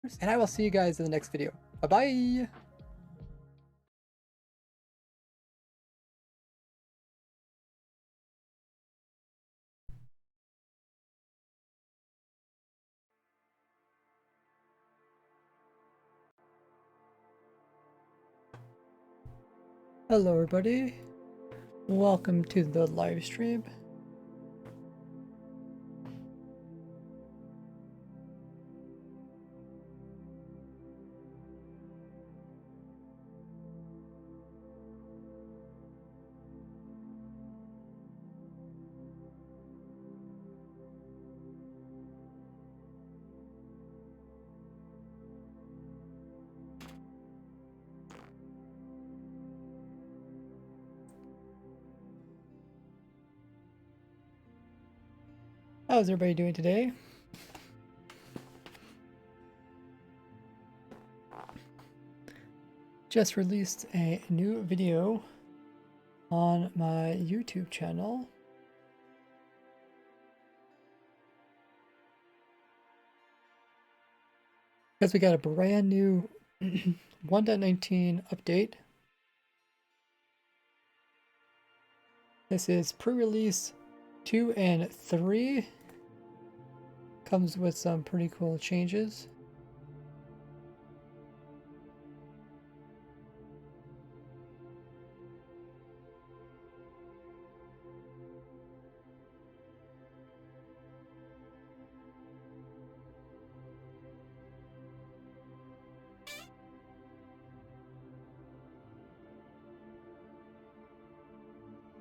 and I will see you guys in the next video. Bye-bye! Hello everybody, welcome to the live stream. How's everybody doing today? Just released a new video on my YouTube channel. Because we got a brand new 1.19 update. This is pre-release 2 and 3. Comes with some pretty cool changes.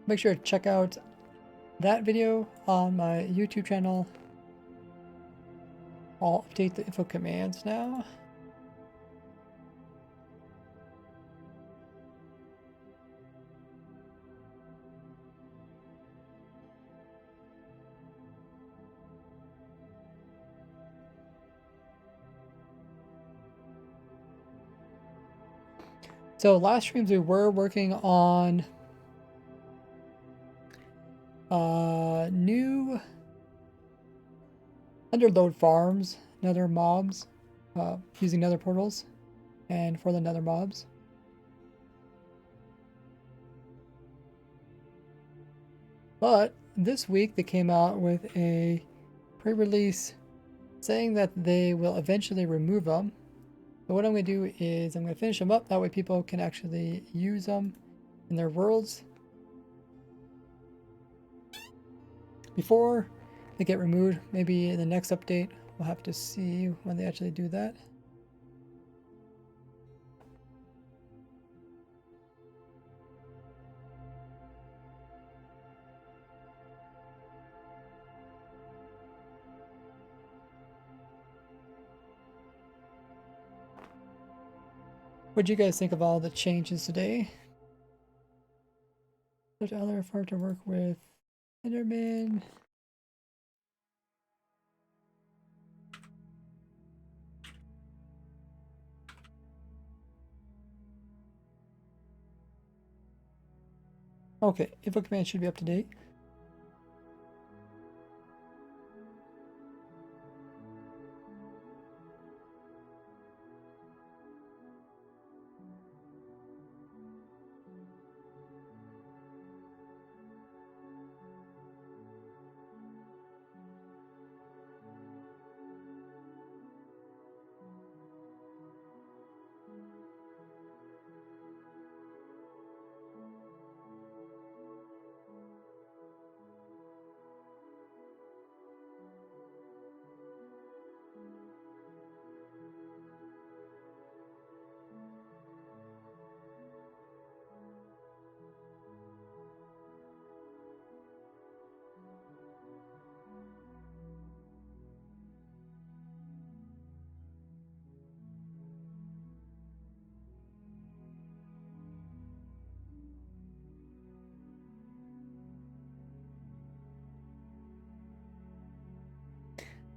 Make sure to check out that video on my YouTube channel. I'll update the info commands now. So last streams we were working on new underload farms, nether mobs, using nether portals, and for the nether mobs. But this week they came out with a pre-release saying that they will eventually remove them. So what I'm going to do is I'm going to finish them up, that way people can actually use them in their worlds before they get removed. Maybe in the next update we'll have to see when they actually do that. What do you guys think of all the changes today? Such other hard to work with Enderman. Okay, info command should be up to date.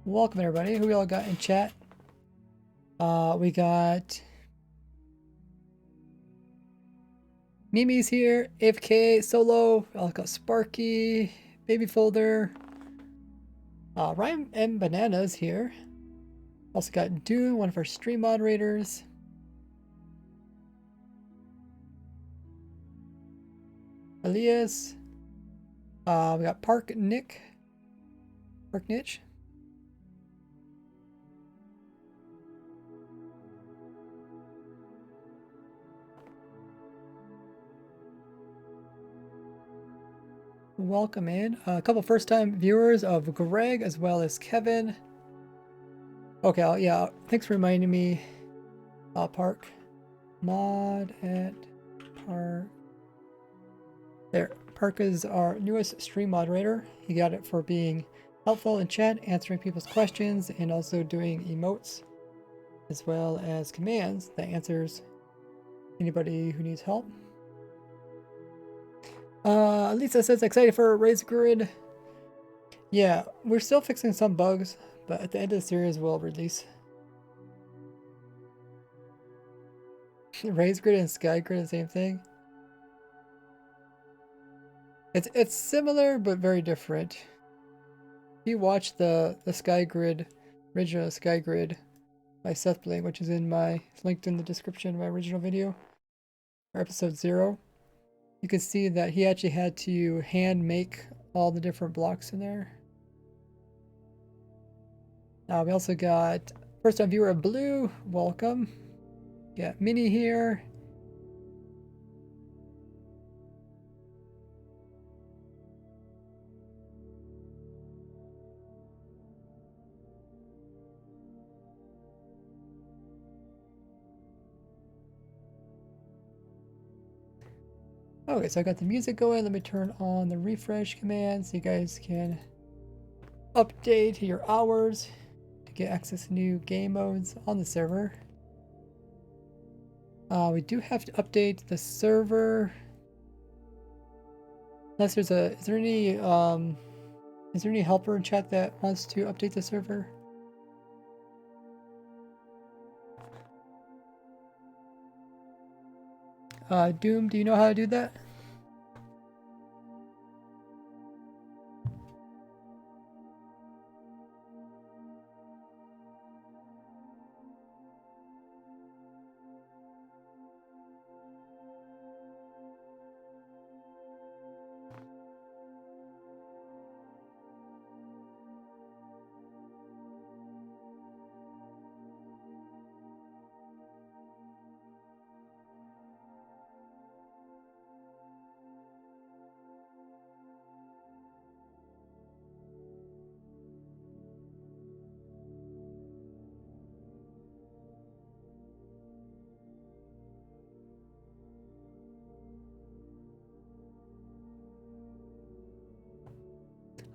Welcome everybody. Who we all got in chat? We got Mimi's here, AFK, Solo, I got Sparky, Baby Folder, Rhyme and Bananas here. Also got Doom, one of our stream moderators. Elias. We got Park Niche. Welcome in. A couple first-time viewers of Greg as well as Kevin. Okay, yeah, thanks for reminding me. Park. Mod at Park. There. Park is our newest stream moderator. He got it for being helpful in chat, answering people's questions, and also doing emotes, as well as commands that answers anybody who needs help. Lisa says excited for Raise Grid. Yeah, we're still fixing some bugs, but at the end of the series we'll release. Raise Grid and Sky Grid, the same thing. It's similar but very different. If you watch the Sky Grid, original Sky Grid by Seth Bling, which is it's linked in the description of my original video, or episode 0, you can see that he actually had to hand make all the different blocks in there. We also got first time viewer Blue, welcome. Got Minnie here. Okay, so I got the music going. Let me turn on the refresh command so you guys can update your hours to get access to new game modes on the server. We do have to update the server. Unless is there any helper in chat that wants to update the server? Doom, do you know how to do that?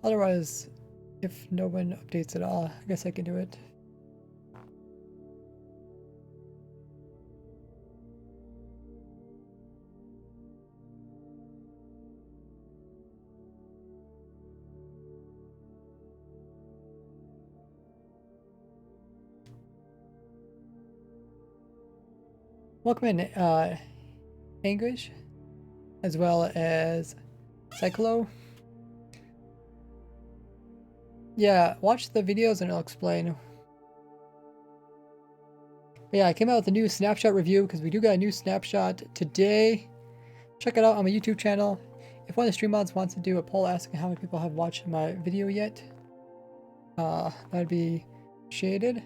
Otherwise, if no one updates at all, I guess I can do it. Welcome in, Anguish, as well as Cyclo. Yeah, watch the videos and I'll explain. But yeah, I came out with a new snapshot review because we do got a new snapshot today. Check it out on my YouTube channel. If one of the stream mods wants to do a poll asking how many people have watched my video yet, that'd be appreciated.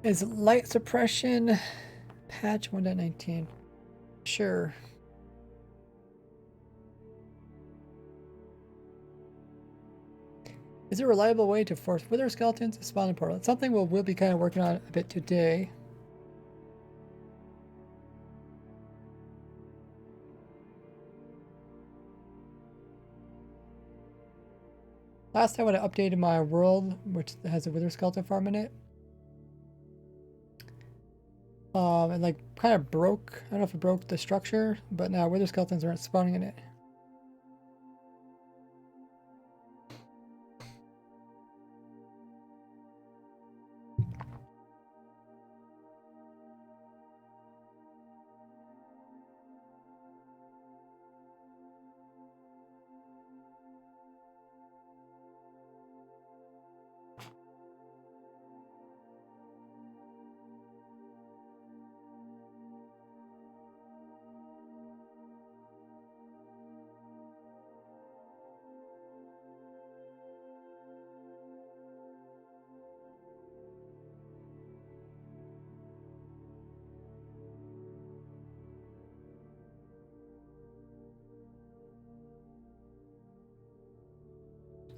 Is light suppression patch 1.19? Sure. Is there a reliable way to force wither skeletons to spawn in portal? It's something we'll be kind of working on a bit today. Last time when I updated my world, which has a wither skeleton farm in it, and like kind of broke, I don't know if it broke the structure, but now wither skeletons aren't spawning in it.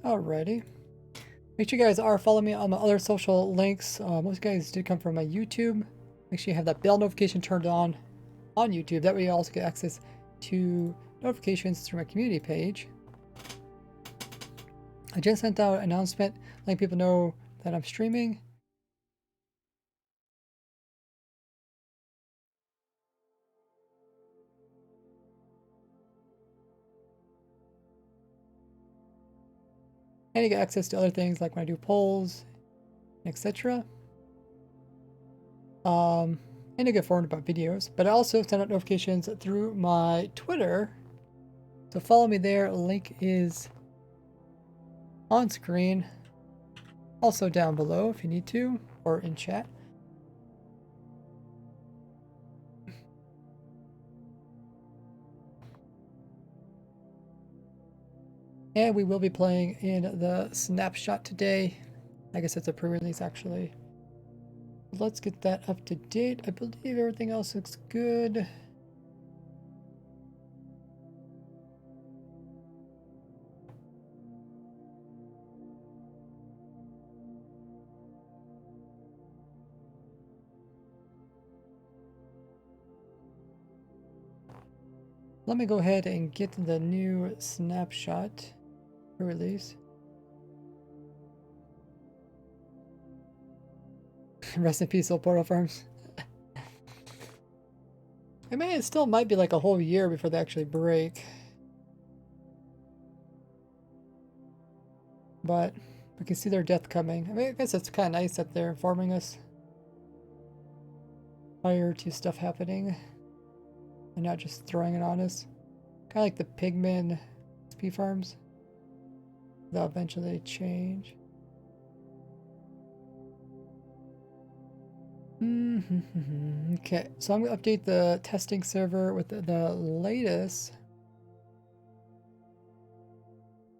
Alrighty. Make sure you guys are following me on my other social links. Most of you guys did come from my YouTube. Make sure you have that bell notification turned on YouTube. That way you also get access to notifications through my community page. I just sent out an announcement letting people know that I'm streaming. And you get access to other things like when I do polls, etc. And you get informed about videos. But I also send out notifications through my Twitter. So follow me there. Link is on screen. Also down below if you need to, or in chat. And we will be playing in the snapshot today. I guess it's a pre-release actually. Let's get that up to date. I believe everything else looks good. Let me go ahead and get the new snapshot release. Rest in peace, old Portal Farms. I mean, it still might be like a whole year before they actually break. But we can see their death coming. I mean, I guess it's kind of nice that they're informing us prior to stuff happening and not just throwing it on us. Kind of like the Pigman SP farms. They'll eventually change. Okay, so I'm going to update the testing server with the latest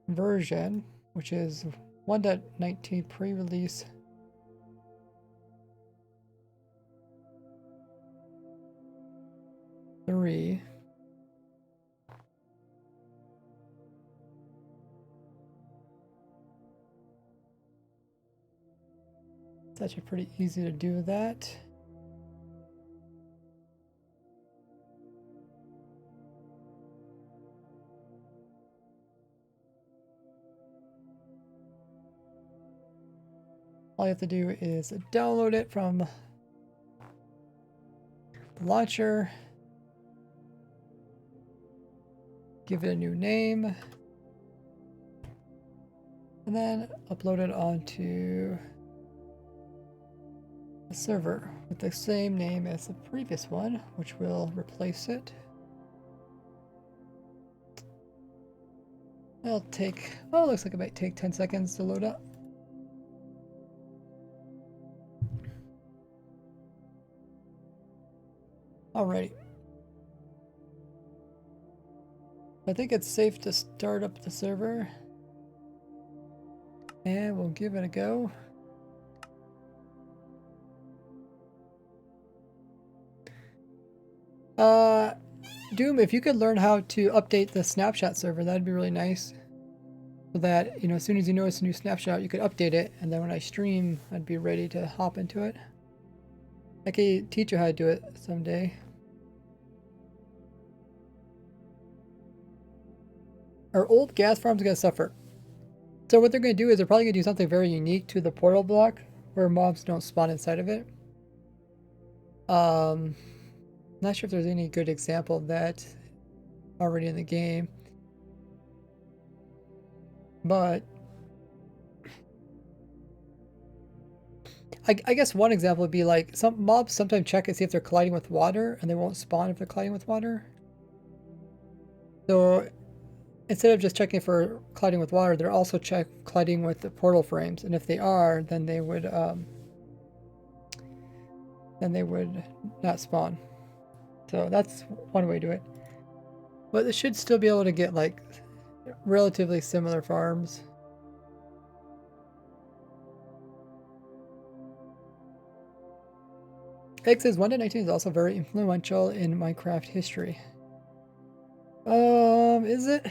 version, which is 1.19 pre-release. Three. It's actually pretty easy to do that. All you have to do is download it from the launcher, give it a new name, and then upload it onto the server with the same name as the previous one, which will replace it. It'll take, oh, looks like it might take 10 seconds to load up. Alrighty. I think it's safe to start up the server. And we'll give it a go. Doom, if you could learn how to update the snapshot server, that'd be really nice. so that, you know, as soon as you notice a new snapshot, you could update it, and then when I stream, I'd be ready to hop into it. I could teach you how to do it someday. Our old gas farms are going to suffer. So what they're going to do is they're probably going to do something very unique to the portal block where mobs don't spawn inside of it. Not sure if there's any good example of that already in the game. But I guess one example would be like some mobs sometimes check and see if they're colliding with water, and they won't spawn if they're colliding with water. So instead of just checking for colliding with water, they're also colliding with the portal frames, and if they are, then they would not spawn. So that's one way to do it. But they should still be able to get like relatively similar farms. Egg says 1.19 is also very influential in Minecraft history. Is it?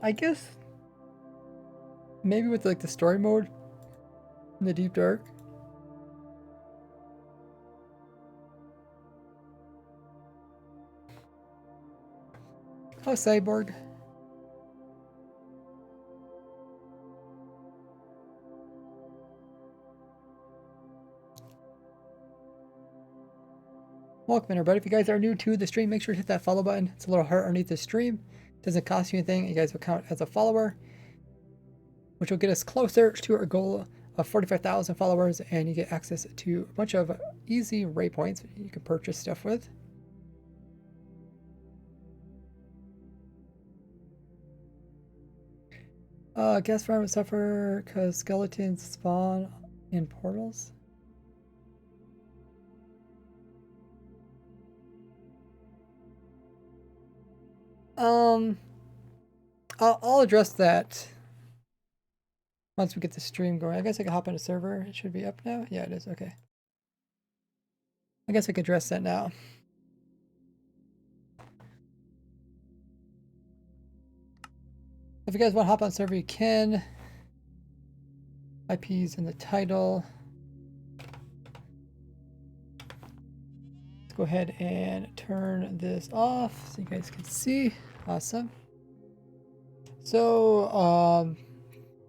I guess maybe with like the story mode in the Deep Dark. Oh, Cyborg. Welcome everybody. If you guys are new to the stream, make sure to hit that follow button. It's a little heart underneath the stream. It doesn't cost you anything. You guys will count as a follower, which will get us closer to our goal of 45,000 followers, and you get access to a bunch of easy ray points you can purchase stuff with. Gas farm suffer because skeletons spawn in portals. I'll address that once we get the stream going. I guess I can hop on a server. It should be up now. Yeah, it is. Okay. I guess I could address that now. If you guys want to hop on server, you can. IP's in the title. Let's go ahead and turn this off so you guys can see. Awesome. So,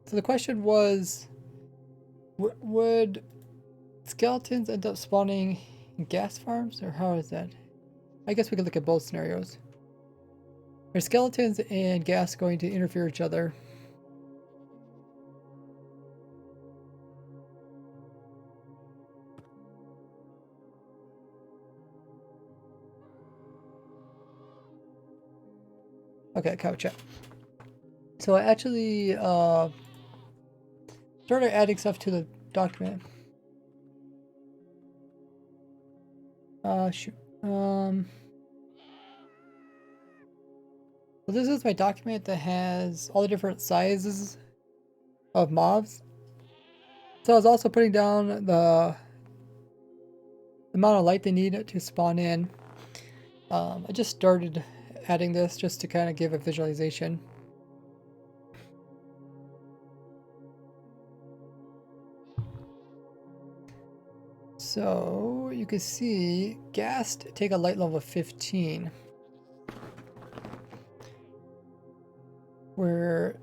so the question was, would skeletons end up spawning in gas farms, or how is that? I guess we could look at both scenarios. Are skeletons and gas going to interfere with each other? Okay, couch chat. So I actually started adding stuff to the document. Shoot. Well, this is my document that has all the different sizes of mobs. So I was also putting down the amount of light they need to spawn in. I just started adding this just to kind of give a visualization. So you can see ghast take a light level of 15, where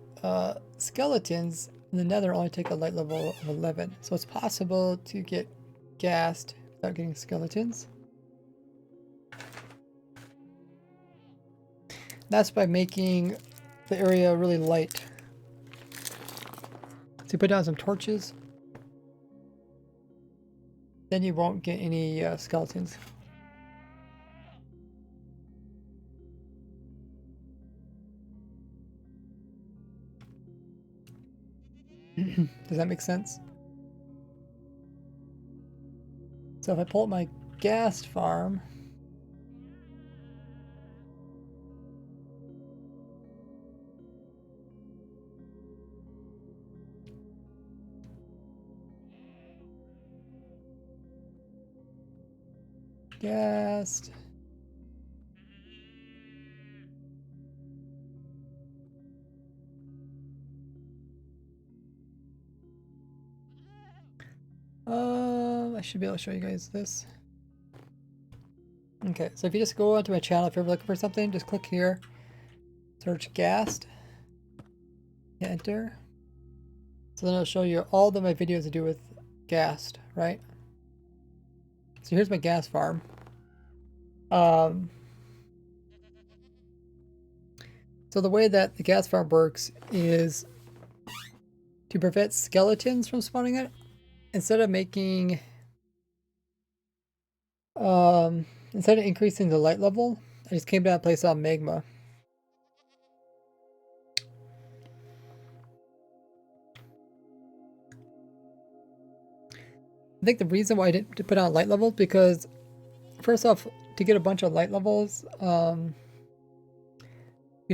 skeletons in the nether only take a light level of 11. So it's possible to get ghast without getting skeletons. That's by making the area really light. So you put down some torches, then you won't get any skeletons. Does that make sense? So if I pull up my ghast farm, ghast. I should be able to show you guys this. Okay, so if you just go onto my channel, if you're looking for something, just click here, search Ghast, hit enter. So then it'll show you all of my videos to do with Ghast, right? So here's my gas farm. So the way that the gas farm works is to prevent skeletons from spawning it. Instead of making, instead of increasing the light level, I just came down and placed on magma. I think the reason why I didn't put on light levels because, first off, to get a bunch of light levels, you'd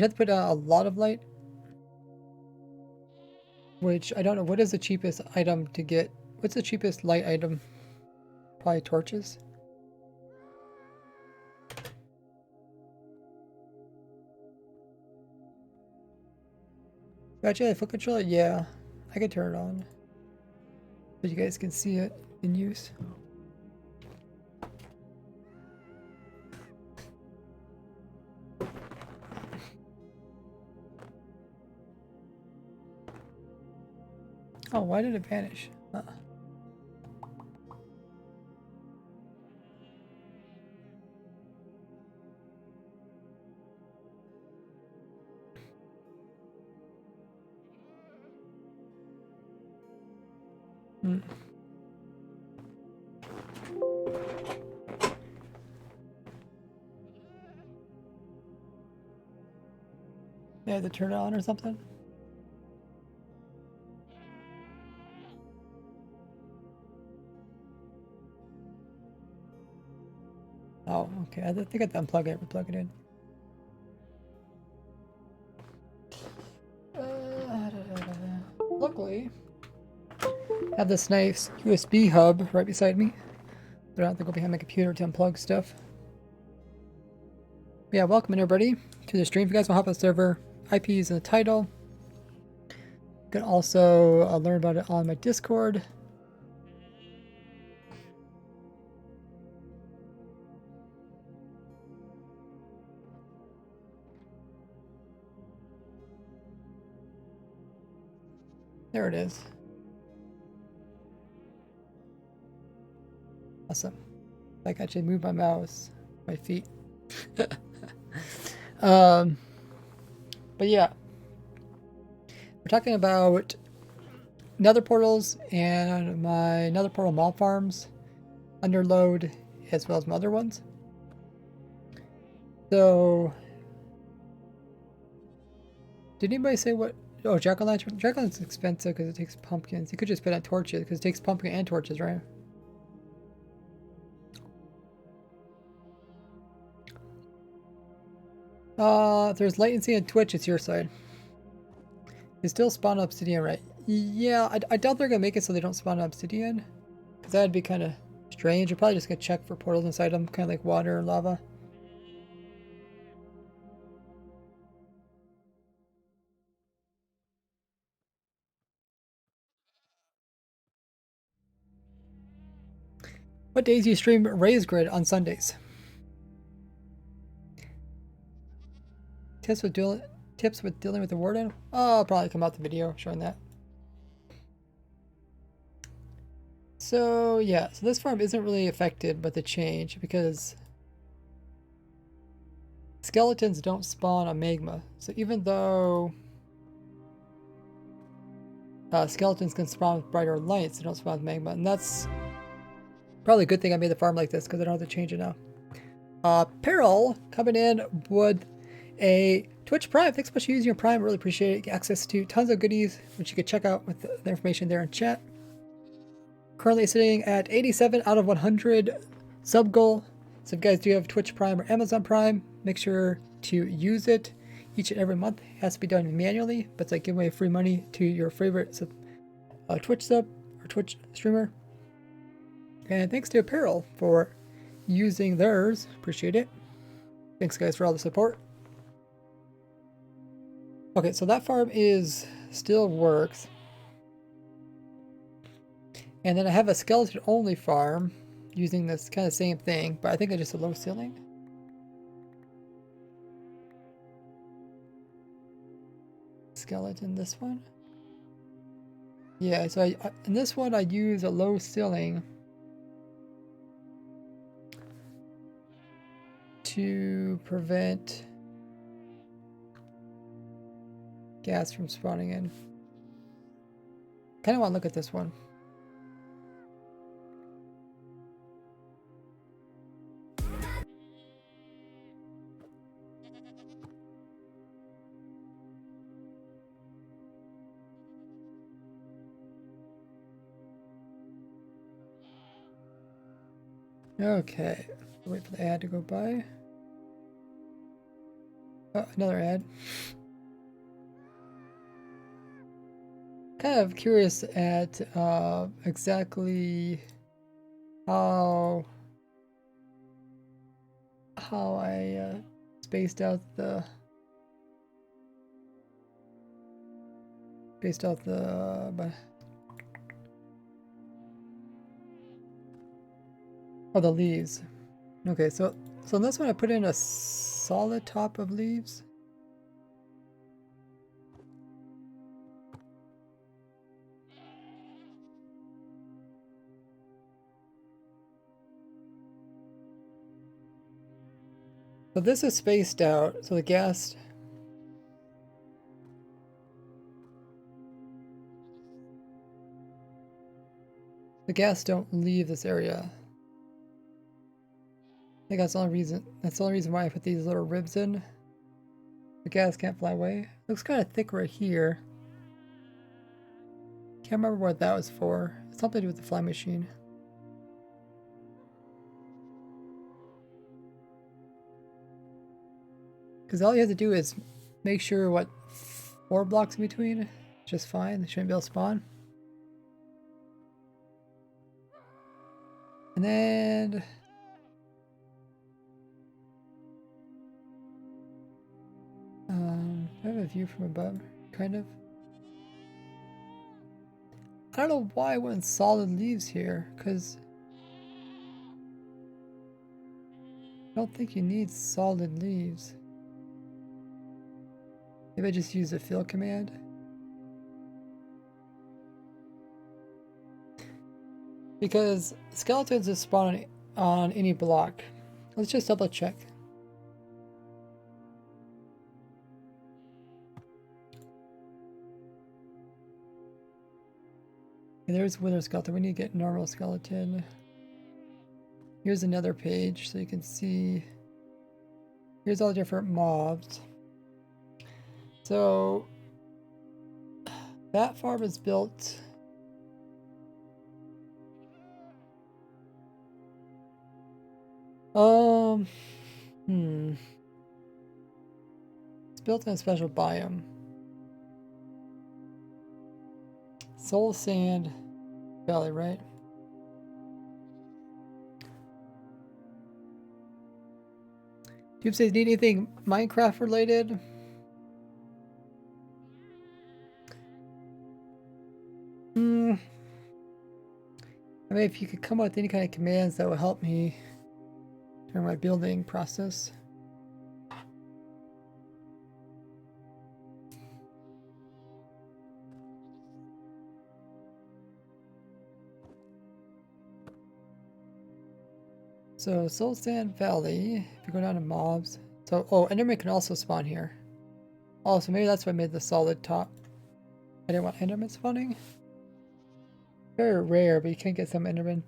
have to put on a lot of light, which I don't know. What is the cheapest item to get? What's the cheapest light item? Probably torches. Actually, the foot controller, yeah, I could turn it on, so you guys can see it in use. Oh, why did it vanish? Yeah, to turn it on or something. Oh, okay. I think I have to unplug it, replug it in. Luckily, I have this nice USB hub right beside me. I don't have to go behind my computer to unplug stuff. But yeah, welcome everybody to the stream. If you guys want to hop on the server, IP is in the title. You can also learn about it on my Discord. There it is. Awesome. I can actually move my mouse, my feet. But yeah, we're talking about nether portals and my nether portal mob farms, underload, as well as my other ones. So, did anybody say what? Oh, jack-o'-lantern. Jack-o'-lantern's expensive because it takes pumpkins. You could just put on torches because it takes pumpkin and torches, right? If there's latency on Twitch, it's your side. They still spawn obsidian, right? Yeah, I doubt they're gonna make it so they don't spawn obsidian, because that'd be kind of strange. You're probably just gonna check for portals inside them, kind of like water or lava. What days do you stream Raise Grid on Sundays? Tips with dealing with the warden? Oh, I'll probably come out the video showing that. So yeah, so this farm isn't really affected by the change because skeletons don't spawn on magma. So even though skeletons can spawn with brighter lights, they don't spawn with magma, and that's probably a good thing I made the farm like this because I don't have to change it now. Peril coming in with a Twitch Prime. Thanks so much for using your Prime. Really appreciate it. Get access to tons of goodies, which you can check out with the information there in chat. Currently sitting at 87 out of 100 sub goal. So if you guys do have Twitch Prime or Amazon Prime, make sure to use it each and every month. It has to be done manually, but it's like giving away free money to your favorite Twitch sub or Twitch streamer. And thanks to Apparel for using theirs. Appreciate it. Thanks guys for all the support. Okay, so that farm still works. And then I have a skeleton only farm using this kind of same thing, but I think it's just a low ceiling. Skeleton, this one. Yeah, so in this one I use a low ceiling to prevent gas from spawning in. Kind of want to look at this one. Okay, wait for the ad to go by. Oh, another ad. Kind of curious at exactly how I spaced out the oh, the leaves. Okay, so in this one I put in a solid top of leaves. So this is spaced out, so the gas don't leave this area. I think that's the only reason. That's the only reason why I put these little ribs in. The gas can't fly away. Looks kind of thick right here. Can't remember what that was for. It's something to do with the fly machine. Because all you have to do is make sure what 4 blocks in between. Just fine. They shouldn't be able to spawn. And then I have a view from above, kind of. I don't know why I went solid leaves here, because I don't think you need solid leaves. Maybe I just use the fill command. Because skeletons just spawn on any block. Let's just double check. Okay, there's wither skeleton. We need to get normal skeleton. Here's another page so you can see. Here's all the different mobs. So that farm is built. It's built in a special biome. Soul Sand Valley, right? Doomsday, need anything Minecraft related? I mean, if you could come up with any kind of commands that will help me during my building process. So, Soul Sand Valley, if you go down to mobs. So, oh, Enderman can also spawn here. Oh, so maybe that's why I made the solid top. I didn't want Enderman spawning. Very rare, but you can get some Enderman.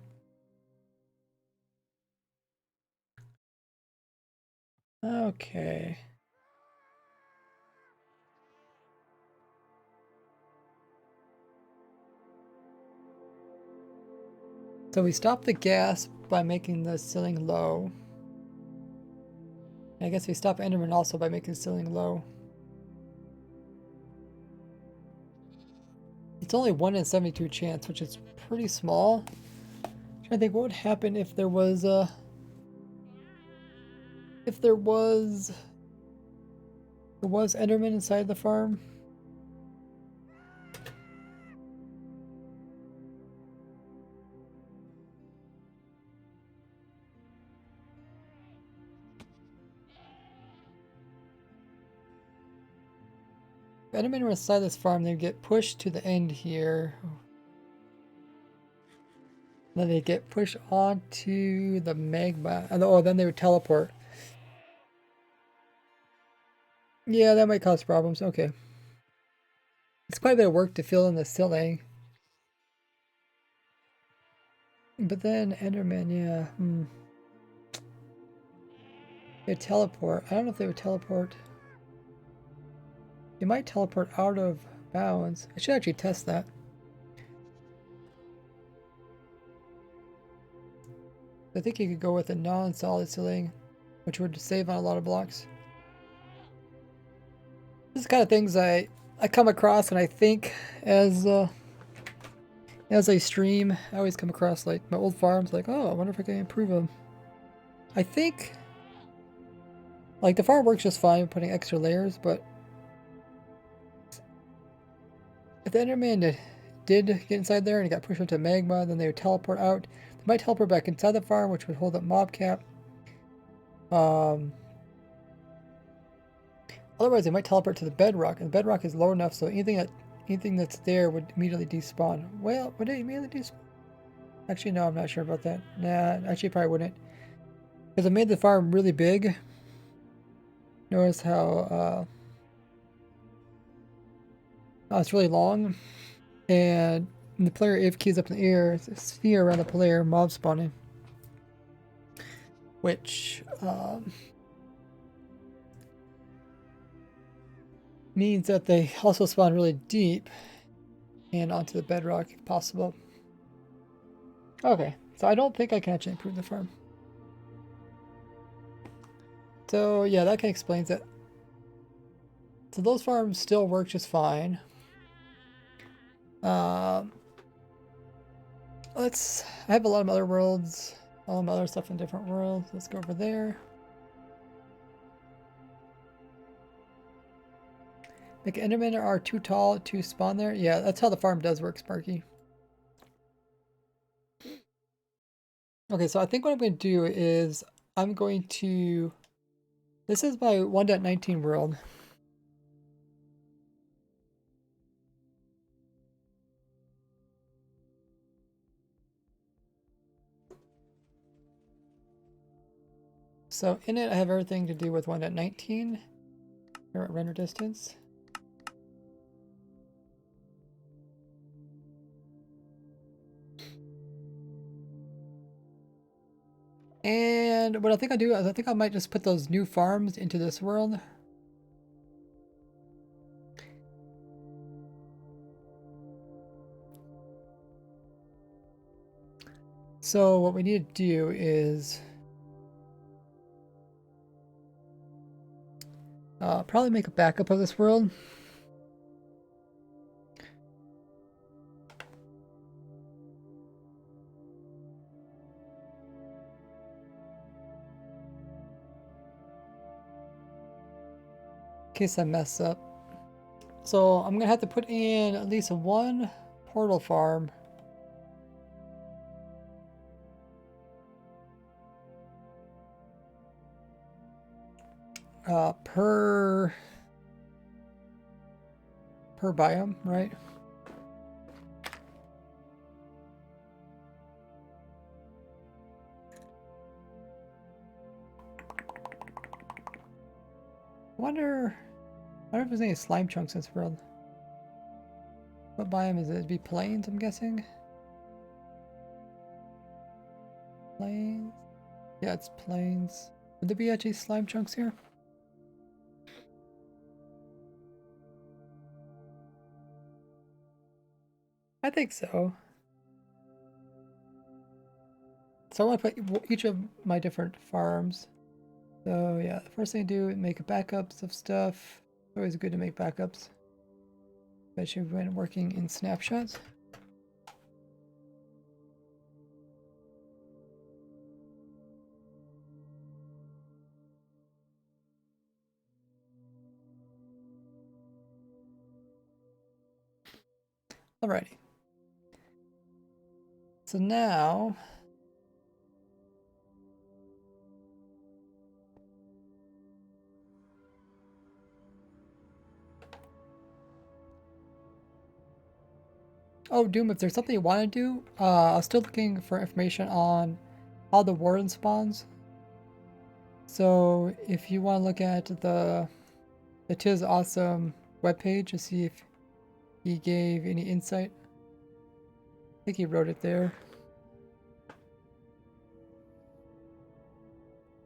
Okay. So we stopped the gas by making the ceiling low. I guess we stop Enderman also by making the ceiling low. It's only 1 in 72 chance, which is pretty small. I'm trying to think what would happen if there was Enderman inside the farm. If Endermen were inside this farm, they'd get pushed to the end here. Then they get pushed onto the magma. Oh, then they would teleport. Yeah, that might cause problems. Okay. It's quite a bit of work to fill in the ceiling. But then Enderman, yeah. They teleport. I don't know if they would teleport. They might teleport out of bounds. I should actually test that. I think you could go with a non-solid ceiling, which would save on a lot of blocks. This is the kind of things I come across, and I think as I stream, I always come across like my old farms, like, oh, I wonder if I can improve them. I think like the farm works just fine putting extra layers, but if the Enderman did get inside there and it got pushed into magma, then they would teleport out. They might teleport back inside the farm, which would hold up mob cap. Otherwise, they might teleport to the bedrock, and the bedrock is low enough so anything that's there would immediately despawn. Well, would it immediately despawn? Actually, no, I'm not sure about that. Nah, actually, probably wouldn't, because I made the farm really big. Notice how it's really long, and when the player if keys up in the air, it's a sphere around the player, mob spawning, which means that they also spawn really deep and onto the bedrock if possible. Okay, so I don't think I can actually improve the farm. So yeah, that kind of explains it. So those farms still work just fine. I have a lot of other worlds, all my other stuff in different worlds. Let's go over there. Make Endermen are too tall to spawn there. Yeah, that's how the farm does work, Sparky. Okay, so I think what I'm going to do is I'm going to... This is my 1.19 world. So in it, I have everything to do with 1.19. Render distance. And what I think I'll do is I think I might just put those new farms into this world. So what we need to do is probably make a backup of this world. In case I mess up. So I'm gonna have to put in at least one portal farm. Per biome, right? I wonder if there's any slime chunks in this world. What biome is it? It'd be plains, I'm guessing. Plains? Yeah, it's plains. Would there be actually slime chunks here? I think so. So I want to put each of my different farms. So yeah, the first thing I do is make backups of stuff. It's always good to make backups, especially when working in snapshots. Alrighty. So now Oh, Doom, if there's something you want to do, I was still looking for information on how the warden spawns. So if you want to look at the Tis Awesome webpage to see if he gave any insight. I think he wrote it there.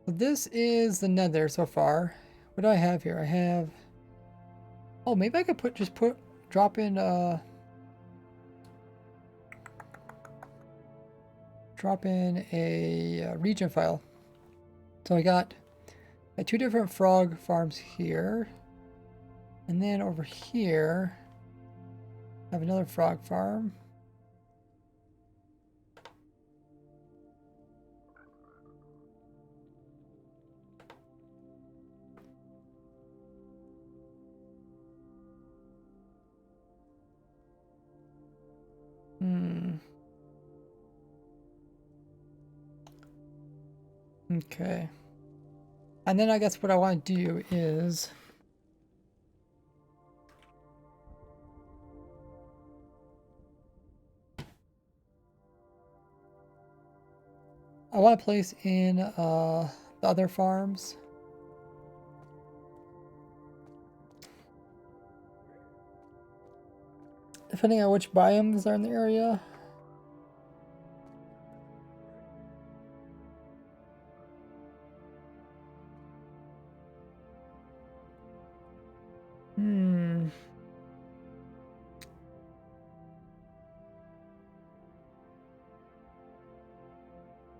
So this is the Nether so far. What do I have here? I have... Oh, maybe I could drop in a region file. So I got 2 different frog farms here. And then over here, I have another frog farm. Okay. And then I guess what I want to do is... I want to place in the other farms. Depending on which biomes are in the area.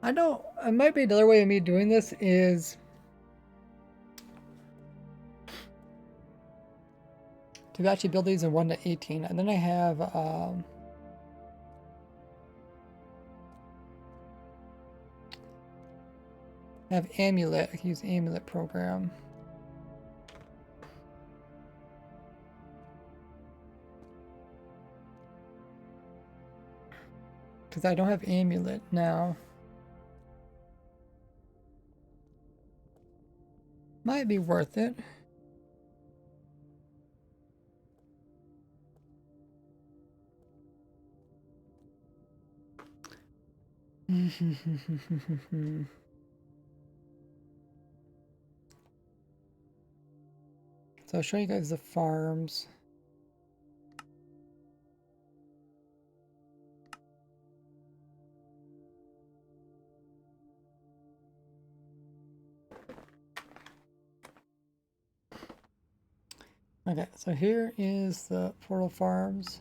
I know it might be another way of me doing this is to actually build these in 1 to 18, and then I have Amulet. I can use Amulet program. Because I don't have Amulet now. Might be worth it. So I'll show you guys the farms. Okay, so here is the Portal Farms.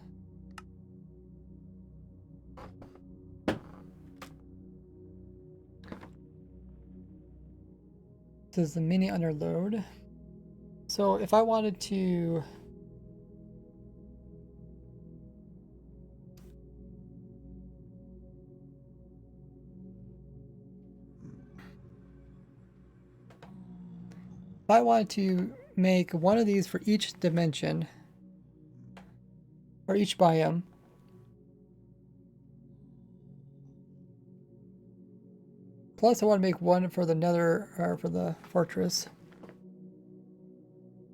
This is the mini underload. So if I wanted to make one of these for each dimension or each biome, plus I want to make one for the nether or for the fortress.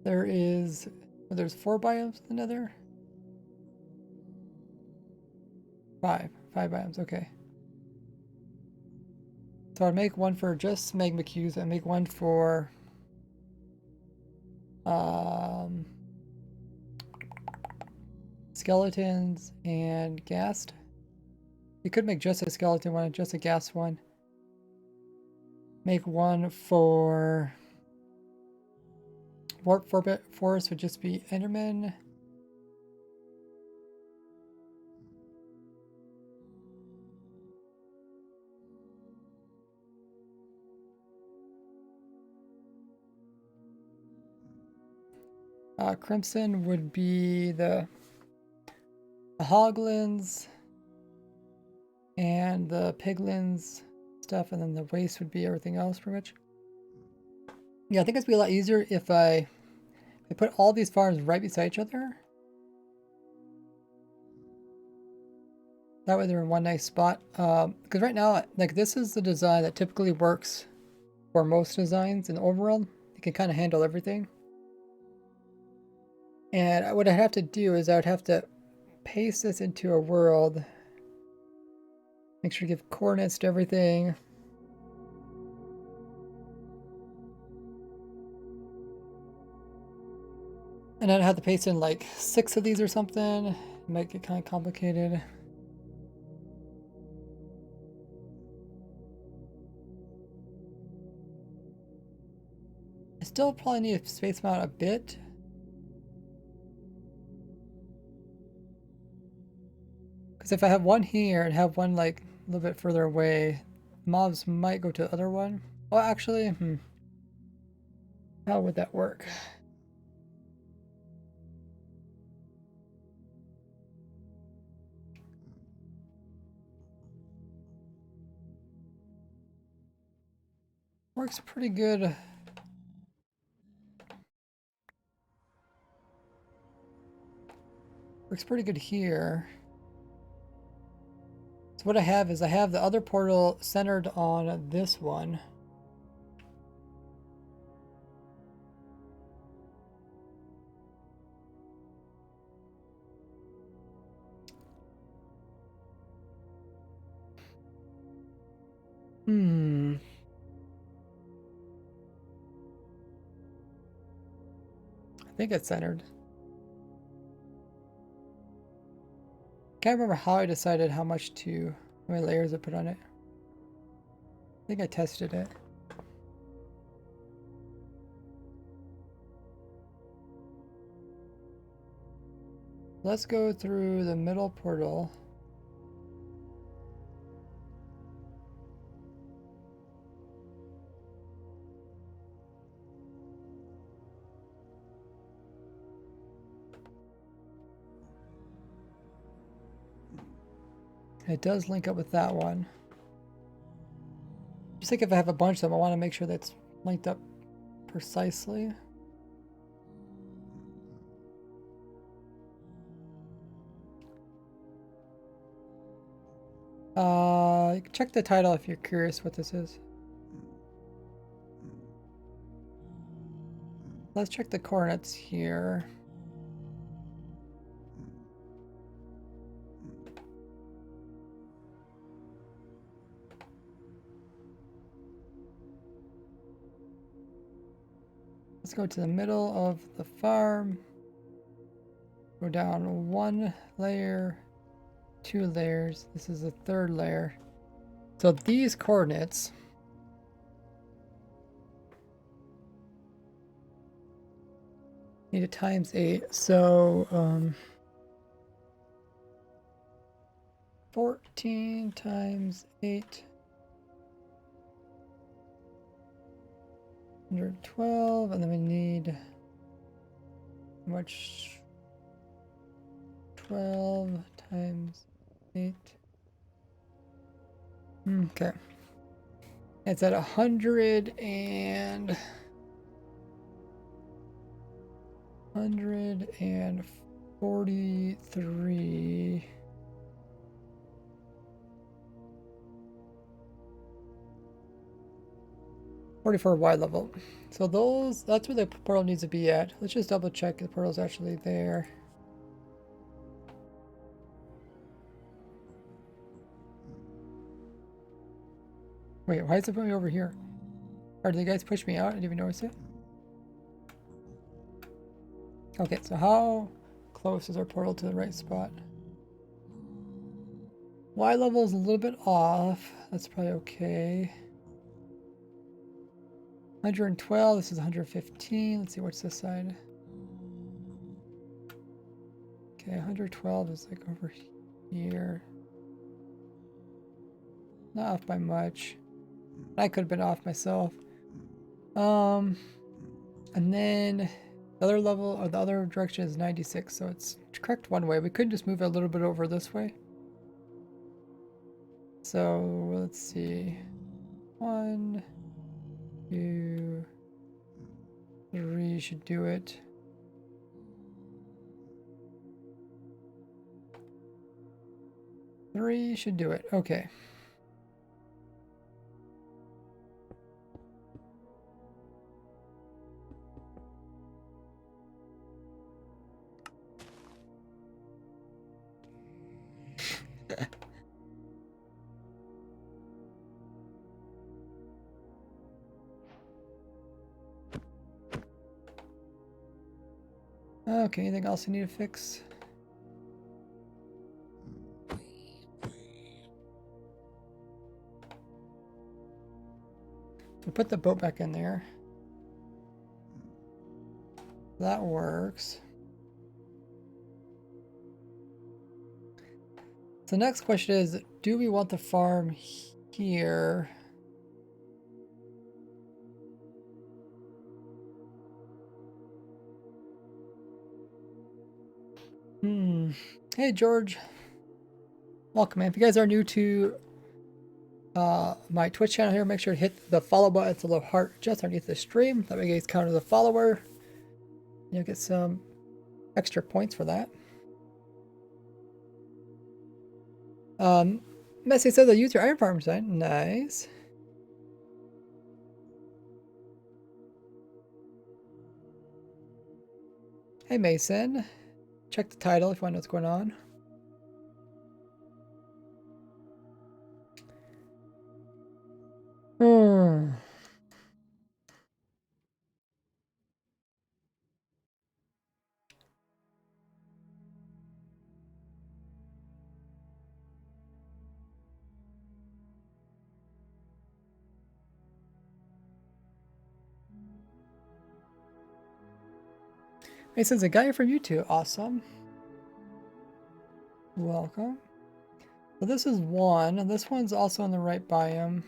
There's 4 biomes in the nether? 5 biomes, okay. So I'd make one for just magma cubes and make one for skeletons and ghast. You could make just a skeleton one and just a ghast one. Make one for warp forest would just be Enderman. Crimson would be the hoglins and the piglins stuff, and then the waste would be everything else pretty much. Yeah, I think it's be a lot easier if I put all these farms right beside each other. That way they're in one nice spot. Because right now, like, this is the design that typically works for most designs in the overworld. It can kind of handle everything. And what I'd have to do is I would have to paste this into a world. Make sure to give coordinates to everything. And then I have to paste in like 6 of these or something. It might get kind of complicated. I still probably need to space them out a bit. Because if I have one here and have one like a little bit further away, mobs might go to the other one. Oh, actually, how would that work? Works pretty good. Works pretty good here. So what I have is I have the other portal centered on this one. I think it's centered. Can't remember how I decided how many layers I put on it. I think I tested it. Let's go through the middle portal. It does link up with that one. Just like if I have a bunch of them, I want to make sure that's linked up precisely. Check the title if you're curious what this is. Let's check the coordinates here. Let's go to the middle of the farm. Go down 1 layer, 2 layers. This is the 3rd layer. So these coordinates need a times 8. So 14 times 8. 112, and then we need how much? 12 times 8. Okay. It's at 143. 44 wide level. So that's where the portal needs to be at. Let's just double check the portal's actually there. Wait, why is it putting me over here? Or did the guys push me out? I didn't even notice it. Okay, so how close is our portal to the right spot? Y level is a little bit off. That's probably okay. 112, this is 115. Let's see, what's this side? Okay, 112 is like over here. Not off by much. I could have been off myself. And then the other level, or the other direction is 96, so it's correct one way. We could just move it a little bit over this way. So let's see. 1, 2, 3 should do it. Three should do it. Okay. Okay, anything else you need to fix? We put the boat back in there. That works. So the next question is, do we want the farm here? Hey, George. Welcome, man. If you guys are new to my Twitch channel here, make sure to hit the follow button. It's a little heart just underneath the stream. That way you guys count as a follower. You'll get some extra points for that. Messi says I use your iron farm site. Nice. Hey, Mason. Check the title if you want to know what's going on. Mason's a guy from YouTube. Awesome. Welcome. So this is one, and this one's also in the right biome.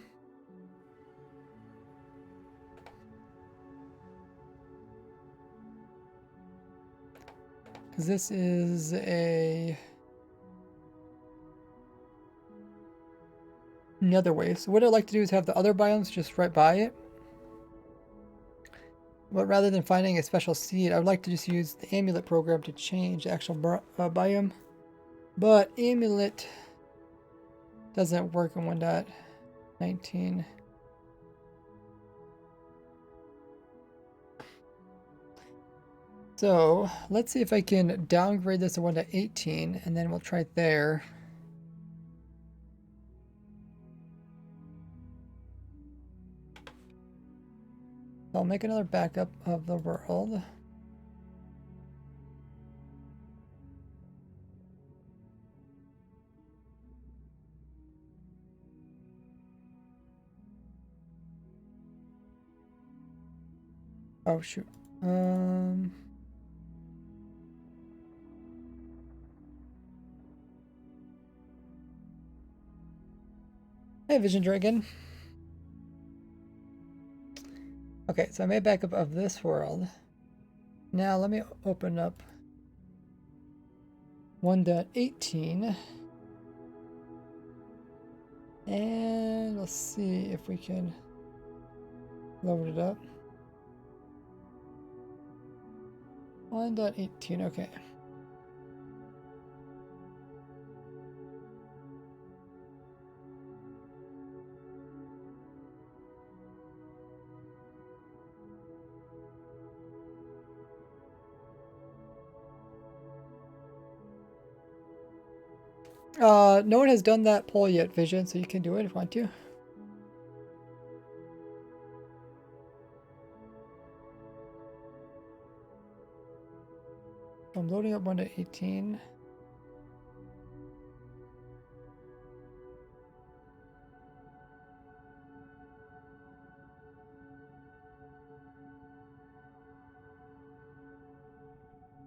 Because this is a nether way. So what I'd like to do is have the other biomes just right by it. But rather than finding a special seed, I would like to just use the amulet program to change the actual biome. But amulet doesn't work in 1.19. So let's see if I can downgrade this to 1.18, and then we'll try it there. So I'll make another backup of the world. Oh shoot. Hey, Vision Dragon. Okay, so I made backup of this world. Now let me open up 1.18. And let's see if we can load it up. 1.18, okay. No one has done that poll yet, Vision, so you can do it if you want to. I'm loading up 1.18.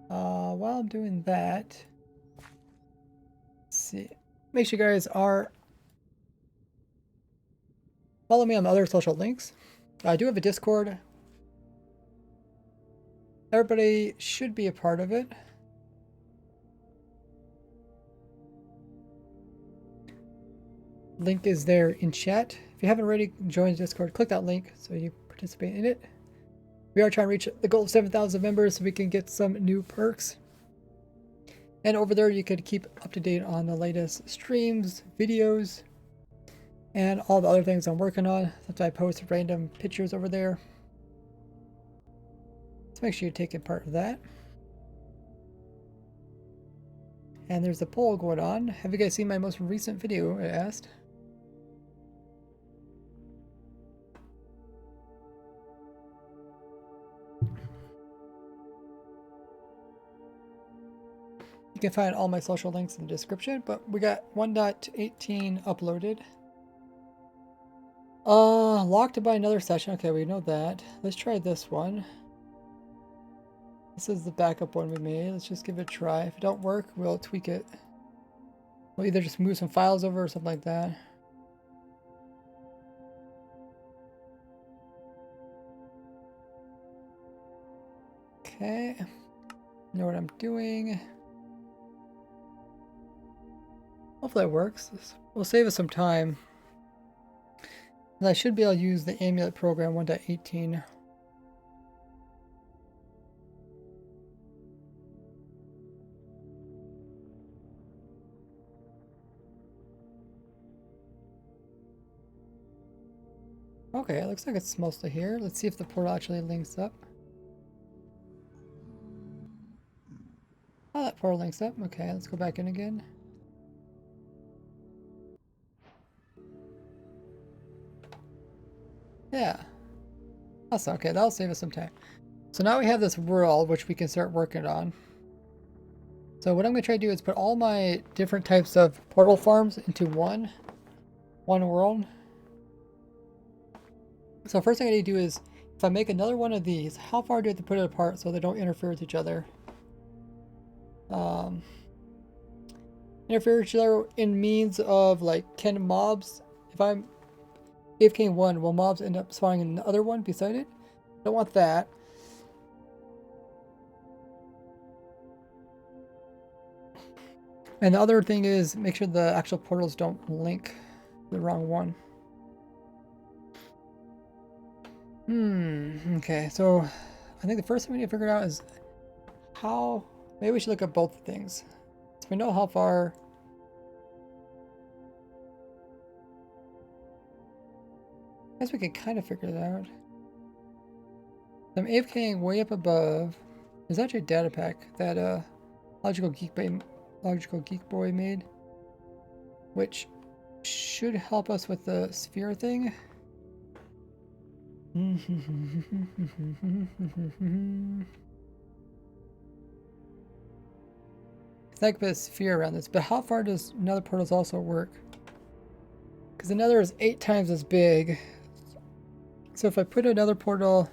While I'm doing that, let's see. Make sure you guys are follow me on the other social links. I do have a Discord. Everybody should be a part of it. Link is there in chat. If you haven't already joined Discord, click that link so you participate in it. We are trying to reach the goal of 7,000 members so we can get some new perks. And over there you could keep up to date on the latest streams, videos, and all the other things I'm working on. Sometimes I post random pictures over there. So make sure you take part of that. And there's a poll going on. Have you guys seen my most recent video? I asked. You can find all my social links in the description, but we got 1.18 uploaded. Locked to buy another session. Okay, we know that. Let's try this one. This is the backup one we made. Let's just give it a try. If it don't work, we'll tweak it. We'll either just move some files over or something like that. Okay. Know what I'm doing. Hopefully it works. Will save us some time. And I should be able to use the Amulet program 1.18. Okay, it looks like it's mostly here. Let's see if the portal actually links up. Oh, that portal links up. Okay, let's go back in again. Yeah. Awesome. Okay, that'll save us some time. So now we have this world, which we can start working on. So what I'm going to try to do is put all my different types of portal farms into one world. So first thing I need to do is, if I make another one of these, how far do I have to put it apart so they don't interfere with each other? Interfere with each other in means of, like, can mobs, if I'm AFK in one, will mobs end up spawning in the other one beside it? Don't want that. And the other thing is, make sure the actual portals don't link the wrong one. Okay, so I think the first thing we need to figure out is how, maybe we should look at both things. So we know how far. I guess we can kind of figure that out. So I'm AFKing way up above. There's actually a data pack that Logical Geek Boy made, which should help us with the sphere thing. It's like a sphere around this, but how far does nether portals also work? Because the nether is 8 times as big. So if I put another portal,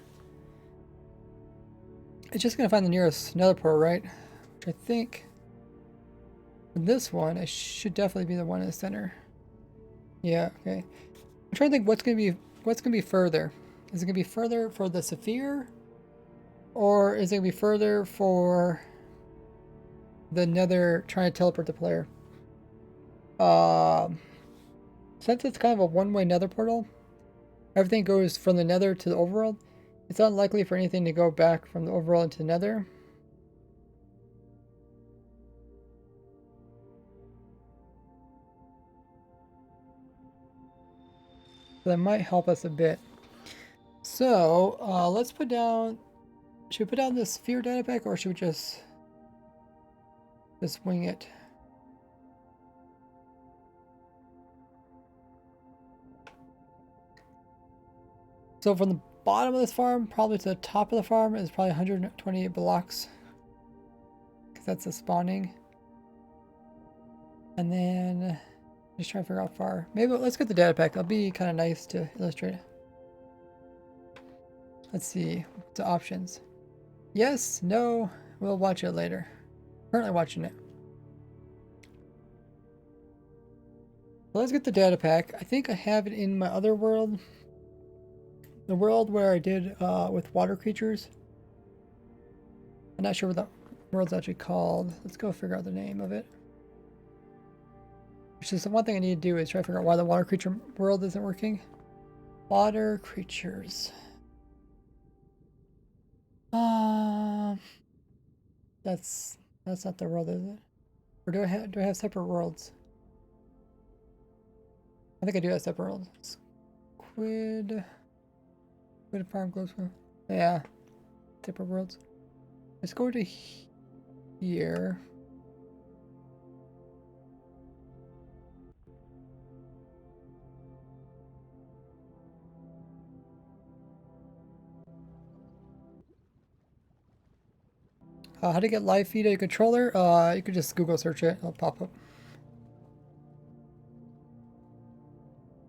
it's just going to find the nearest nether portal, right? Which I think, this one, it should definitely be the one in the center. Yeah, okay. I'm trying to think what's going to be further. Is it going to be further for the sphere? Or is it going to be further for the nether trying to teleport the player? Since it's kind of a one-way nether portal, everything goes from the nether to the overworld. It's unlikely for anything to go back from the overworld into the nether. So that might help us a bit. So let's put down, should we put down this sphere data pack, or should we just wing it? So from the bottom of this farm, probably to the top of the farm, is probably 128 blocks. Because that's the spawning. And then, just trying to figure out how far. Maybe let's get the data pack. That'll be kind of nice to illustrate. Let's see. What's the options? Yes, no, we'll watch it later. Currently watching it. So let's get the data pack. I think I have it in my other world. The world where I did with water creatures. I'm not sure what that world's actually called. Let's go figure out the name of it. Which is the one thing I need to do is try to figure out why the water creature world isn't working. Water creatures. That's not the world, is it? Or do I have separate worlds? I think I do have separate worlds. Squid farm close. Yeah, separate worlds. Let's go to here. How to get live feed on your controller? You could just Google search it. It'll pop up.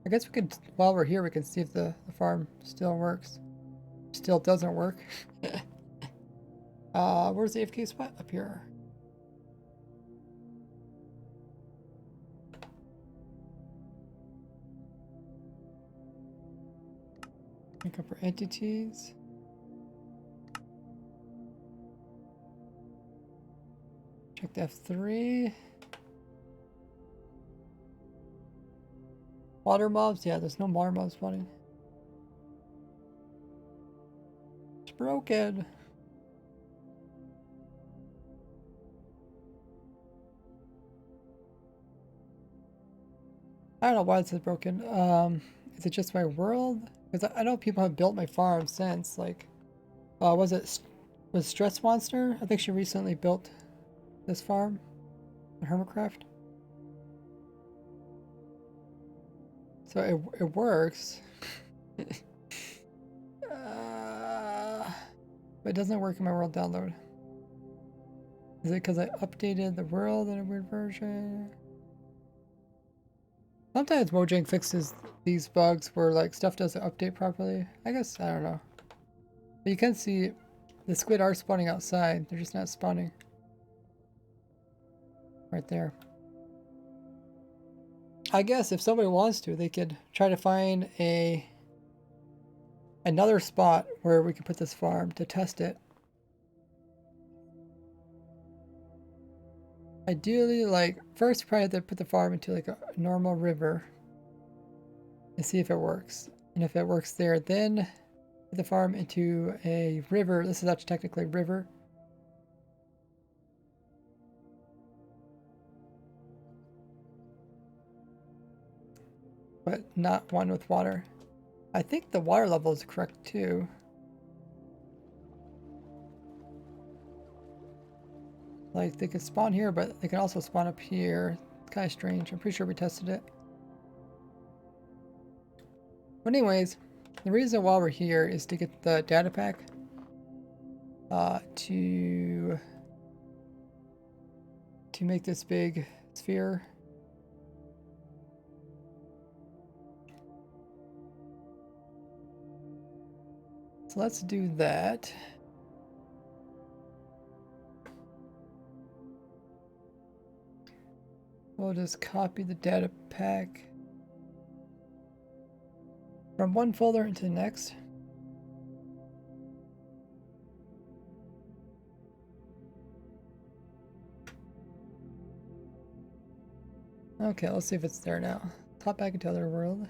I guess we could, while we're here, we can see if the farm still works. Still doesn't work. Where's the AFK spot? Up here. Look up for entities. Check the F3. Water mobs? Yeah, there's no water mobs spawning. It's broken. I don't know why it says broken. Is it just my world? Because I know people have built my farm since, like, was Stress Monster? I think she recently built this farm in Hermitcraft. So it works. But it doesn't work in my world download. Is it because I updated the world in a weird version? Sometimes Mojang fixes these bugs where like stuff doesn't update properly. I guess, I don't know. But you can see the squid are spawning outside. They're just not spawning right there. I guess if somebody wants to, they could try to find another spot where we could put this farm to test it. Ideally, like, first you probably have to put the farm into like a normal river and see if it works. And if it works there, then put the farm into a river. This is actually technically a river. But not one with water. I think the water level is correct too. Like, they can spawn here, but they can also spawn up here. It's kind of strange. I'm pretty sure we tested it. But anyways, the reason why we're here is to get the data pack to make this big sphere. So let's do that. We'll just copy the data pack from one folder into the next. Okay, let's see if it's there now. Hop back into other world.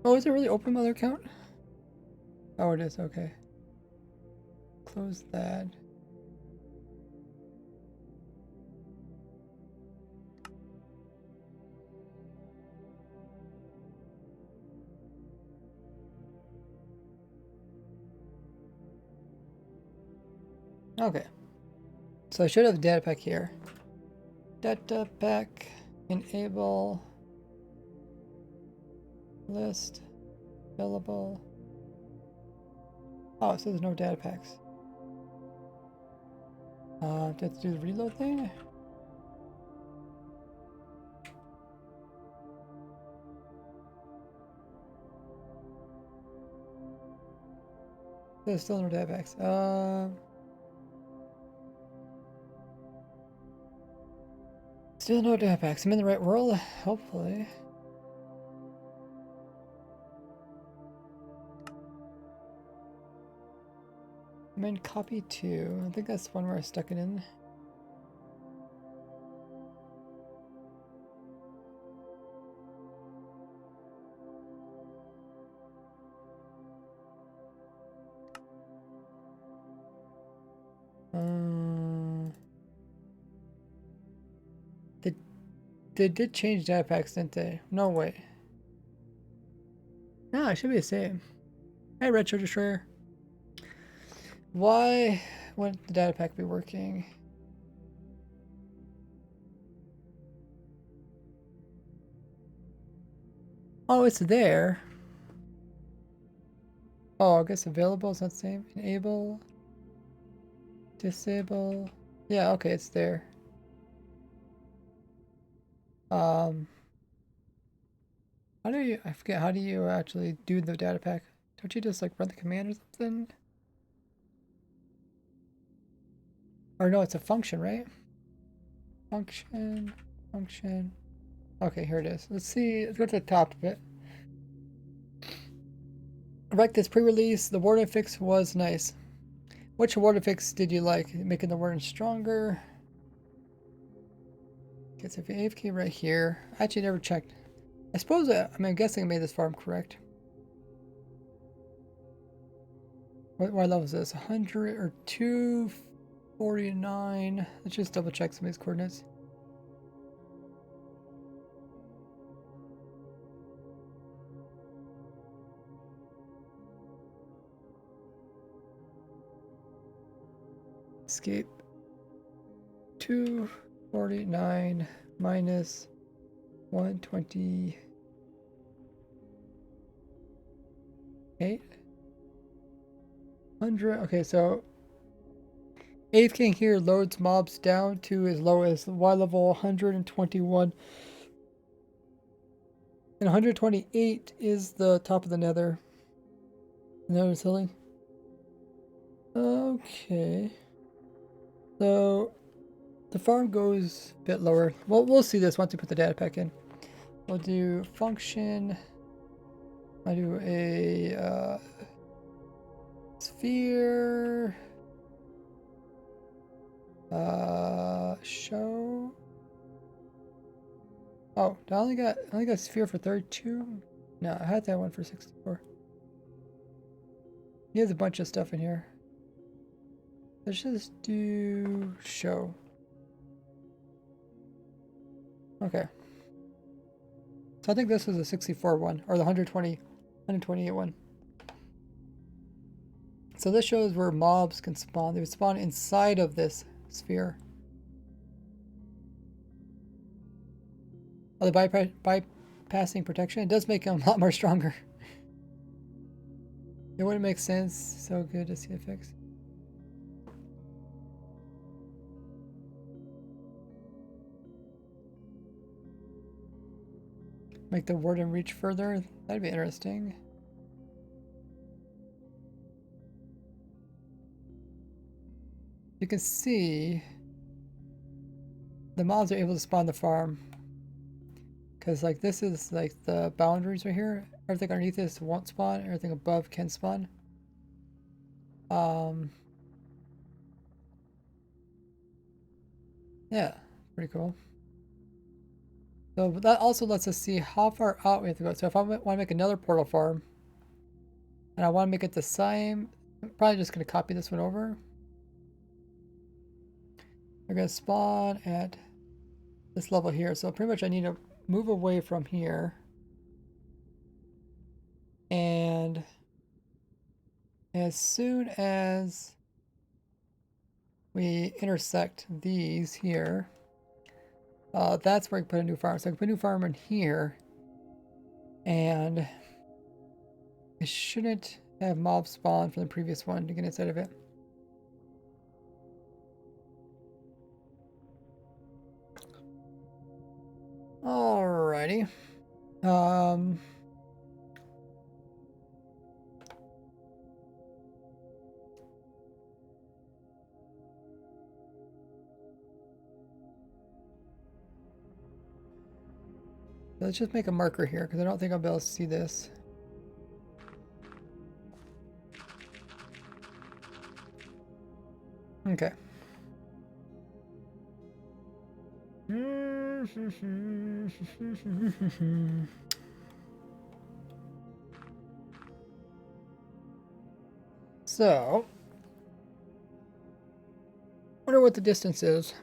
Oh, is it really open my other account? Oh, it is, okay. Close that. Okay. So I should have a data pack here. Data pack, enable, list, available. Oh, so there's no data packs. Do I have to do the reload thing? There's still no data packs. Still no data packs. I'm in the right world, hopefully. I'm in copy 2. I think that's the one where I stuck it in. They did change data packs, didn't they? No way. No, it should be the same. Hey, Retro Destroyer. Why wouldn't the data pack be working? Oh, it's there. Oh, I guess available is not the same. Enable, disable. Yeah, okay, it's there. How do you, I forget, how do you actually do the data pack? Don't you just like run the command or something? Or no, it's a function, right? Function, function. Okay, here it is. Let's see, let's go to the top of it. Write this pre-release. The warden fix was nice. Which warden fix did you like? Making the warden stronger? Okay, so if you AFK right here. I actually never checked. I suppose, I'm guessing I made this farm correct. What level is this? 100 or 249? Let's just double check some of these coordinates. Escape. 249 minus 128. 100. Okay, so AFK here loads mobs down to as low as Y level 121. And 128 is the top of the nether. Nether ceiling. Okay. So the farm goes a bit lower. Well, we'll see this once we put the data pack in. We'll do function. I do a sphere. Show. Oh, I only got sphere for 32. No, I had that one for 64. He has a bunch of stuff in here. Let's just do show. Okay. So I think this was a 64 one, or the 128 one. So this shows where mobs can spawn. They would spawn inside of this sphere. Oh, the bypassing protection. It does make them a lot more stronger. It wouldn't make sense. So good to see it fixed. Make the warden reach further. That'd be interesting. You can see the mobs are able to spawn the farm. Because like this is like the boundaries right here. Everything underneath this won't spawn. Everything above can spawn. Yeah, pretty cool. So that also lets us see how far out we have to go. So if I want to make another portal farm, and I want to make it the same, I'm probably just going to copy this one over. We're going to spawn at this level here. So pretty much I need to move away from here. And as soon as we intersect these here, that's where I can put a new farm. So I can put a new farm in here. And I shouldn't have mobs spawn from the previous one to get inside of it. Alrighty. Let's just make a marker here because I don't think I'll be able to see this. Okay. So, I wonder what the distance is.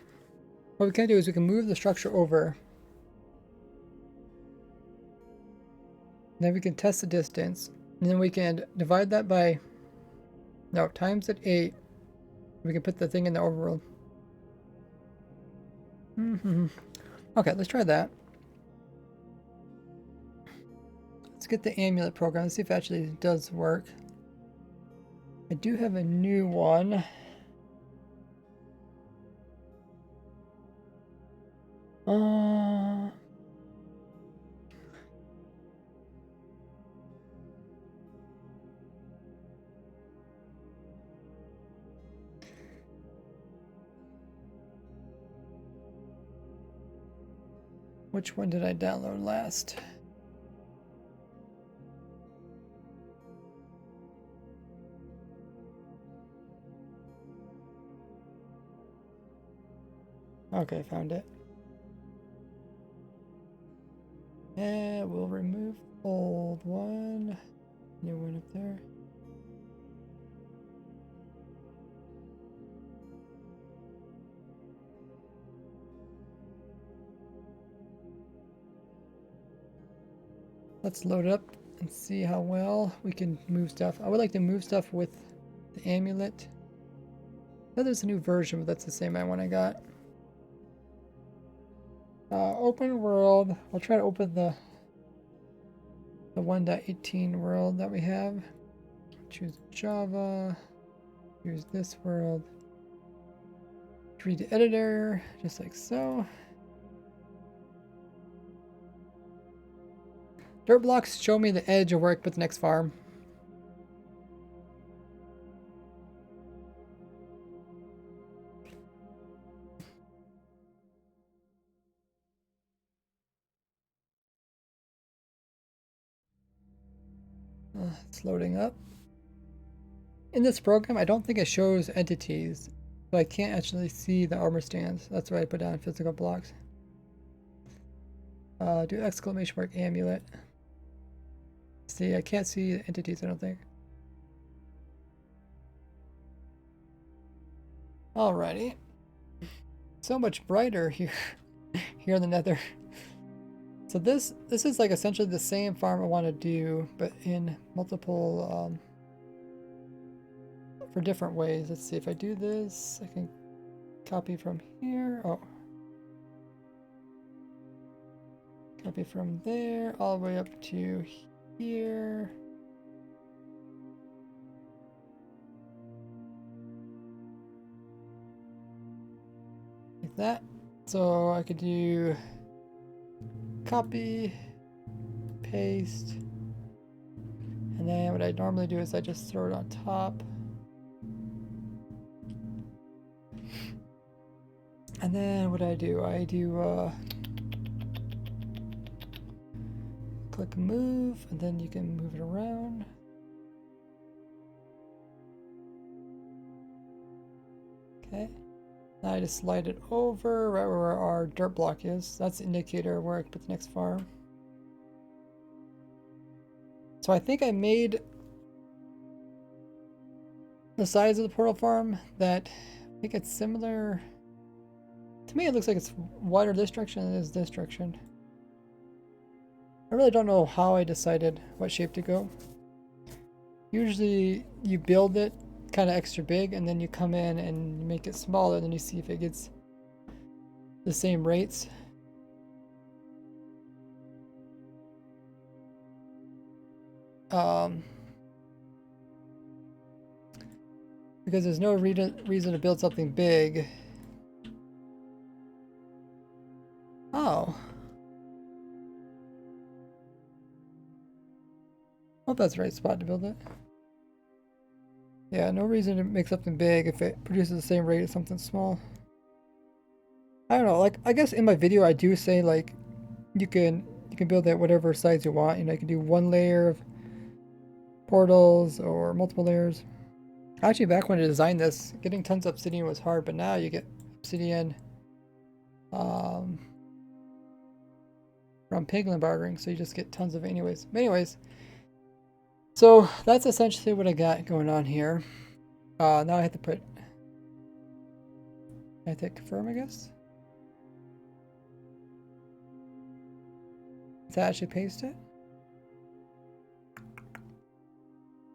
What we can do is we can move the structure over. Then we can test the distance. And then we can divide that by, no, times it 8. We can put the thing in the overworld. Okay, let's try that. Let's get the amulet program. Let's see if it actually does work. I do have a new one. Which one did I download last? Okay, found it. And we'll remove old one. New one up there. Let's load it up and see how well we can move stuff. I would like to move stuff with the amulet. I know there's a new version, but that's the same one I got. Open world. I'll try to open the 1.18 world that we have. Choose Java. Use this world. Read the editor, just like so. Dirt blocks show me the edge of work with the next farm. It's loading up. In this program, I don't think it shows entities, so I can't actually see the armor stands. That's why I put down physical blocks. Do exclamation mark amulet. See, I can't see entities, I don't think. Alrighty. So much brighter here, here in the nether. So this is like essentially the same farm I want to do, but in multiple, for different ways. Let's see if I do this, I can copy from here. Oh. Copy from there all the way up to here. Like that. So I could do copy, paste, and then what I normally do is I just throw it on top. And then what I do click move, and then you can move it around. Okay. Now I just slide it over right where our dirt block is. That's the indicator where I put the next farm. So I think I made the size of the portal farm that I think it's similar. To me, it looks like it's wider this direction than it is this direction. I really don't know how I decided what shape to go. Usually you build it kind of extra big and then you come in and make it smaller, and then you see if it gets the same rates. Because there's no reason to build something big. Oh. Hope that's the right spot to build it. Yeah, no reason to make something big if it produces the same rate as something small. I don't know, like, I guess in my video I do say, like, you can build it whatever size you want. You know, you can do one layer of portals or multiple layers. Actually, back when I designed this, getting tons of obsidian was hard, but now you get obsidian from piglin bartering, so you just get tons of it anyways. But anyways, so that's essentially what I got going on here. Now I have to confirm, I guess. Does that actually paste it?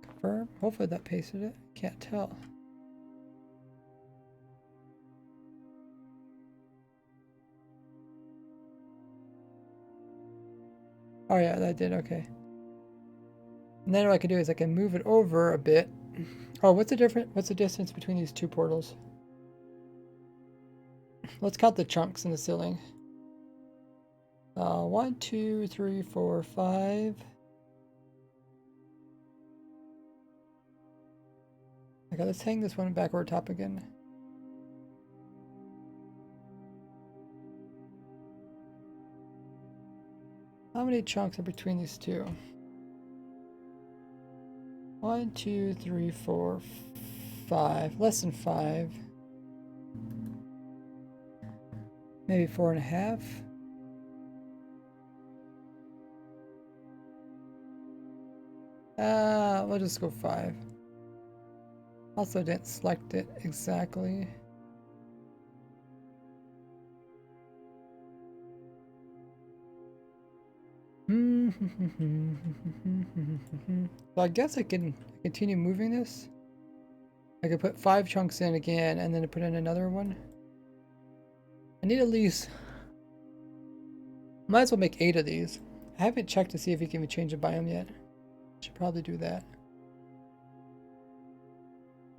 Confirm. Hopefully that pasted it. Can't tell. Oh yeah, that did, okay. And then what I can do is I can move it over a bit Oh, what's the distance between these two portals? Let's count the chunks in the ceiling. 1, 2, 3, 4, 5. Okay, let's hang this one back over top again. How many chunks are between these two? 1, 2, 3, 4, 5. Less than 5. Maybe 4.5. We'll just go 5. Also didn't select it exactly. So I guess I can continue moving this. I could put 5 chunks in again and then put in another one. I need at least... Might as well make 8 of these. I haven't checked to see if you can even change the biome yet. Should probably do that.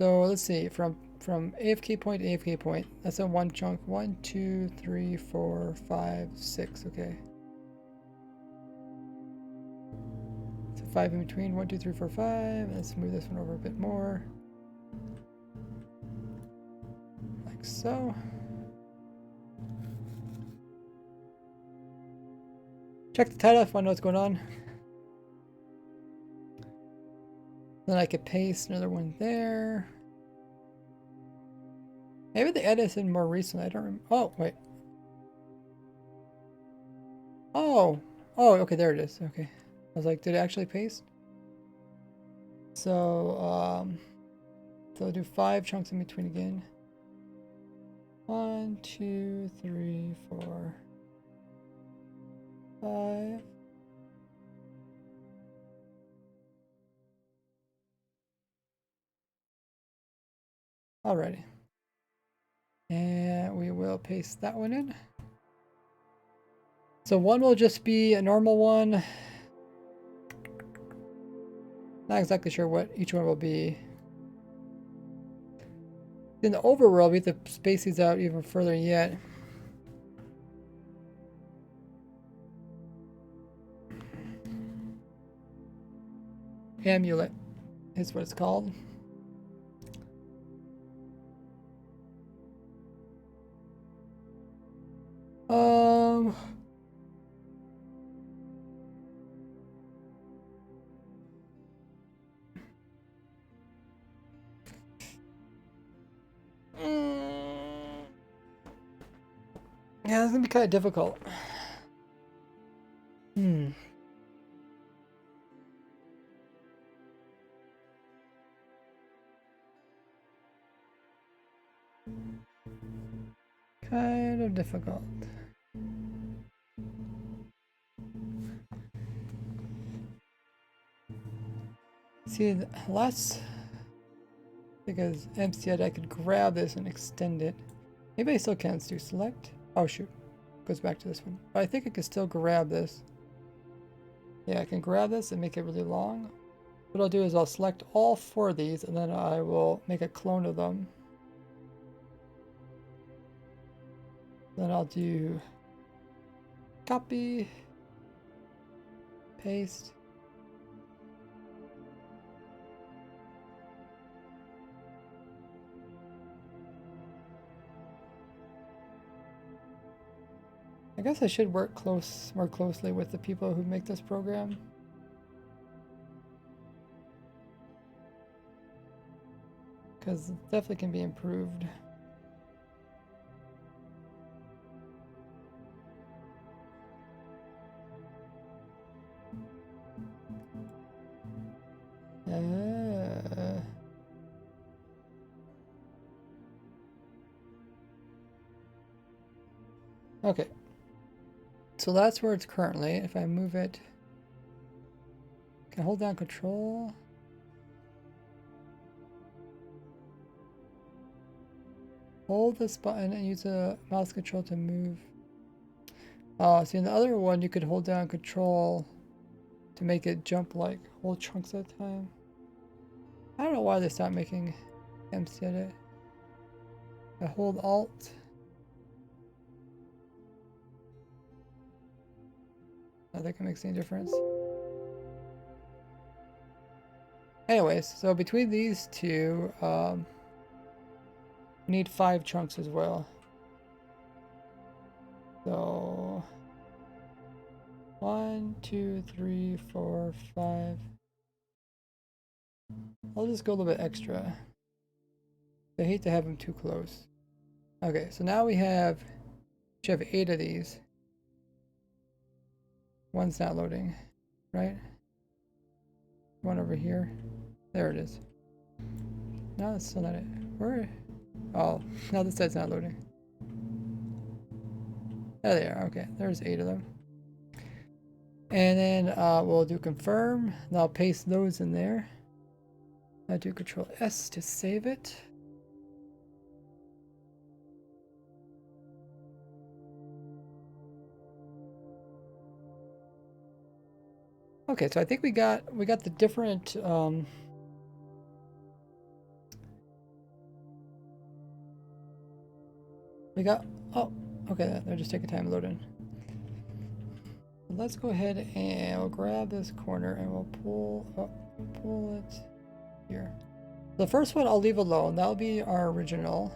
So let's see, from AFK point to AFK point. That's a 1 chunk. 1, 2, 3, 4, 5, 6. Okay. So 5 in between. 1, 2, 3, 4, 5. Let's move this one over a bit more. Like so. Check the title if I want to know what's going on. Then I could paste another one there. Maybe they added this in more recently. I don't remember. Oh, wait. Oh. Oh, okay, there it is. Okay. I was like, did it actually paste? So, so I'll do 5 chunks in between again. 1, 2, 3, 4, 5. Alrighty. And we will paste that one in. So one will just be a normal one. Not exactly sure what each one will be. In the overworld, we have to space these out even further yet. Amulet is what it's called. Yeah, it's gonna be kind of difficult. Kind of difficult. See, last because M said I could grab this and extend it. Maybe I still can do select. Oh shoot, goes back to this one. But I think I can still grab this. Yeah, I can grab this and make it really long. What I'll do is I'll select all 4 of these and then I will make a clone of them. Then I'll do copy, paste. I guess I should work more closely with the people who make this program. Because it definitely can be improved. Okay. So that's where it's currently. If I move it, can I hold down control? Hold this button and use a mouse control to move. Oh, see in the other one you could hold down control to make it jump like whole chunks at a time. I don't know why they stopped making MC edit. I hold Alt. I don't think it makes any difference. Anyways, so between these two, we need 5 chunks as well. So 1, 2, 3, 4, 5. I'll just go a little bit extra. I hate to have them too close. Okay, so now we have 8 of these. One's not loading, right? One over here. There it is. No, that's still not it. Where? Oh, now this side's not loading. There they are. Okay, there's 8 of them. And then we'll do confirm. And I'll paste those in there. I'll do Control S to save it. Okay, so I think we got the different oh, okay, they're just taking time to load in. Let's go ahead and we'll grab this corner and we'll pull it here. The first one I'll leave alone. That'll be our original.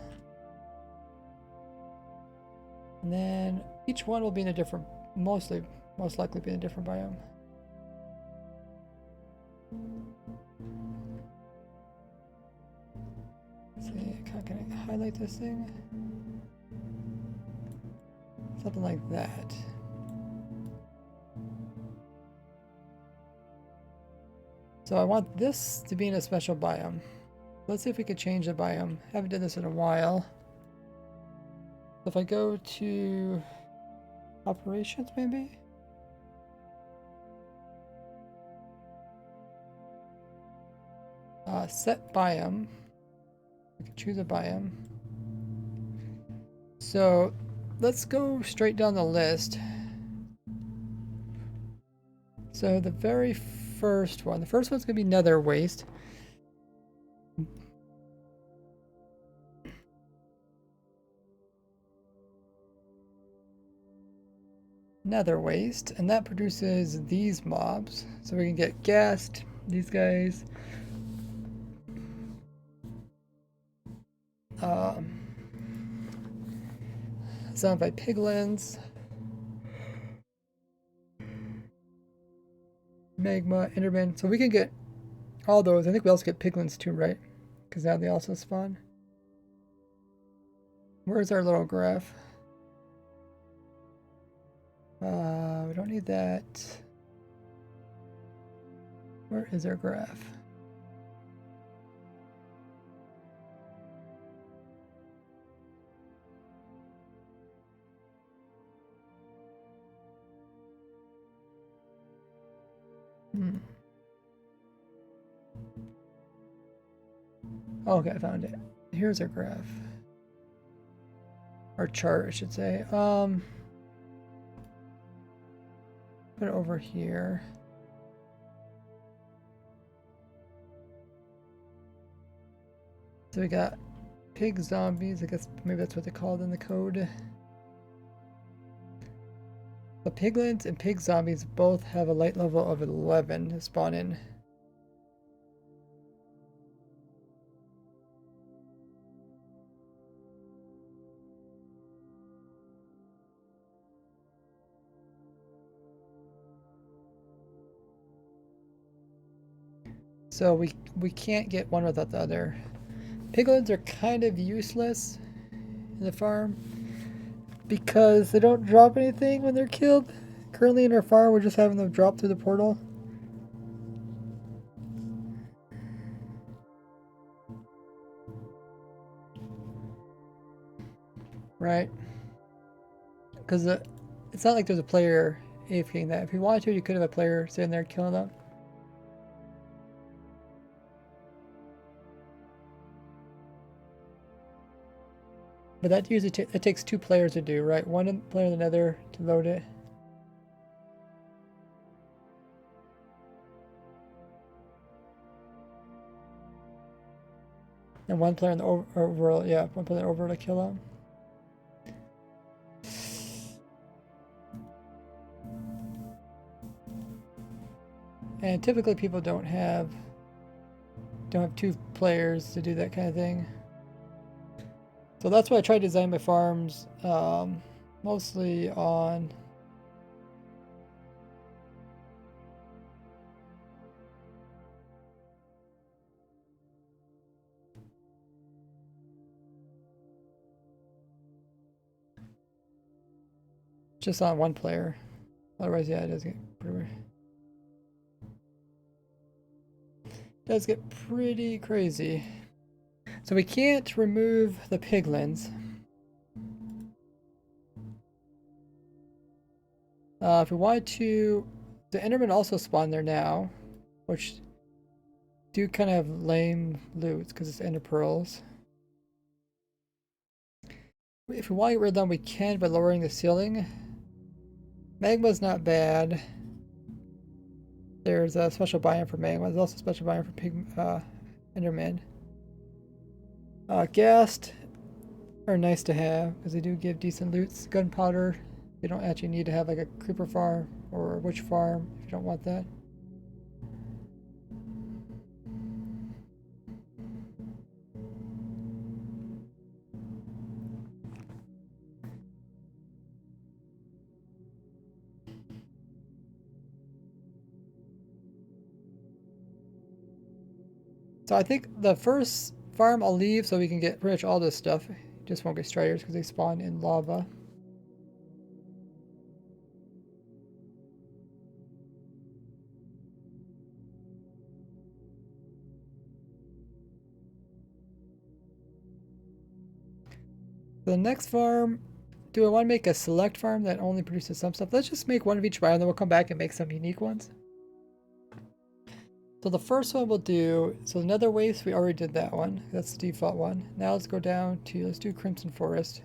And then each one will be in a different, most likely be in a different biome. Let's see, can I highlight this thing? Something like that. So I want this to be in a special biome. Let's see if we can change the biome. Haven't done this in a while. So if I go to operations, maybe? Set biome. I can choose a biome. So let's go straight down the list. So the very first one, the first one's gonna be nether waste. Nether waste, and that produces these mobs. So we can get gassed, these guys. Zombie piglins. Magma, Enderman. So we can get all those. I think we also get piglins too, right? Because now they also spawn. Where's our little graph? We don't need that. Where is our graph? Okay, I found it. Here's our graph. Our chart, I should say. Put it over here. So we got pig zombies. I guess maybe that's what they called in the code. The piglins and pig zombies both have a light level of 11 to spawn in. So we can't get one without the other. Piglins are kind of useless in the farm because they don't drop anything when they're killed. Currently in our farm, we're just having them drop through the portal. Right? Because it's not like there's a player AFKing that. If you wanted to, you could have a player sitting there killing them. But that usually it takes 2 players to do, right? One player in the nether to load it. And one player in the overworld, yeah, one player in the overworld to kill him. And typically people don't have two players to do that kind of thing. So that's why I try to design my farms mostly on just on one player. Otherwise, yeah, it does get pretty crazy. So we can't remove the piglins. If we wanted to, the Endermen also spawn there now, which do kind of have lame loot because it's Ender Pearls. If we want to get rid of them, we can by lowering the ceiling. Magma's not bad. There's a special biome for magma. There's also a special biome for Enderman. Ghast are nice to have because they do give decent loots. Gunpowder, you don't actually need to have like a creeper farm or a witch farm if you don't want that. So I think the first farm I'll leave so we can get pretty much all this stuff. Just won't get striders because they spawn in lava. The next farm, do I want to make a select farm that only produces some stuff? Let's just make one of each biome, then we'll come back and make some unique ones. So the first one we'll do, so the nether waste, we already did that one. That's the default one. Now let's go down to, let's do Crimson Forest.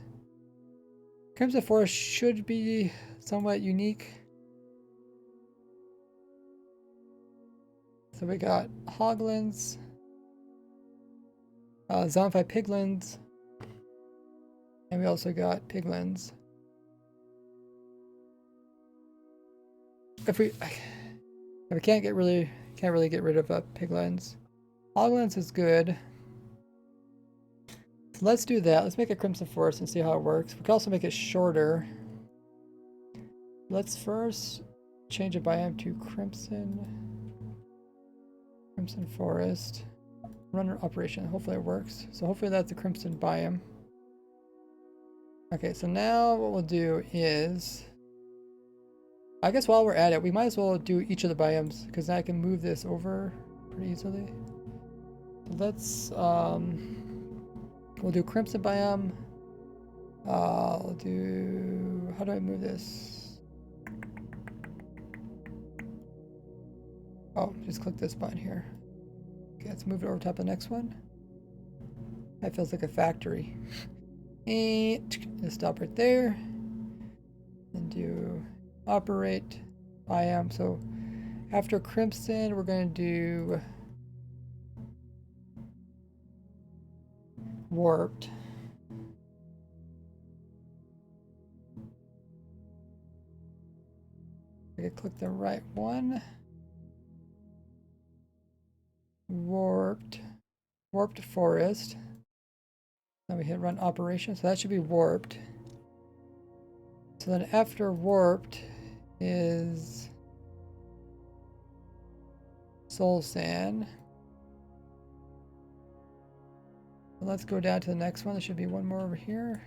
Crimson Forest should be somewhat unique. So we got hoglins, zombified piglins, and we also got piglins. If we can't really get rid of piglins. Hoglins is good. So let's do that. Let's make a Crimson Forest and see how it works. We can also make it shorter. Let's first change a biome to Crimson Forest. Run an operation. Hopefully it works. So hopefully that's the Crimson biome. Okay, so now what we'll do is, I guess while we're at it, we might as well do each of the biomes because now I can move this over pretty easily. So let's we'll do Crimson biome. I'll do, how do I move this? Oh, just click this button here. Okay, let's move it over top of the next one. That feels like a factory. And let's stop right there. And do operate biome. So after Crimson, we're going to do warped. I can click the right one. Warped forest. Then we hit run operation, so that should be warped. So then after warped is soul sand. So let's go down to the next one. There should be one more over here.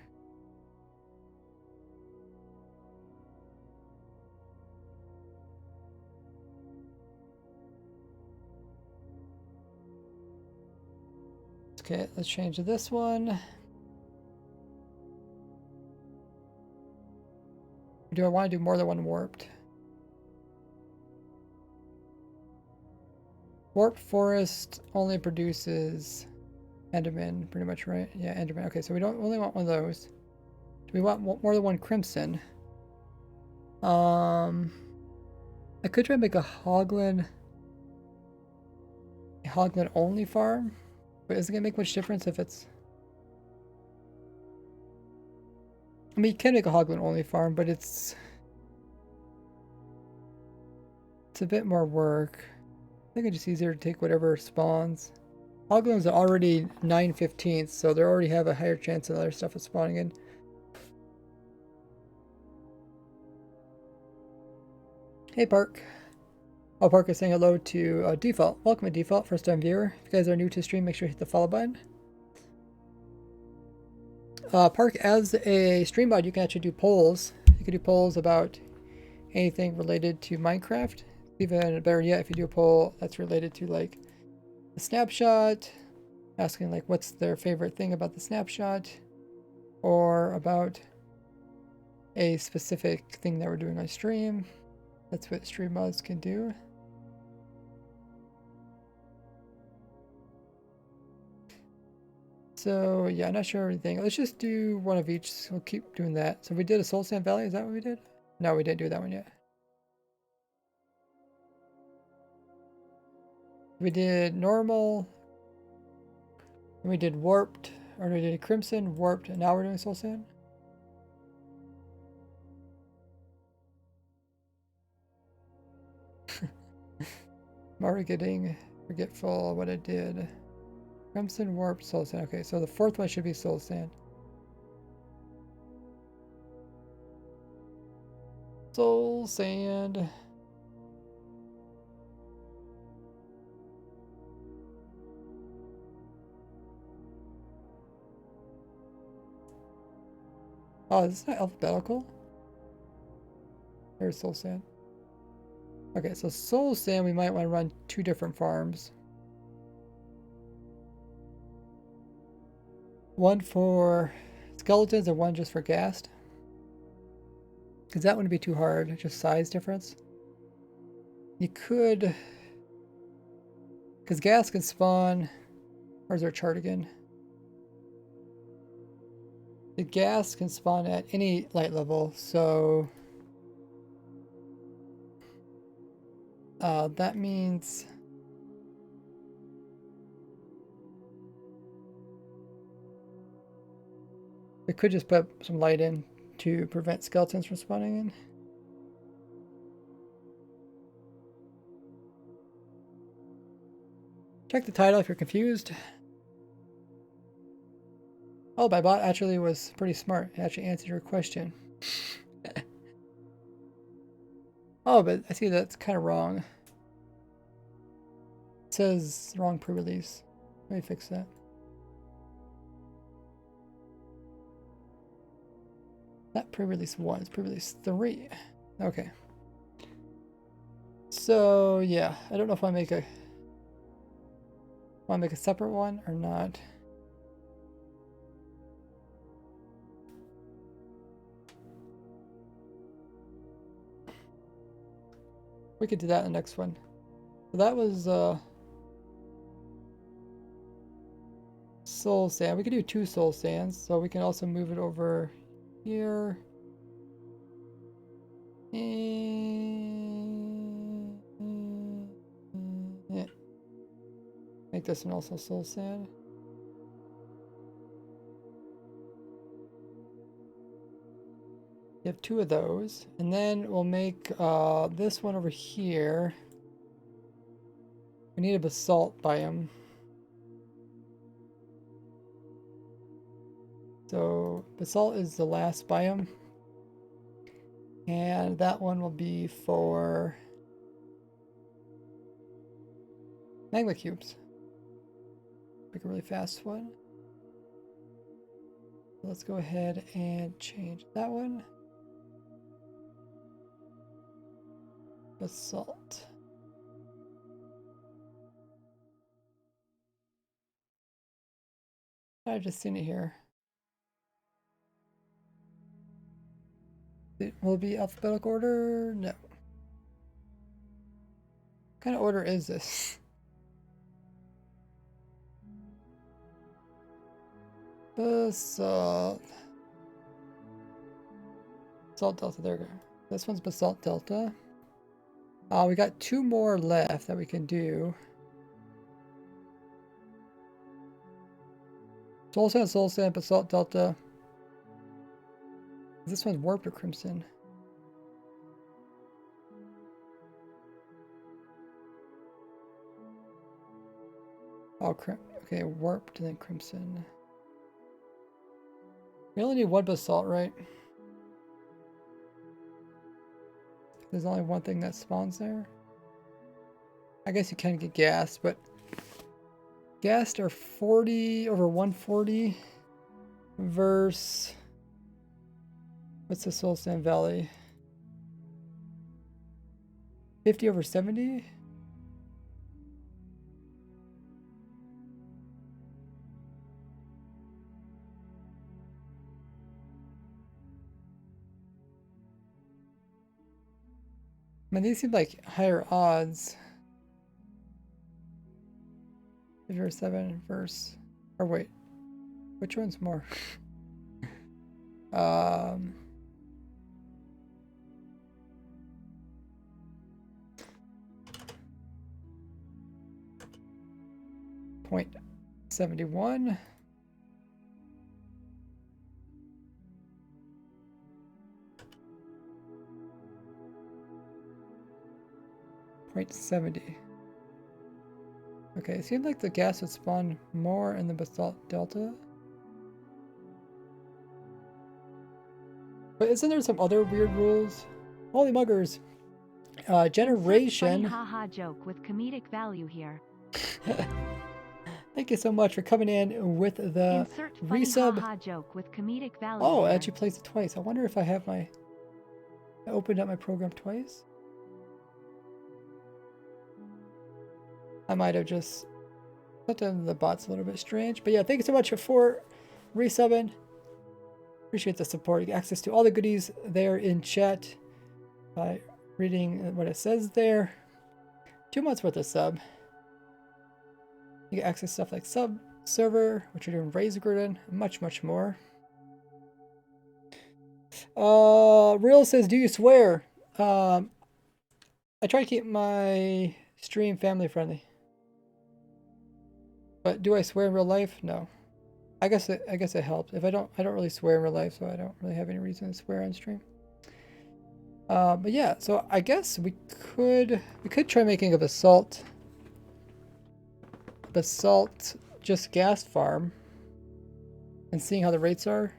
Okay, let's change to this one. Do I want to do more than one warped? Warped forest only produces Enderman, pretty much, right? Yeah, Enderman. Okay, so we don't only want one of those. Do we want more than one Crimson? I could try to make a Hoglin only farm. But is it gonna make much difference if it's... I mean, you can make a hoglin only farm, but it's a bit more work. I think it's just easier to take whatever spawns. Hoglins are already 9/15, so they already have a higher chance of other stuff of spawning in. Hey, Park. Oh, Park is saying hello to Default. Welcome to Default, first time viewer. If you guys are new to the stream, make sure to hit the follow button. Park, as a stream bot, you can actually do polls. You can do polls about anything related to Minecraft. Even better yet, if you do a poll that's related to like a snapshot, asking like what's their favorite thing about the snapshot, or about a specific thing that we're doing on stream. That's what stream mods can do. So yeah, I'm not sure everything. Let's just do one of each. So we'll keep doing that. So we did a Soul Sand Valley. Is that what we did? No, we didn't do that one yet. We did normal. And we did warped, or we did crimson, warped, and now we're doing Soul Sand. I'm already getting forgetful of what I did. Crimson, warped, Soul Sand. Okay, so the fourth one should be Soul Sand. Soul Sand. Oh, this is not alphabetical. There's Soul Sand. Okay, so Soul Sand, we might want to run 2 different farms. One for skeletons and one just for ghast. Because that wouldn't be too hard, just size difference. You could... Because ghast can spawn... Where's our chart again? The ghast can spawn at any light level, so... that means... We could just put some light in to prevent skeletons from spawning in. Check the title if you're confused. Oh, my bot actually was pretty smart. It actually answered your question. Oh, but I see that's kind of wrong. It says wrong pre-release. Let me fix that. Not pre-release 1, it's pre-release 3. Okay. So yeah, I don't know if I want to make a separate one or not. We could do that in the next one. So that was Soul Sand. We could do 2 Soul Sands, so we can also move it over here. And yeah. Make this one also Soul Sand. You have 2 of those, and then we'll make this one over here. We need a basalt biome. So basalt is the last biome, and that one will be for magma cubes. Make a really fast one. Let's go ahead and change that one. Basalt. I've just seen it here. It will be alphabetical order? No. What kind of order is this? Basalt. Basalt Delta, there we go. This one's Basalt Delta. We got 2 more left that we can do. Soul Sand, Basalt Delta. This one's warped or crimson. Oh, okay, warped and then crimson. We only need one basalt, right? There's only one thing that spawns there. I guess you can get gassed, but gassed are 40 over 140 versus what's the Soul Sand Valley? 50 over 70? I mean, these seem like higher odds. 50 over 7 versus, or wait, which one's more? 0.71. .70. Okay, it seemed like the gas would spawn more in the basalt delta. But isn't there some other weird rules? Holy muggers! Generation. Haha joke with comedic value here. Thank you so much for coming in with the resub. Haha joke with comedic value. Oh, here. I actually placed it twice. I wonder if I have my. I opened up my program twice. I might have just. Sometimes the bot's a little bit strange, but yeah, thank you so much for resubbing. Appreciate the support. You get access to all the goodies there in chat by reading what it says there. 2 months worth of sub. You get access to stuff like sub server, which are doing Raise Gordon, much more. Real says, do you swear? I try to keep my stream family friendly. But do I swear in real life? No. I guess it helps. If I don't really swear in real life, so I don't really have any reason to swear on stream. But yeah, so I guess we could try making a basalt just gas farm and seeing how the rates are.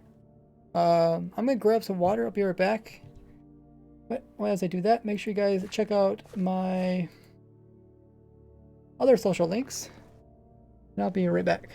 I'm gonna grab some water. I'll be right back. But as I do that, make sure you guys check out my other social links. And I'll be right back.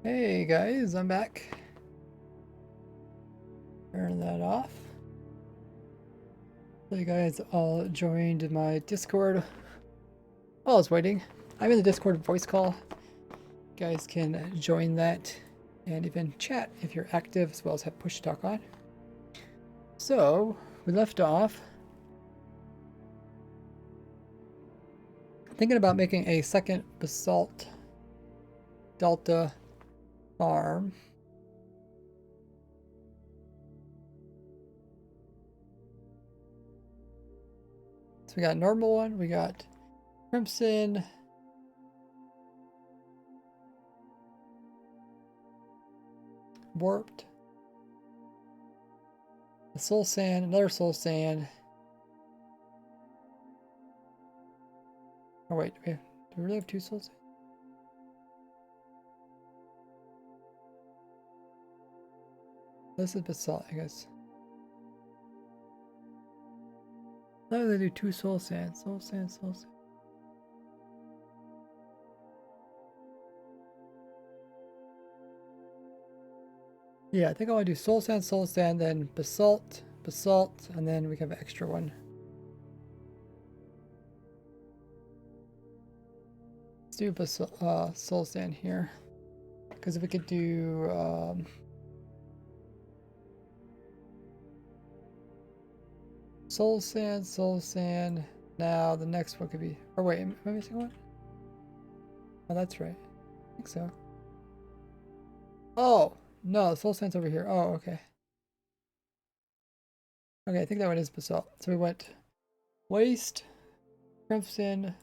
Hey guys, I'm back. Turn that off. So you guys all joined my Discord. While I was waiting, I'm in the Discord voice call. You guys can join that and even chat if you're active, as well as have push talk on. So we left off thinking about making a second basalt delta farm. So we got normal one, we got crimson, warped, a soul sand, another soul sand. Oh wait, do we really have two soul sands? This is basalt, I guess. Why do they do two soul sands? Soul sand, soul sand. Yeah, I think I want to do soul sand, then basalt, basalt, and then we have an extra one. Let's do basalt, soul sand here. Because if we could do soul sand. Now the next one could be. Or wait, am I missing one? Oh, that's right. I think so. Oh no, soul sand's over here. Oh, okay. Okay, I think that one is basalt. So we went waste, crimson.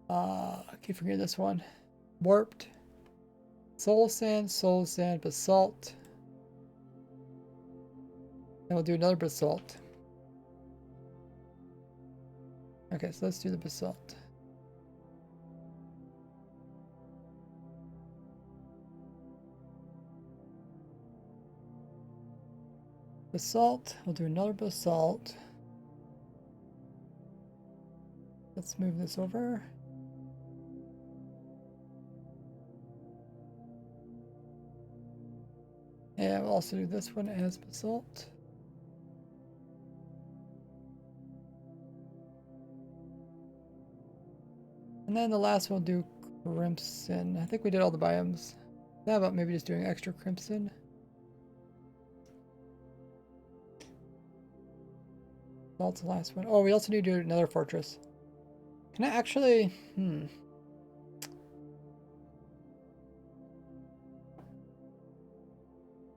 I keep forgetting this one. Warped, soul sand, basalt. And we'll do another basalt. Okay, so let's do the basalt. Basalt, we'll do another basalt. Let's move this over. And we'll also do this one as basalt. And then the last one we'll do crimson. I think we did all the biomes. How about maybe just doing extra crimson? That's the last one. Oh, we also need to do another fortress. Can I actually...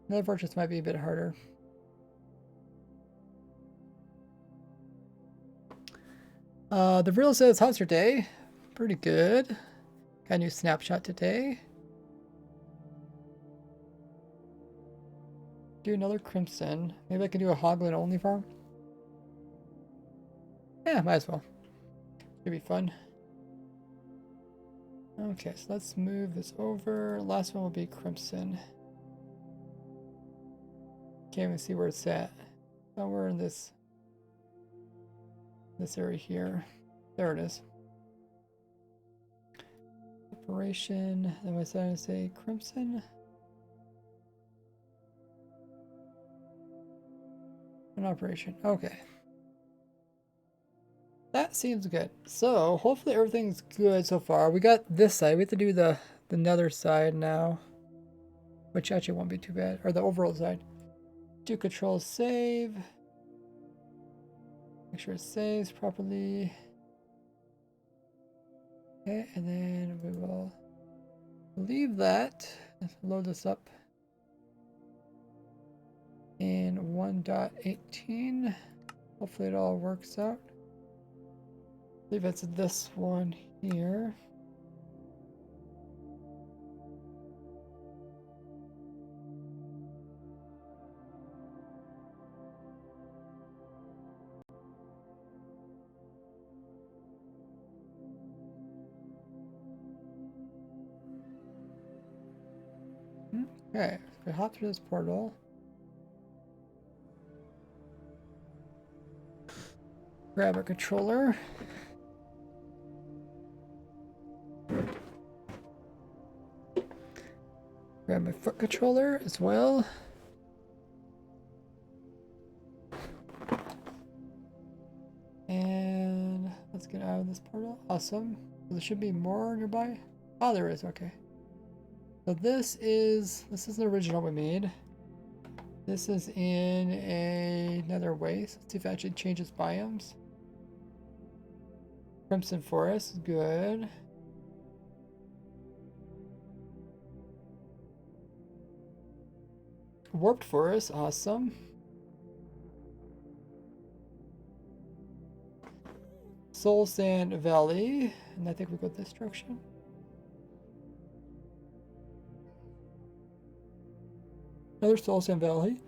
Another fortress might be a bit harder. The real says, how's your day? Pretty good. Got a new snapshot today. Do another crimson. Maybe I can do a hoglin only farm. Yeah, might as well. Should be fun. Okay, so let's move this over. Last one will be crimson. Can't even see where it's at. Somewhere in this area here. There it is. Operation. Then I decided to say crimson. An operation. Okay. That seems good. So hopefully everything's good so far. We got this side. We have to do the nether side now, which actually won't be too bad. Or the overall side. Do control save. Make sure it saves properly. Okay, and then we will leave that. Let's load this up in 1.18. Hopefully it all works out. I believe it's this one here. Okay, we hop through this portal. Grab our controller. my foot controller as well. And let's get out of this portal. Awesome. There should be more nearby. Oh, there is. Okay. So this is the original we made. This is in another way. So let's see if it actually changes biomes. Crimson Forest, good. Warped Forest, awesome. Soul Sand Valley, and I think we got this direction. Another Soul Sand Valley.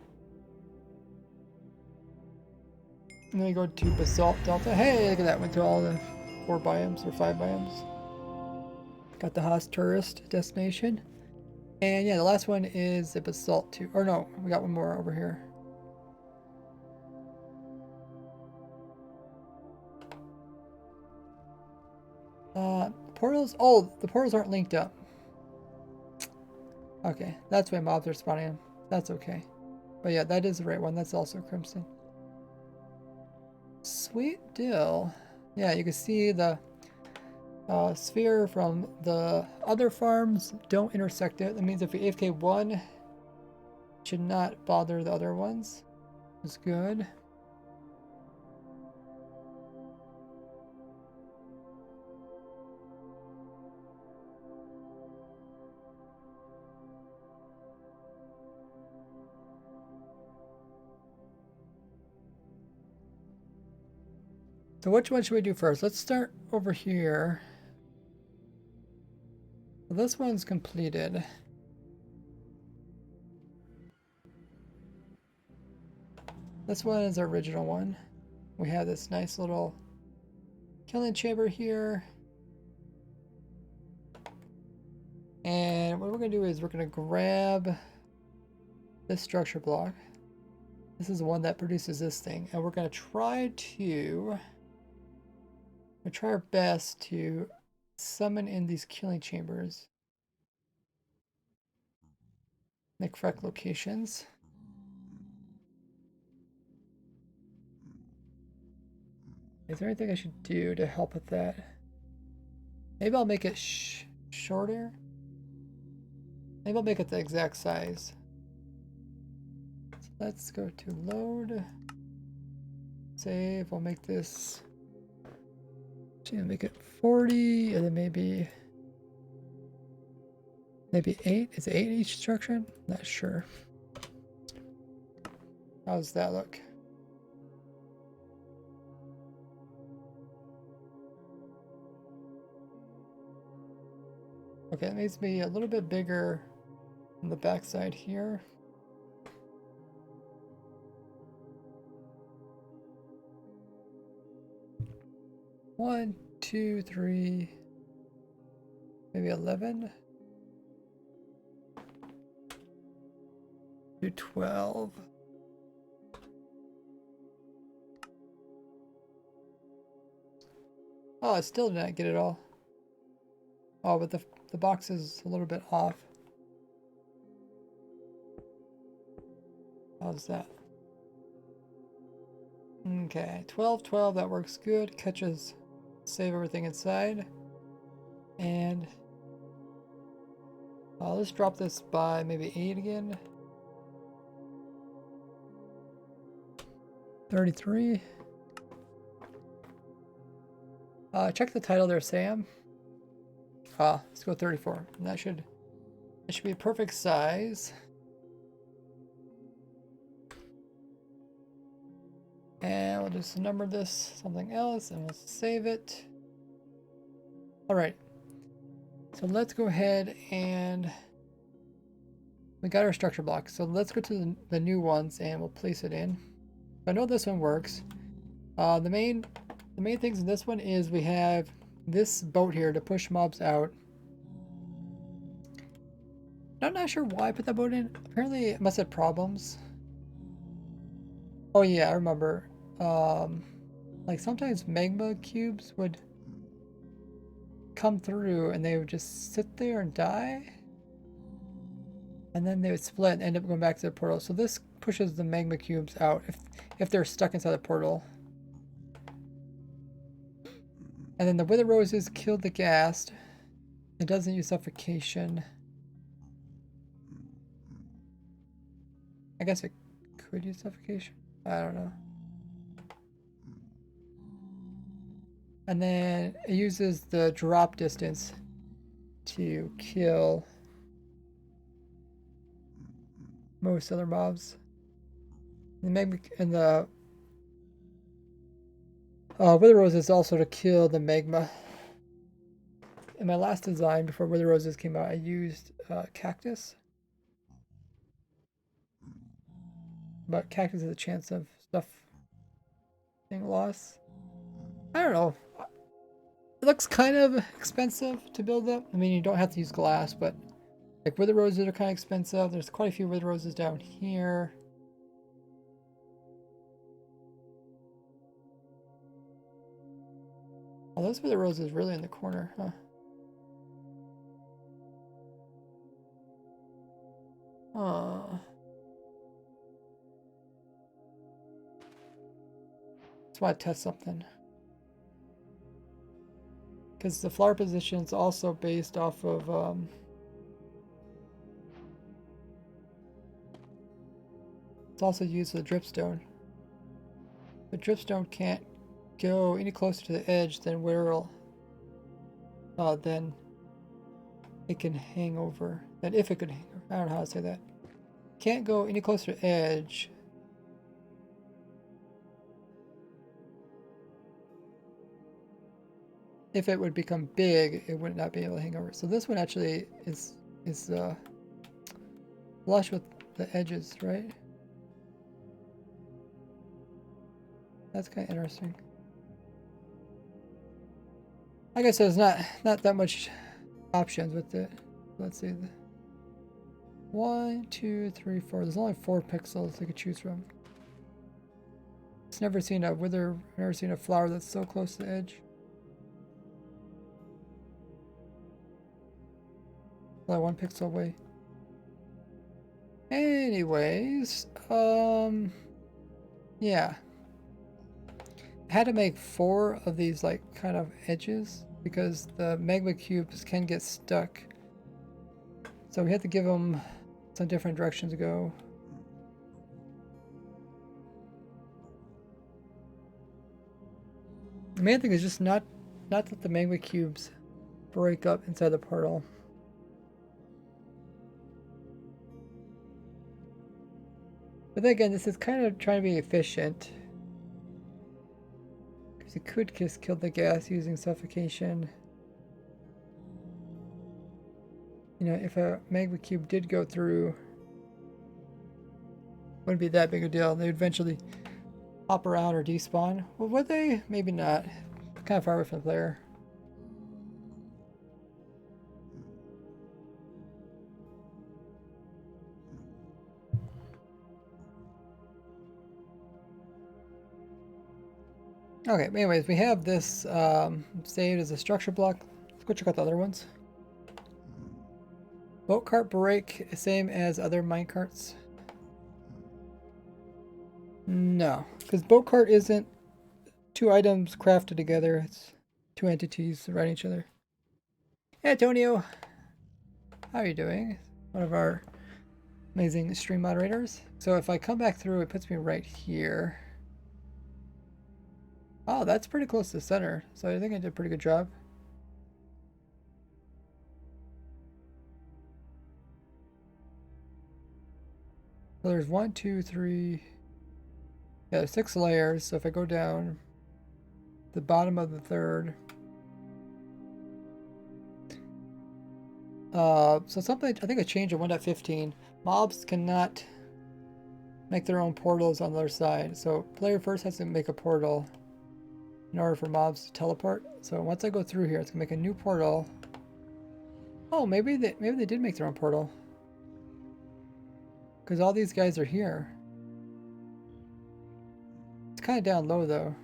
And then we go to Basalt Delta. Hey, look at that, went to all the 4 biomes or 5 biomes. Got the Haas tourist destination. And yeah, the last one is the Basalt 2. Or no, we got one more over here. Portals? Oh, the portals aren't linked up. Okay, that's why mobs are spawning in. That's okay. But yeah, that is the right one. That's also Crimson. Sweet deal. Yeah, you can see the sphere from the other farms don't intersect it. That means if you AFK one, should not bother the other ones. It's good. So which one should we do first? Let's start over here. So this one's completed. This one is our original one. We have this nice little killing chamber here. And what we're going to do is we're going to grab this structure block. This is the one that produces this thing. And we're going to try our best to summon in these killing chambers. Make correct locations. Is there anything I should do to help with that? Maybe I'll make it shorter. Maybe I'll make it the exact size. So let's go to load. Save. I'll make this. Actually, I'll make it 40, and then maybe 8. Is it 8 each instruction? Not sure. How's that look? Okay, it needs to be a little bit bigger on the back side here. One, two, three, maybe 11. Do 12. Oh, I still did not get it all. Oh, but the box is a little bit off. How's that? Okay, 12, 12, that works good. Catches, save everything inside. And let's drop this by maybe 8 again. 33. Check the title there, Sam. Let's go 34. And that should be a perfect size. And we'll just number this something else and we'll save it. Alright. So let's go ahead and we got our structure block. So let's go to the new ones and we'll place it in. I know this one works. The main things in this one is we have this boat here to push mobs out. I'm not sure why I put that boat in. Apparently it must have problems. Oh yeah, I remember. Like sometimes magma cubes would come through and they would just sit there and die. And then they would split and end up going back to the portal. So this pushes the magma cubes out if they're stuck inside the portal. And then the wither roses killed the ghast. It doesn't use suffocation. I guess it could use suffocation. I don't know. And then it uses the drop distance to kill most other mobs. And the Wither Rose is also to kill the magma. In my last design, before Wither Roses came out, I used cactus. But cactus has a chance of stuff being lost. I don't know. It looks kind of expensive to build up. I mean, you don't have to use glass, but like Wither Roses are kind of expensive. There's quite a few Wither Roses down here. Oh, those Wither Roses really in the corner, huh? Just want to test something. Because the flower position is also based off of it's also used for the dripstone. The dripstone can't go any closer to the edge than where then it can hang over. Then if it could hang over. I don't know how to say that. Can't go any closer to edge. If it would become big, it would not be able to hang over. So this one actually is flush with the edges, right? That's kind of interesting. Like I said, there's not that much options with it. Let's see. 1, 2, 3, 4. There's only 4 pixels you could choose from. I've never seen a flower that's so close to the edge. Only 1 pixel away. Anyways, yeah. I had to make 4 of these like kind of edges because the magma cubes can get stuck. So we had to give them some different directions to go. The main thing is just not that the magma cubes break up inside the portal. But then again, this is kind of trying to be efficient. Because you could just kill the ghast using suffocation. You know, if a magma cube did go through, wouldn't be that big a deal. They'd eventually hop around or despawn. Well, would they? Maybe not. Kind of far away from the player. Okay, anyways, we have this saved as a structure block. Let's go check out the other ones. Boat cart break, same as other minecarts. No, because boat cart isn't 2 items crafted together. It's 2 entities riding each other. Hey, Antonio. How are you doing? One of our amazing stream moderators. So if I come back through, it puts me right here. Oh, that's pretty close to the center. So I think I did a pretty good job. So there's 1, 2, 3. Yeah, there's 6 layers. So if I go down the bottom of the 3rd. So something, I think a change of 1.15. Mobs cannot make their own portals on the other side. So player first has to make a portal in order for mobs to teleport. So once I go through here, it's gonna make a new portal. Oh, maybe they did make their own portal. Because all these guys are here. It's kind of down low though.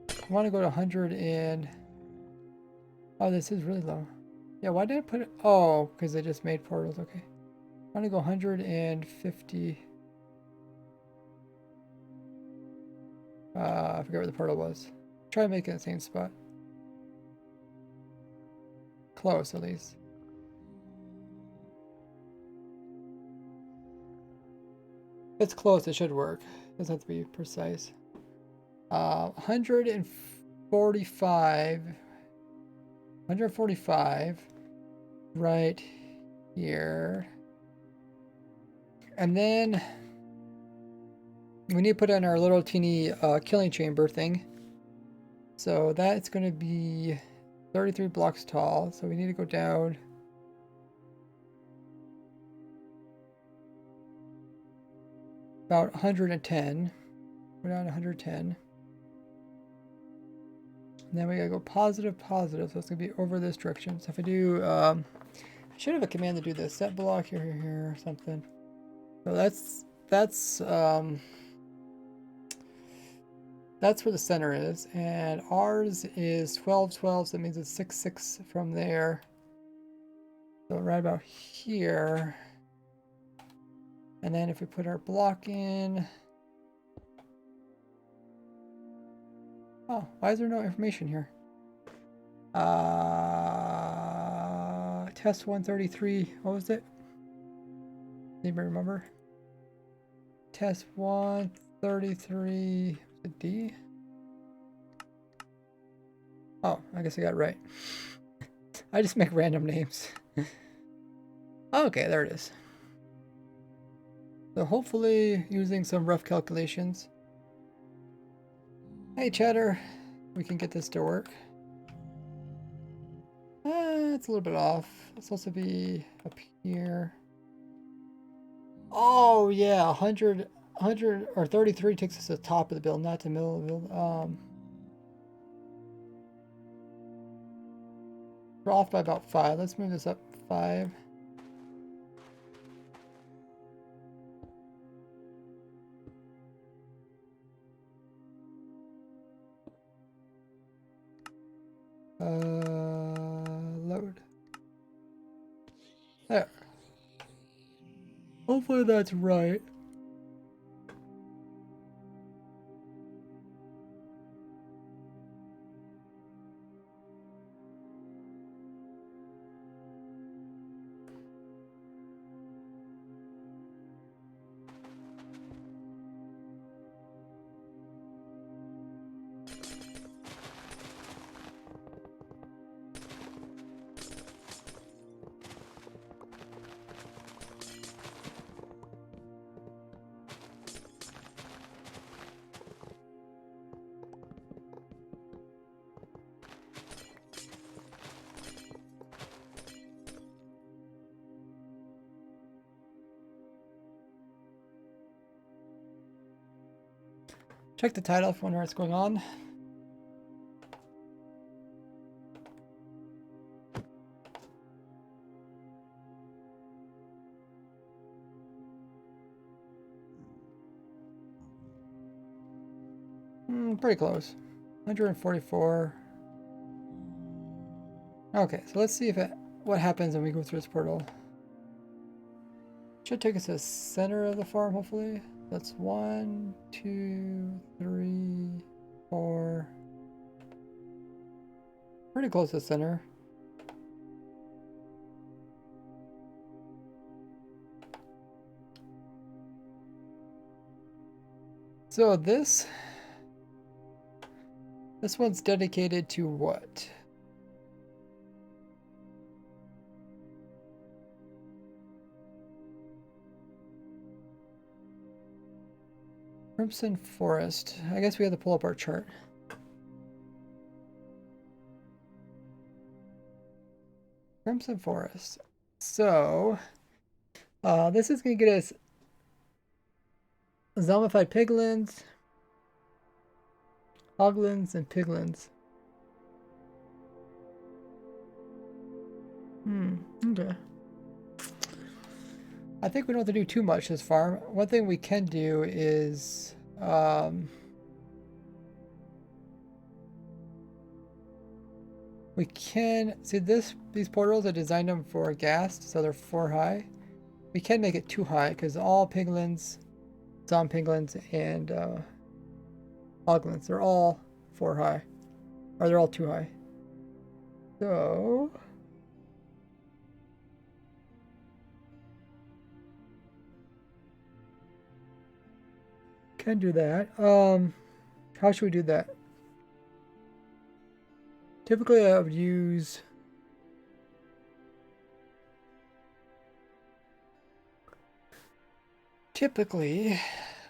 I want to go to 100 and... Oh, this is really low. Yeah, why did I put it? Oh, because they just made portals. Okay. I'm gonna go 150. I forget where the portal was. Try to make it in the same spot. Close, at least. If it's close, it should work. Doesn't have to be precise. 145. 145 right here. And then we need to put in our little teeny killing chamber thing. So that's going to be 33 blocks tall. So we need to go down about 110. Go down 110. And then we gotta go positive, positive. So it's gonna be over this direction. So if I do, I should have a command to do this. Set block here, here, here, or something. So that's where the center is, and ours is 12, 12. So that means it's 6, 6 from there. So right about here. And then if we put our block in, oh, why is there no information here? Test 133. What was it? Anybody remember? Test 133. Was it D? Oh, I guess I got it right. I just make random names. Okay, there it is. So hopefully, using some rough calculations. Hey, Chatter, we can get this to work. It's a little bit off. It's supposed to be up here. Oh yeah, 100 or 33 takes us to the top of the build, not to the middle of the build. We're off by about 5. Let's move this up 5. Load. There. Hopefully that's right. Check the title if you wonder what's going on. Pretty close. 144. Okay, so let's see if what happens when we go through this portal. Should take us to the center of the farm, hopefully. That's 1, 2, 3, 4. Pretty close to the center. So this one's dedicated to what? Crimson Forest. I guess we have to pull up our chart. Crimson Forest. So, this is going to get us zombified piglins, hoglins, and piglins. Okay. I think we don't have to do too much this farm. One thing we can do is We can see these portals. I designed them for ghast, so they're 4 high. We can make it 2 high because all piglins, zompiglins, and hoglins, they're all 4 high, or they're all 2 high. So can do that. How should we do that? Typically, I would use. Typically,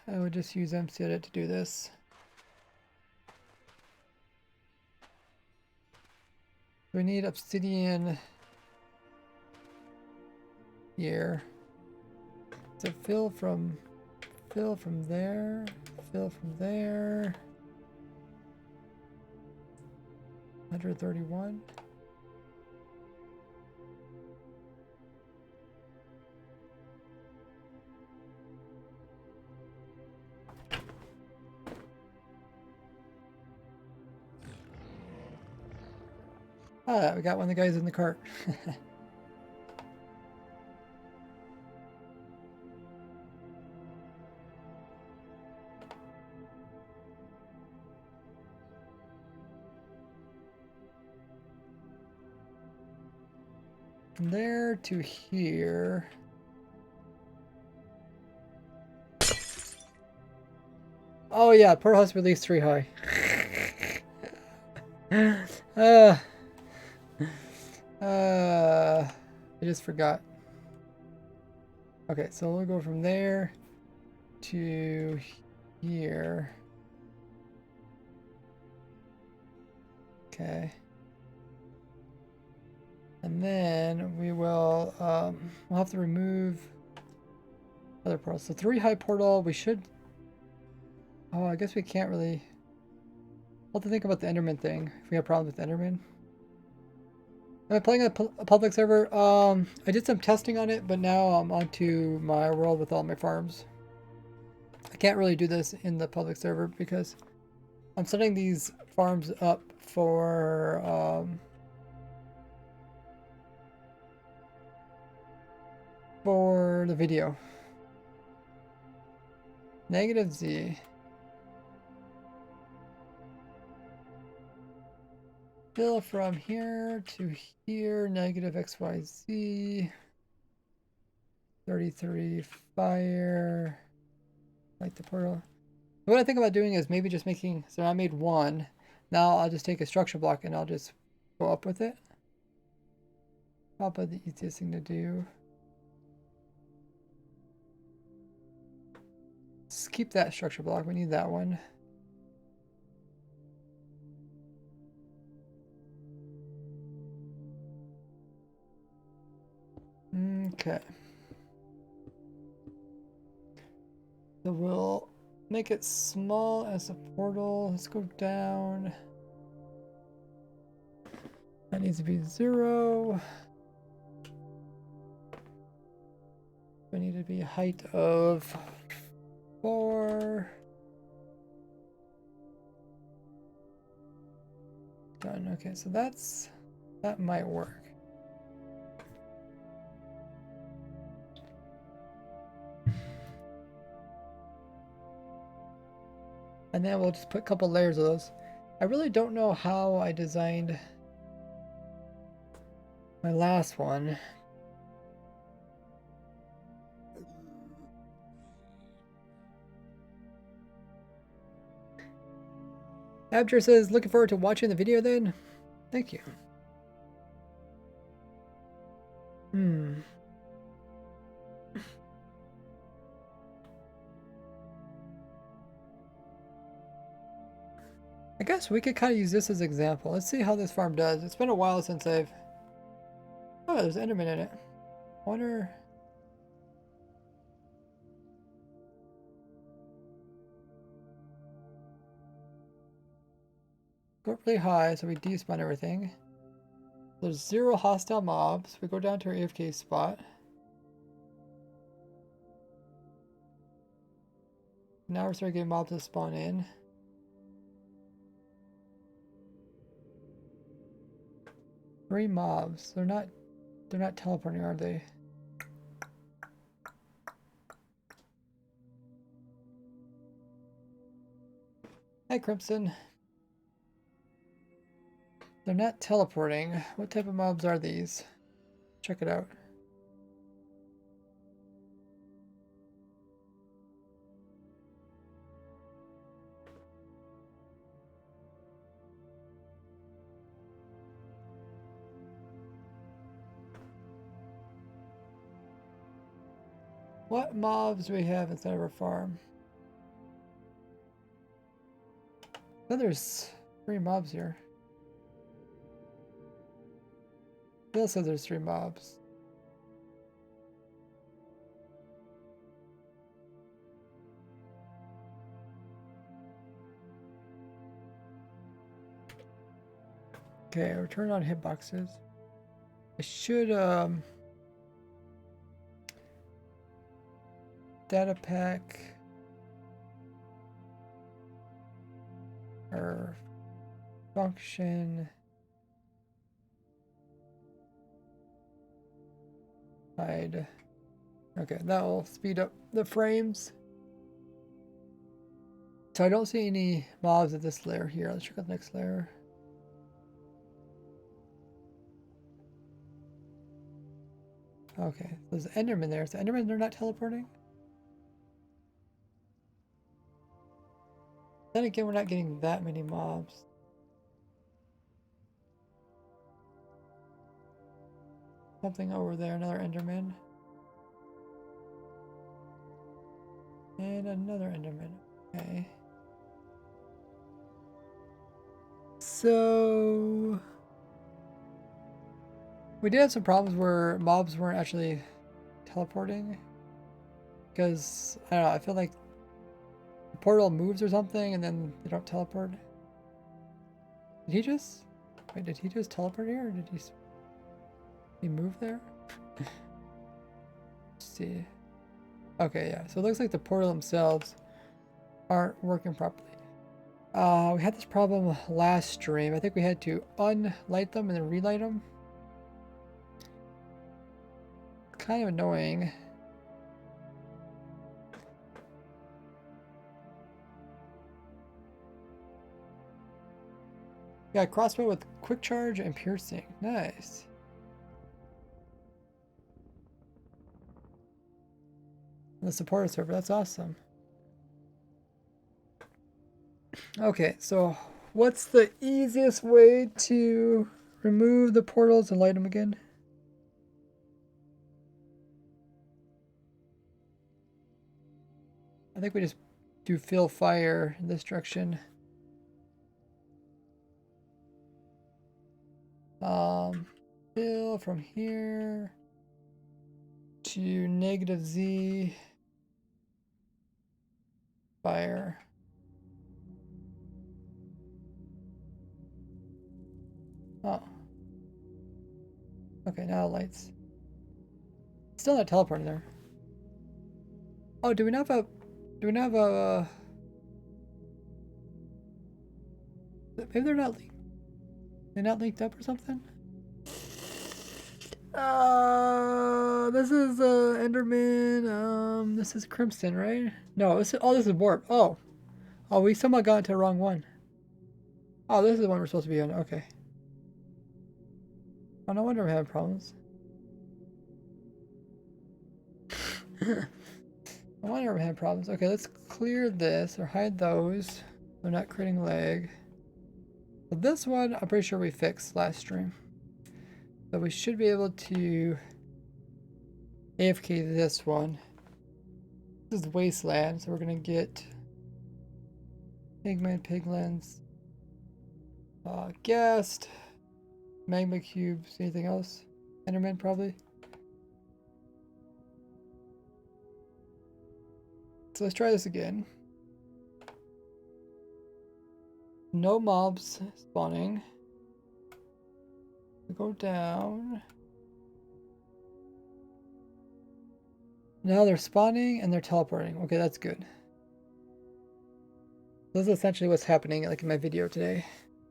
I would just use mcedit to do this. We need obsidian here. So fill from there, fill from there. 131. Ah, we got one of the guys in the cart. From there to here. Oh yeah, portal has released 3 high. I just forgot. Okay, so we'll go from there to here. Okay. And then we will, we'll have to remove other portals. So 3 high portal, we should, oh, I guess we can't really, we'll have to think about the Enderman thing, if we have problems with Enderman. Am I playing a public server? I did some testing on it, but now I'm onto my world with all my farms. I can't really do this in the public server because I'm setting these farms up for the video. Negative Z. Fill from here to here, negative XYZ. 33 fire. Like the portal. What I think about doing is maybe just making, so I made 1. Now I'll just take a structure block and I'll just go up with it. Probably the easiest thing to do. Just keep that structure block, we need that one. Okay. So we'll make it small as a portal. Let's go down. That needs to be 0. We need to be a height of 4. Done. Okay, so that might work. And then we'll just put a couple layers of those. I really don't know how I designed my last one. Abjure says, looking forward to watching the video then. Thank you. I guess we could kind of use this as an example. Let's see how this farm does. It's been a while since I've... Oh, there's Enderman in it. I wonder... Go really high, so we despawn everything. There's 0 hostile mobs. We go down to our AFK spot. Now we're starting getting mobs to spawn in. 3 mobs. They're not teleporting, are they? Hi, Crimson. They're not teleporting. What type of mobs are these? Check it out. What mobs do we have inside of our farm? Oh, there's 3 mobs here. Bill said there's 3 mobs. Okay, return on hitboxes. I should data pack or function hide. Okay, that will speed up the frames. So I don't see any mobs at this layer here. Let's check out the next layer. Okay, there's Enderman there. So Enderman, they're not teleporting? Then again, we're not getting that many mobs. Something over there, another Enderman. And another Enderman. Okay. So we did have some problems where mobs weren't actually teleporting. Because, I don't know, I feel like the portal moves or something and then they don't teleport. Did he just... Wait, did he just teleport here or did he move there? Let's see. Okay, yeah. So it looks like the portal themselves aren't working properly. We had this problem last stream. I think we had to unlight them and then relight them. Kind of annoying. Yeah, crossbow with quick charge and piercing. Nice. The supporter server, that's awesome. Okay, so what's the easiest way to remove the portals and light them again? I think we just do fill fire in this direction. Fill from here to -Z fire. Oh. Okay, now it lights. Still not teleporting there. Oh, do we not have a maybe they're not linked. They're not linked up or something? This is Enderman. This is Crimson, right? No, this is Warp. Oh, we somehow got into the wrong one. Oh, this is the one we're supposed to be on. Okay. Oh, no wonder we're having problems. No wonder we're having problems. Okay, let's clear this or hide those. They're not creating lag. So this one, I'm pretty sure we fixed last stream. So we should be able to AFK this one. This is Wasteland, so we're gonna get Pigman, Piglins, Guest, Magma Cubes, anything else? Enderman probably. So let's try this again. No mobs spawning. We go down. Now they're spawning and they're teleporting. Okay, that's good. This is essentially what's happening like in my video today.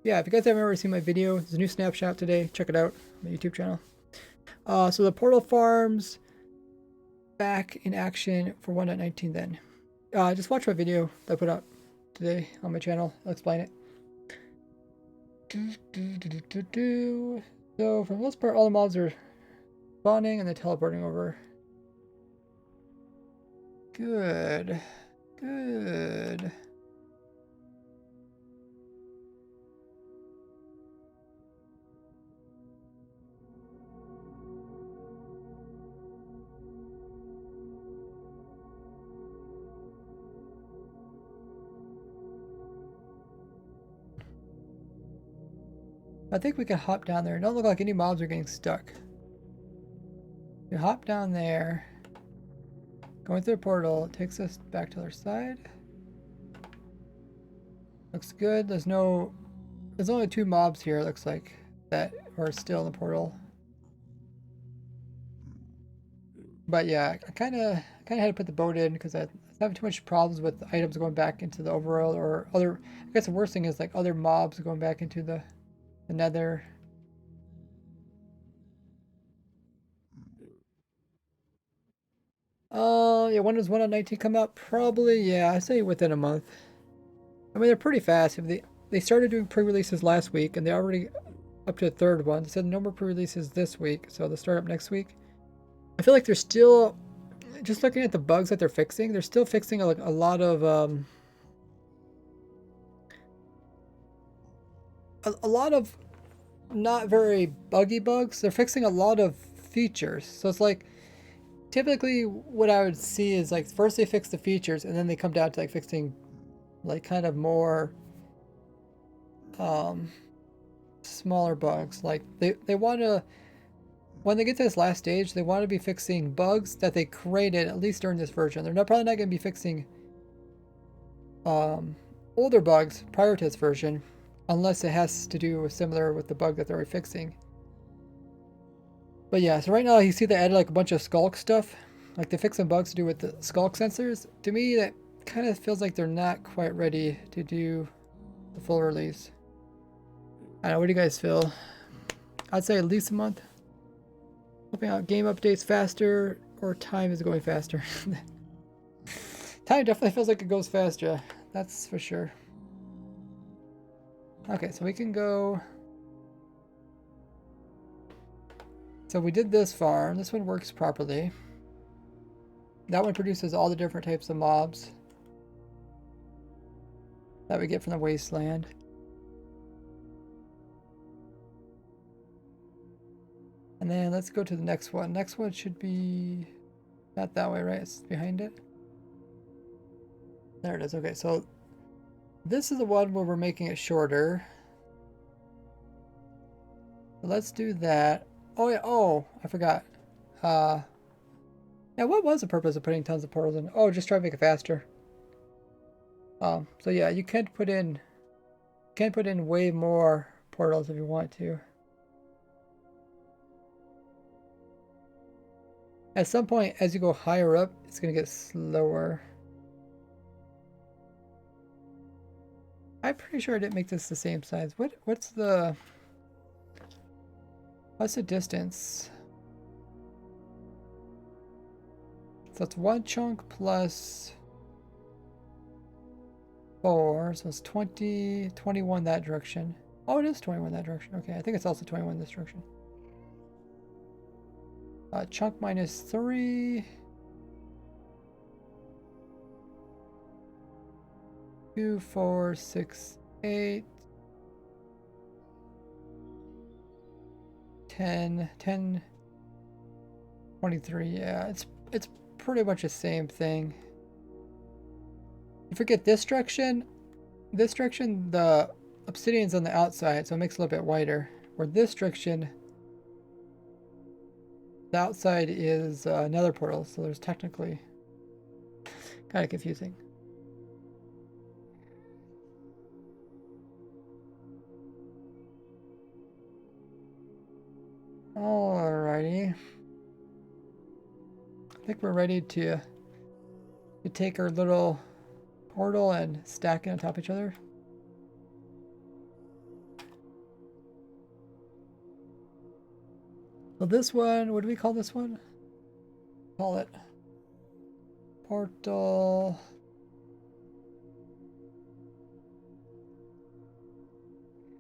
Yeah, if you guys haven't ever seen my video, there's a new snapshot today. Check it out on my YouTube channel. So the portal farms back in action for 1.19 then. Just watch my video that I put out today on my channel. I'll explain it. So for the most part, all the mobs are spawning and then teleporting over. Good. Good. I think we can hop down there. It don't look like any mobs are getting stuck. We hop down there. Going through the portal, it takes us back to the other side. Looks good. There's only 2 mobs here, it looks like, that are still in the portal. But yeah, I kinda had to put the boat in because I was having too much problems with items going back into the overworld or other. I guess the worst thing is like other mobs going back into the nether. Yeah, when does 1.19 come out? Probably, yeah, I say within a month. I mean, they're pretty fast. If they started doing pre-releases last week, and they already up to the 3rd one. They said no more pre-releases this week, so they'll start up next week. I feel like they're still, just looking at the bugs that they're fixing, they're still fixing a lot of a lot of not very buggy bugs. They're fixing a lot of features. So it's like typically what I would see is like first they fix the features and then they come down to like fixing like kind of more smaller bugs. Like they want to, when they get to this last stage, they want to be fixing bugs that they created at least during this version. They're probably not going to be fixing older bugs prior to this version unless it has to do with similar with the bug that they're already fixing. But yeah, so right now you see they added like a bunch of skulk stuff. Like they fixed some bugs to do with the skulk sensors. To me, that kind of feels like they're not quite ready to do the full release. I don't know, what do you guys feel? I'd say at least a month. Hoping out game updates faster or time is going faster. Time definitely feels like it goes faster. That's for sure. Okay, so we can go. So we did this farm. This one works properly. That one produces all the different types of mobs that we get from the wasteland. And then let's go to the next one. Next one should be not that way, right? It's behind it. There it is. Okay, so this is the one where we're making it shorter. So let's do that. Oh yeah, oh, I forgot. Yeah, what was the purpose of putting tons of portals in? Oh, just try to make it faster. So yeah, you can put in way more portals if you want to. At some point, as you go higher up, it's gonna get slower. I'm pretty sure I didn't make this the same size. What's the distance? So it's 1 chunk plus 4, so it's 20, 21 that direction. Oh, it is 21 that direction. Okay, I think it's also 21 this direction. Chunk minus 3. 2, 4, 6, 8. 10, 10, 23. Yeah, it's pretty much the same thing. You forget this direction. This direction, the obsidian's on the outside, so it makes it a little bit wider. Where this direction, the outside is nether portal, so there's technically kind of confusing. Alrighty. I think we're ready to take our little portal and stack it on top of each other. So this one, what do we call this one? Call it portal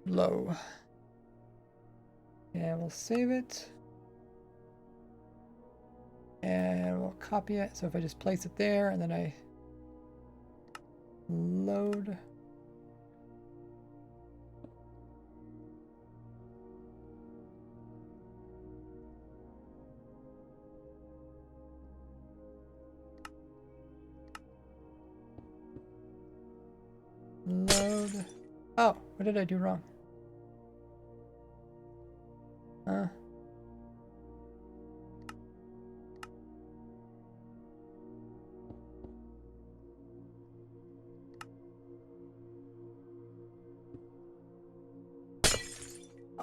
low. And we'll save it. And we'll copy it. So if I just place it there and then I load. Load. Oh, what did I do wrong?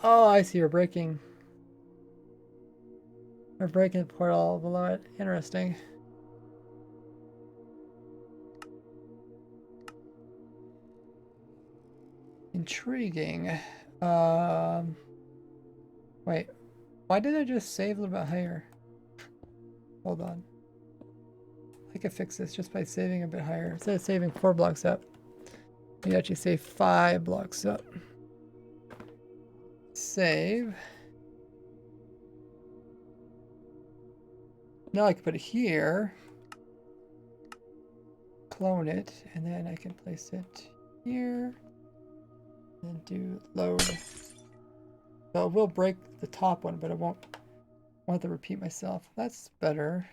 Oh, I see. We're breaking. We're breaking the portal below it. Interesting. Intriguing. Wait. Why did I just save a little bit higher? Hold on. I could fix this just by saving a bit higher. Instead of saving 4 blocks up, you actually save 5 blocks up. Save. Now I can put it here. Clone it, and then I can place it here. And do load. So it will break the top one, but I won't want to repeat myself. That's better.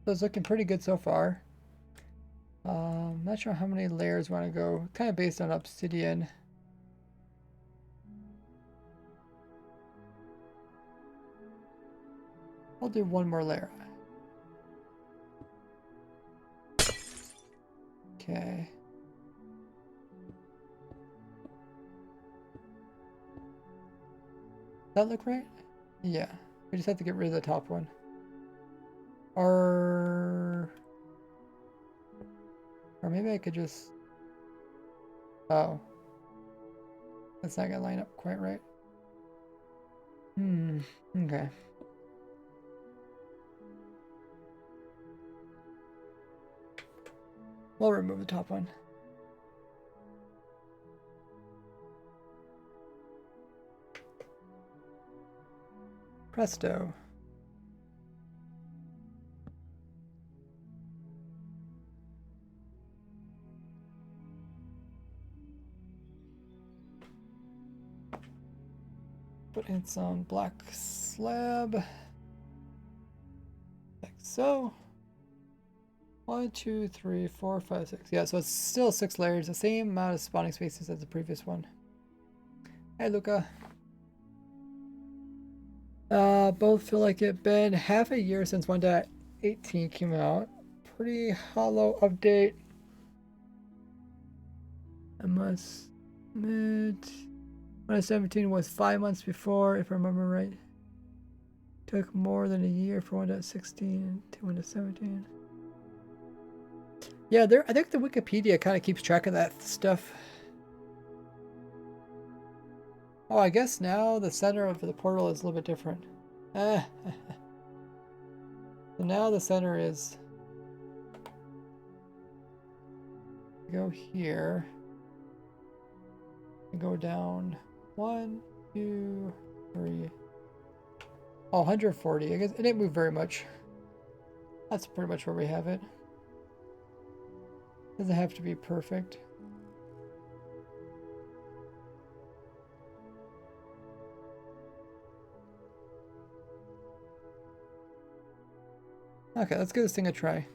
So it's looking pretty good so far. Not sure how many layers want to go. Kind of based on obsidian. I'll do one more layer. Okay. Does that look right? Yeah. We just have to get rid of the top one. Or maybe I could just... Oh. That's not gonna line up quite right. Okay. We'll remove the top one. Presto. Put in some black slab. Like so. 1, 2, 3, 4, 5, 6. Yeah, so it's still 6 layers, the same amount of spawning spaces as the previous one. Hey, Luca. Both feel like it's been half a year since 1.18 came out. Pretty hollow update. I must admit, 1.17 was 5 months before, if I remember right. Took more than a year for 1.16 to 1.17. Yeah, I think the Wikipedia kind of keeps track of that stuff. Oh, I guess now the center of the portal is a little bit different. So now the center is... Go here. And go down 1, 2, 3. Oh, 140. I guess it didn't move very much. That's pretty much where we have it. Doesn't have to be perfect. Okay, let's give this thing a try.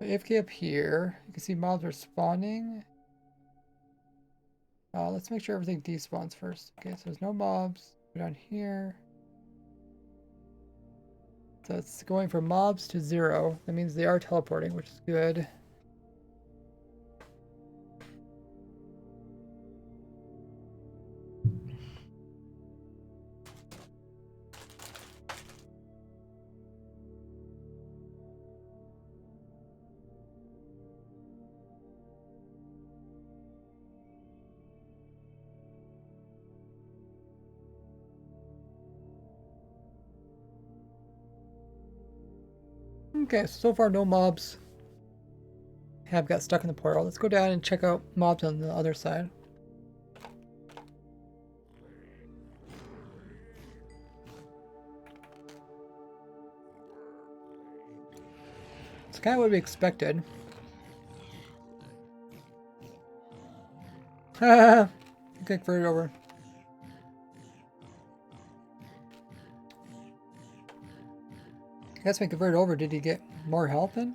AFK up here. You can see mobs are spawning. Let's make sure everything despawns first. Okay, so there's no mobs. Go down here. So it's going from mobs to 0. That means they are teleporting, which is good. Okay, so far no mobs have got stuck in the portal. Let's go down and check out mobs on the other side. It's kind of what we expected. Haha! Convert it over. I guess when convert it over, did he get more health then?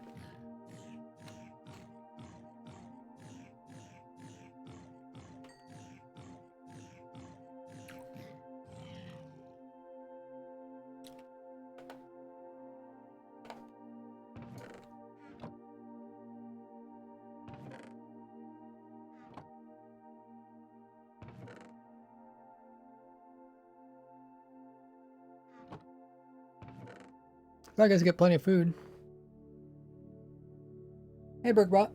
I guess get plenty of food. Hey, Bergbot.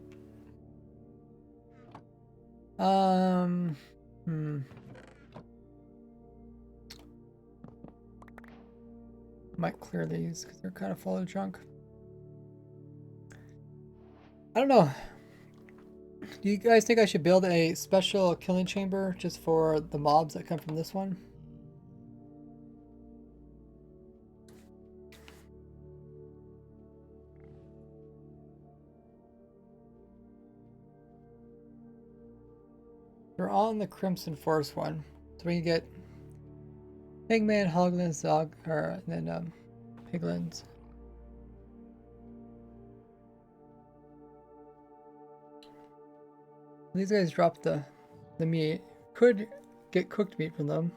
Might clear these because they're kind of full of junk. I don't know. Do you guys think I should build a special killing chamber just for the mobs that come from this one? They're all in the Crimson Forest one. So we can get Pigman, Hoglins, Zog, or and then Piglins. These guys drop the meat. Could get cooked meat from them.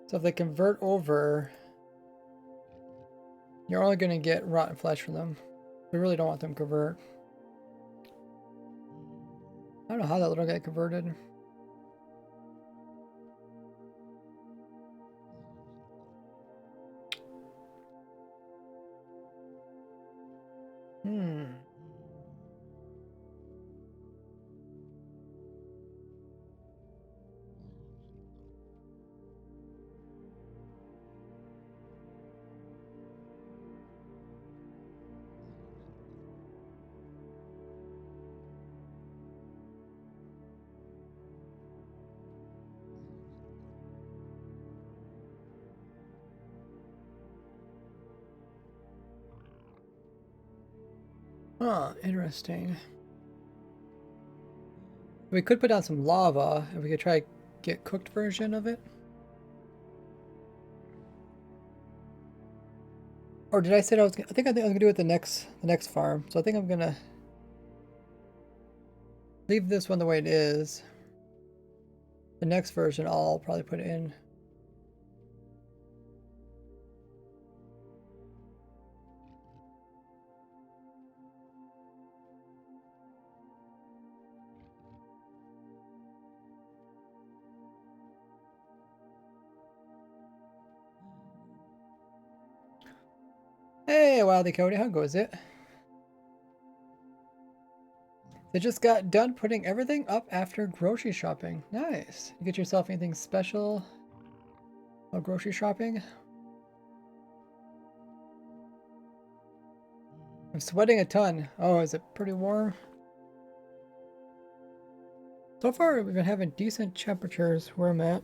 So if they convert over, you're only going to get rotten flesh from them. We really don't want them to convert. I don't know how that little guy converted. Huh, interesting. We could put down some lava and we could try to get cooked version of it. Or did I say I was? I think I was gonna do it the next farm. So I think I'm gonna leave this one the way it is. The next version, I'll probably put it in. Hey, Wildy Cody, how goes it? They just got done putting everything up after grocery shopping. Nice. You get yourself anything special while grocery shopping? I'm sweating a ton. Oh, is it pretty warm? So far, we've been having decent temperatures where I'm at.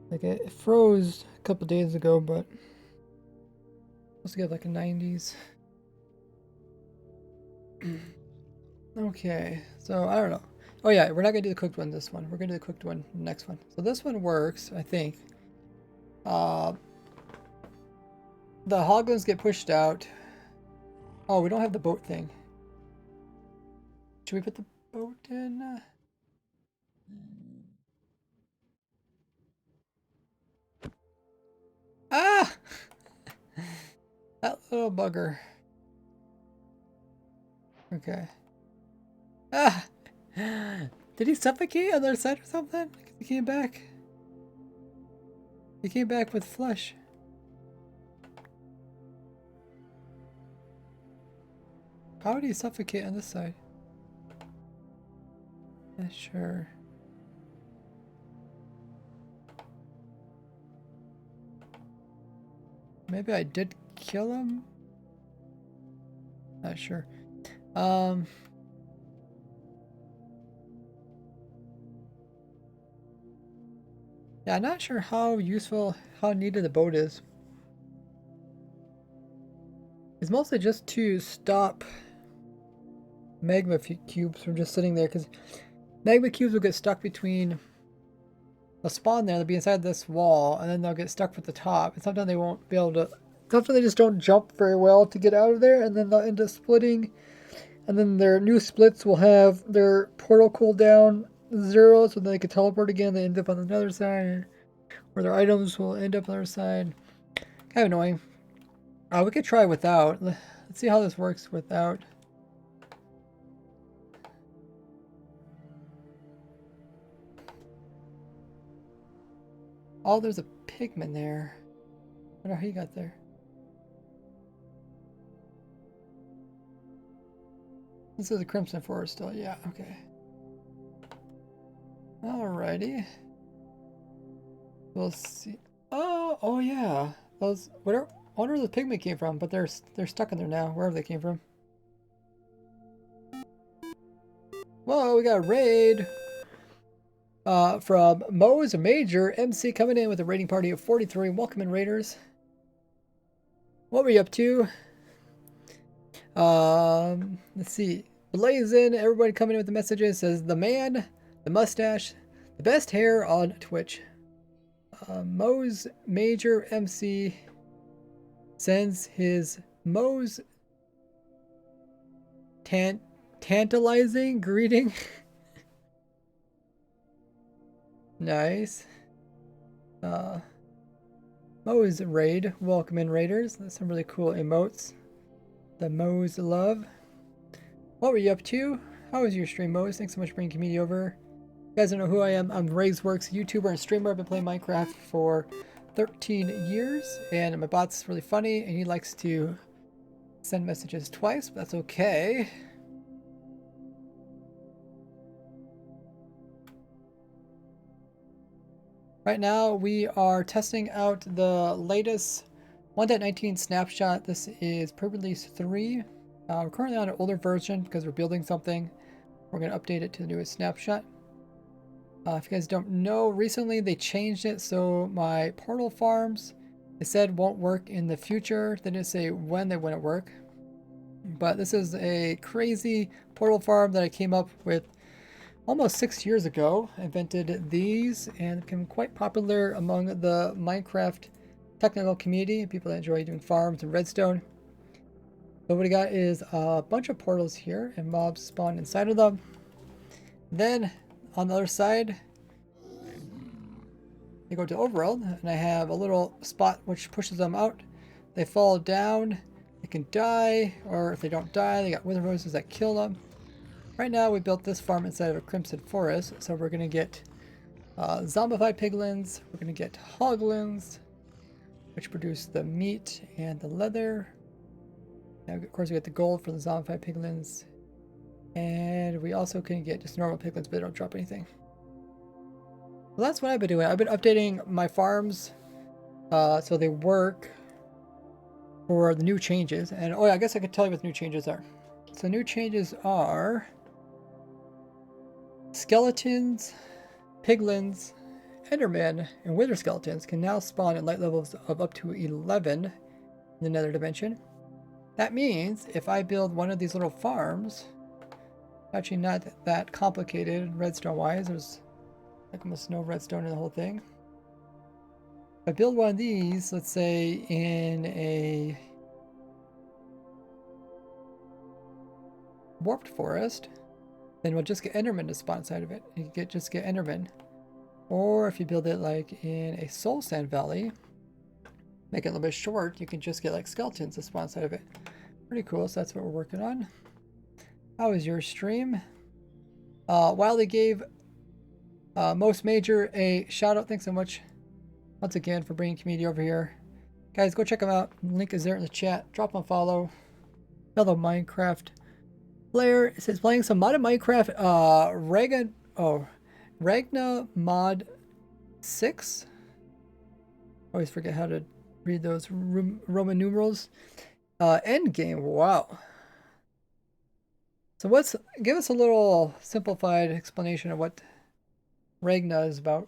Like it froze a couple days ago, but supposed to get like a 90s. Okay, so I don't know. Oh yeah, we're not gonna do the cooked one this one. We're gonna do the cooked one next one. So this one works, I think. The hoglins get pushed out. Oh, we don't have the boat thing. Should we put the boat in? Ah! That little bugger. Okay. Ah! Did he suffocate on the other side or something? He came back? He came back with flesh. How would he suffocate on this side? Yeah, sure. Maybe I did kill him? Not sure. Yeah, I'm not sure how useful, how needed the boat is. It's mostly just to stop magma cubes from just sitting there, because magma cubes will get stuck between, they'll spawn there, they'll be inside this wall, and then they'll get stuck with the top, and sometimes they won't be able to, sometimes they just don't jump very well to get out of there, and then they'll end up splitting, and then their new splits will have their portal cooldown 0, so then they can teleport again, they end up on another side, or their items will end up on the other side. Kind of annoying. We could try without. Let's see how this works without. Oh, there's a pigman there. I wonder how he got there. This is a crimson forest still. Yeah, okay. Alrighty. We'll see. Oh yeah. Those whatever. I wonder where the pigmen came from, but they're stuck in there now, wherever they came from. Whoa, we got a raid from Mo's Major MC coming in with a raiding party of 43. Welcome in, raiders. What were you up to? Let's see. Blazing, everybody coming in with the messages says the man, the mustache, the best hair on Twitch. Mo's Major MC sends his Mo's tantalizing greeting. Nice. Mo's raid. Welcome in, raiders. That's some really cool emotes. The Mo's love. What were you up to? How was your stream, Mo's? Thanks so much for bringing community over. You guys don't know who I am. I'm Ragsworks, YouTuber and streamer. I've been playing Minecraft for 13 years, and my bot's really funny, and he likes to send messages twice, but that's okay. Right now, we are testing out the latest 1.19 snapshot. This is pre-release 3. We're currently on an older version because we're building something. We're going to update it to the newest snapshot. If you guys don't know, recently they changed it so my portal farms, they said won't work in the future. They didn't say when they wouldn't work. But this is a crazy portal farm that I came up with almost 6 years ago. I invented these and became quite popular among the Minecraft technical community, people that enjoy doing farms and redstone. So what we got is a bunch of portals here, and mobs spawn inside of them. Then on the other side, they go to overworld, and I have a little spot which pushes them out. They fall down, they can die, or if they don't die, they got wither roses that kill them. Right now, we built this farm inside of a crimson forest, so we're going to get zombified piglins, we're going to get hoglins, which produce the meat and the leather. And of course, we get the gold for the zombified piglins. And we also can get just normal piglins, but they don't drop anything. Well, that's what I've been doing. I've been updating my farms so they work for the new changes. And oh yeah, I guess I could tell you what the new changes are. So new changes are skeletons, piglins, endermen, and wither skeletons can now spawn at light levels of up to 11 in the nether dimension. That means if I build one of these little farms, actually not that complicated redstone wise, there's like almost no redstone in the whole thing. If I build one of these, let's say in a warped forest, then we'll just get endermen to spawn inside of it. You can just get endermen. Or if you build it like in a soul sand valley, make it a little bit short, you can just get like skeletons to spawn inside of it. Pretty cool, so that's what we're working on. How was your stream? Wiley gave Most Major a shout out. Thanks so much. once again for bringing community over here. Guys, go check them out. Link is there in the chat. Drop them a follow. Fellow Minecraft player. It says playing some modded Minecraft. Ragna mod 6. Always forget how to read those Roman numerals. End game. Wow. So give us a little simplified explanation of what Ragna is about.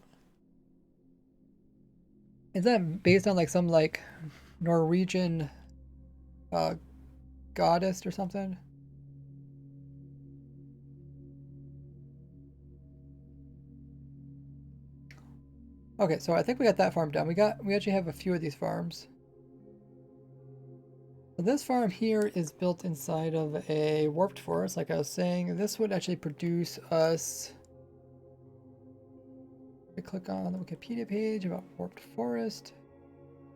Is that based on like some like Norwegian goddess or something? Okay, so I think we got that farm done. We actually have a few of these farms. So this farm here is built inside of a warped forest, like I was saying. This would actually produce us. We click on the Wikipedia page about warped forest.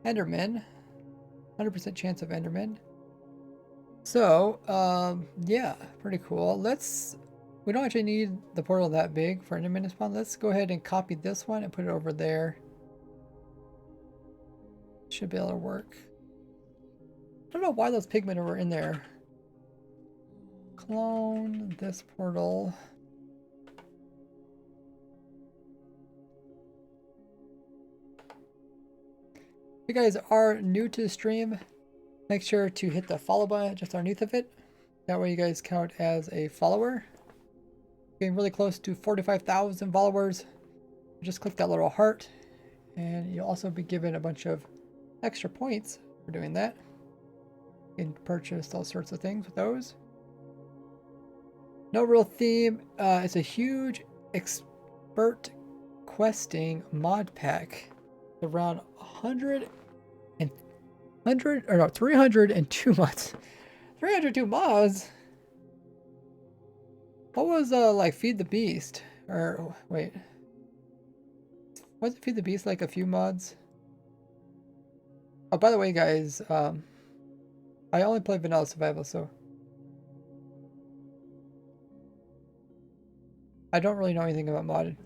Endermen. 100% chance of Endermen. So, yeah, pretty cool. We don't actually need the portal that big for Enderman to spawn. Let's go ahead and copy this one and put it over there. Should be able to work. I don't know why those pigmen were in there. Clone this portal. If you guys are new to the stream, make sure to hit the follow button just underneath of it. That way you guys count as a follower. Getting really close to 45,000 followers. Just click that little heart and you'll also be given a bunch of extra points for doing that. You can purchase all sorts of things with those. No real theme. It's a huge expert questing mod pack. Around 302 mods. 302 mods? What was like Feed the Beast? Or wait. Wasn't Feed the Beast like a few mods? Oh, by the way, guys, I only play vanilla survival, so I don't really know anything about modding.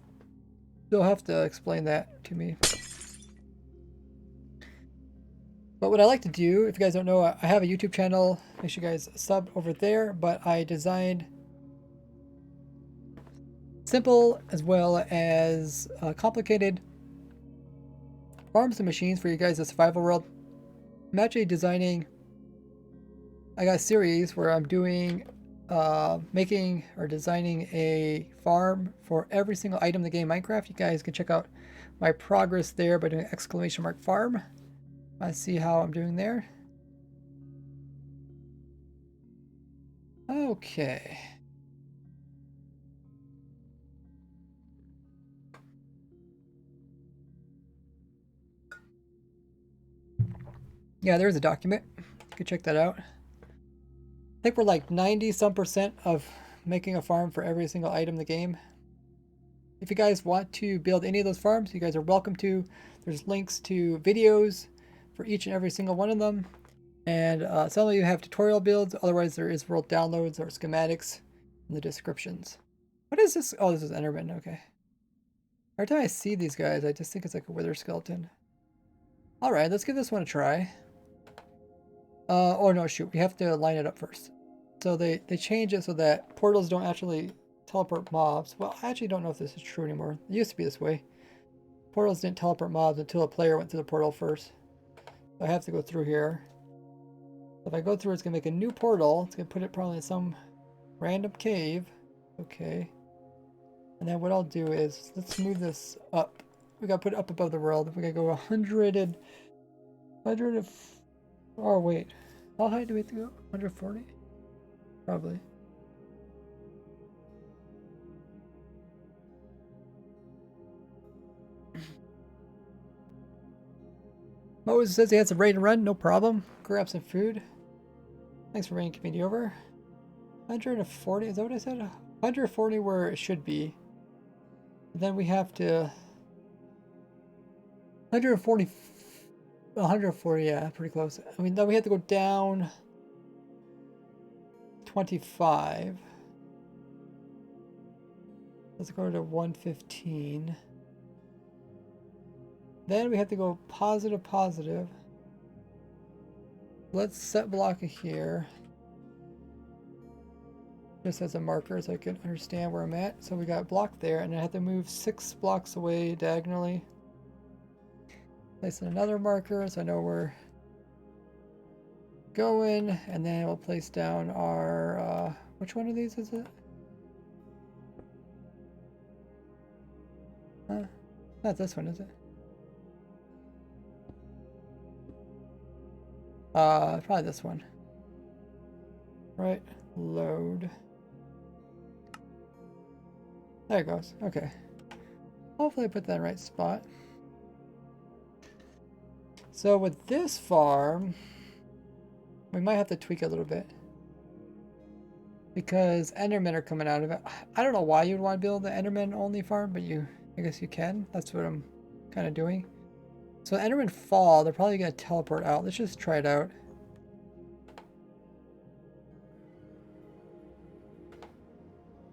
You'll have to explain that to me. But what I like to do, if you guys don't know, I have a YouTube channel. Make sure you guys sub over there. But I designed simple as well as complicated farms and machines for you guys in the survival world. I'm actually designing. I got a series where I'm doing making or designing a farm for every single item in the game Minecraft. You guys can check out my progress there by doing !farm. I see how I'm doing there. Okay. Yeah, there's a document. You can check that out. I think we're like 90-some% of making a farm for every single item in the game. If you guys want to build any of those farms, you guys are welcome to. There's links to videos for each and every single one of them. And some of you have tutorial builds. Otherwise, there is world downloads or schematics in the descriptions. What is this? Oh, this is Enderman. Okay. Every time I see these guys, I just think it's like a wither skeleton. All right, let's give this one a try. Oh no, shoot, we have to line it up first. So they change it so that portals don't actually teleport mobs. Well, I actually don't know if this is true anymore. It used to be this way. Portals didn't teleport mobs until a player went through the portal first. So I have to go through here. If I go through, it's gonna make a new portal. It's gonna put it probably in some random cave. Okay. And then what I'll do is, let's move this up. We gotta put it up above the world. We gotta go 100 oh wait. How high do we have to go? 140? Probably. Moses says he has a ready to run, no problem. Grab some food. Thanks for bringing community over. 140, is that what I said? 140 where it should be. Then we have to 140, yeah, pretty close. I mean, then we have to go down 25. Let's go to 115. Then we have to go positive, positive. Let's set block here. Just as a marker so I can understand where I'm at. So we got block there, and I have to move 6 blocks away diagonally. Place another marker so I know where going, and then we'll place down our which one of these is it? Not this one, is it? Probably this one. Right, load. There it goes. Okay. Hopefully I put that in the right spot. So with this farm, we might have to tweak it a little bit. Because Endermen are coming out of it. I don't know why you'd want to build the Enderman only farm, but I guess you can. That's what I'm kind of doing. So Endermen fall, they're probably going to teleport out. Let's just try it out.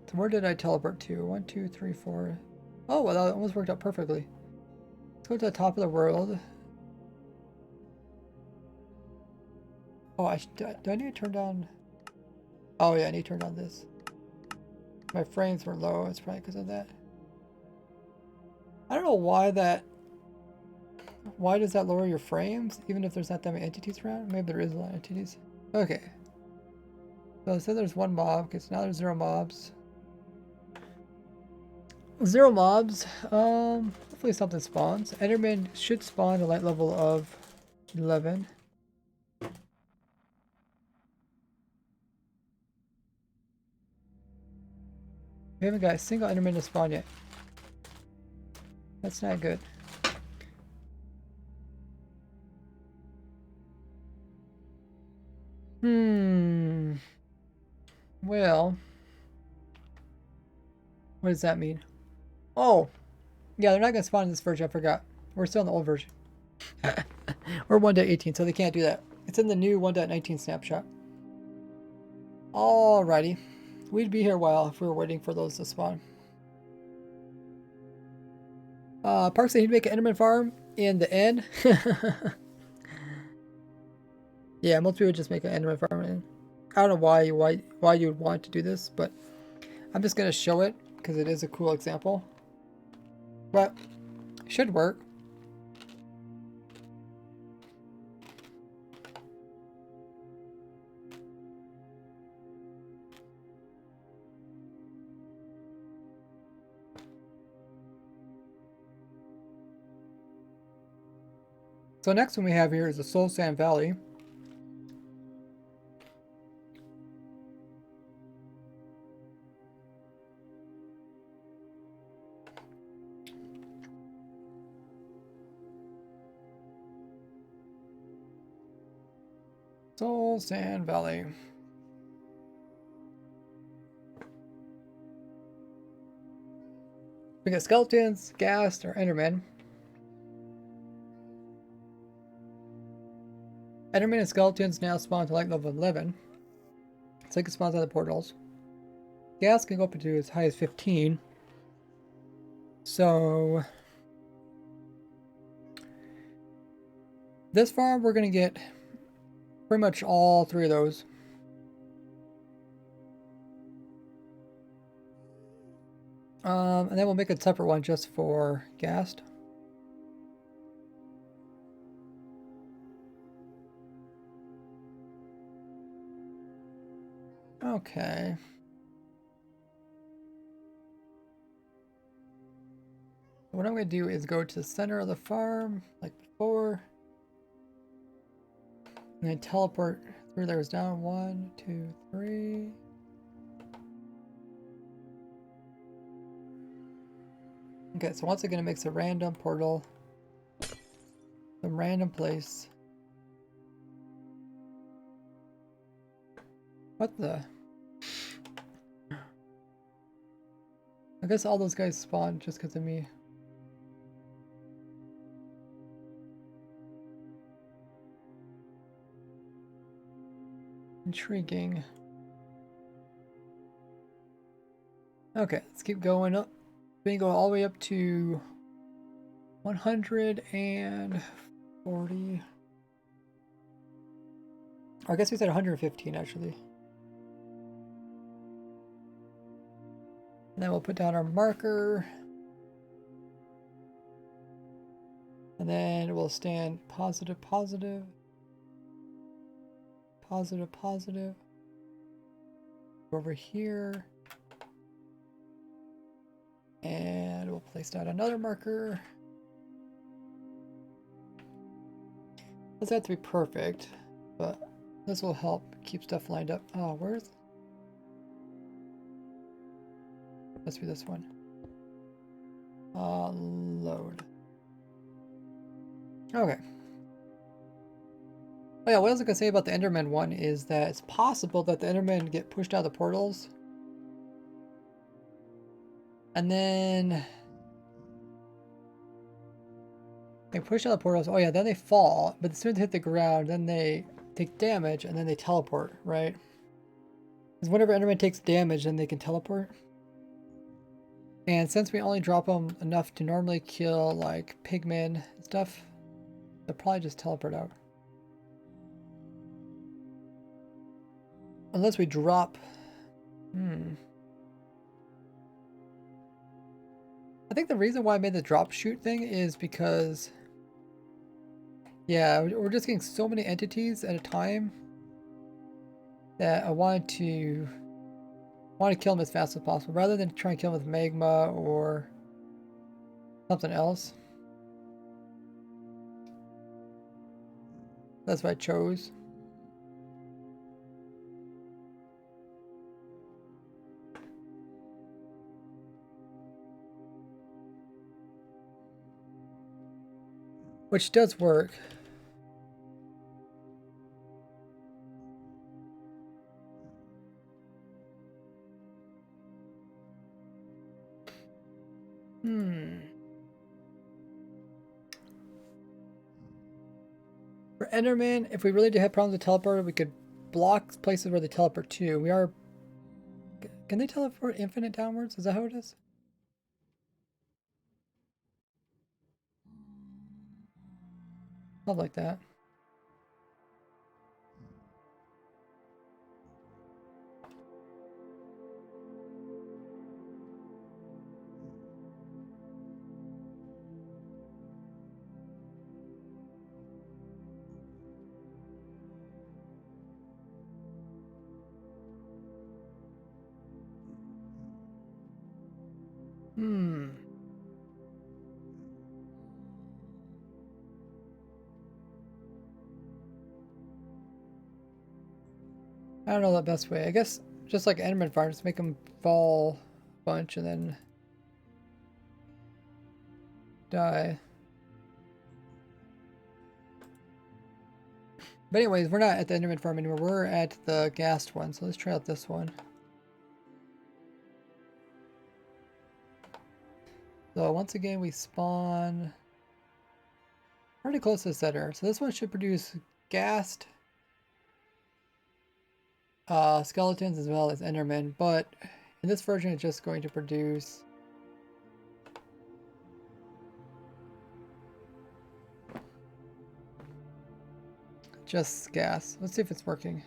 So where did I teleport to? 1, 2, 3, 4. Oh, well, that almost worked out perfectly. Let's go to the top of the world. Oh, do I need to turn down? Oh yeah, I need to turn down this. My frames were low. It's probably because of that. I don't know why that. Why does that lower your frames, even if there's not that many entities around? Maybe there is a lot of entities. Okay. So it said there's 1 mob, because now there's 0 mobs. 0 mobs. Hopefully something spawns. Enderman should spawn a light level of 11. We haven't got a single Enderman to spawn yet. That's not good. Well, what does that mean? Oh, yeah, they're not going to spawn in this version. I forgot. We're still in the old version. We're 1.18, so they can't do that. It's in the new 1.19 snapshot. Alrighty. We'd be here a while if we were waiting for those to spawn. Parks say he'd make an Enderman farm in the end. Yeah, most people would just make an Enderman farm. And I don't know why you would want to do this, but I'm just going to show it because it is a cool example. But it should work. So next one we have here is the Soul Sand Valley. Soul Sand Valley. We got skeletons, ghast, or Endermen. Enderman and skeletons now spawn to like level 11. So they can spawn out of the portals. Gas can go up to as high as 15. So this farm we're gonna get pretty much all 3 of those. And then we'll make a separate one just for ghast. Okay. What I'm going to do is go to the center of the farm, like before. And then teleport 3 layers down. 1, 2, 3. Okay, so once again it makes a random portal. Some random place. What the? I guess all those guys spawned just because of me. Intriguing. Okay, let's keep going up. We can go all the way up to 140. Or I guess we said 115 actually. And then we'll put down our marker. And then we'll stand positive, positive. Positive, positive. Over here. And we'll place down another marker. Doesn't have to be perfect, but this will help keep stuff lined up. Oh, where's... Must be this one. Load. Okay. Oh yeah, what I was gonna say about the Enderman one is that it's possible that the Endermen get pushed out of the portals. And then... They push out the portals. Oh yeah, then they fall. But as soon as they hit the ground, then they take damage and then they teleport, right? Because whenever Enderman takes damage, then they can teleport. And since we only drop them enough to normally kill like pigmen and stuff, they'll probably just teleport out. Unless we drop... I think the reason why I made the drop shoot thing is because... Yeah, we're just getting so many entities at a time that I want to kill them as fast as possible rather than try and kill them with magma or something else. That's what I chose. Which does work. For Enderman, if we really did have problems with teleporter, we could block places where they teleport to. We are... Can they teleport infinite downwards? Is that how it is? Not like that. I don't know the best way. I guess just like Enderman farms, make them fall a bunch and then die. But anyways, we're not at the Enderman farm anymore. We're at the Ghast one. So let's try out this one. So once again, we spawn pretty close to the center. So this one should produce Ghast skeletons as well as Endermen. But in this version, it's just going to produce just gas. Let's see if it's working.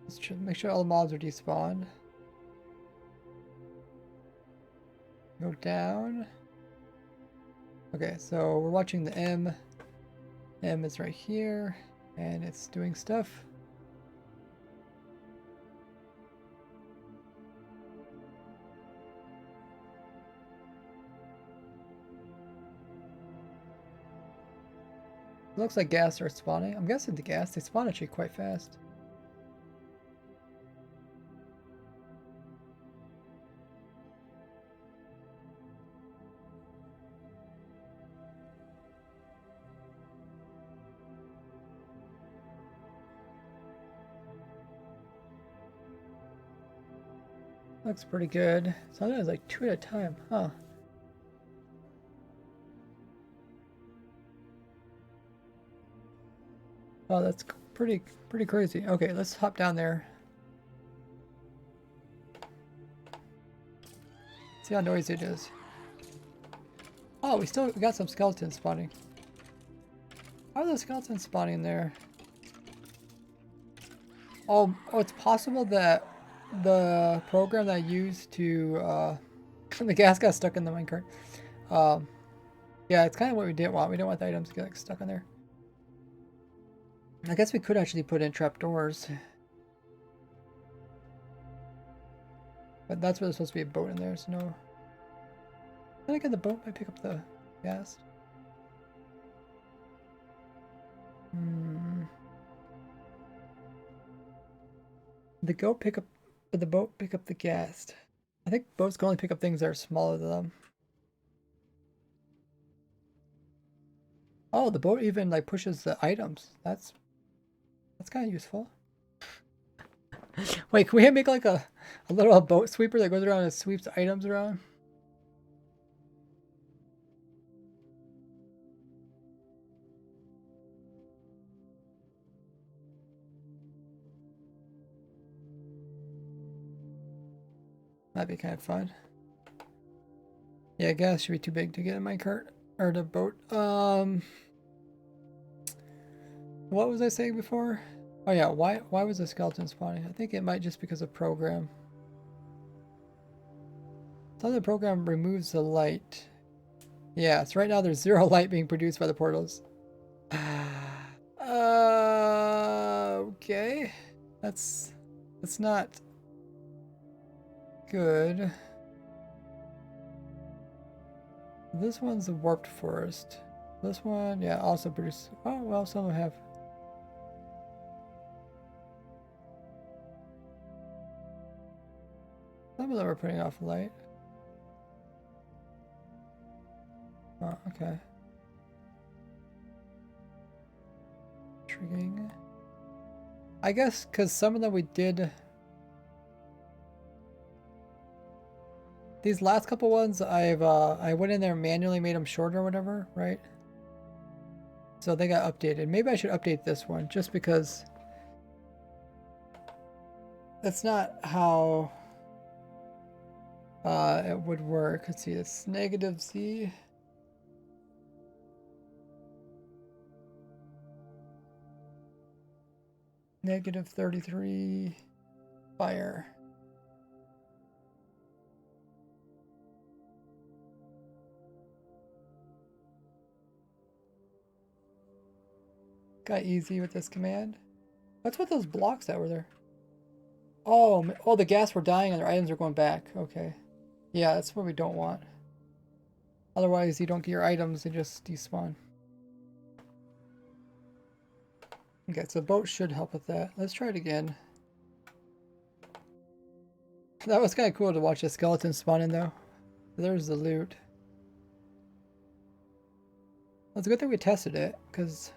Let's make sure all the mobs are despawned. Go down. Okay, so we're watching the M. M is right here, and it's doing stuff. Looks like gas are spawning. I'm guessing the gas, they spawn actually quite fast. Looks pretty good. Sometimes like 2 at a time, huh? Oh, that's pretty crazy. Okay, let's hop down there. See how noisy it is. Oh, Oh, we got some skeletons spawning. How are the skeletons spawning there? Oh, it's possible that the program that I used to, the gas got stuck in the minecart. Yeah, it's kind of what we didn't want. We didn't want the items to get like, stuck in there. I guess we could actually put in trapdoors. But that's where there's supposed to be a boat in there, so no. Then again, the boat might pick up the gas. The boat pick up the gas. I think boats can only pick up things that are smaller than them. Oh, the boat even like pushes the items. That's kind of useful. Wait, can we make like a little boat sweeper that goes around and sweeps items around? That'd be kind of fun. Yeah, gas should be too big to get in my cart or the boat. What was I saying before? Oh yeah, why was the skeleton spawning? I think it might just because of program. Some of the program removes the light. Yeah, so right now there's 0 light being produced by the portals. Okay. That's not good. This one's a warped forest. This one, yeah, also produce. Oh well, some of them have. Some of them are putting off light. Oh, okay. Intriguing. I guess because some of them we did. These last couple ones, I went in there and manually made them shorter or whatever, right? So they got updated. Maybe I should update this one just because that's not how it would work. Let's see, it's negative Z. Negative 33 fire. Got easy with this command. What's with those blocks that were there? Oh, oh, the gas were dying and their items are going back. Okay. Yeah, that's what we don't want. Otherwise, you don't get your items, they just despawn. Okay, so boat should help with that. Let's try it again. That was kind of cool to watch a skeleton spawn in, though. There's the loot. Well, it's a good thing we tested it, because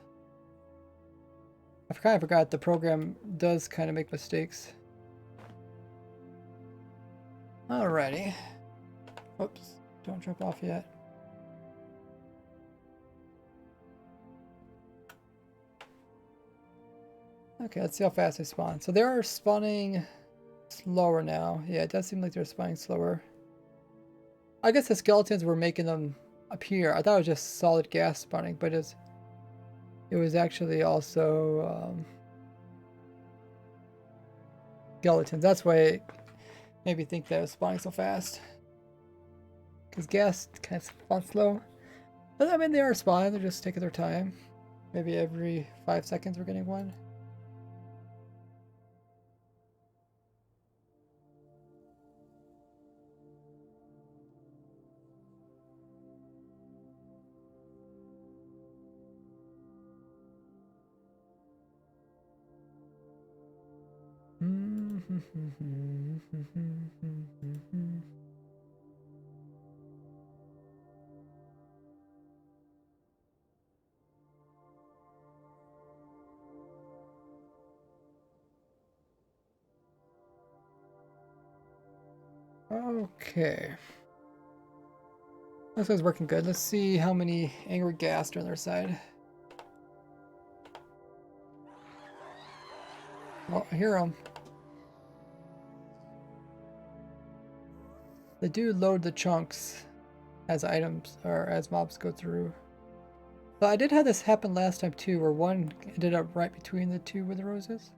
I kind of forgot the program does kind of make mistakes. Alrighty. Oops, don't jump off yet. Okay, let's see how fast they spawn. So they are spawning slower now. Yeah, it does seem like they're spawning slower. I guess the skeletons were making them appear. I thought it was just solid gas spawning, but it was actually also skeletons. That's why it made me think that it was spawning so fast. Because gas kind of spawns slow. But I mean, they are spawning. They're just taking their time. Maybe every 5 seconds we're getting one. Okay. This is working good. Let's see how many angry ghast are on their side. Oh, I hear them. They do load the chunks as items or as mobs go through. But I did have this happen last time too, where one ended up right between the two wither roses.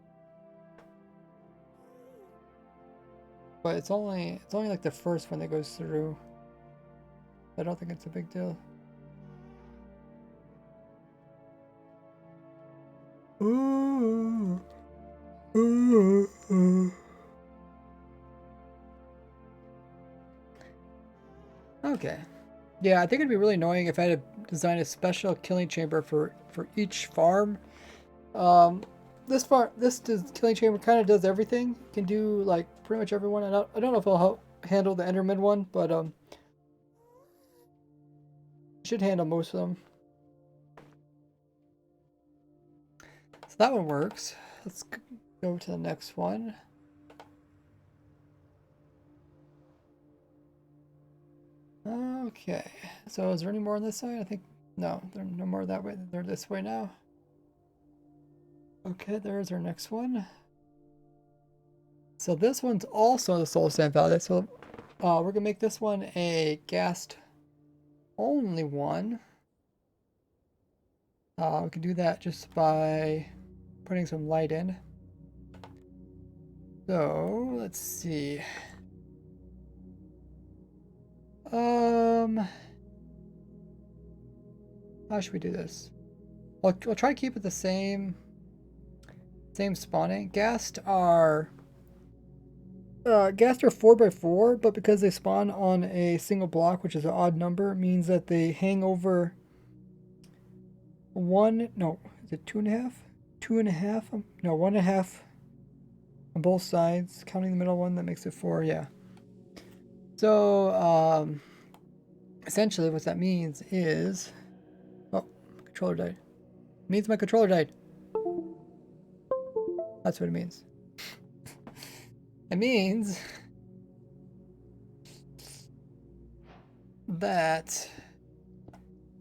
But it's only like the first one that goes through. I don't think it's a big deal. Okay. Yeah, I think it'd be really annoying if I had to design a special killing chamber for each farm. This killing chamber kind of does everything. It can do like pretty much everyone. I don't know if I'll handle the Enderman one, but should handle most of them. So that one works. Let's go to the next one. Okay. So is there any more on this side? I think no, there's no more that way. They're this way now. Okay, there's our next one. So this one's also the soul sand valley. So we're gonna make this one a ghast only one. We can do that just by putting some light in. So let's see. How should we do this? We'll try to keep it the same spawning. Ghast are 4x4, but because they spawn on a single block, which is an odd number, it means that they hang over is it 2.5? 2.5? No, 1.5 on both sides, counting the middle one, that makes it 4, yeah. So, essentially what that means is, oh, my controller died. It means my controller died. That's what it means. It means that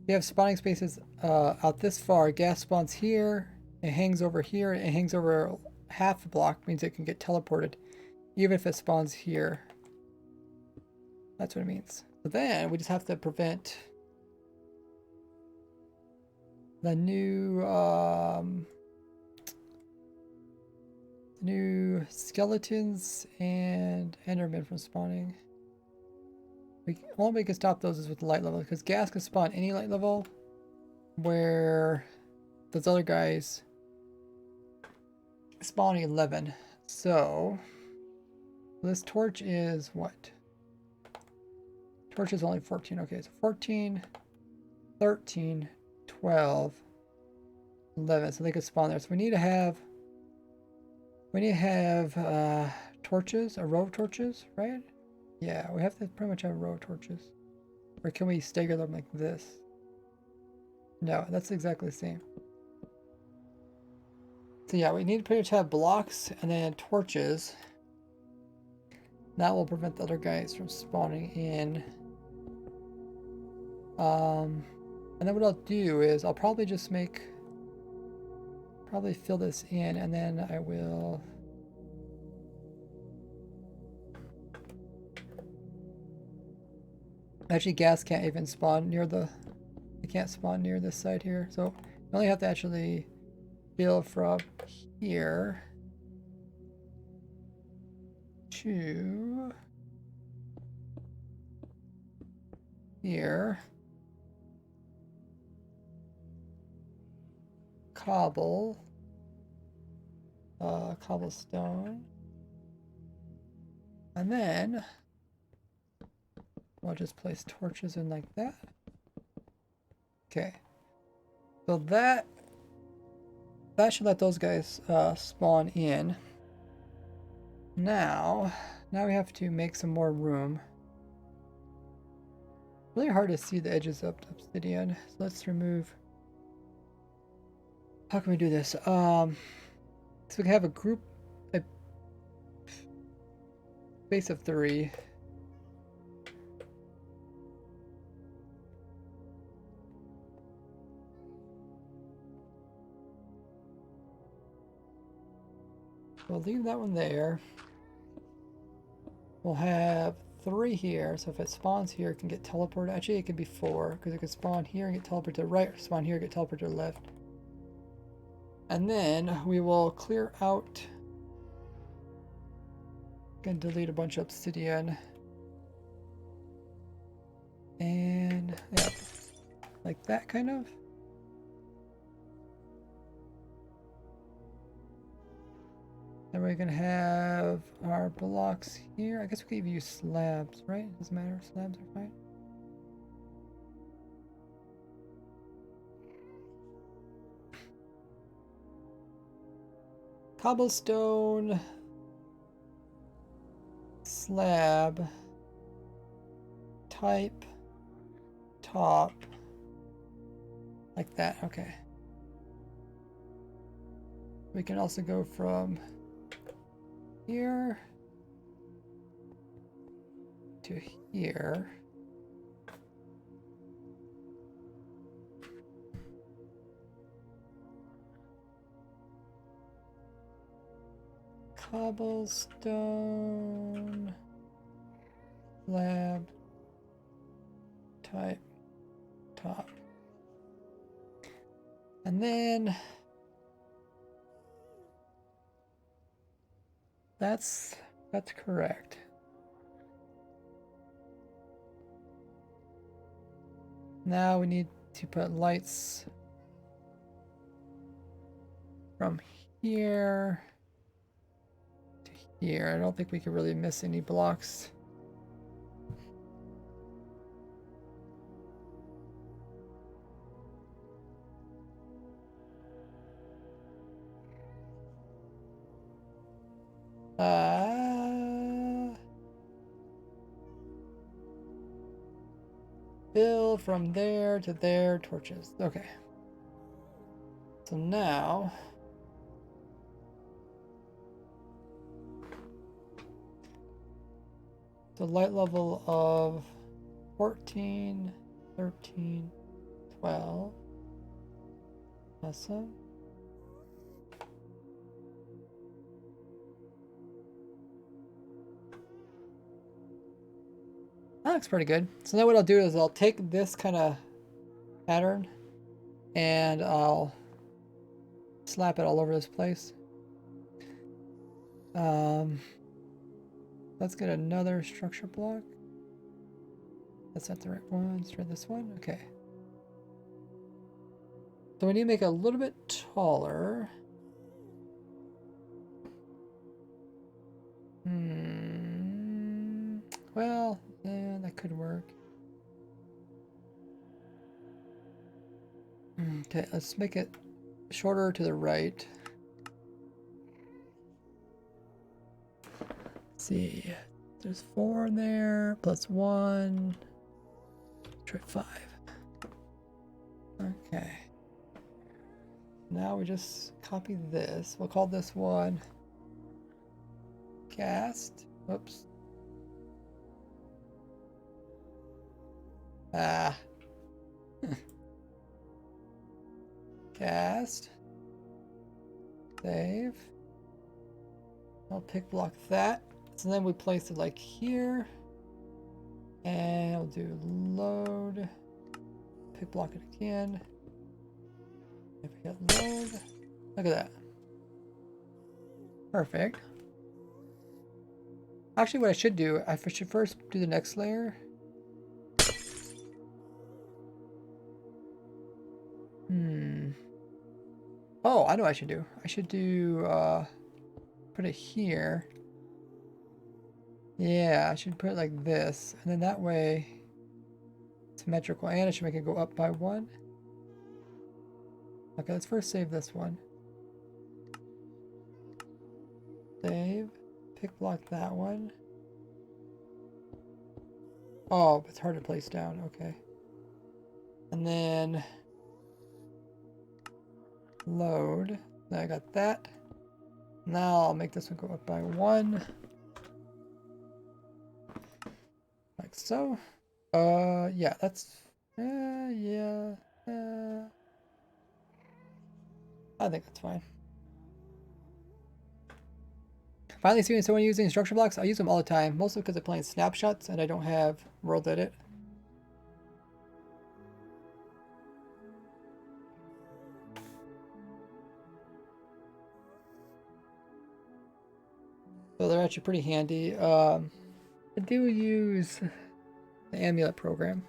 you have spawning spaces out this far. Gas spawns here, it hangs over here, it hangs over half a block, means it can get teleported, even if it spawns here. That's what it means. So then we just have to prevent the new skeletons and endermen from spawning. The only way we can stop those is with the light level, because gas can spawn any light level where those other guys spawning 11. So this torch is what? Torch is only 14. Okay, so 14, 13, 12, 11. So they could spawn there. So we need to have torches, a row of torches, right? Yeah, we have to pretty much have a row of torches. Or can we stagger them like this? No, that's exactly the same. So yeah, we need to pretty much have blocks and then torches. That will prevent the other guys from spawning in. And then what I'll do is I'll probably just fill this in, and then I will actually gas can't even spawn near it can't spawn near this side here, so you only have to actually fill from here to here. Cobblestone, and then I'll just place torches in like that. Okay, so that should let those guys spawn in. Now we have to make some more room. Really hard to see the edges of obsidian, so let's remove. How can we do this? So we can have a base of 3. We'll leave that one there. We'll have 3 here, so if it spawns here, it can get teleported. Actually, it could be 4, because it could spawn here and get teleported to the right, or spawn here and get teleported to the left. And then we will clear out. Gonna delete a bunch of obsidian. And yeah, like that kind of. Then we're gonna have our blocks here. I guess we could use slabs, right? Doesn't matter, slabs are fine. Cobblestone, slab, type, top, like that, okay. We can also go from here to here. Cobblestone, slab, type, top. And then that's correct. Now we need to put lights from here to here. I don't think we can really miss any blocks. Fill from there to there, torches. Okay. So now the light level of 14, 13, 12. Awesome. That looks pretty good. So now what I'll do is I'll take this kind of pattern and I'll slap it all over this place. Let's get another structure block. That's not the right one. Let's try this one. Okay. So we need to make it a little bit taller. Well, yeah, that could work. Okay, let's make it shorter to the right. Let's see. There's 4 in there, plus 1. Try 5. Okay. Now we just copy this. We'll call this one cast. Oops. Ah. Cast. Save. I'll pick block that. So then we place it like here. And I'll do load. Pick block it again. If we hit load. Look at that. Perfect. Actually, what I should do, I should first do the next layer. Oh, I know what I should do. I should do, put it here. Yeah, I should put it like this. And then that way, it's symmetrical. And I should make it go up by 1. Okay, let's first save this one. Save. Pick block that one. Oh, it's hard to place down. Okay. And then load. Now I got that. Now I'll make this one go up by 1. Like so. Yeah, that's... yeah. I think that's fine. Finally seeing someone using structure blocks. I use them all the time, mostly because I'm playing snapshots and I don't have world edit. So they're actually pretty handy. I do use the amulet program.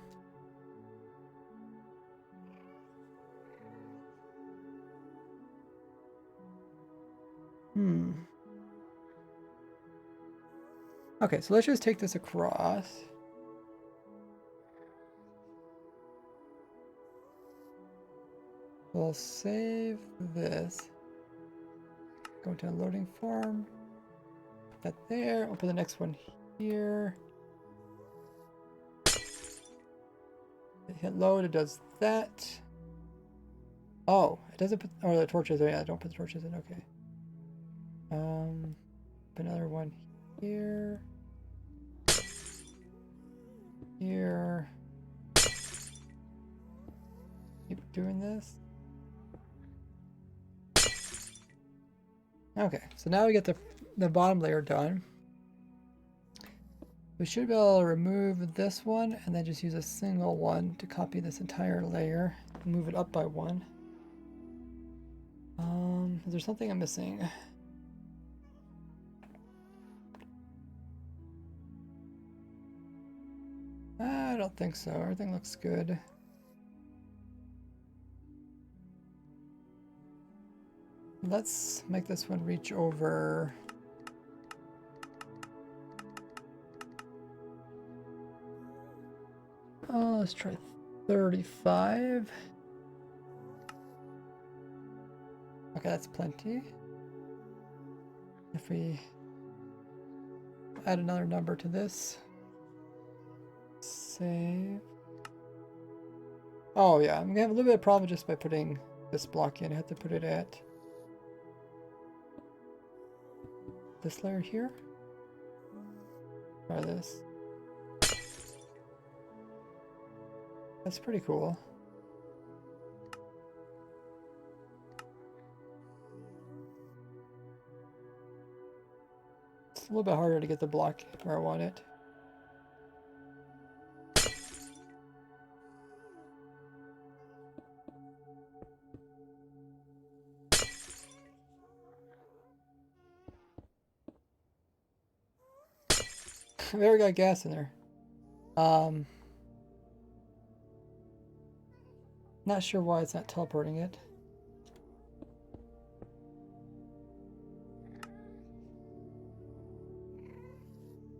Okay, so let's just take this across. We'll save this. Go to a loading form. Put that there. We'll put the next one here. Hit load, it does that. Oh, it doesn't put, oh, the torches, oh yeah, don't put the torches in, okay. Put another one here. Here. Keep doing this. Okay, so now we get the bottom layer done. We should be able to remove this one and then just use a single one to copy this entire layer and move it up by one. Is there something I'm missing? I don't think so. Everything looks good. Let's make this one reach over. Oh, let's try 35. Okay, that's plenty. If we add another number to this, save. Oh yeah, I'm gonna have a little bit of problem just by putting this block in. I have to put it at this layer here. Try this. That's pretty cool. It's a little bit harder to get the block where I want it. We already got gas in there. Not sure why it's not teleporting it.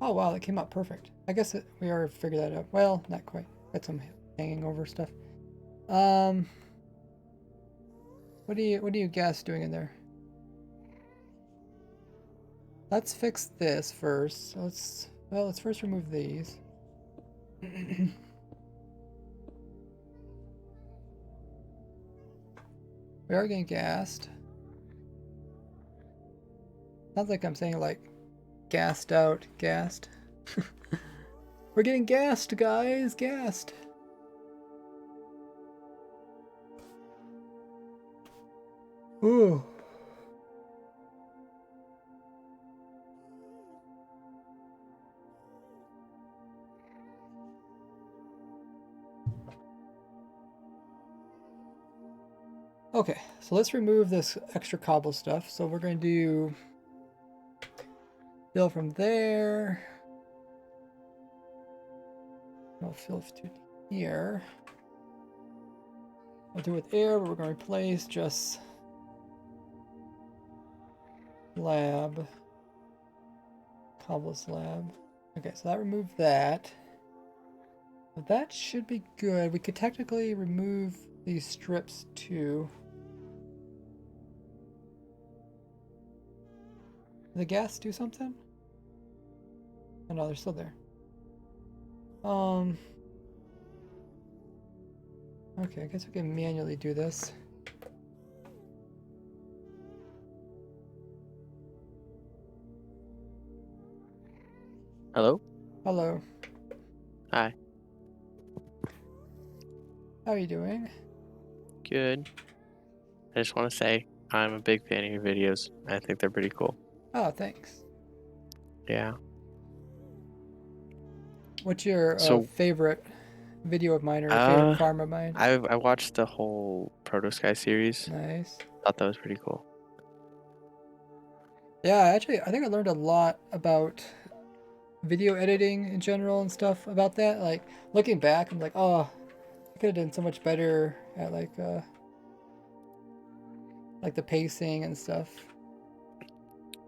Oh wow, that came out perfect. I guess we already figured that out. Well, not quite. Got some hanging over stuff. What are you gas doing in there? Let's fix this first. So let's first remove these. We are getting gassed. Sounds like I'm saying like gassed out, gassed. We're getting gassed, guys, gassed. Ooh. Okay, so let's remove this extra cobble stuff. So we're going to do fill from there. We'll fill to here. We'll do it with air, but we're going to replace just slab. Cobble slab. Okay, so that removed that. But that should be good. We could technically remove these strips too. Did the gas do something? Oh no, they're still there. Okay, I guess we can manually do this. Hello? Hello. Hi. How are you doing? Good. I just want to say I'm a big fan of your videos. I think they're pretty cool. Oh, thanks. Yeah. What's your So, favorite video of mine or favorite farm of mine? I watched the whole Proto Sky series. Nice. Thought that was pretty cool. Yeah, actually, I think I learned a lot about video editing in general and stuff about that. Like, looking back, I'm like, oh, I could have done so much better at like the pacing and stuff.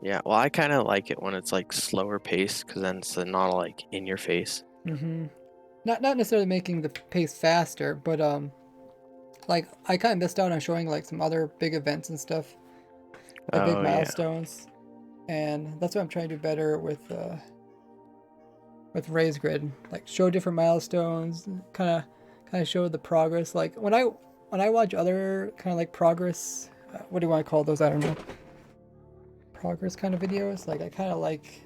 Yeah, well, I kind of like it when it's like slower pace because then it's not like in your face. Mm-hmm. Not necessarily making the pace faster, but like I kind of missed out on showing like some other big events and stuff, like big Oh yeah, milestones, and that's what I'm trying to do better with Raise Grid. Like show different milestones, kind of show the progress. Like when I watch other kind of like progress, what do you want to call those? I don't know. Progress kind of videos. Like I kind of like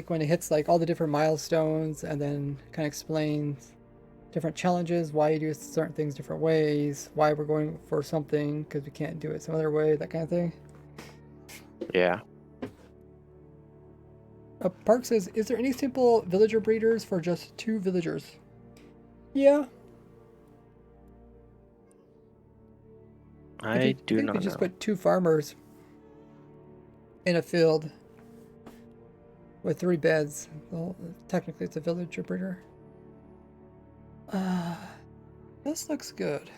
when it hits like all the different milestones and then kind of explains different challenges, why you do certain things different ways, why we're going for something because we can't do it some other way, that kind of thing. yeah. Park says, is there any simple villager breeders for just 2 villagers? Yeah. I do think if not you just know. put 2 farmers in a field with 3 beds, well, technically it's a villager breeder. This looks good.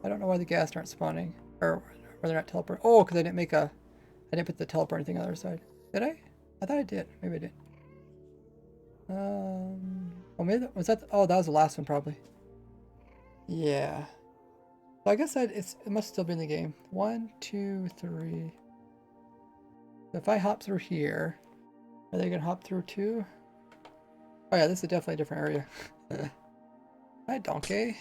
I don't know why the ghast aren't spawning, or they're not teleporting. Oh, because I didn't put the teleporting thing on the other side. Did I? I thought I did. Maybe I did. Oh, maybe was that? Oh, that was the last one probably. Yeah. So I guess it must still be in the game. 1, 2, 3. So if I hop through here, are they gonna hop through too? Oh yeah, this is definitely a different area. Hi, donkey.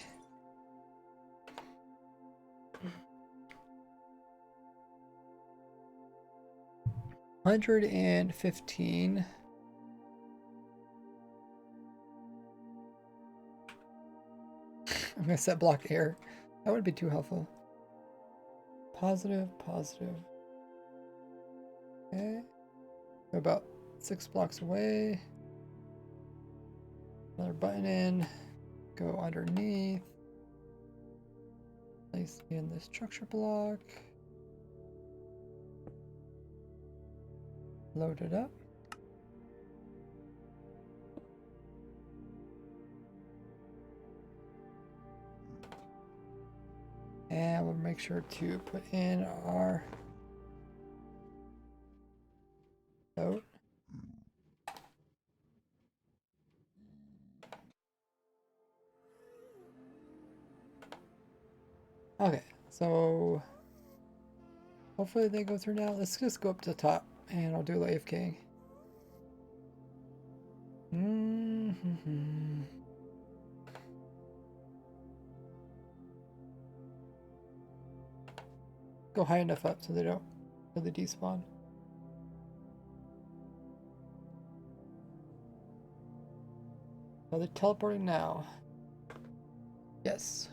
$115. I'm gonna set block air. That would be too helpful. Positive, positive. Okay. Go about 6 blocks away. Another button in. Go underneath. Place in the structure block. Load it up. And we'll make sure to put in our note. Okay, so hopefully they go through now. Let's just go up to the top and I'll do AFK. Go high enough up so they don't really despawn. Are they teleporting now? Yes.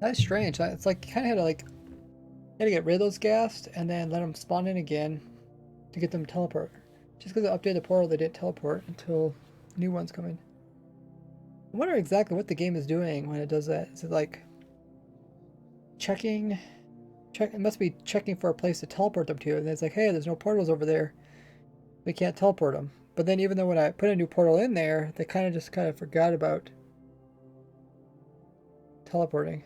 That's strange. It's like you kind of had to get rid of those ghast and then let them spawn in again to get them teleport. Just because I updated the portal, they didn't teleport until new ones come in. I wonder exactly what the game is doing when it does that. Is it like checking? It must be checking for a place to teleport them to, and it's like, hey, there's no portals over there. We can't teleport them. But then even though when I put a new portal in there, they kind of forgot about teleporting.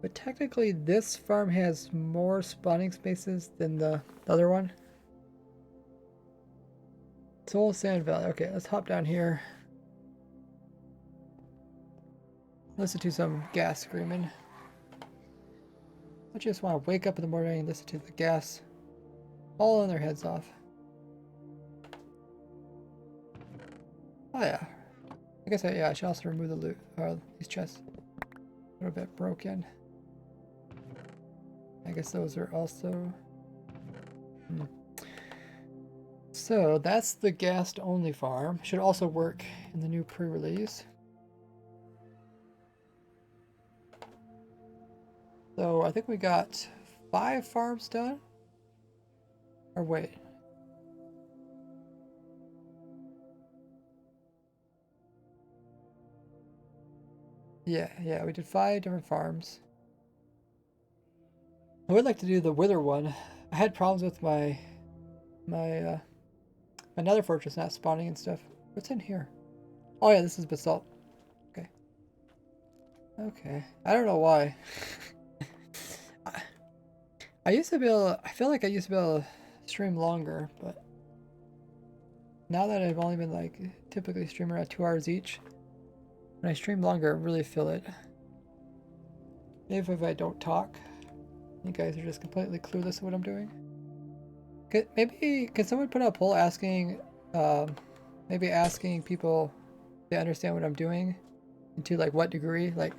But technically this farm has more spawning spaces than the other one. Soul Sand Valley. Okay, let's hop down here. Listen to some gas screaming. I just want to wake up in the morning and listen to the gas falling their heads off. Oh yeah. I guess I should also remove the loot, these chests. A little bit broken. I guess those are also... So that's the ghast only farm. Should also work in the new pre-release. So I think we got 5 farms done. Or wait. Yeah, we did 5 different farms. I would like to do the wither one. I had problems with my nether fortress not spawning and stuff. What's in here? Oh yeah, this is basalt. Okay. Okay. I don't know why. I used to be able to, I feel like I used to be able to stream longer, but now that I've only been like typically streaming around 2 hours each, when I stream longer, I really feel it. Maybe if I don't talk, you guys are just completely clueless of what I'm doing. Could someone put out a poll asking, maybe asking people if they understand what I'm doing, and to like what degree, like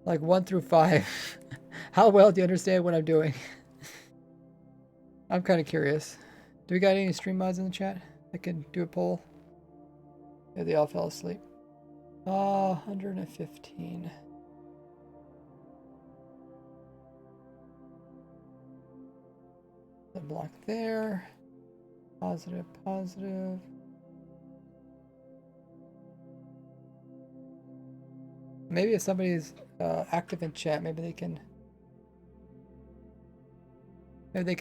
1 through 5. How well do you understand what I'm doing? I'm kind of curious. Do we got any stream mods in the chat? I can do a poll. Yeah, they all fell asleep. 115. The block there. Positive, positive. Maybe if somebody's active in chat, maybe they can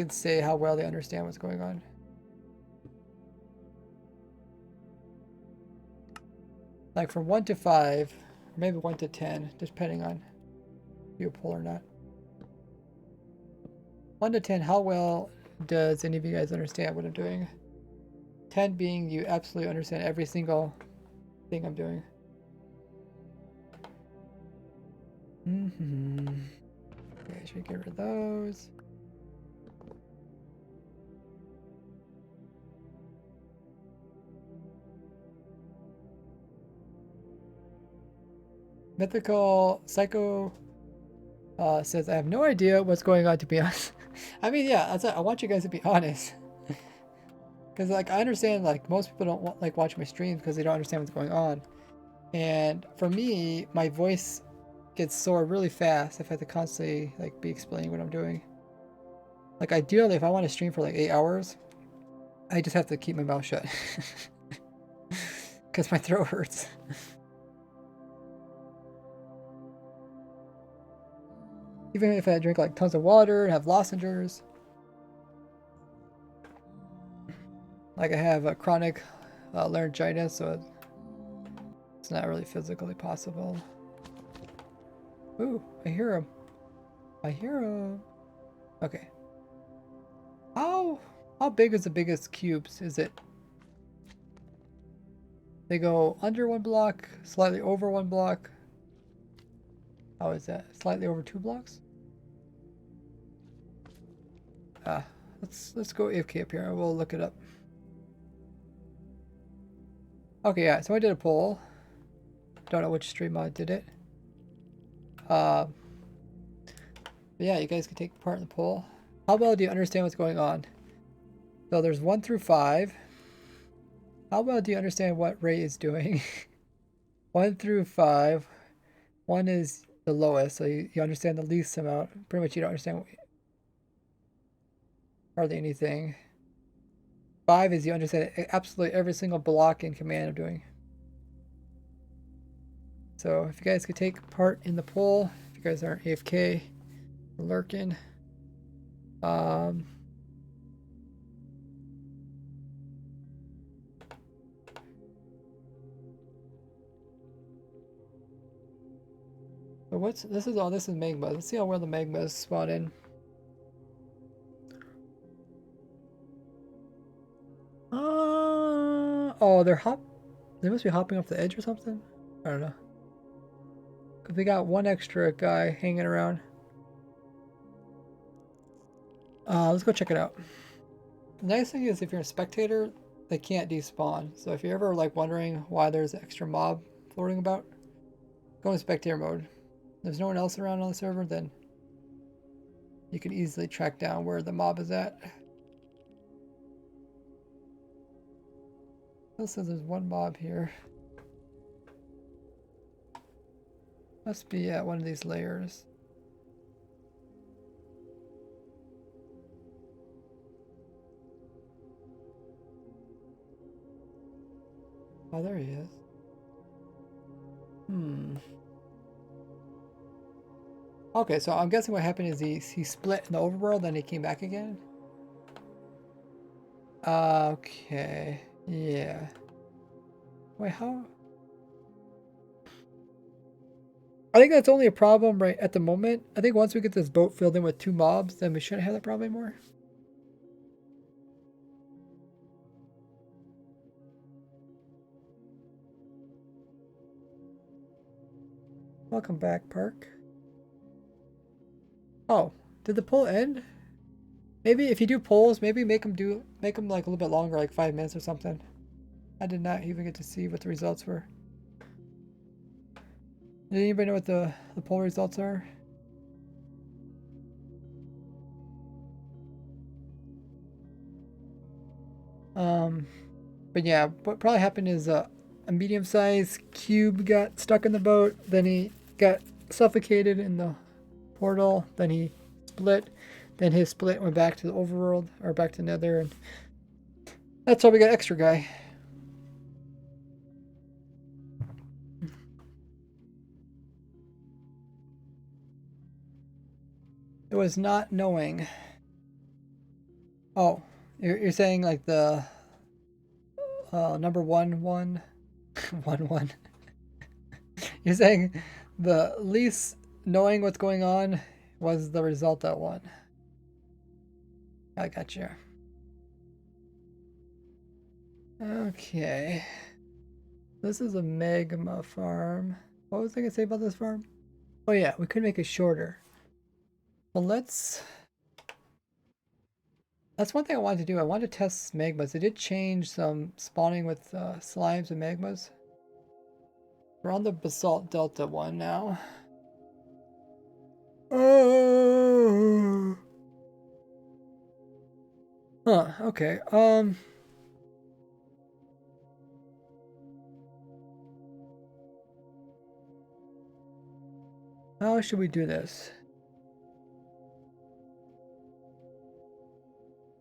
say how well they understand what's going on. Like from 1 to 5, or maybe 1 to 10, depending on if you poll or not. 1 to 10, how well does any of you guys understand what I'm doing? 10 being you absolutely understand every single thing I'm doing. Okay, should we get rid of those? Mythical Psycho says, I have no idea what's going on, to be honest. I mean, yeah, I want you guys to be honest. Because, like, I understand, like, most people don't like watch my streams because they don't understand what's going on. And for me, my voice gets sore really fast if I have to constantly, like, be explaining what I'm doing. Like, ideally, if I want to stream for, like, 8 hours, I just have to keep my mouth shut. Because my throat hurts. Even if I drink, like, tons of water and have lozenges. Like, I have a chronic laryngitis, so it's not really physically possible. Ooh, I hear him. I hear him. Okay. How big is the biggest cubes? Is it... They go under 1 block, slightly over 1 block. How is that? Slightly over 2 blocks? Let's go AFK up here and we'll look it up. Okay, yeah, so I did a poll. Don't know which stream mod did it. Yeah, you guys can take part in the poll. How well do you understand what's going on? So there's 1 through 5. How well do you understand what Ray is doing? 1 through 5. 1 is the lowest, so you understand the least amount. Pretty much you don't understand hardly anything. 5 is you understand absolutely every single block and command I'm doing. So if you guys could take part in the poll, if you guys aren't AFK, lurking. But this is magma. Let's see how well the magma is spawned in. Oh, they must be hopping off the edge or something. I don't know. Cause we got 1 extra guy hanging around. Let's go check it out. The nice thing is if you're a spectator, they can't despawn. So if you're ever like wondering why there's an extra mob floating about, go in spectator mode. If there's no one else around on the server, then you can easily track down where the mob is at. It says there's 1 mob here. Must be at one of these layers. Oh, there he is. Okay, so I'm guessing what happened is he split in the overworld, then he came back again. Okay. Yeah. Wait, how? I think that's only a problem right at the moment. I think once we get this boat filled in with 2 mobs, then we shouldn't have that problem anymore. Welcome back, Park. Oh, did the poll end? Maybe if you do polls, maybe make them like a little bit longer, like 5 minutes or something. I did not even get to see what the results were. Did anybody know what the poll results are? But yeah, what probably happened is a medium-sized cube got stuck in the boat. Then he got suffocated in the portal. Then he split. Then his split went back to the overworld or back to Nether, and that's how we got extra guy. It was not knowing. Oh, you're saying like the number 1 1. You're saying the least knowing what's going on was the result that won. I got you. Okay. This is a magma farm. What was I gonna say about this farm? Oh yeah, we could make it shorter. Well, that's one thing I wanted to do. I wanted to test magmas. They did change some spawning with slimes and magmas. We're on the Basalt Delta one now. Oh. Huh, okay. How should we do this?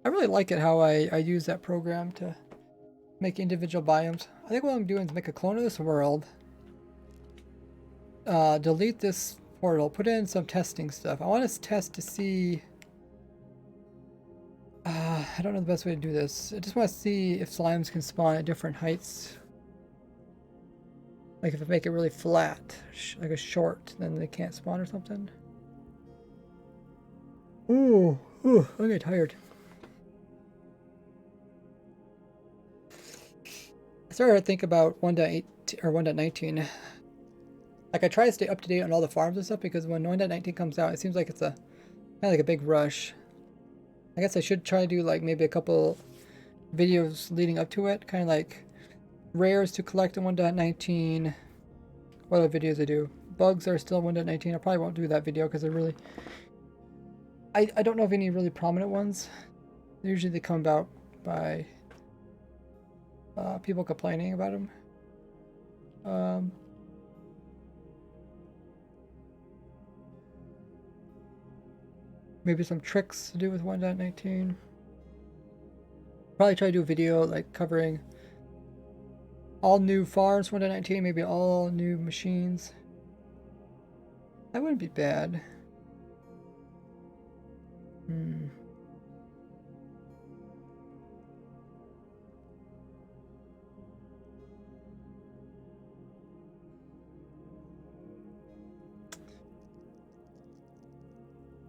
I really like it how I use that program to make individual biomes. I think what I'm doing is make a clone of this world. Delete this portal, put in some testing stuff. I want to test to see... I don't know the best way to do this. I just want to see if slimes can spawn at different heights. Like if I make it really flat, like a short, then they can't spawn or something. Ooh, I get tired. I started to think about 1.8 or 1.19. Like I try to stay up to date on all the farms and stuff because when 1.19 comes out, it seems like it's kind of like a big rush. I guess I should try to do like maybe a couple videos leading up to it, kind of like rares to collect in 1.19. What other videos I do? Bugs are still 1.19. I probably won't do that video because they're really... I don't know of any really prominent ones. Usually they come about by people complaining about them. Maybe some tricks to do with 1.19. Probably try to do a video like covering all new farms 1.19, maybe all new machines. That wouldn't be bad.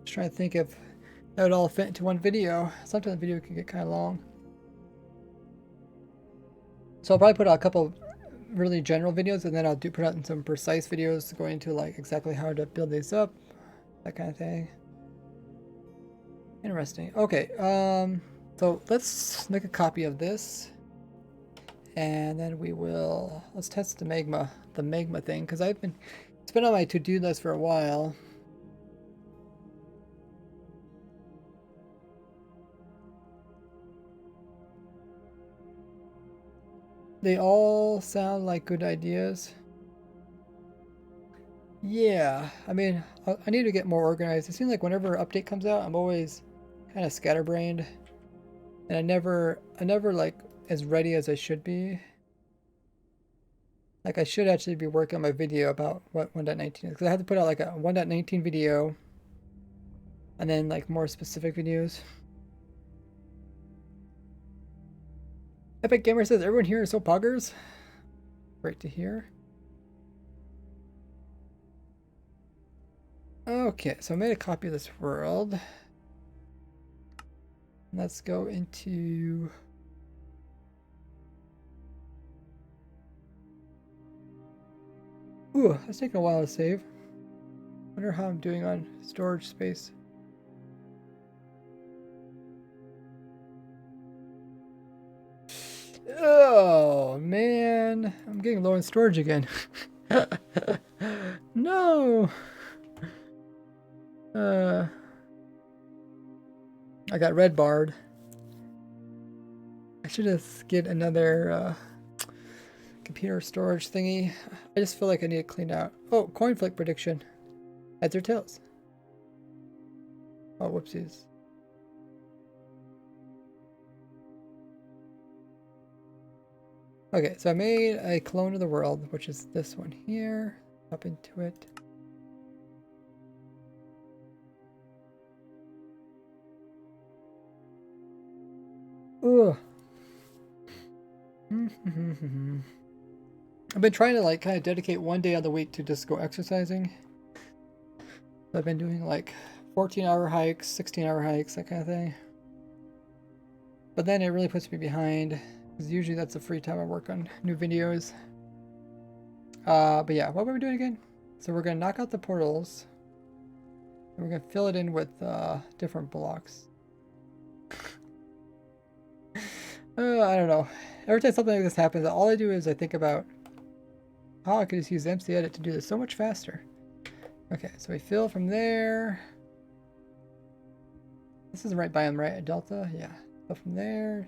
Just trying to think if that would all fit into one video. Sometimes the video can get kind of long. So I'll probably put out a couple really general videos, and then I'll put out some precise videos going into like exactly how to build these up, that kind of thing. Interesting. Okay, so let's make a copy of this, and then let's test the magma thing, because it's been on my to-do list for a while. They all sound like good ideas. Yeah, I mean, I need to get more organized. It seems like whenever an update comes out, I'm always kind of scatterbrained, and I never like as ready as I should be. Like I should actually be working on my video about what 1.19 is, because I have to put out like a 1.19 video and then like more specific videos. Epic Gamer says everyone here is so poggers. Great to hear. Okay, so I made a copy of this world. Let's go into... Ooh, that's taking a while to save. Wonder how I'm doing on storage space. Oh, man. I'm getting low in storage again. No! I got red barred. I should just get another computer storage thingy. I just feel like I need it cleaned out. Oh, coin flip prediction. Heads or tails? Oh, whoopsies. Okay, so I made a clone of the world, which is this one here. Up into it. Ugh. I've been trying to like kind of dedicate one day of the week to just go exercising. So I've been doing like 14-hour hikes, 16-hour hikes, that kind of thing. But then it really puts me behind, because usually that's the free time I work on new videos. But yeah, what were we doing again? So we're going to knock out the portals. And we're going to fill it in with different blocks. I don't know. Every time something like this happens, all I do is I think about how I could just use MC Edit to do this so much faster. Okay, so we fill from there. This is right by him, right? Delta? Yeah. So from there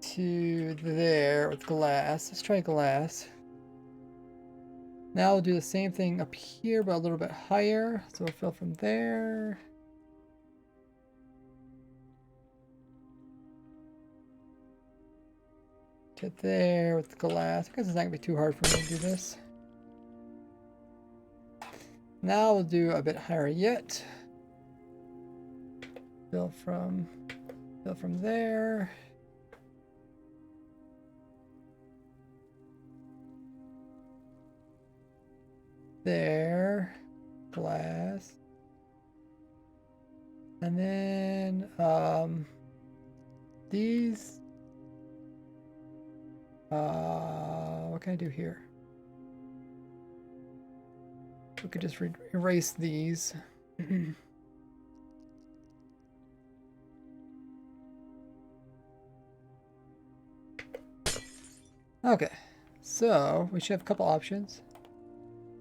to there with glass. Let's try glass. Now we'll do the same thing up here, but a little bit higher. So we'll fill from there. To there with glass. I guess it's not going to be too hard for me to do this. Now we'll do a bit higher yet. Fill from there. There. Glass. And then these what can I do here? We could just erase these. Okay, so we should have a couple options.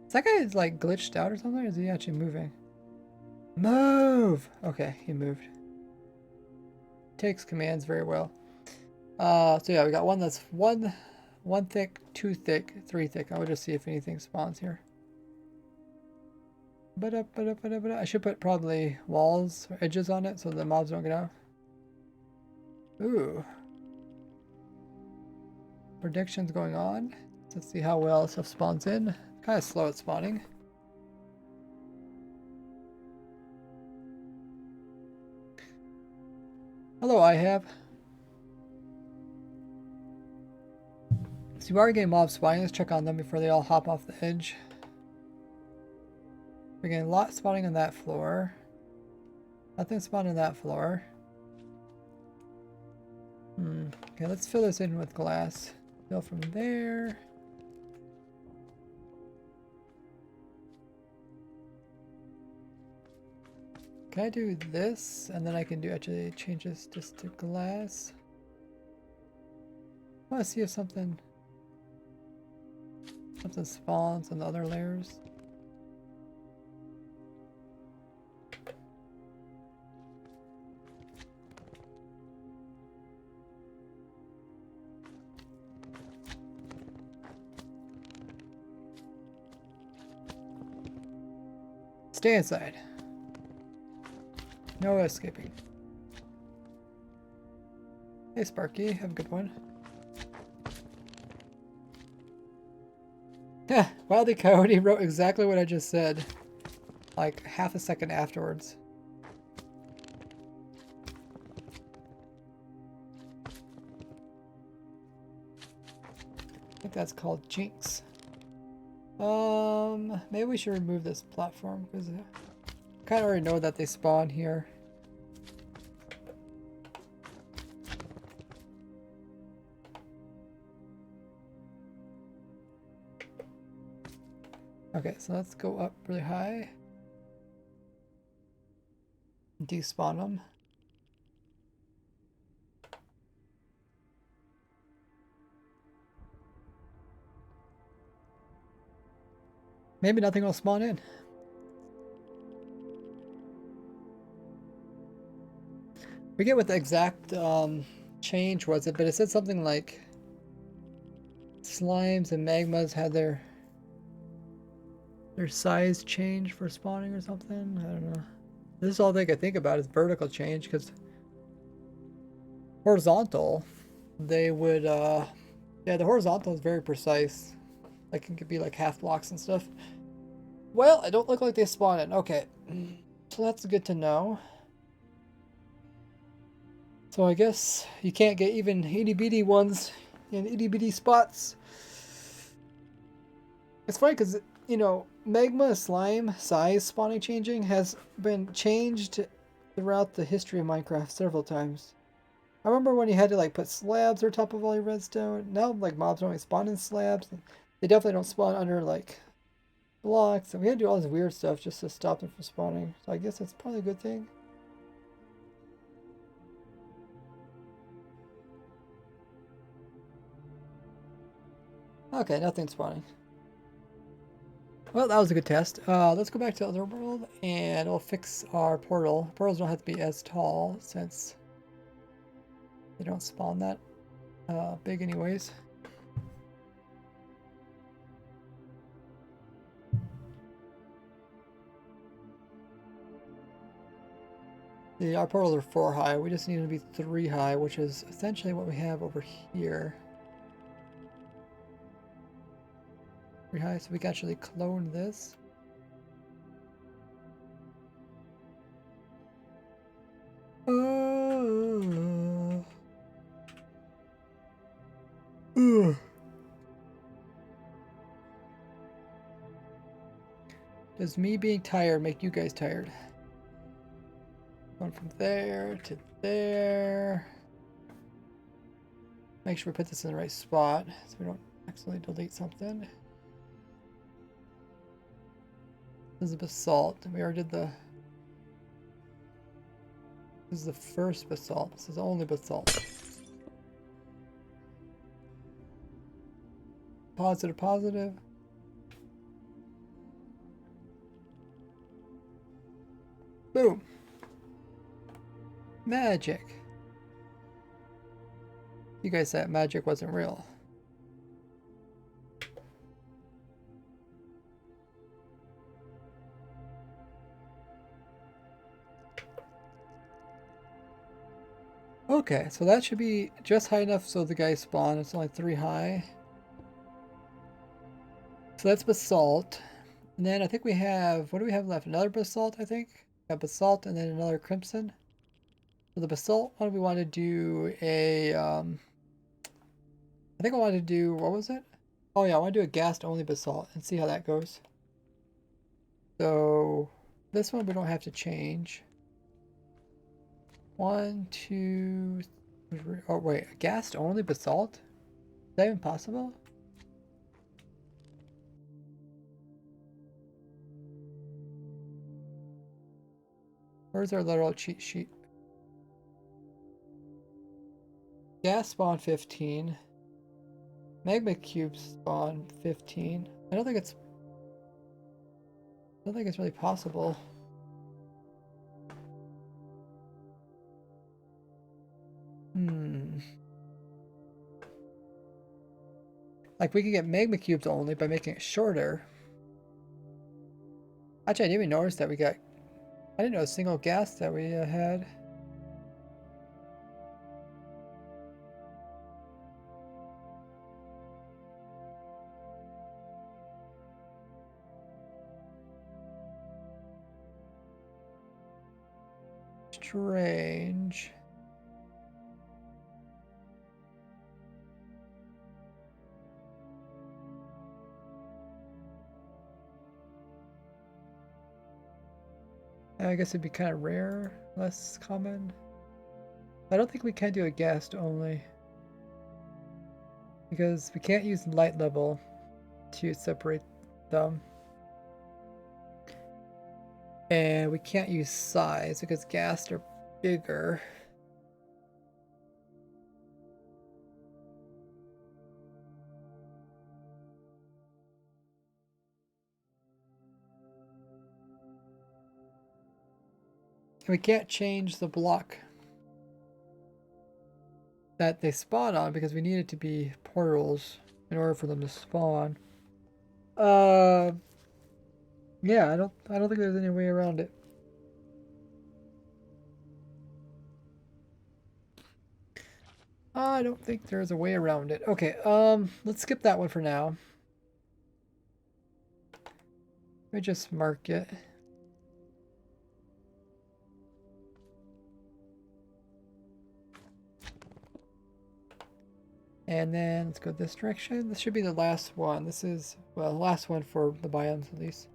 Is that guy like glitched out or something, or is he actually moving? Move! Okay, he moved. Takes commands very well. So yeah, we got one that's one thick, 2 thick, 3 thick. I would just see if anything spawns here. I should put probably walls or edges on it so the mobs don't get out. Ooh. Predictions going on. Let's see how well stuff spawns in. Kind of slow at spawning. Hello, I have. So you are getting mobs spawning. Let's check on them before they all hop off the edge. We're getting a lot spawning on that floor. Nothing spawning on that floor. Okay, let's fill this in with glass. Fill from there. Can I do this? And then I can do actually change this just to glass. I want to see if something spawns on the other layers. Stay inside. No escaping. Hey Sparky, have a good one. Wildly Coyote wrote exactly what I just said, like half a second afterwards. I think that's called Jinx. Maybe we should remove this platform because I kind of already know that they spawn here. Okay, so let's go up really high. Despawn them. Maybe nothing will spawn in. We get what the exact change was it, but it said something like slimes and magmas had their size change for spawning or something. I don't know. This is all they could think about is vertical change, because horizontal, they would yeah, the horizontal is very precise. Like it could be like half blocks and stuff. Well, it don't look like they spawn in. Okay. So that's good to know. So I guess you can't get even itty bitty ones in itty bitty spots. It's funny because, you know, magma slime size spawning changing has been changed throughout the history of Minecraft several times. I remember when you had to like put slabs on top of all your redstone. Now like mobs don't spawn in slabs. They definitely don't spawn under like blocks. And we had to do all this weird stuff just to stop them from spawning. So I guess that's probably a good thing. Okay, nothing spawning. Well, that was a good test. Let's go back to Otherworld and we'll fix our portal. Portals don't have to be as tall since they don't spawn that big anyways. Our portals are 4 high. We just need to be 3 high, which is essentially what we have over here. 3 high, so we can actually clone this. Does me being tired make you guys tired? Going from there to there. Make sure we put this in the right spot so we don't accidentally delete something. This is basalt. We already did the... This is the first basalt. This is only basalt. Positive, positive. Boom. Magic. You guys said magic wasn't real. Okay, so that should be just high enough so the guys spawn. It's only 3 high. So that's basalt. And then I think we have, what do we have left? Another basalt, I think? Yeah, basalt and then another crimson. For the basalt one, we want to do a, I think I wanted to do, what was it? Oh yeah, I want to do a ghast only basalt and see how that goes. So this one we don't have to change. 1, 2, 3. Oh wait, a ghast only basalt? Is that even possible? Where's our little cheat sheet? Gas spawn 15. Magma cubes spawn 15. I don't think it's really possible. Like we can get magma cubes only by making it shorter. Actually, I didn't even notice that we got... I didn't know a single gas that we had. strange. I guess it'd be kind of rare, less common. I don't think we can do a guest only, because we can't use light level to separate them. And we can't use size because ghast are bigger. And we can't change the block that they spawn on because we need it to be portals in order for them to spawn. Yeah, I don't think there's any way around it. I don't think there's a way around it. Okay, let's skip that one for now. Let me just mark it. And then let's go this direction. This should be the last one. This is, well, the last one for the biomes at least.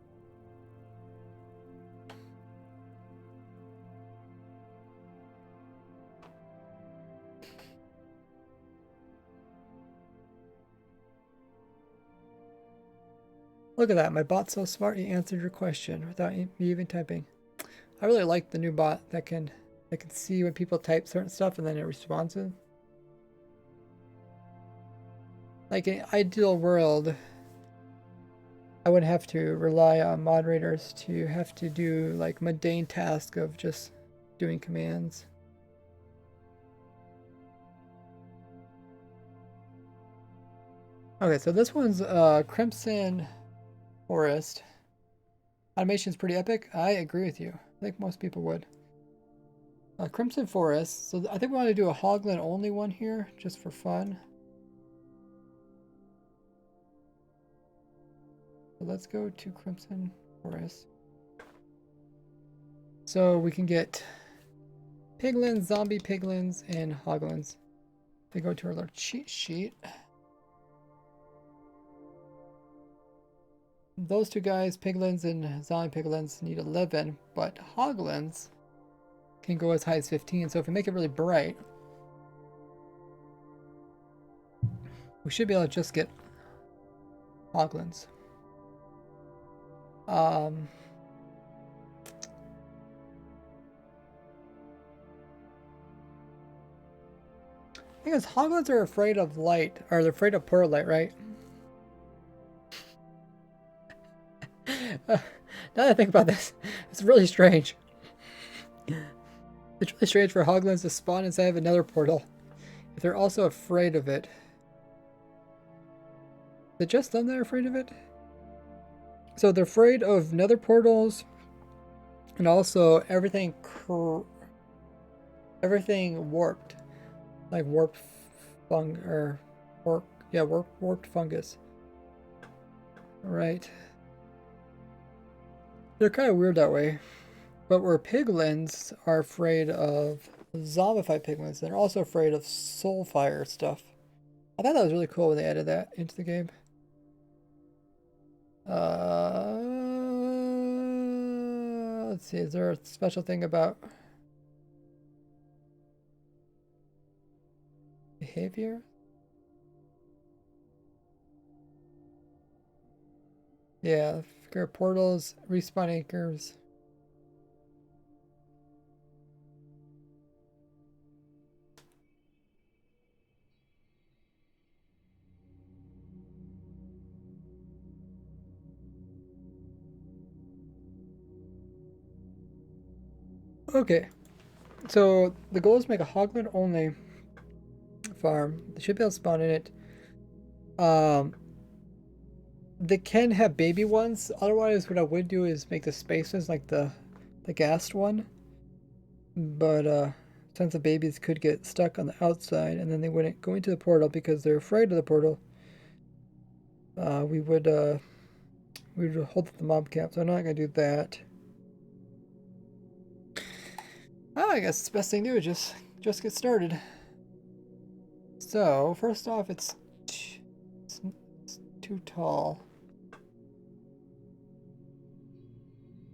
Look at that, my bot's so smart he answered your question without me even typing. I really like the new bot that can see when people type certain stuff and then it responds to them. Like in an ideal world, I wouldn't have to rely on moderators to have to do like mundane task of just doing commands. Okay, so this one's Crimson Forest. Animation's pretty epic. I agree with you. I think most people would. Crimson Forest. So I think we want to do a Hoglin only one here, just for fun. So let's go to Crimson Forest. So we can get piglins, zombie piglins, and hoglins. They go to our little cheat sheet. Those two guys, piglins and zombie piglins, need 11, but hoglins can go as high as 15. So if we make it really bright, we should be able to just get hoglins. Because hoglins are afraid of light, or they're afraid of poor light, right? Now that I think about this, it's really strange. It's really strange for hoglins to spawn inside of another portal if they're also afraid of it. Is it just them that are afraid of it? So they're afraid of nether portals and also everything warped. Like warped warped fungus. Right. They're kind of weird that way. But where piglins are afraid of zombified piglins, they're also afraid of soul fire stuff. I thought that was really cool when they added that into the game. Let's see, is there a special thing about behavior? Yeah, figure portals, respawn anchors. Okay, so the goal is to make a hoglin only farm. They should be able to spawn in it. They can have baby ones. Otherwise, what I would do is make the spaces like the ghast one. But since the babies could get stuck on the outside and then they wouldn't go into the portal because they're afraid of the portal, we would hold up the mob cap. So I'm not gonna do that. Oh, I guess the best thing to do is just get started. So first off, it's too tall.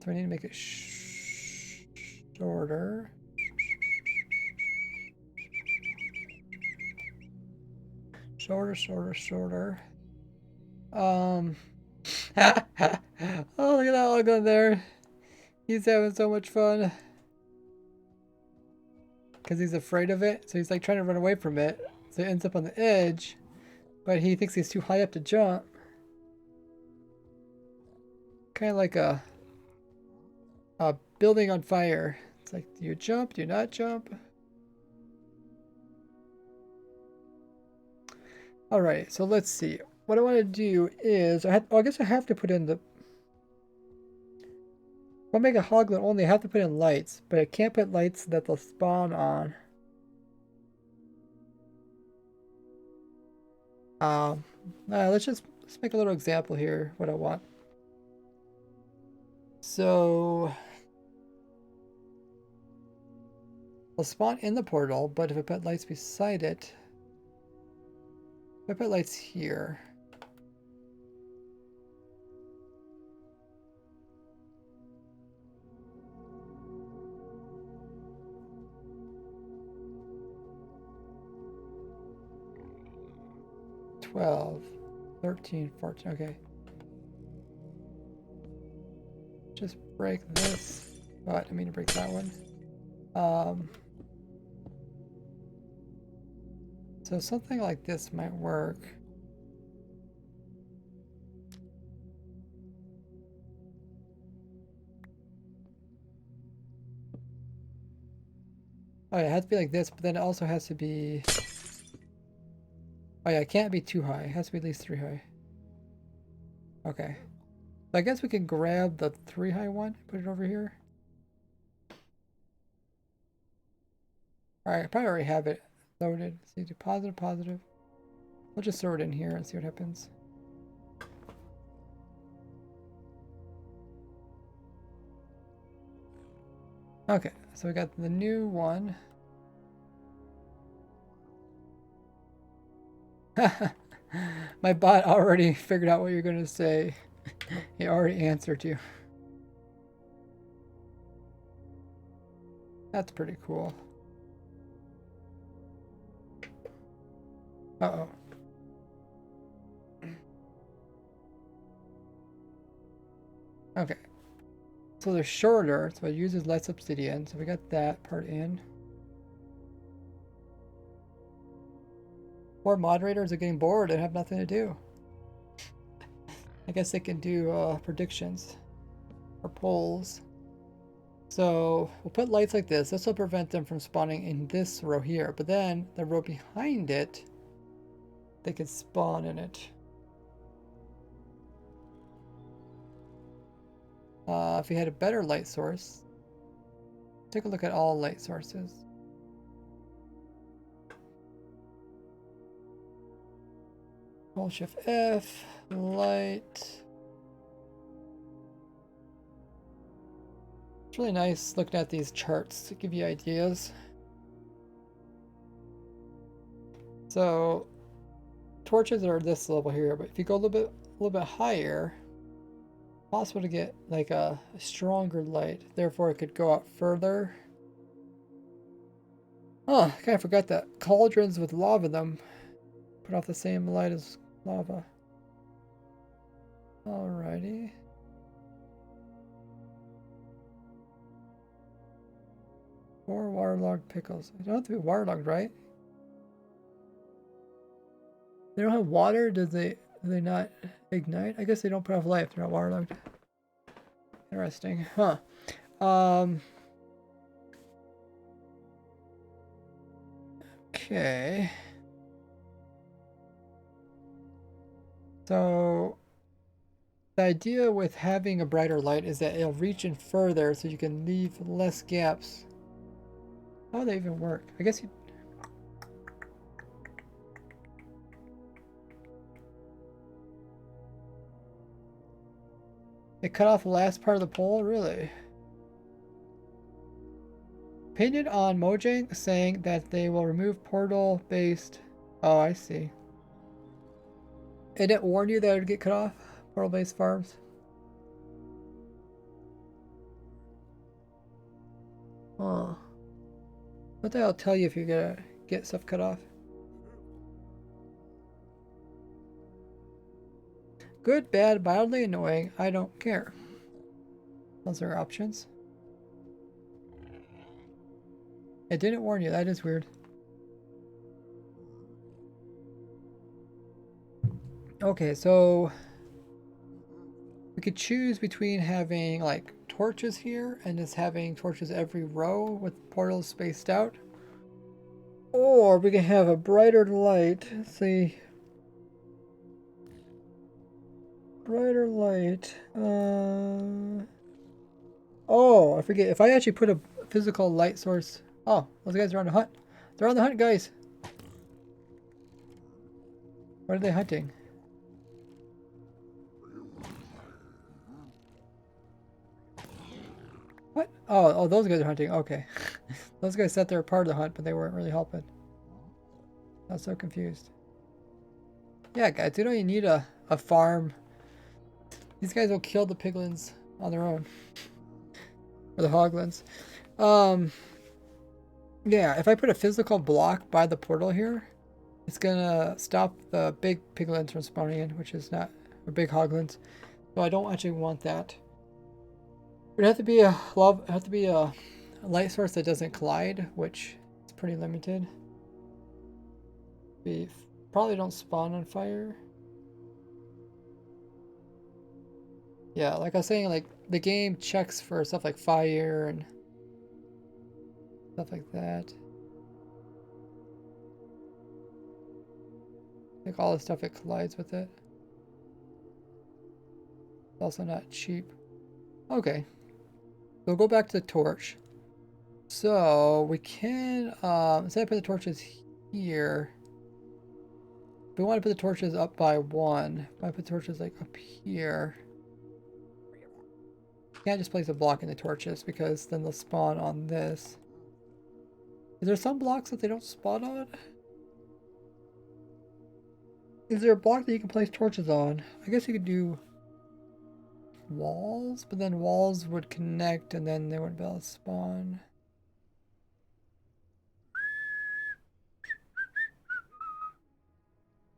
So I need to make it shorter. Shorter. Oh, look at that log on there. He's having so much fun. Because he's afraid of it. So he's like trying to run away from it. So he ends up on the edge. But he thinks he's too high up to jump. Kind of like a building on fire. It's like, do you jump? Do you not jump? Alright, so let's see. What I want to do is, I guess I have to put in the... If I make a hoglin only, I have to put in lights. But I can't put lights that they'll spawn on. Let's make a little example here, what I want. So... I'll spawn in the portal, but if I put lights beside it... If I put lights here... $12, $13, $14, okay. Just break this. Oh, I didn't mean to break that one. So something like this might work. Oh yeah, it has to be like this, but then it also has to be... Oh yeah, it can't be too high. It has to be at least 3 high. Okay. So I guess we can grab the 3 high one, put it over here. Alright, I probably already have it loaded. So you do positive. We'll just throw it in here and see what happens. Okay, so we got the new one. My bot already figured out what you're going to say. He already answered you. That's pretty cool. Uh-oh. Okay. So they're shorter, so it uses less obsidian. So we got that part in. Poor moderators are getting bored and have nothing to do. I guess they can do predictions or polls. So we'll put lights like this. This will prevent them from spawning in this row here. But then the row behind it, they can spawn in it. If we had a better light source, take a look at all light sources. Control Shift F, light. It's really nice looking at these charts to give you ideas. So torches are this level here, but if you go a little bit higher, it's possible to get like a stronger light. Therefore, it could go out further. Oh, I kind of forgot that cauldrons with lava in them put off the same light as lava. Alrighty. Four waterlogged pickles. They don't have to be waterlogged, right? They don't have water? Do they not ignite? I guess they don't put off light if they're not waterlogged. Interesting. Huh. Okay. So the idea with having a brighter light is that it'll reach in further so you can leave less gaps. How would that even work? I guess you... It cut off the last part of the pole? Really? Opinion on Mojang saying that they will remove portal-based... Oh, I see. It didn't warn you that it would get cut off? Portal-based farms? Oh. What the hell tell you if you're gonna get stuff cut off? Good, bad, mildly annoying, I don't care. Those are options. It didn't warn you, that is weird. Okay, so we could choose between having like torches here and just having torches every row with portals spaced out. Or we can have a brighter light. Let's see. Brighter light. Oh, I forget. If I actually put a physical light source. Oh, those guys are on the hunt. They're on the hunt, guys. What are they hunting? What? Oh, those guys are hunting. Okay. Those guys said they were part of the hunt, but they weren't really helping. I was so confused. Yeah, guys, you don't even need a farm. These guys will kill the piglins on their own. Or the hoglins. Yeah, if I put a physical block by the portal here, it's gonna stop the big piglins from spawning in, which is not, or big hoglins. So I don't actually want that. It would have to be a light source that doesn't collide, which is pretty limited. We probably don't spawn on fire. Yeah, like I was saying, like the game checks for stuff like fire and stuff like that. Like all the stuff it collides with it. It's also not cheap. Okay. We'll go back to the torch. So we can instead of put the torches here. We want to put the torches up by one. If I put torches like up here. Can't just place a block in the torches because then they'll spawn on this. Is there some blocks that they don't spawn on? Is there a block that you can place torches on? I guess you could do walls, but then walls would connect and then they wouldn't be able to spawn.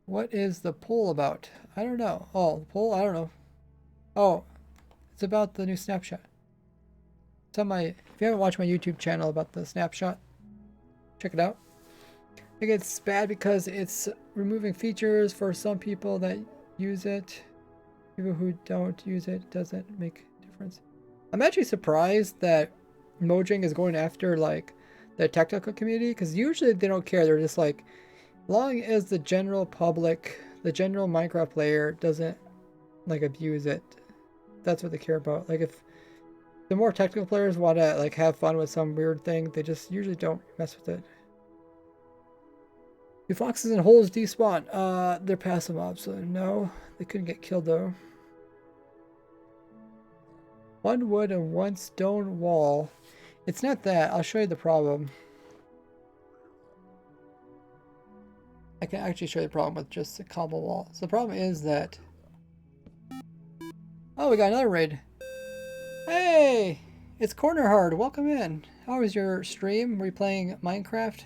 What is the poll about? I don't know. Oh, the poll? I don't know. Oh, it's about the new snapshot. It's on my, if you haven't watched my YouTube channel about the snapshot, check it out. I think it's bad because it's removing features for some people that use it. People who don't use it, doesn't make a difference. I'm actually surprised that Mojang is going after like the technical community, because usually they don't care. They're just like, long as the general public, the general Minecraft player doesn't like abuse it, that's what they care about. Like if the more technical players want to like have fun with some weird thing, they just usually don't mess with it. Do foxes and holes despawn? They're passive mobs, so no, they couldn't get killed though. One wood and one stone wall. It's not that. I'll show you the problem. I can actually show you the problem with just a cobble wall. So the problem is that... Oh, we got another raid. Hey! It's Corner Hard. Welcome in. How was your stream? Were you playing Minecraft?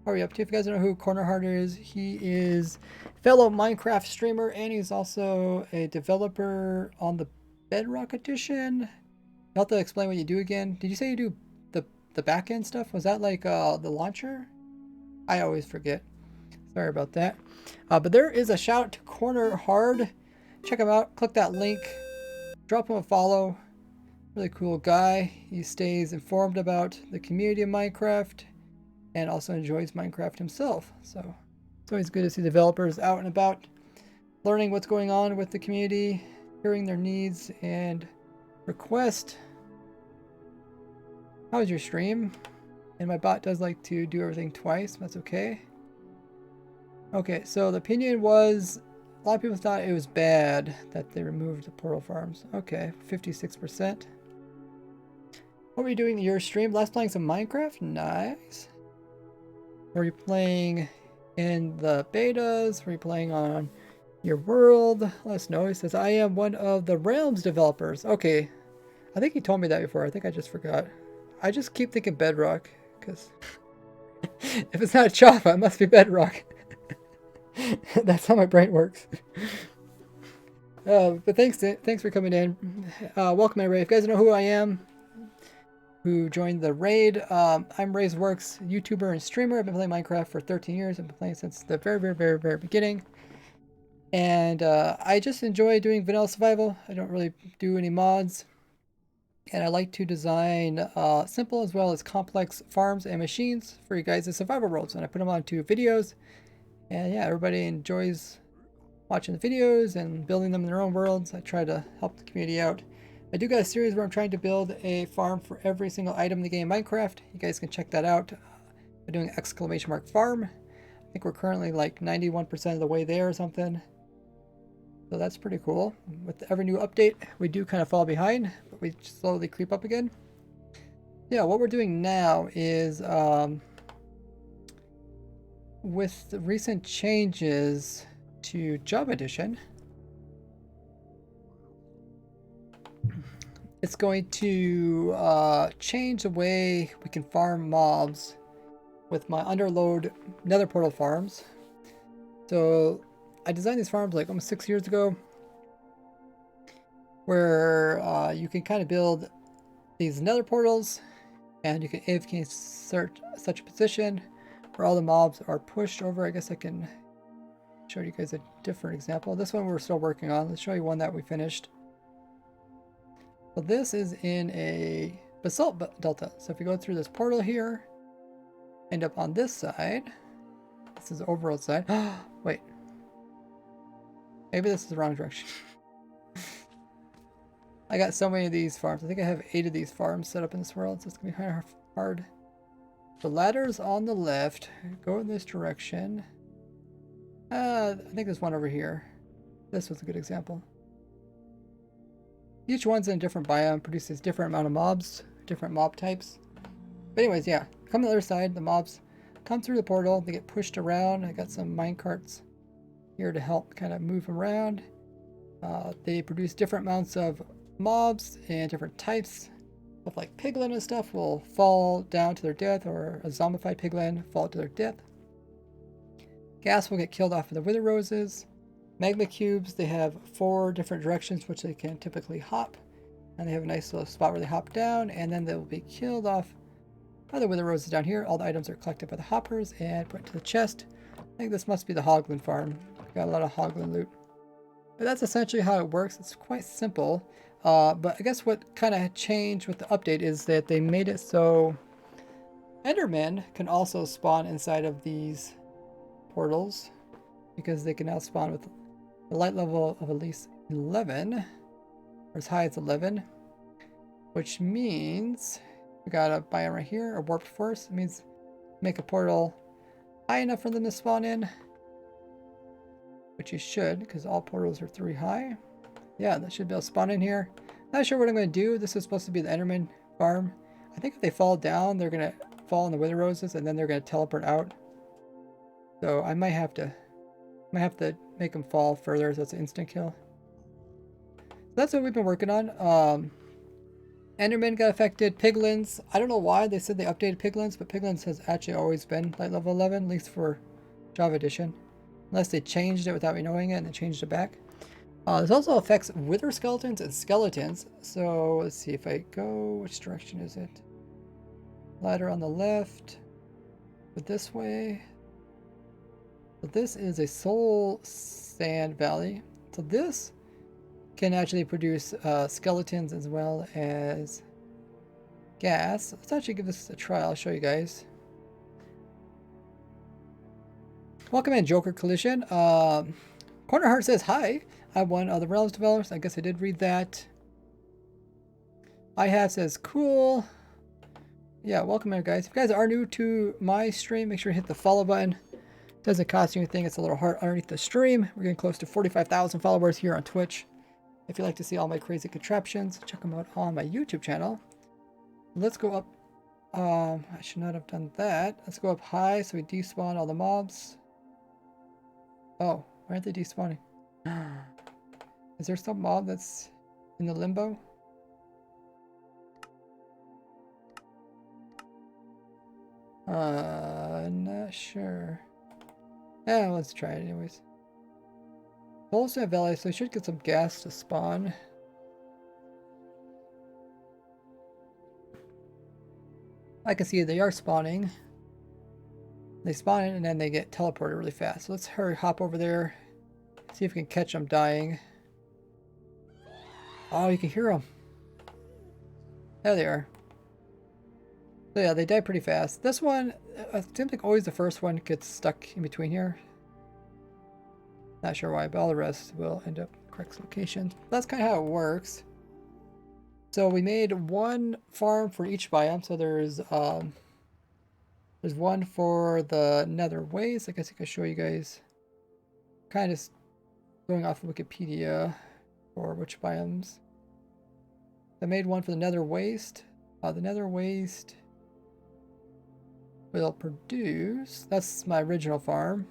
How are you up to? If you guys don't know who Corner Hard is, he is a fellow Minecraft streamer and he's also a developer on the Bedrock edition. You'll have to explain what you do again. Did you say you do the back end stuff? Was that like the launcher? I always forget. Sorry about that. But there is a shout out to Corner Hard. Check him out. Click that link. Drop him a follow. Really cool guy. He stays informed about the community of Minecraft and also enjoys Minecraft himself. So it's always good to see developers out and about, learning what's going on with the community, hearing their needs and requests. How was your stream? And my bot does like to do everything twice. That's okay. Okay, so the opinion was a lot of people thought it was bad that they removed the portal farms. Okay, 56%. What were you doing in your stream? Last playing some Minecraft? Nice. Were you playing in the betas? Were you playing on your world? Let us know. He says, I am one of the Realms developers. Okay. I think he told me that before. I think I just forgot. I just keep thinking Bedrock, because if it's not Java, it must be Bedrock. That's how my brain works. But thanks for coming in. Welcome, everybody. If you guys know who I am, who joined the raid, I'm Ray's Works YouTuber and streamer. I've been playing Minecraft for 13 years. I've been playing since the very beginning. And I just enjoy doing vanilla survival. I don't really do any mods. And I like to design simple as well as complex farms and machines for you guys' survival worlds. And I put them onto videos. And yeah, everybody enjoys watching the videos and building them in their own worlds. I try to help the community out. I do got a series where I'm trying to build a farm for every single item in the game Minecraft. You guys can check that out. I'm doing !farm. I think we're currently like 91% of the way there or something. So that's pretty cool. With every new update, we do kind of fall behind, but we slowly creep up again. Yeah, what we're doing now is with the recent changes to Java Edition, it's going to change the way we can farm mobs with my underload nether portal farms. So I designed these farms like almost 6 years ago, where you can kind of build these nether portals, and you can AFK insert such a position where all the mobs are pushed over. I guess I can show you guys a different example. This one we're still working on. Let's show you one that we finished. So this is in a basalt delta. So if you go through this portal here, end up on this side. This is the overworld side. Wait. Maybe this is the wrong direction. I got so many of these farms. I think I have 8 of these farms set up in this world, so it's going to be kind of hard. The ladder's on the left. Go in this direction. I think there's one over here. This was a good example. Each one's in a different biome, produces different amount of mobs, different mob types. But anyways, yeah. Come to the other side. The mobs come through the portal. They get pushed around. I got some mine carts here to help kind of move around. They produce different amounts of mobs and different types. Stuff like piglin and stuff will fall down to their death, or a zombified piglin fall to their death. Gas will get killed off of the wither roses. Magma cubes, they have 4 different directions which they can typically hop. And they have a nice little spot where they hop down, and then they will be killed off by the wither roses down here. All the items are collected by the hoppers and put into the chest. I think this must be the Hoglin farm. Got a lot of Hoglin loot. But that's essentially how it works. It's quite simple. But I guess what kind of changed with the update is that they made it so Endermen can also spawn inside of these portals, because they can now spawn with a light level of at least 11, or as high as 11, which means we got a biome right here, a warped forest. It means make a portal high enough for them to spawn in, which you should, because all portals are 3 high. Yeah, that should be able to spawn in here. Not sure what I'm going to do. This is supposed to be the Enderman farm. I think if they fall down, they're going to fall in the wither roses, and then they're going to teleport out. So I might have to make them fall further, so it's an instant kill. So that's what we've been working on. Enderman got affected. Piglins, I don't know why they said they updated Piglins, but Piglins has actually always been light level 11, at least for Java Edition. Unless they changed it without me knowing it and they changed it back. This also affects wither skeletons and skeletons. So let's see if I go, which direction is it? Ladder on the left. But this way. So this is a soul sand valley. So this can actually produce skeletons as well as gas. Let's actually give this a try. I'll show you guys. Welcome in, Joker Collision. Corner Heart says hi. I'm one of the Realms developers. I guess I did read that. I have says cool. Yeah, welcome in, guys. If you guys are new to my stream, make sure to hit the follow button. Doesn't cost you anything. It's a little heart underneath the stream. We're getting close to 45,000 followers here on Twitch. If you'd like to see all my crazy contraptions, check them out on my YouTube channel. Let's go up. I should not have done that. Let's go up high so we despawn all the mobs. Oh, why aren't they despawning? Is there some mob that's in the limbo? Not sure. Yeah, let's try it anyways. Soul Valley, so we should get some gas to spawn. I can see they are spawning. They spawn and then they get teleported really fast. So let's hurry, hop over there. See if we can catch them dying. Oh, you can hear them. There they are. So yeah, they die pretty fast. This one, it seems like always the first one gets stuck in between here. Not sure why, but all the rest will end up correct location. That's kind of how it works. So we made one farm for each biome. So there's one for the nether waste. I guess I could show you guys. Kind of going off of Wikipedia for which biomes. I made one for the nether waste. The nether waste will produce. That's my original farm.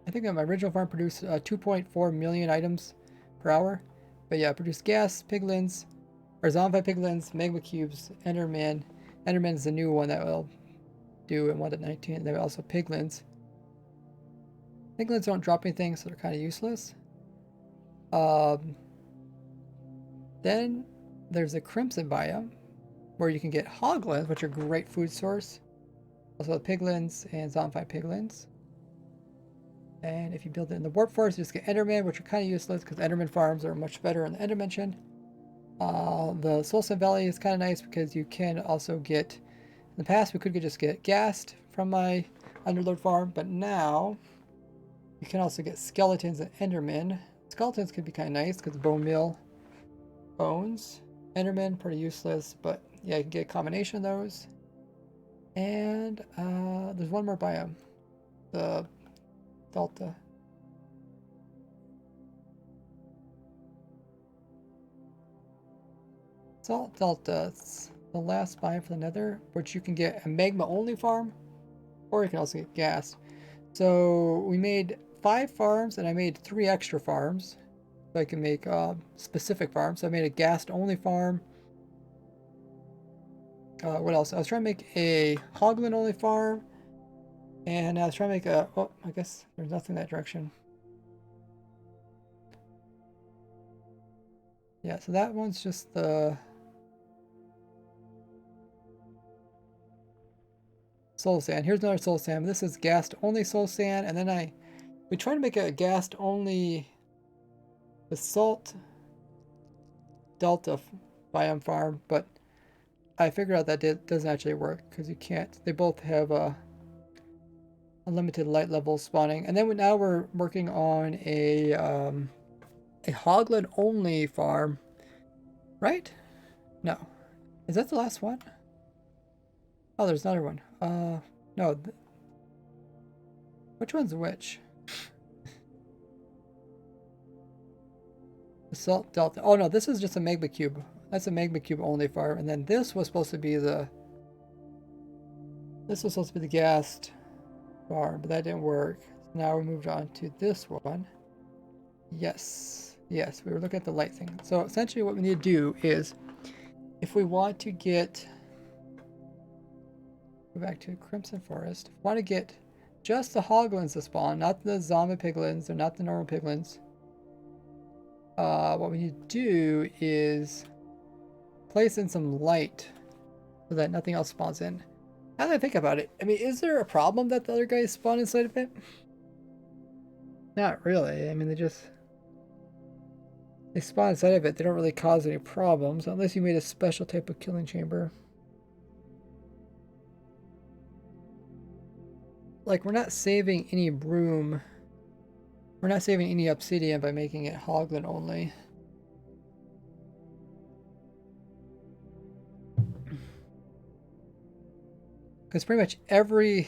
I think that my original farm produced 2.4 million items per hour. But yeah, produced gas, piglins, or zombie piglins, magma cubes, Enderman. Enderman is the new one that will do in 1.19. There are also piglins. Piglins don't drop anything, so they're kind of useless. Then there's a crimson biome where you can get hoglins, which are a great food source. Also piglins and zombie piglins. And if you build it in the warp forest, you just get Enderman, which are kind of useless because Enderman farms are much better in the Ender Dimension. The Soulstone Valley is kind of nice because you can also get, in the past we could just get ghast from my Underlord farm, but now you can also get skeletons and Endermen. Skeletons could be kind of nice because bone meal bones. Enderman, pretty useless, but yeah, you can get a combination of those. And there's one more biome, the Delta. Salt Delta, it's the last biome for the nether, which you can get a magma only farm, or you can also get gas. So we made 5 farms, and I made 3 extra farms, so I can make specific farms. So I made a gas only farm. What else? I was trying to make a hoglin only farm, and I was trying to make a, oh, I guess there's nothing in that direction. Yeah, so that one's just the soul sand. Here's another soul sand. This is ghast only soul sand, and then we tried to make a ghast only basalt delta biome farm, but I figured out that doesn't actually work because you can't. They both have a unlimited light level spawning. And then now we're working on a hoglin only farm, right? No, is that the last one? Oh, there's another one. No. Which one's which? Assault Delta. Oh no, this is just a magma cube. That's a magma cube only farm, and then this was supposed to be the. This was supposed to be the ghast farm, but that didn't work. So now we moved on to this one. Yes, yes, we were looking at the light thing. So essentially, what we need to do is, if we want to get. Go back to Crimson Forest. If we want to get just the hoglins to spawn, not the zombie piglins or not the normal piglins. What we need to do is place in some light so that nothing else spawns in. Now that I think about it, I mean, is there a problem that the other guys spawn inside of it? Not really. I mean, they spawn inside of it. They don't really cause any problems unless you made a special type of killing chamber. Like, we're not saving any broom. We're not saving any obsidian by making it hoglin only. Because pretty much every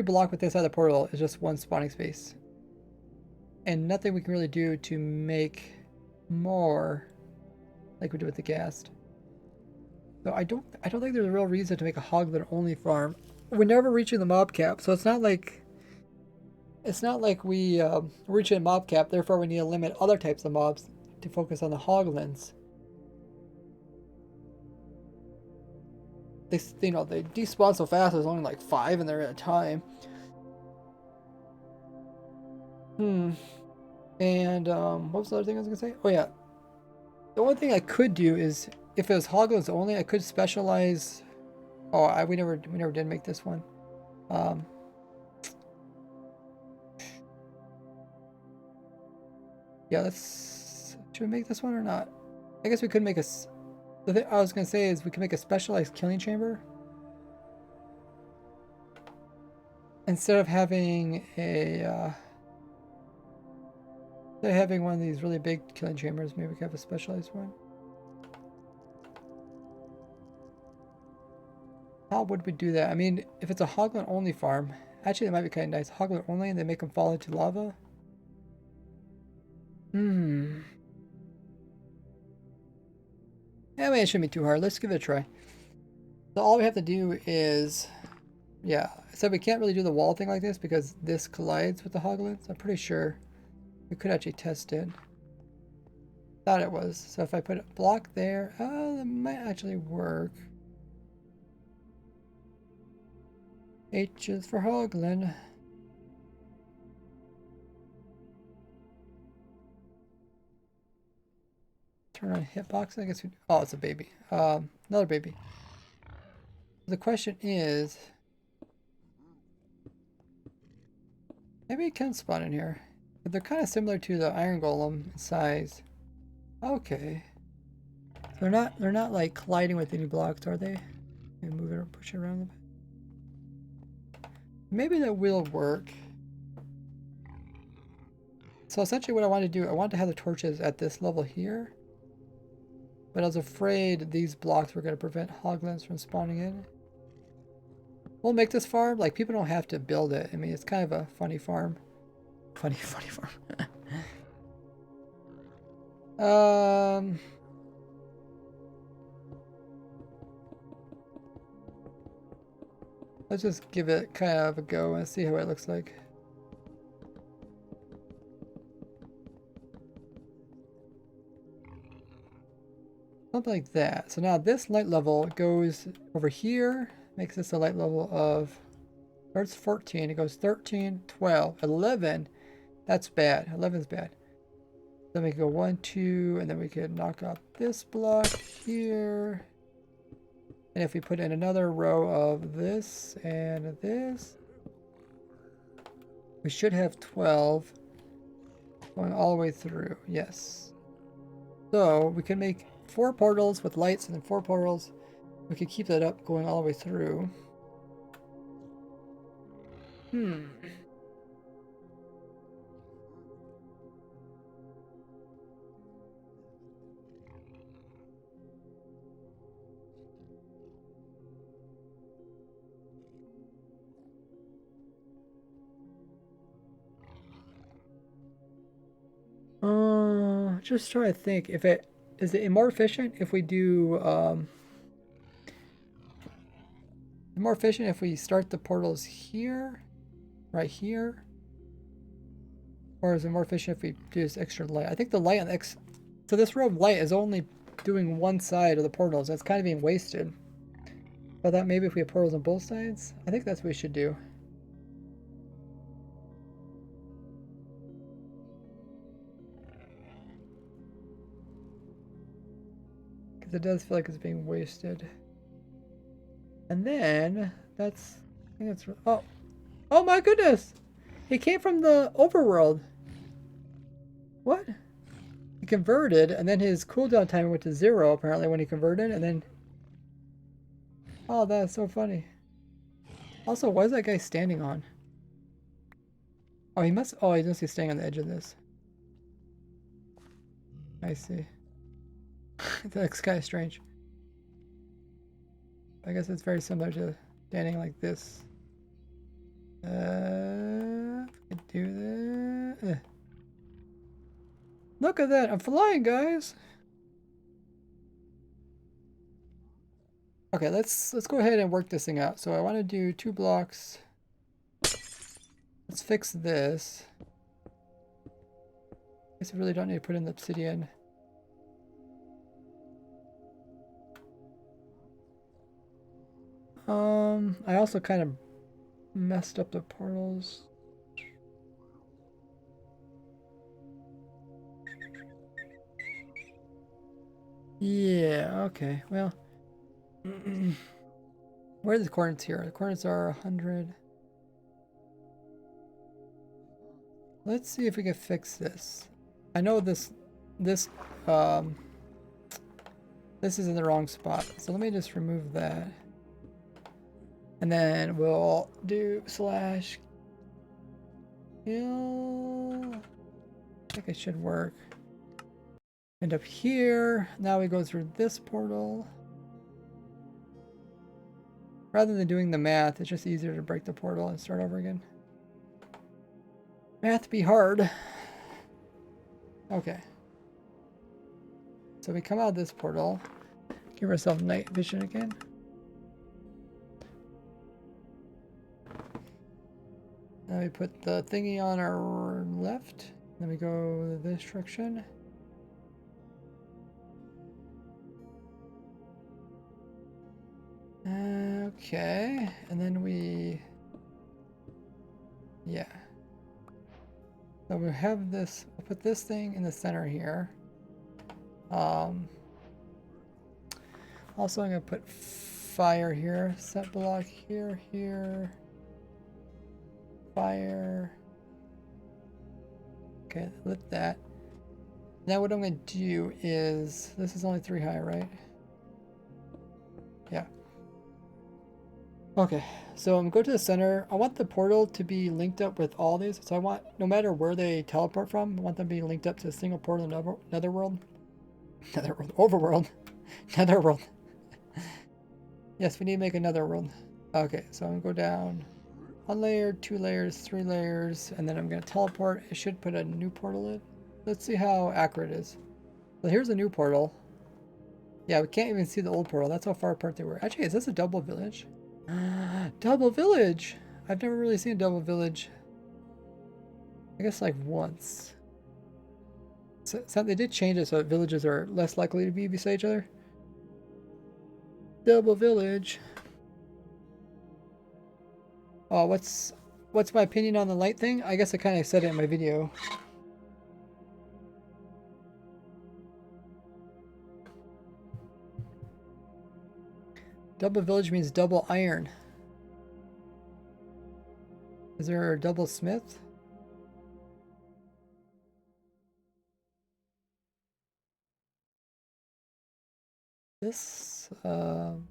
block with this side of the portal is just one spawning space. And nothing we can really do to make more like we do with the ghast. So I don't think there's a real reason to make a hoglin only farm. We're never reaching the mob cap, so it's not like we reaching a mob cap. Therefore, we need to limit other types of mobs to focus on the hoglins. They they despawn so fast. There's only like 5 in there at a time. And what was the other thing I was gonna say? Oh yeah, the only thing I could do is if it was hoglins only, I could specialize. Oh, we never did make this one. Yeah, should we make this one or not? I guess we could make the thing I was gonna say is we can make a specialized killing chamber instead of having one of these really big killing chambers. Maybe we could have a specialized one. How would we do that? I mean, if it's a hoglin only farm, actually that might be kind of nice. Hoglin only, and they make them fall into lava. Yeah, I mean, it shouldn't be too hard. Let's give it a try. So all we have to do is, yeah. So we can't really do the wall thing like this because this collides with the hoglins. I'm pretty sure we could actually test it. Thought it was. So if I put a block there, that might actually work. H is for hoglin. Turn on hitbox. I guess we. Oh, it's a baby. Another baby. The question is, maybe it can spawn in here. But they're kind of similar to the iron golem in size. Okay. They're not like colliding with any blocks, are they? Maybe move it or push it around a bit. Maybe that will work. So essentially what I want to do, I want to have the torches at this level here. But I was afraid these blocks were going to prevent hoglins from spawning in. We'll make this farm. Like, people don't have to build it. I mean, it's kind of a funny farm. Funny farm. Let's just give it kind of a go and see how it looks like. Something like that. So now this light level goes over here, makes this a light level of, starts 14, it goes 13, 12, 11. That's bad. 11 is bad. Then we can go 1, 2, and then we could knock out this block here. And if we put in another row of this and this, we should have 12 going all the way through. Yes. So we can make 4 portals with lights and then 4 portals. We could keep that up going all the way through. Just try to think if is it more efficient if we do more efficient if we start the portals here, right here, or is it more efficient if we do this extra light? I think the light on the so this row of light is only doing one side of the portals. That's kind of being wasted. But that maybe if we have portals on both sides, I think that's what we should do. Because it does feel like it's being wasted. And then that's, I think that's, oh my goodness! He came from the overworld. What? He converted, and then his cooldown time went to 0 apparently when he converted, and then, oh, that is so funny. Also, what is that guy standing on? Oh, he must be staying on the edge of this. I see. That looks kind of strange. I guess it's very similar to standing like this. I could do that. Look at that! I'm flying, guys! Okay, let's go ahead and work this thing out. So I want to do 2 blocks. Let's fix this. I guess I really don't need to put in the obsidian. I also kind of messed up the portals. Yeah, okay, well. Where are the coordinates here? The coordinates are 100. Let's see if we can fix this. I know this this is in the wrong spot. So let me just remove that. And then we'll do slash kill. I think it should work. End up here. Now we go through this portal. Rather than doing the math, it's just easier to break the portal and start over again. Math be hard. Okay. So we come out of this portal. Give ourselves night vision again. Now we put the thingy on our left. Then we go this direction. Okay, and then we, yeah. So we have this, we'll put this thing in the center here. Also I'm gonna put fire here, set block here, here, fire. Okay, lit that. Now what I'm gonna do is, this is only 3 high, right? Yeah. Okay, so I'm going to the center. I want the portal to be linked up with all these. So I want, no matter where they teleport from, I want them to be linked up to a single portal in Netherworld. Netherworld, overworld. Netherworld. Yes, we need to make another world. Okay, so I'm gonna go down 1 layer, 2 layers, 3 layers, and then I'm gonna teleport. It should put a new portal in. Let's see how accurate it is. So here's a new portal. Yeah, we can't even see the old portal. That's how far apart they were. Actually, is this a double village? Double village! I've never really seen a double village. I guess like once. So they did change it so that villages are less likely to be beside each other. Double village. Oh, what's my opinion on the light thing? I guess I kind of said it in my video. Double village means double iron. Is there a double smith? This, oh,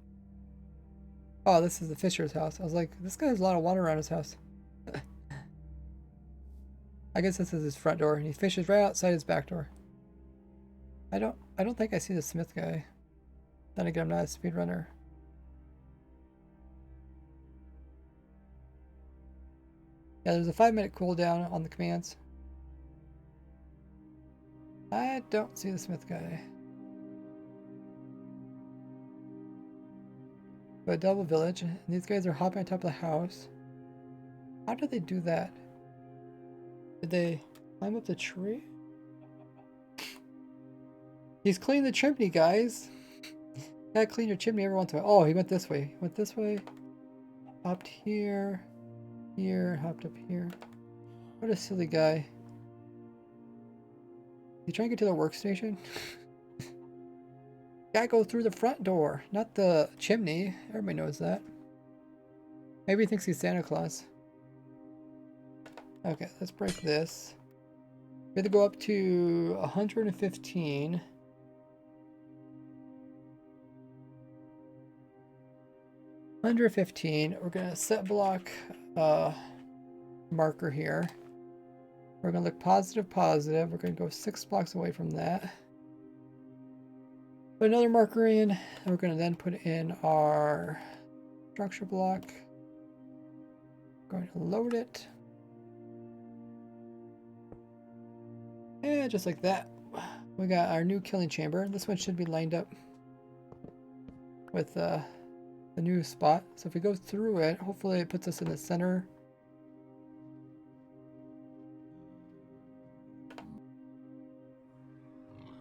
this is the fisher's house. I was like, this guy has a lot of water around his house. I guess this is his front door, and he fishes right outside his back door. I don't think I see the smith guy. Then again, I'm not a speedrunner. Yeah, there's a 5-minute cooldown on the commands. I don't see the smith guy. But double village, and these guys are hopping on top of the house. How did they do that? Did they climb up the tree? He's cleaning the chimney, guys. Gotta clean your chimney every once in a while. Oh, he went this way. He went this way. Hopped here. Here. Hopped up here. What a silly guy. You trying to get to the workstation? Gotta go through the front door, not the chimney. Everybody knows that. Maybe he thinks he's Santa Claus. Okay, let's break this. We have to go up to 115. Under 15, we're gonna set block marker here. We're gonna look positive, positive. We're gonna go 6 blocks away from that. Put another marker in, and we're gonna then put in our structure block. Going to load it. And just like that, we got our new killing chamber. This one should be lined up with the new spot. So if we go through it, hopefully it puts us in the center.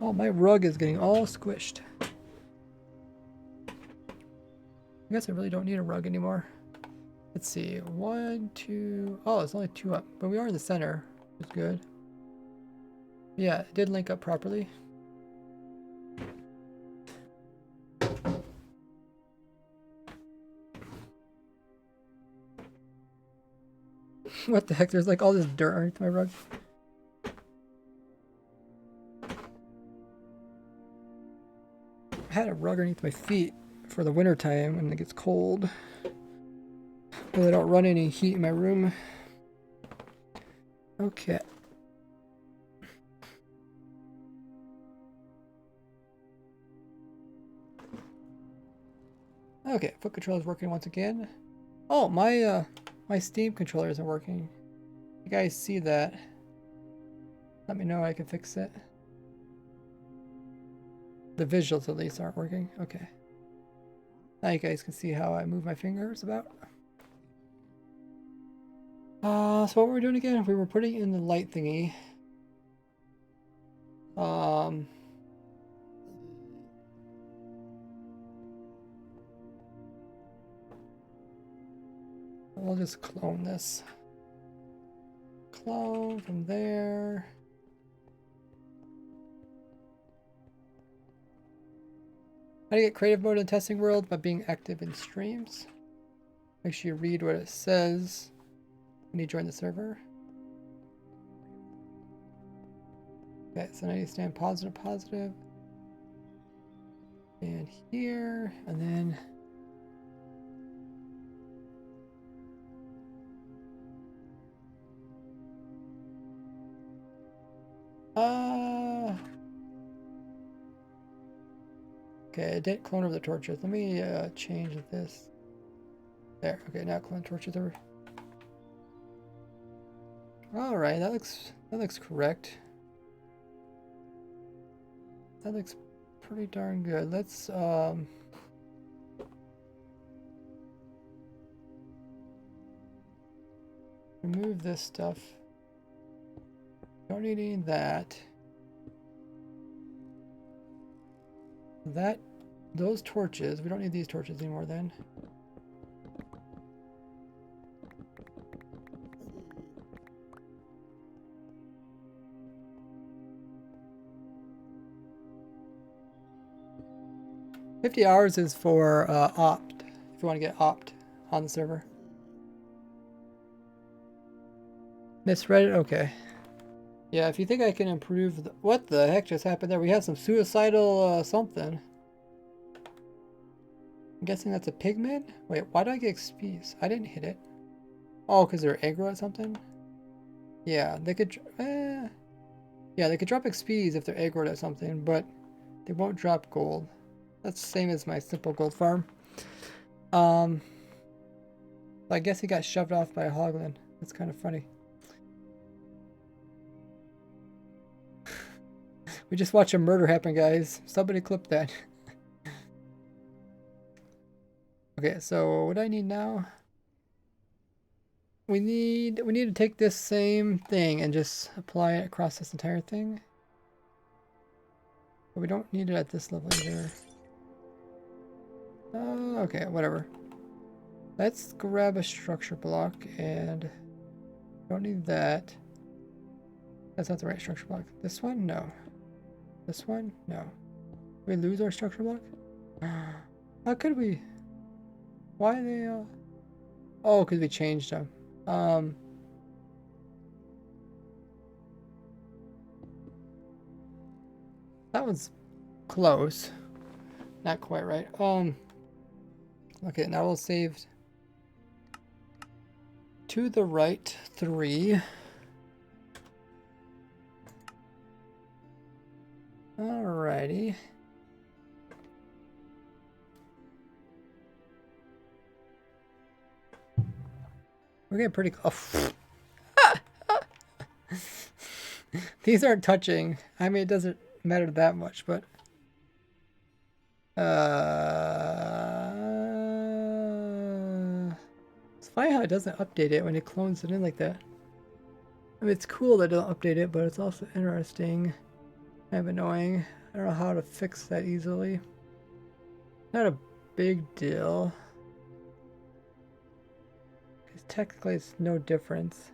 Oh, my rug is getting all squished. I guess I really don't need a rug anymore. Let's see. 1, 2. Oh, it's only 2 up. But we are in the center. It's good. Yeah, it did link up properly. What the heck? There's like all this dirt underneath my rug. I had a rug underneath my feet for the winter time when it gets cold. But I don't run any heat in my room. Okay. Okay, foot controller is working once again. Oh, my Steam controller isn't working. You guys see that? Let me know I can fix it. The visuals at least aren't working. Okay. Now you guys can see how I move my fingers about. So what were we doing again? We were putting in the light thingy. We'll just clone this. Clone from there. How to get creative mode in testing world by being active in streams. Make sure you read what it says when you join the server. Okay, so now you stand positive, positive. And here, and then okay, I didn't clone over the torches. Let me change this. There. Okay, now clone torches over. All right, that looks correct. That looks pretty darn good. Let's remove this stuff. Don't need any of that. Those torches, we don't need these torches anymore then. $50 is for opt, if you want to get opt on the server. Misread it? Okay. Yeah, if you think I can improve the, what the heck just happened there? We had some suicidal something. I'm guessing that's a pigman? Wait, why did I get XPs? I didn't hit it. Oh, because they're aggro at something? Yeah, they could yeah, they could drop XPs if they're aggroed at something, but they won't drop gold. That's the same as my simple gold farm. I guess he got shoved off by a hoglin. That's kind of funny. We just watched a murder happen, guys. Somebody clip that. Okay, so what do I need now? We need to take this same thing and just apply it across this entire thing. But we don't need it at this level either. Okay, whatever. Let's grab a structure block and don't need that. That's not the right structure block. This one? No. This one? No. Did we lose our structure block? How could we? Why are they oh, because we changed them. That one's close. Not quite right. Okay, now we'll save to the right 3. Alrighty. We're getting pretty close. Oh. These aren't touching. I mean, it doesn't matter that much, but Funny how it doesn't update it when it clones it in like that. I mean, it's cool that it don't update it, but it's also interesting. Kind of annoying. I don't know how to fix that easily. Not a big deal. Because technically it's no difference.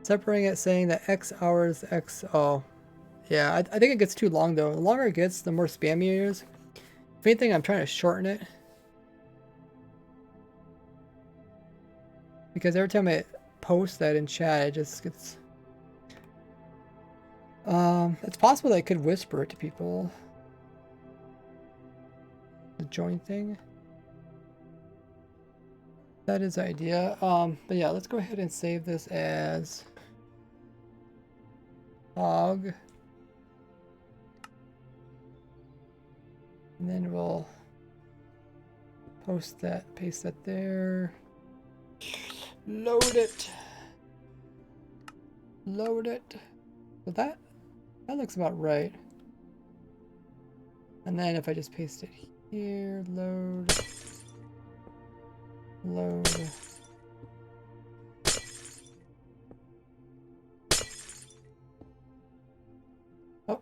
Separating it, saying that X hours, X. Oh. Yeah, I think it gets too long though. The longer it gets, the more spammy it is. If anything, I'm trying to shorten it. Because every time I post that in chat, it just gets... it's possible that I could whisper it to people. The join thing. That is the idea. But yeah, let's go ahead and save this as log. And then we'll post that, paste that there. Load it. Load it. So that looks about right. And then if I just paste it here, load. Load. Oh,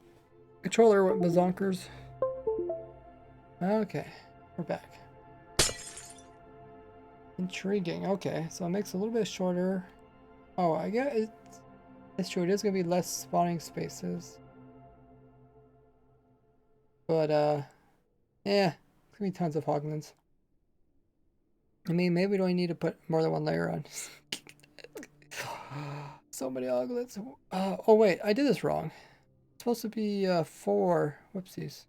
controller went bazonkers. Okay, we're back. Intriguing. Okay, so it makes it a little bit shorter. Oh, I guess it's true. It is gonna be less spawning spaces. But yeah, it's gonna be tons of hoglins. I mean, maybe we don't need to put more than one layer on. So many hoglins. Oh wait, I did this wrong. It's supposed to be 4. Whoopsies.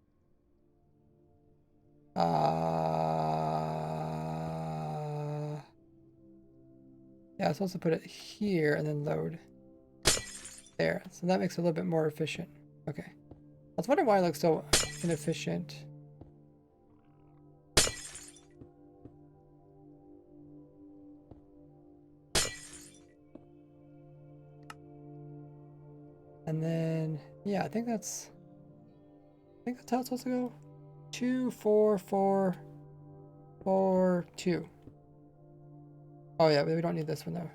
Yeah, I'm supposed to put it here and then load. There. So that makes it a little bit more efficient. Okay. I was wondering why it looks so inefficient. And then, yeah, I think that's how it's supposed to go. 2, 4, 4, 4, 2. Oh yeah, we don't need this one though.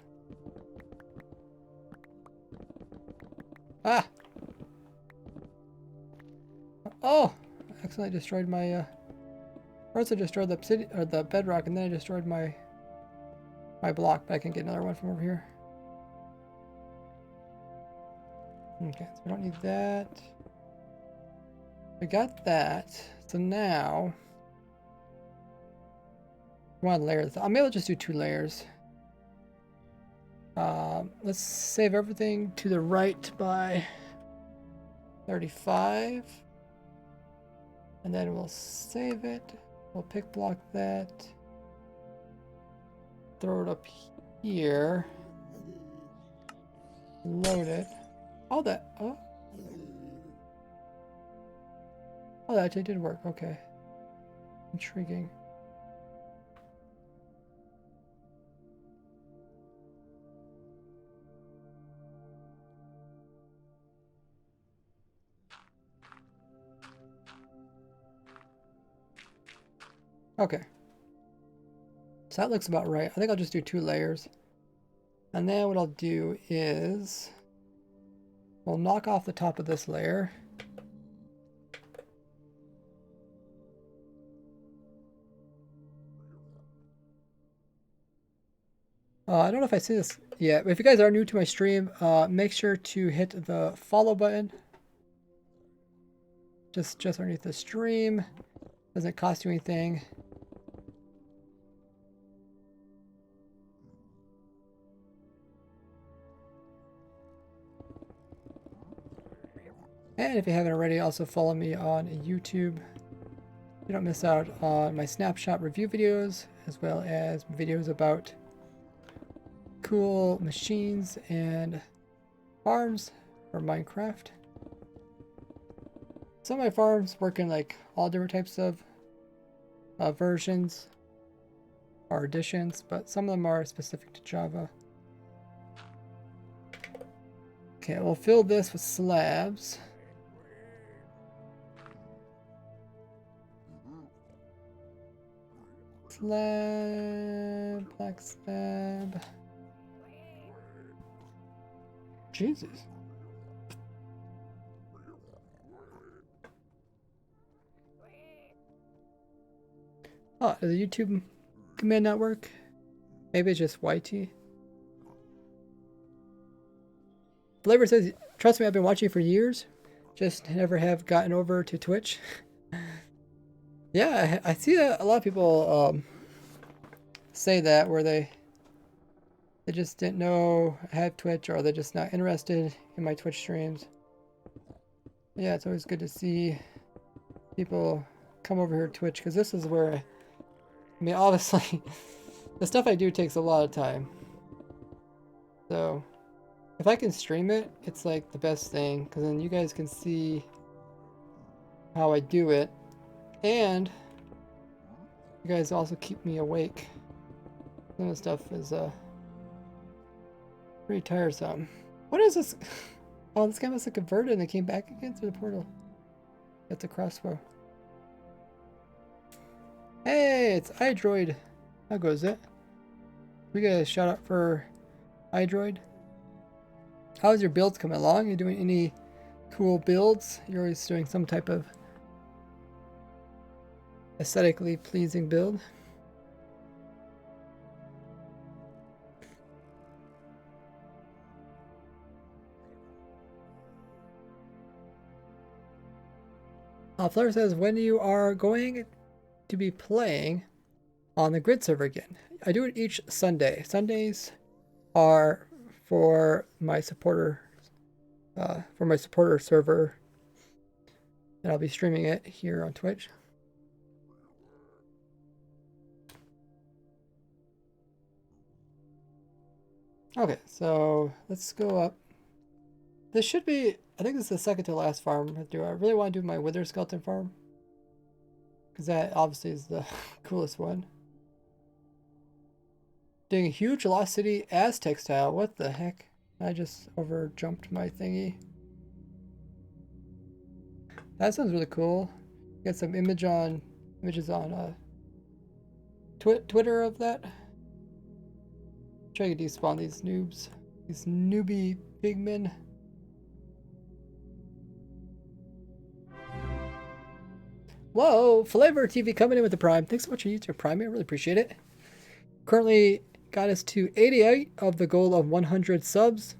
Ah! Oh! I accidentally destroyed my, first I destroyed the obsidian, or the bedrock, and then I destroyed my block, but I can get another one from over here. Okay, so we don't need that. We got that. So now, we want layers. I'm able to just do 2 layers. Let's save everything to the right by 35. And then we'll save it. We'll pick block that. Throw it up here. Load it. Oh, that. Oh. Oh, that actually did work. Okay. Intriguing. Okay. So that looks about right. I think I'll just do 2 layers. And then what I'll do is we'll knock off the top of this layer. I don't know if I see this yet, but if you guys are new to my stream, make sure to hit the follow button. Just underneath the stream. Doesn't cost you anything. And if you haven't already, also follow me on YouTube. You don't miss out on my snapshot review videos, as well as videos about cool machines and farms for Minecraft. Some of my farms work in like all different types of versions. are additions, but some of them are specific to Java. Okay, we'll fill this with slabs. Slab, black slab. Jesus. Oh, does the YouTube command not work? Maybe it's just YT. Flavor says, trust me, I've been watching for years. Just never have gotten over to Twitch. Yeah, I see that a lot of people say that, where they just didn't know I have Twitch, or they're just not interested in my Twitch streams. Yeah, it's always good to see people come over here to Twitch, because this is where I mean, obviously, the stuff I do takes a lot of time. So, if I can stream it, it's like the best thing, because then you guys can see how I do it, and you guys also keep me awake. Some of the stuff is pretty tiresome. What is this? Oh, this guy must have converted and they came back again through the portal. That's a crossbow. Hey, it's iDroid. How goes it? We got a shout out for iDroid. How's your builds coming along? You doing any cool builds? You're always doing some type of aesthetically pleasing build. Fleur says, when you are going to be playing on the grid server again? I do it each Sunday. Sundays are for my supporter server, and I'll be streaming it here on Twitch. Okay, so let's go up. This should be, I think this is the second to last farm I do. I really want to do my Wither Skeleton farm, because that obviously is the coolest one. Doing a huge Lost City Aztec style. What the heck? I just over jumped my thingy. That sounds really cool. Get some images on Twitter of that. Try to despawn these noobs. These newbie pigmen. Whoa, Flavor TV coming in with the Prime. Thanks so much for YouTube Prime. I really appreciate it. Currently got us to 88 of the goal of 100 subs.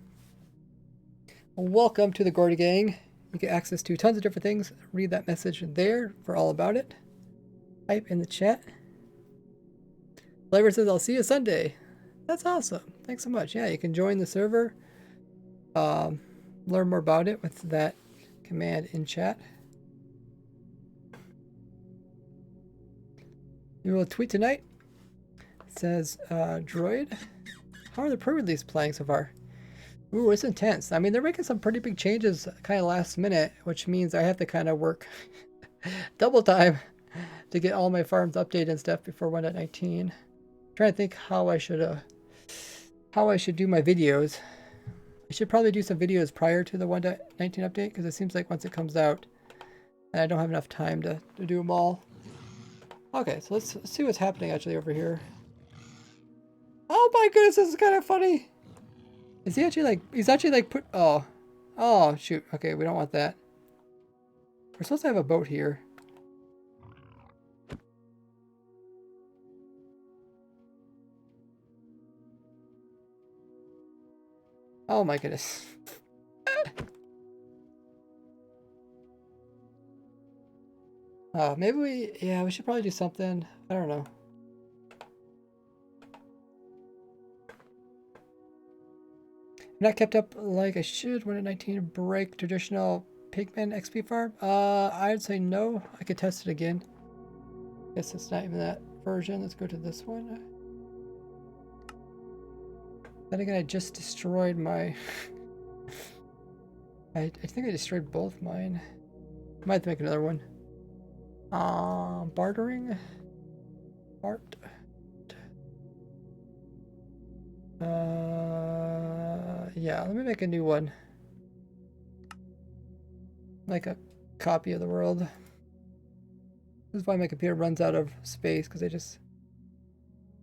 Welcome to the Gordy Gang. You get access to tons of different things. Read that message there for all about it. Type in the chat. Flavor says, I'll see you Sunday. That's awesome. Thanks so much. Yeah, you can join the server. Learn more about it with that command in chat. We will tweet tonight. It says, Droid, how are the pre-release playing so far? Ooh, it's intense. I mean, they're making some pretty big changes kind of last minute, which means I have to kind of work double time to get all my farms updated and stuff before 1.19. Trying to think how I should do my videos. I should probably do some videos prior to the 1.19 update, because it seems like once it comes out, I don't have enough time to do them all. Okay, so let's see what's happening actually over here. Oh my goodness, this is kind of funny. Is he actually like, he's actually like oh shoot, okay, we don't want that. We're supposed to have a boat here. Oh my goodness. Oh, maybe we should probably do something. I don't know. Not kept up like I should. 1.19 break traditional pigman XP farm? I'd say no. I could test it again. Guess it's not even that version. Let's go to this one. Then again, I just destroyed my... I think I destroyed both mine. Might have to make another one. Bartering? Bart. Yeah, let me make a new one. Like a copy of the world. This is why my computer runs out of space, because I just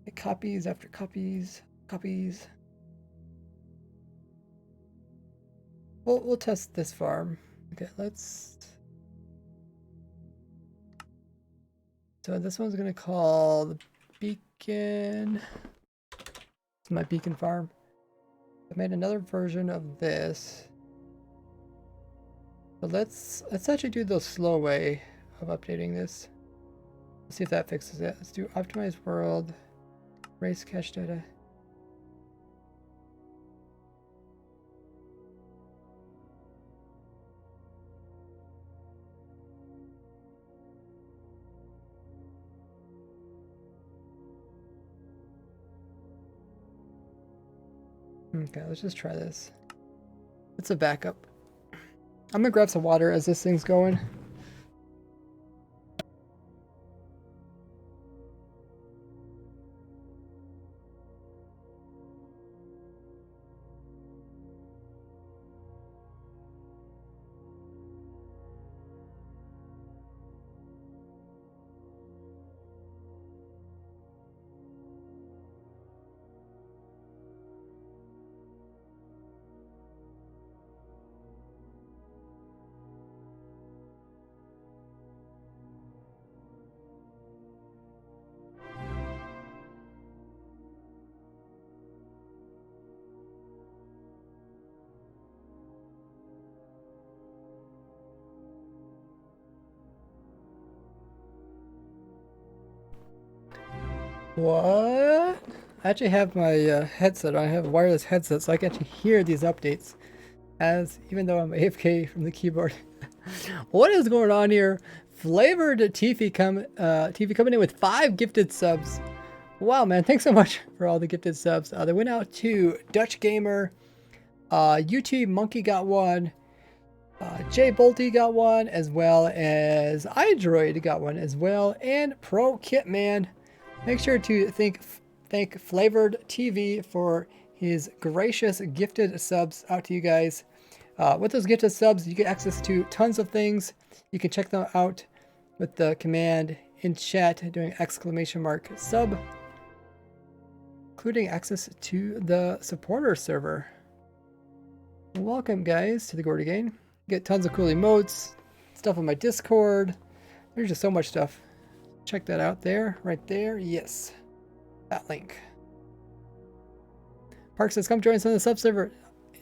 get copies after copies, copies. We'll test this farm. Okay, let's. So this one's gonna call the Beacon. It's my Beacon farm. I made another version of this. But let's actually do the slow way of updating this. Let's see if that fixes it. Let's do optimize world, race cache data. Okay, let's just try this. It's a backup. I'm gonna grab some water as this thing's going. What? I actually have my headset on. I have a wireless headset, so I can actually hear these updates. Even though I'm AFK from the keyboard. What is going on here? Flavored TV coming in with 5 gifted subs. Wow, man! Thanks so much for all the gifted subs. They went out to Dutch Gamer, YouTube Monkey got one, Jay Bolte got one, as well as iDroid got one as well, and Pro Kitman. Make sure to thank Flavored TV for his gracious gifted subs out to you guys. With those gifted subs, you get access to tons of things. You can check them out with the command in chat doing !sub, including access to the supporter server. Welcome, guys, to the Gordy game. Get tons of cool emotes, stuff on my Discord. There's just so much stuff. Check that out there, right there. Yes, that link. Park says, come join us on the sub server.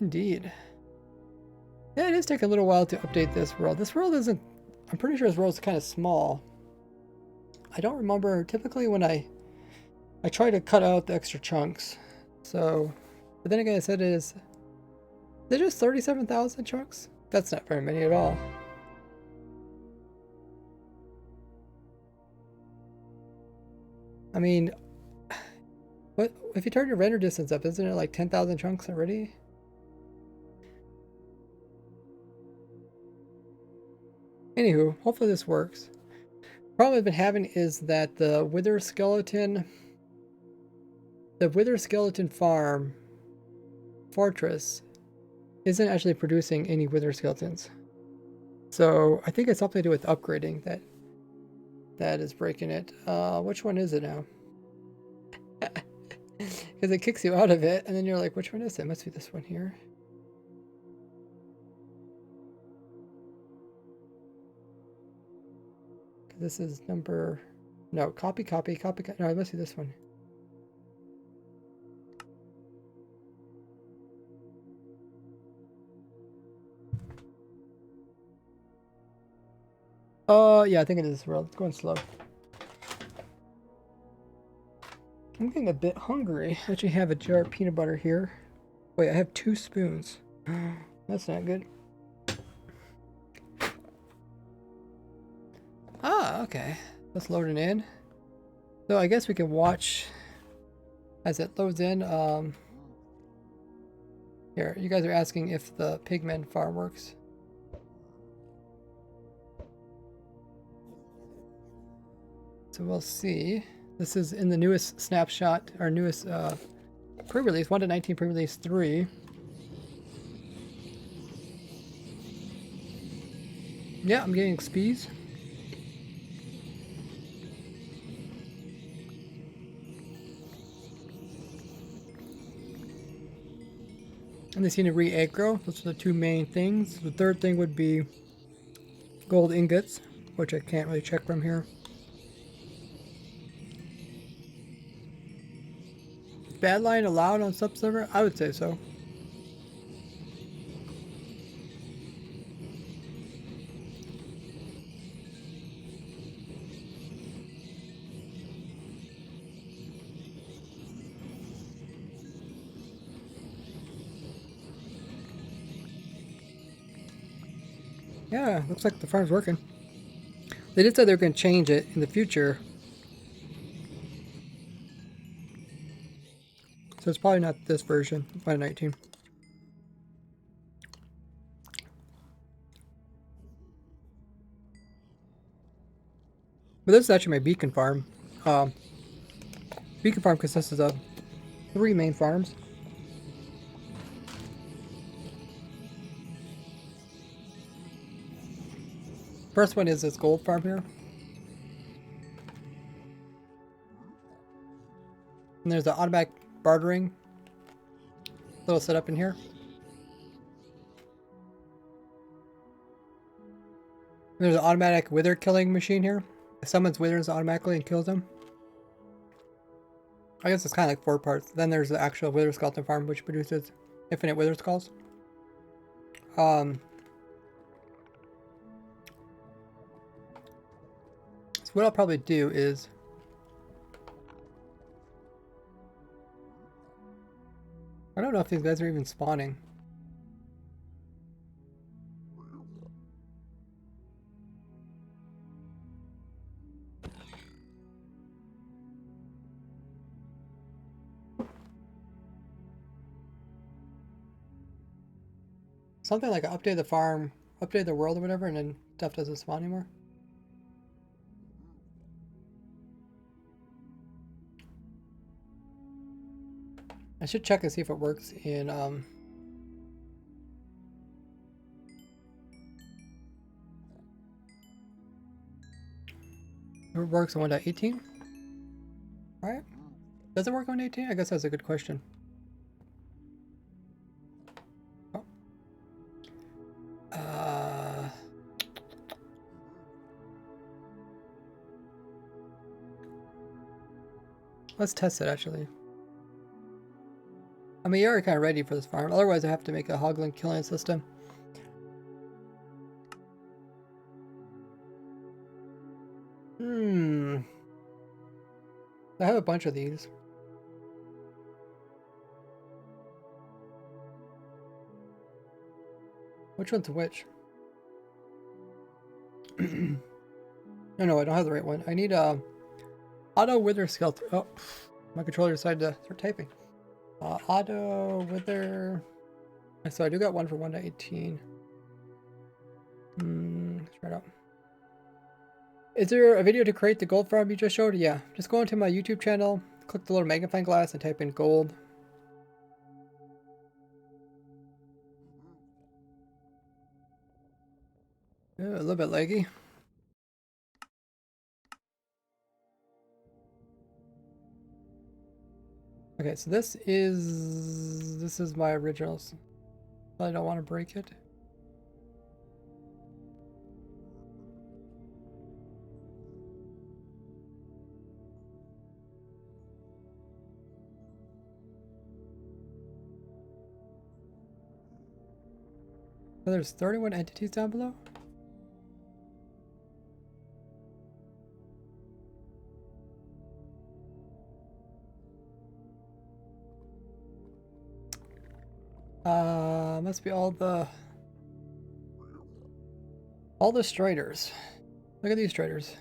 Indeed. Yeah, it is taking a little while to update this world. This world isn't, I'm pretty sure this world is kind of small. I don't remember, typically when I try to cut out the extra chunks. So, but then again, I said is just 37,000 chunks? That's not very many at all. I mean, what if you turn your render distance up, isn't it like 10,000 chunks already? Anywho, hopefully this works. Problem I've been having is that the wither skeleton farm fortress isn't actually producing any wither skeletons. So I think it's something to do with upgrading that is breaking it. Which one is it now? Because it kicks you out of it, and then you're like, which one is it? It must be this one here. This is number... No, copy. No, it must be this one. Yeah, I think it is this world. It's going slow. I'm getting a bit hungry. I actually have a jar of peanut butter here. Wait, I have 2 spoons. That's not good. Ah, okay. Let's load it in. So I guess we can watch as it loads in. Here, you guys are asking if the pigman farm works. So we'll see. This is in the newest snapshot, our newest pre-release 1 to 19, pre-release 3. Yeah, I'm getting XPs. And they seem to re-aggro. Those are the two main things. The third thing would be gold ingots, which I can't really check from here. Bad line allowed on sub-server? I would say so. Yeah, looks like the farm's working. They did say they were going to change it in the future. So it's probably not this version, 1.19. But this is actually my beacon farm. Beacon farm consists of 3 main farms. First one is this gold farm here. And there's the automatic bartering little setup in here. There's an automatic wither killing machine here. It summons withers automatically and kills them. I guess it's kind of like 4 parts. Then there's the actual wither skeleton farm, which produces infinite wither skulls. So what I'll probably do is I don't know if these guys are even spawning. Something like update the farm, update the world or whatever, and then stuff doesn't spawn anymore. I should check and see if it works in it works in 1.18. Alright. Does it work on 18? I guess that's a good question. Oh. Let's test it actually. I mean, you're already kind of ready for this farm. Otherwise, I have to make a hoglin killing system. I have a bunch of these. Which one's which? No, I don't have the right one. I need a auto wither skeleton. Oh, my controller decided to start typing. Auto wither. So I do got one for 1.18. Let's try it out. Is there a video to create the gold farm you just showed? Yeah, just go into my YouTube channel, click the little magnifying glass and type in gold. A little bit laggy. Okay, so this is my originals. I don't want to break it. So there's 31 entities down below. Must be all the striders. Look at these striders.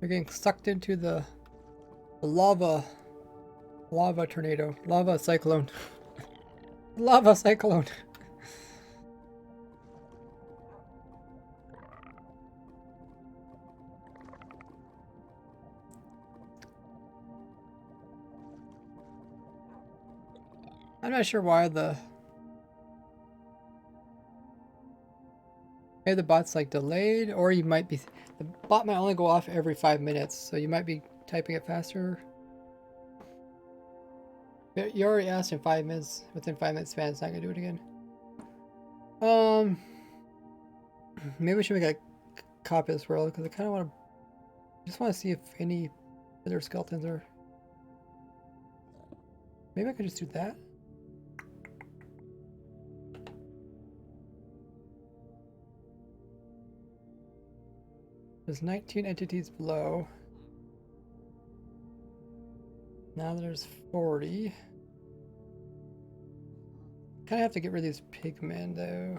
They're getting sucked into the lava tornado, lava cyclone, lava cyclone. I'm not sure why maybe the bot's like delayed, or you might be, the bot might only go off every 5 minutes, so you might be typing it faster. You already asked in 5 minutes, within 5 minutes span, it's not gonna do it again. Maybe we should make a copy of this world, because I kind of want to, just want to see if any other skeletons are, maybe I could just do that. There's 19 entities below. Now there's 40. Kind of have to get rid of these pigmen though.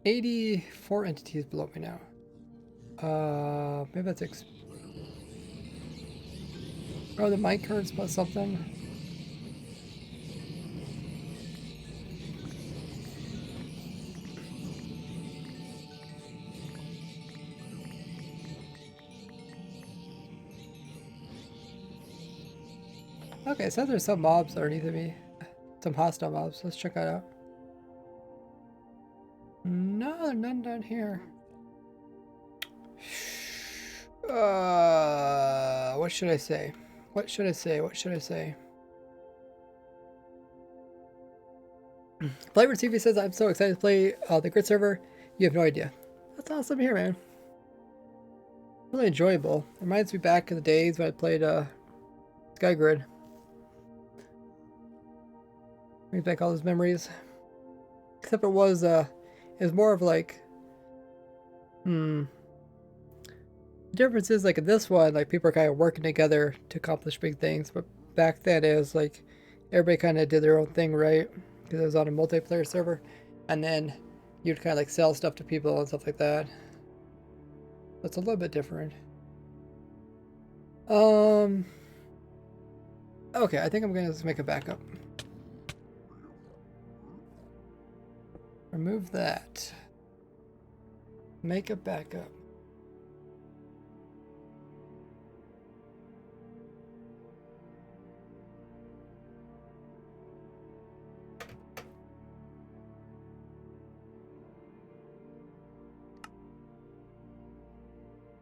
$84 entities below me now. Maybe that's oh, the mic hurts about something. Okay, so there's some mobs underneath of me. Some hostile mobs. Let's check that out. No, there are none down here. What should I say? What should I say? What should I say? Flavor TV says, I'm so excited to play the Grid server. You have no idea. That's awesome here, man. Really enjoyable. It reminds me back in the days when I played Sky Grid. Brings back all those memories. Except it was more of like, the difference is like in this one, like people are kind of working together to accomplish big things, but back then it was like everybody kind of did their own thing, right? Because it was on a multiplayer server, and then you'd kind of like sell stuff to people and stuff like that. So it's a little bit different. Okay, I think I'm gonna just make a backup. Remove that. Make a backup.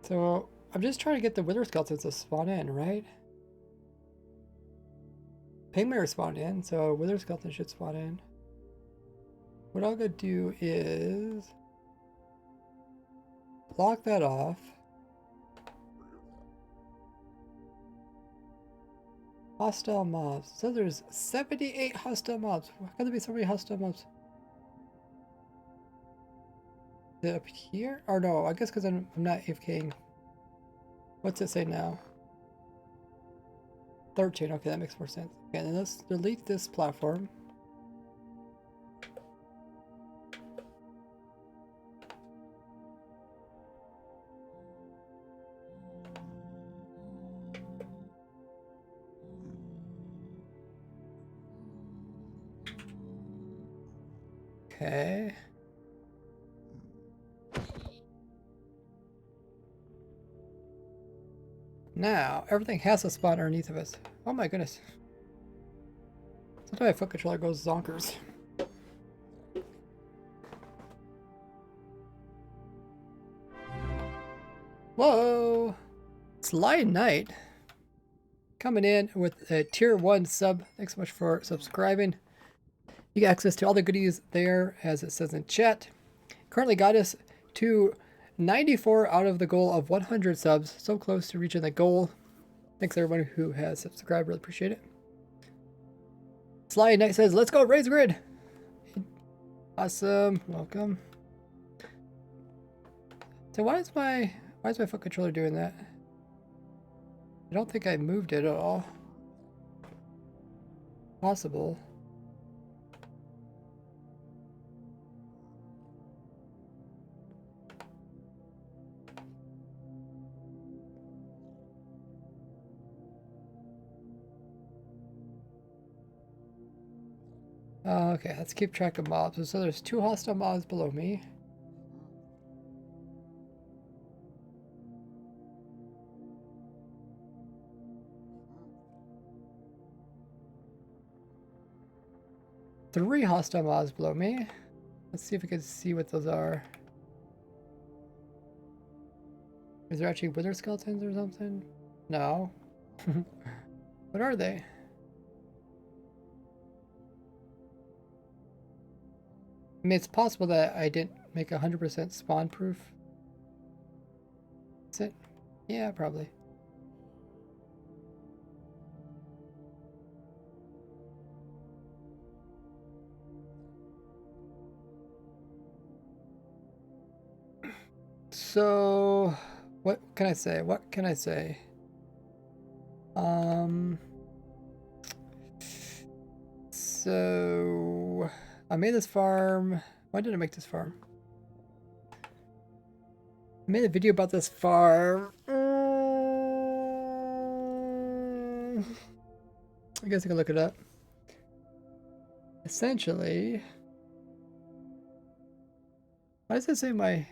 So I'm just trying to get the wither skeletons to spawn in, right? Pigmen spawned in, so wither skeleton should spawn in. What I'm gonna do is block that off. Hostile mobs. So there's 78 hostile mobs. Why can there be so many hostile mobs? Is it up here? Or no, I guess because I'm not AFKing. What's it say now? 13. Okay, that makes more sense. Okay, then let's delete this platform. Okay. Now, everything has to spawn underneath of us. Oh my goodness. Sometimes my foot controller goes zonkers. Whoa! Sly Knight coming in with a tier 1 sub. Thanks so much for subscribing. You get access to all the goodies there, as it says in chat. Currently got us to 94 out of the goal of 100 subs. So close to reaching the goal. Thanks everyone who has subscribed. Really appreciate it. Sly Knight says, let's go raise grid. Awesome. Welcome. So why is my foot controller doing that? I don't think I moved it at all. Possible. Okay, let's keep track of mobs. So there's 2 hostile mobs below me. Three hostile mobs below me. Let's see if we can see what those are. Is there actually wither skeletons or something? No. What are they? I mean, it's possible that I didn't make 100% spawn proof. Is it? Yeah, probably. So, what can I say? What can I say? So I made this farm. Why did I make this farm? I made a video about this farm. I guess I can look it up. Essentially, why does it say my...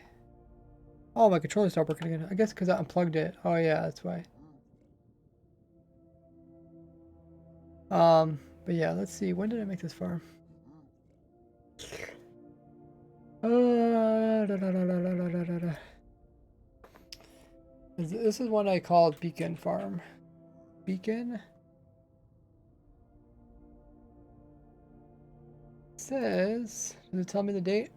Oh, my controller stopped working again. I guess because I unplugged it. Oh yeah, that's why. But yeah, let's see. When did I make this farm? This is one I called Beacon Farm. Beacon? It says, does it tell me the date?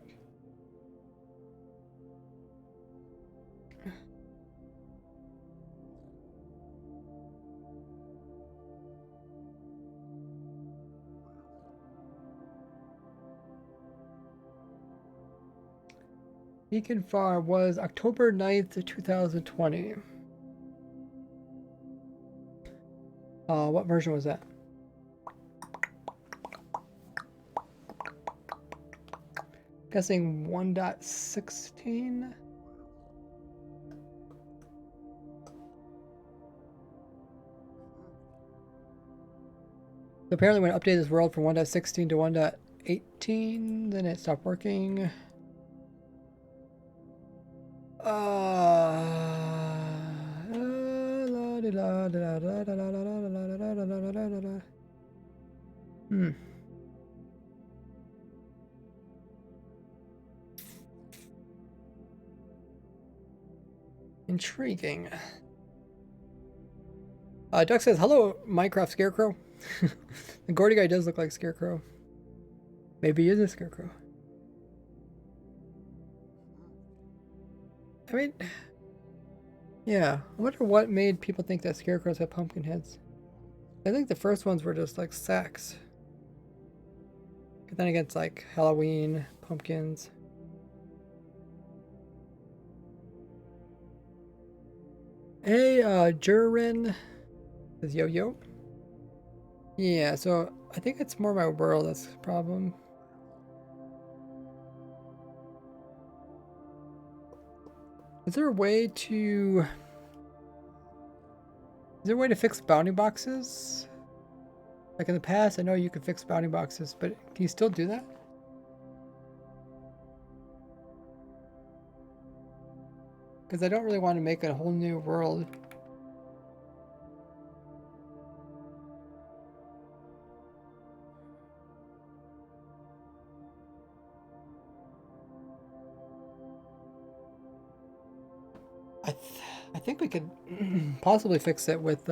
Beacon Farm was October 9th, 2020. What version was that? Guessing 1.16. So apparently when I updated this world from 1.16 to 1.18, then it stopped working. Intriguing. Duck says, hello, Minecraft Scarecrow. The Gordy guy does look like Scarecrow. Maybe he is a Scarecrow. I mean, yeah. I wonder what made people think that Scarecrows have pumpkin heads. I think the first ones were just like sacks. But then again, it's like Halloween, pumpkins. Hey, Jurin says yo. Yeah, so I think it's more my world that's the problem. Is there a way to... Is there a way to fix bounty boxes? Like in the past, I know you could fix bounty boxes, but can you still do that? Because I don't really want to make a whole new world. I think we could possibly fix it with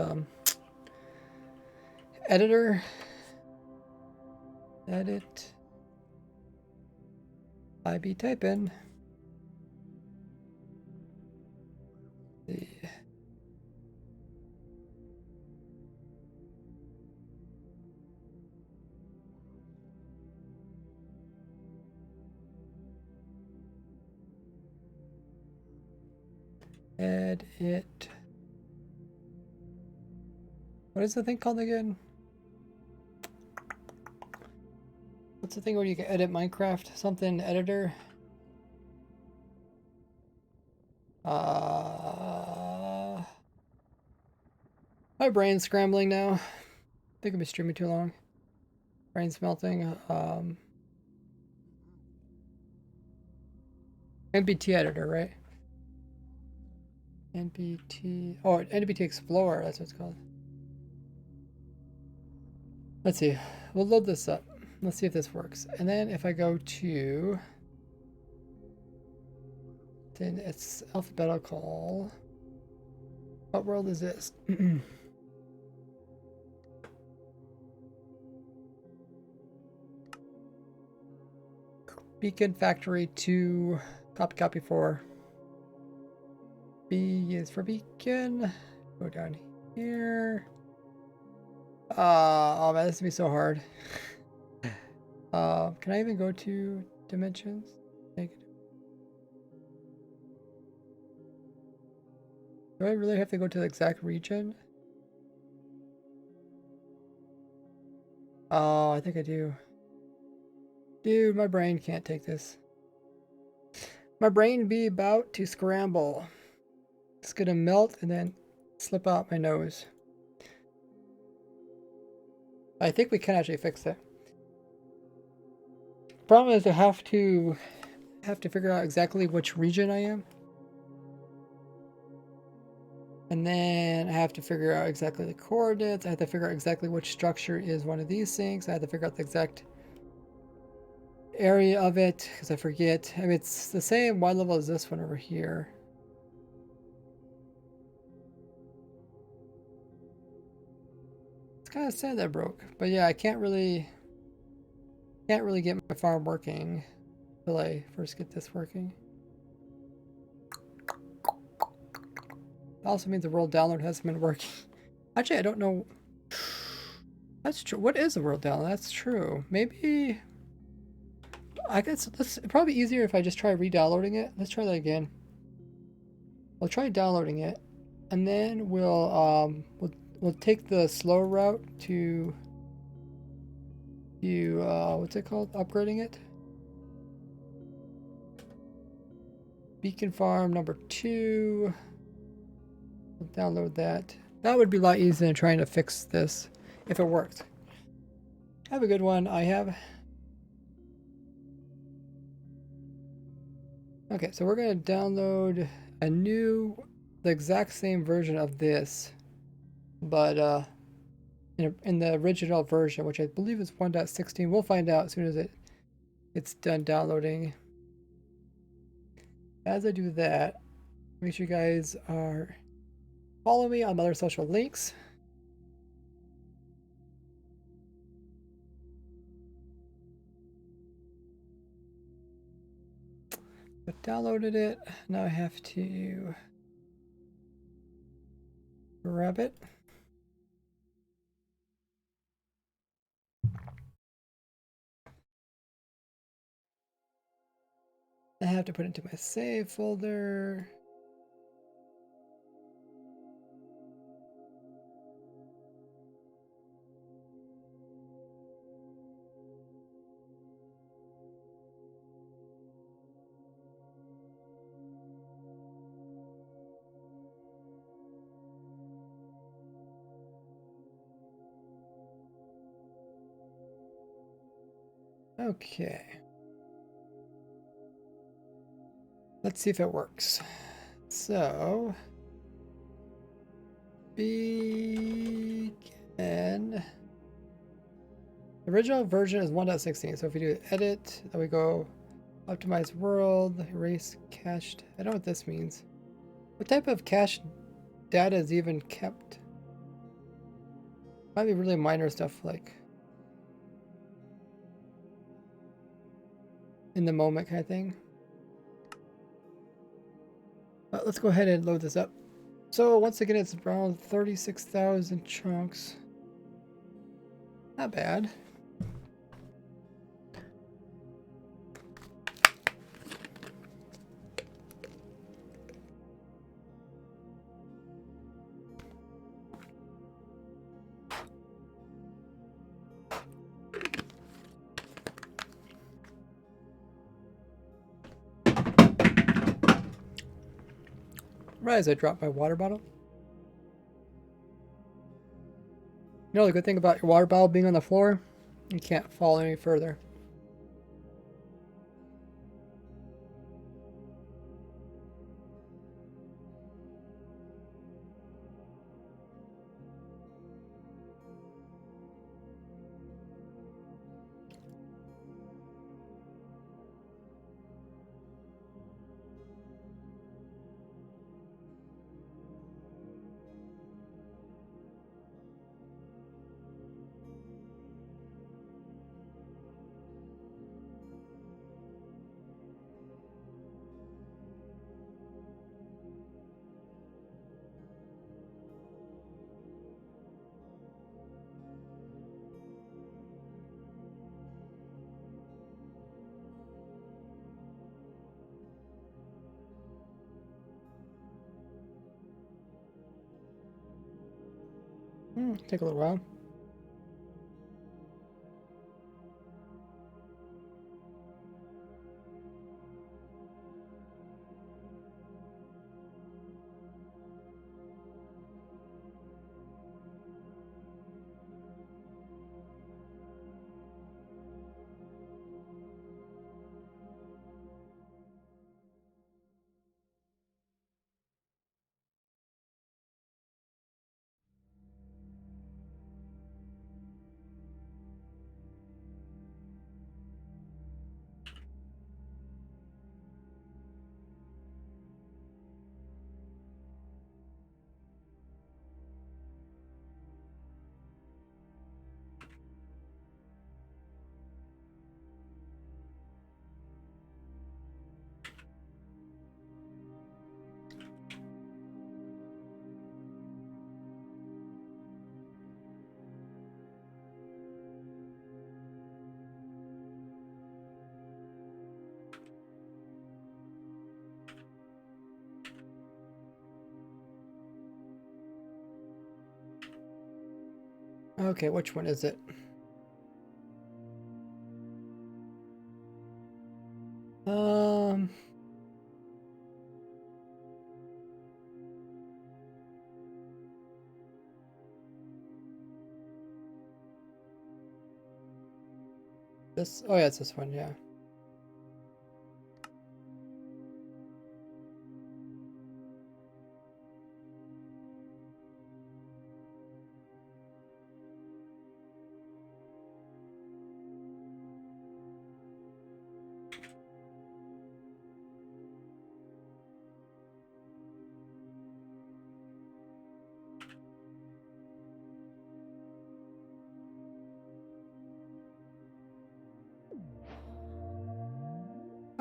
editor. Edit. IB type in. See. Edit. What is the thing called again? What's the thing where you can edit Minecraft? Something editor? My brain's scrambling now. I think I've been streaming too long. Brain smelting. NBT editor, right? NBT. Oh, NBT Explorer. That's what it's called. Let's see. We'll load this up. Let's see if this works. And then if I go to, then it's alphabetical. What world is this? Beacon Factory 2. Copy 4. B is for beacon. Go down here. Oh man, this is gonna be so hard. Can I even go to dimensions? Negative. Do I really have to go to the exact region? Oh, I think I do. Dude, my brain can't take this. My brain be about to scramble. It's gonna melt and then slip out my nose. I think we can actually fix it. Problem is I have to figure out exactly which region I am. And then I have to figure out exactly the coordinates. I have to figure out exactly which structure is one of these things. I have to figure out the exact area of it because I forget. I mean, it's the same Y level as this one over here. It's kind of sad that broke, but yeah, I can't really get my farm working until I first get this working. It also means the world download hasn't been working. Actually, I don't know. That's true. What is the world download? That's true. Maybe I guess it's probably easier if I just try re-downloading it. Let's try that again. We'll try downloading it, and then we'll take the slow route to what's it called? Upgrading it. Beacon Farm number 2. We'll download that. That would be a lot easier than trying to fix this if it worked. Have a good one. I have. Okay, so we're going to download the exact same version of this, but in the original version, which I believe is 1.16. We'll find out as soon as it's done downloading. As I do that, make sure you guys are following me on my other social links. I downloaded it. Now I have to grab it. I have to put it into my save folder. Okay. Let's see if it works. So, begin. The original version is 1.16. So if we do edit, then we go optimize world, erase cached. I don't know what this means. What type of cached data is even kept? Might be really minor stuff like in the moment kind of thing. But let's go ahead and load this up. So once again, it's around 36,000 chunks. Not bad. Right as I drop my water bottle. You know the good thing about your water bottle being on the floor? You can't fall any further. Take a little while. Okay, which one is it? Um, this, oh yeah, it's this one, yeah.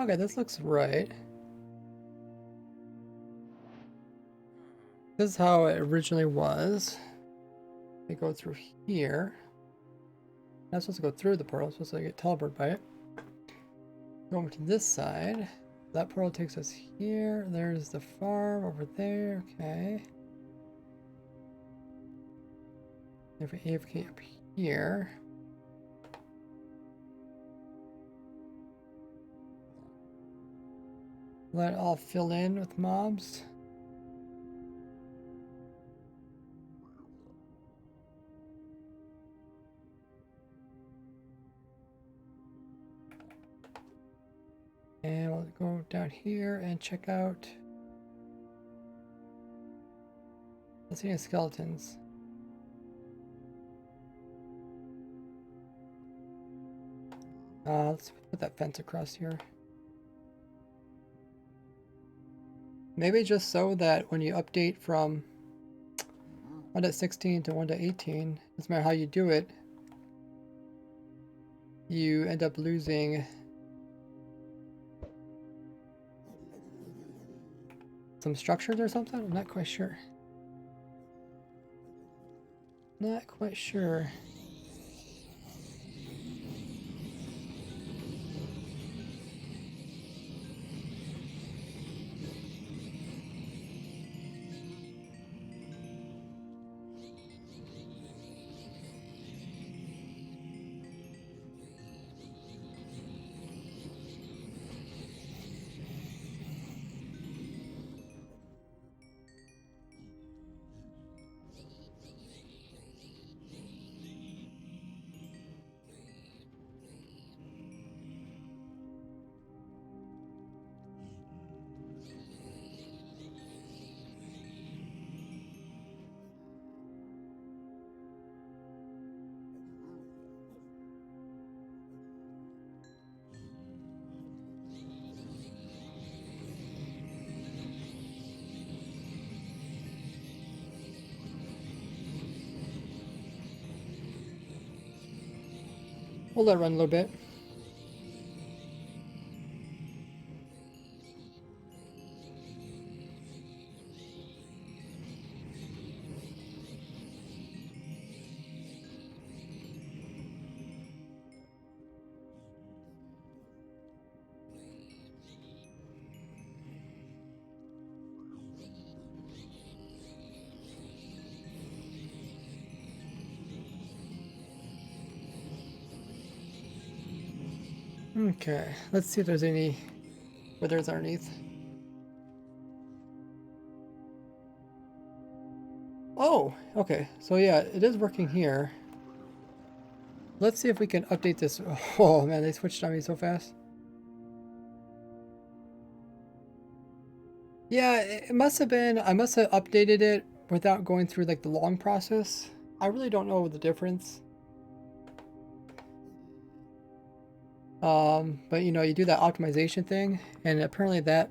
Okay, this looks right. This is how it originally was. We go through here. Not supposed to go through the portal, supposed to get teleported by it. Go over to this side. That portal takes us here. There's the farm over there. Okay. If we AFK up here. Let it all fill in with mobs. And we'll go down here and check out. Let's see any skeletons. Let's put that fence across here. Maybe just so that when you update from 1.16 to 1.18, doesn't matter how you do it, you end up losing some structures or something? I'm not quite sure. Not quite sure. We'll let it run a little bit. Okay, let's see if there's any withers underneath. Oh, okay. So yeah, it is working here. Let's see if we can update this. Oh man, they switched on me so fast. Yeah, it must have been, I must have updated it without going through like the long process. I really don't know the difference. But you know, you do that optimization thing, and apparently that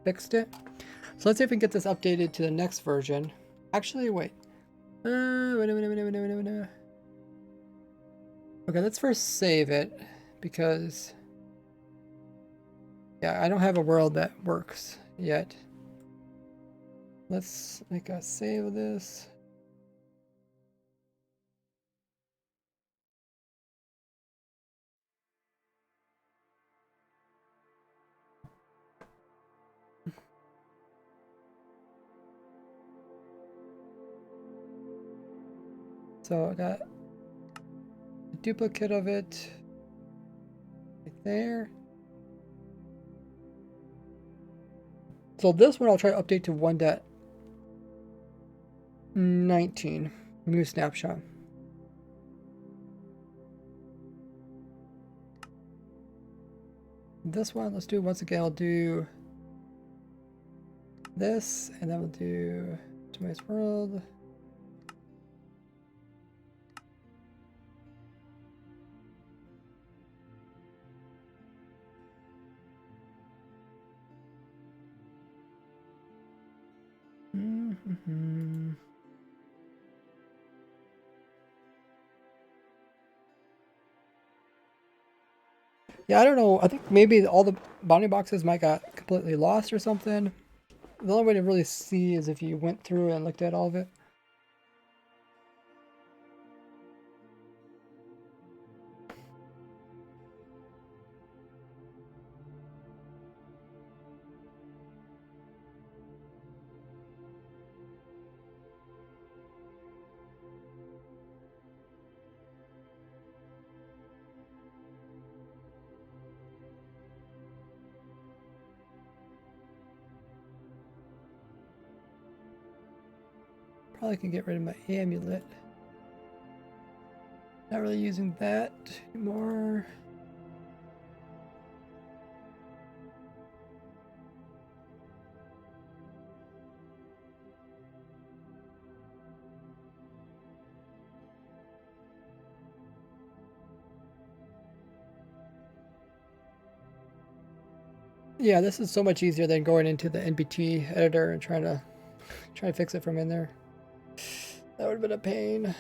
fixed it. So let's see if we can get this updated to the next version. Actually, wait. Wait a minute, wait a minute, wait a minute. Okay, let's first save it, because yeah, I don't have a world that works yet. Let's make a save of this. So I got a duplicate of it right there. So this one I'll try to update to 1.19, new snapshot. This one, let's do once again, I'll do this, and then we'll do optimize world. Yeah, I don't know. I think maybe all the bounding boxes might got completely lost or something. The only way to really see is if you went through and looked at all of it. Probably can get rid of my amulet. Not really using that anymore. Yeah, this is so much easier than going into the NBT editor and trying to fix it from in there. That would have been a pain.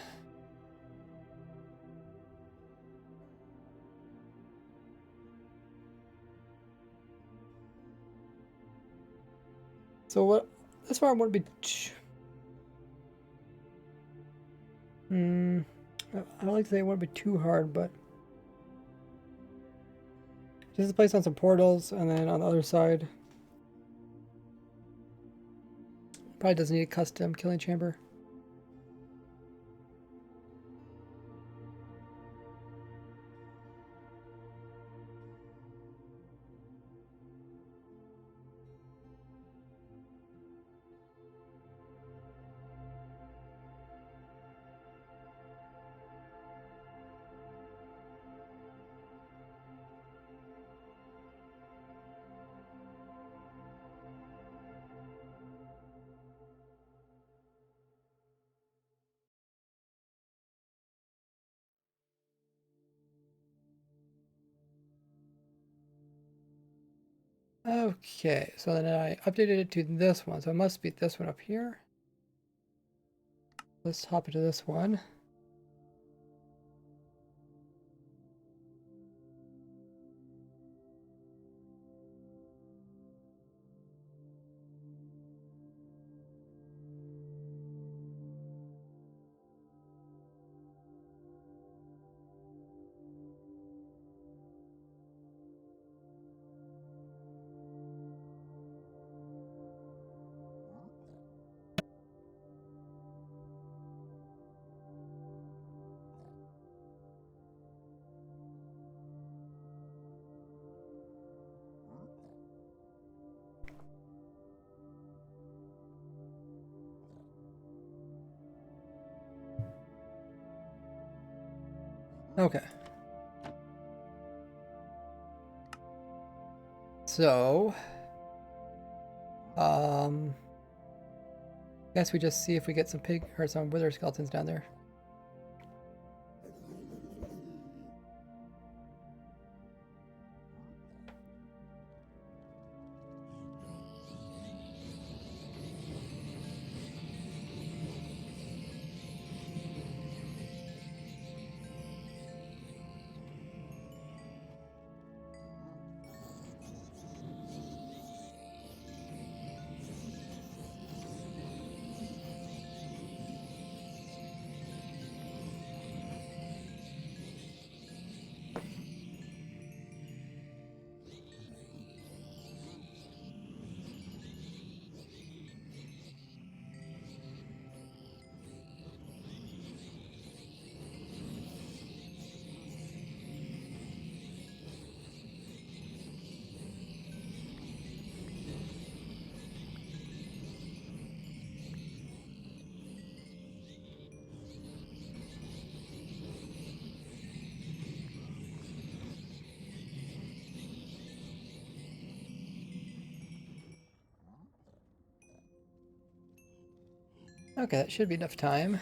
So what? This one wouldn't be. I don't like to say it wouldn't be too hard, but just place on some portals, and then on the other side, probably doesn't need a custom killing chamber. Okay, so then I updated it to this one, so it must be this one up here. Let's hop into this one. Okay. So, guess we just see if we get some pig or some wither skeletons down there. Okay, that should be enough time.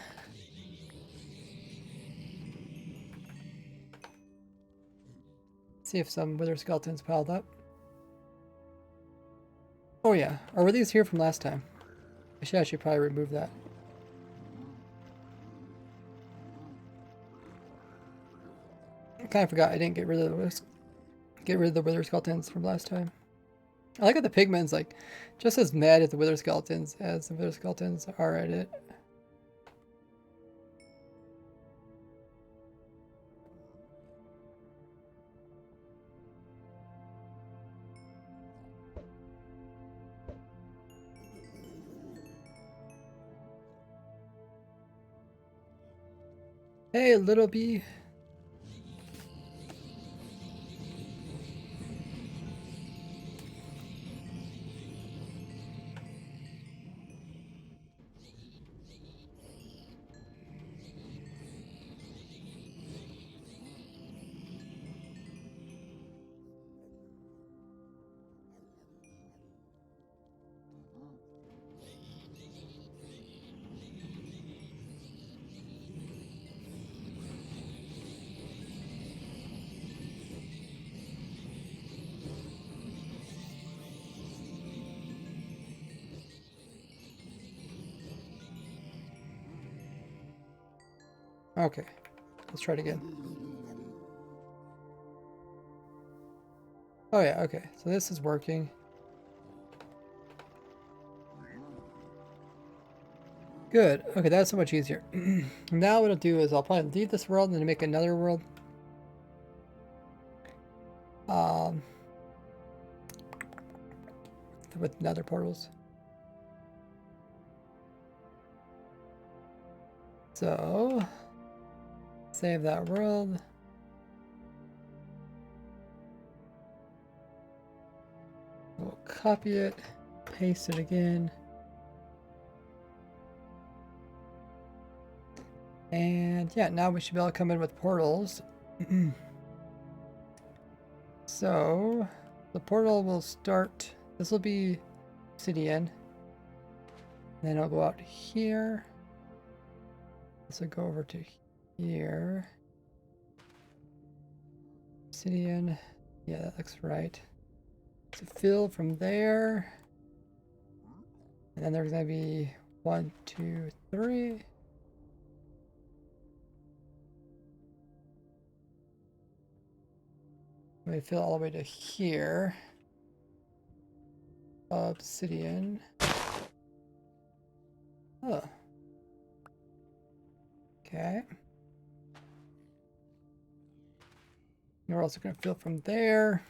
See if some wither skeletons piled up. Oh yeah, or were these here from last time? I should actually probably remove that. I kind of forgot I didn't get rid of the wither skeletons from last time. I like how the pigmen's like just as mad at the wither skeletons as the wither skeletons are at it. Hey, little bee. Okay, let's try it again. Oh yeah, okay, so this is working. Good, okay, that's so much easier. Now what I'll do is I'll probably leave this world and then make another world. With nether portals. So, save that world. We'll copy it, paste it again. And yeah, now we should be able to come in with portals. So, the portal will start, this will be obsidian. Then I'll go out here. This will go over to here. Obsidian. Yeah, that looks right. So fill from there. And then there's going to be 1, 2, 3. We fill all the way to here. Obsidian. Oh. Okay. And we're also going to fill from there.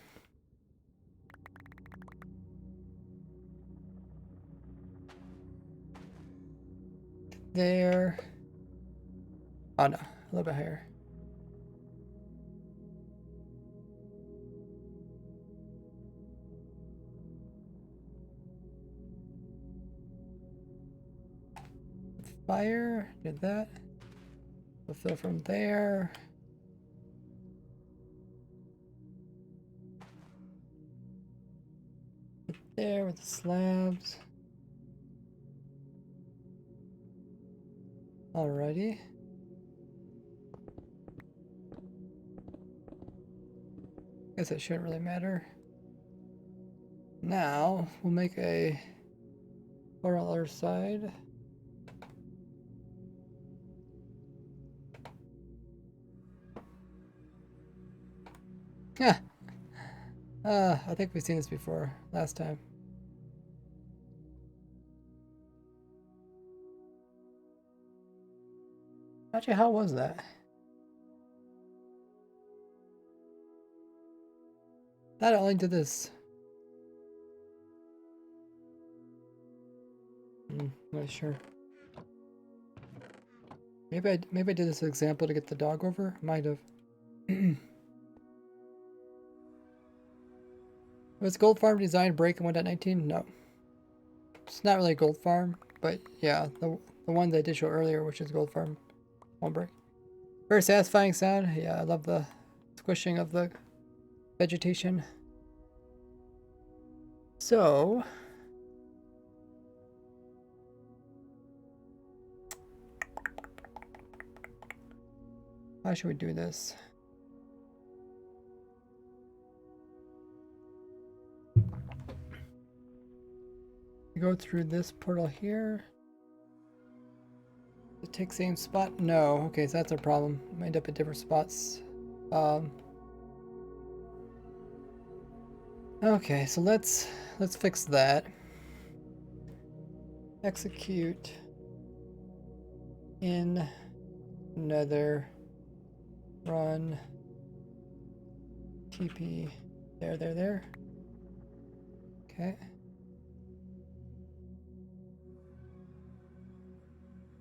There. Oh no, a little bit higher. Fire, did that. We'll fill from there. there with the slabs. Alrighty. Guess it shouldn't really matter. Now we'll make a door on the other side. Yeah. I think we've seen this before last time. Actually, how was that? That only did this. Not sure. Maybe I did this example to get the dog over. Might have. Was Gold Farm design break in 1.19? No. It's not really Gold Farm, but yeah, the one that I did show earlier, which is Gold Farm, won't break. Very satisfying sound. Yeah, I love the squishing of the vegetation. So how should we do this? You go through this portal here. Does it take same spot? No. Okay, so that's our problem. We end up at different spots. Okay, so let's fix that. Execute in nether run TP there. Okay.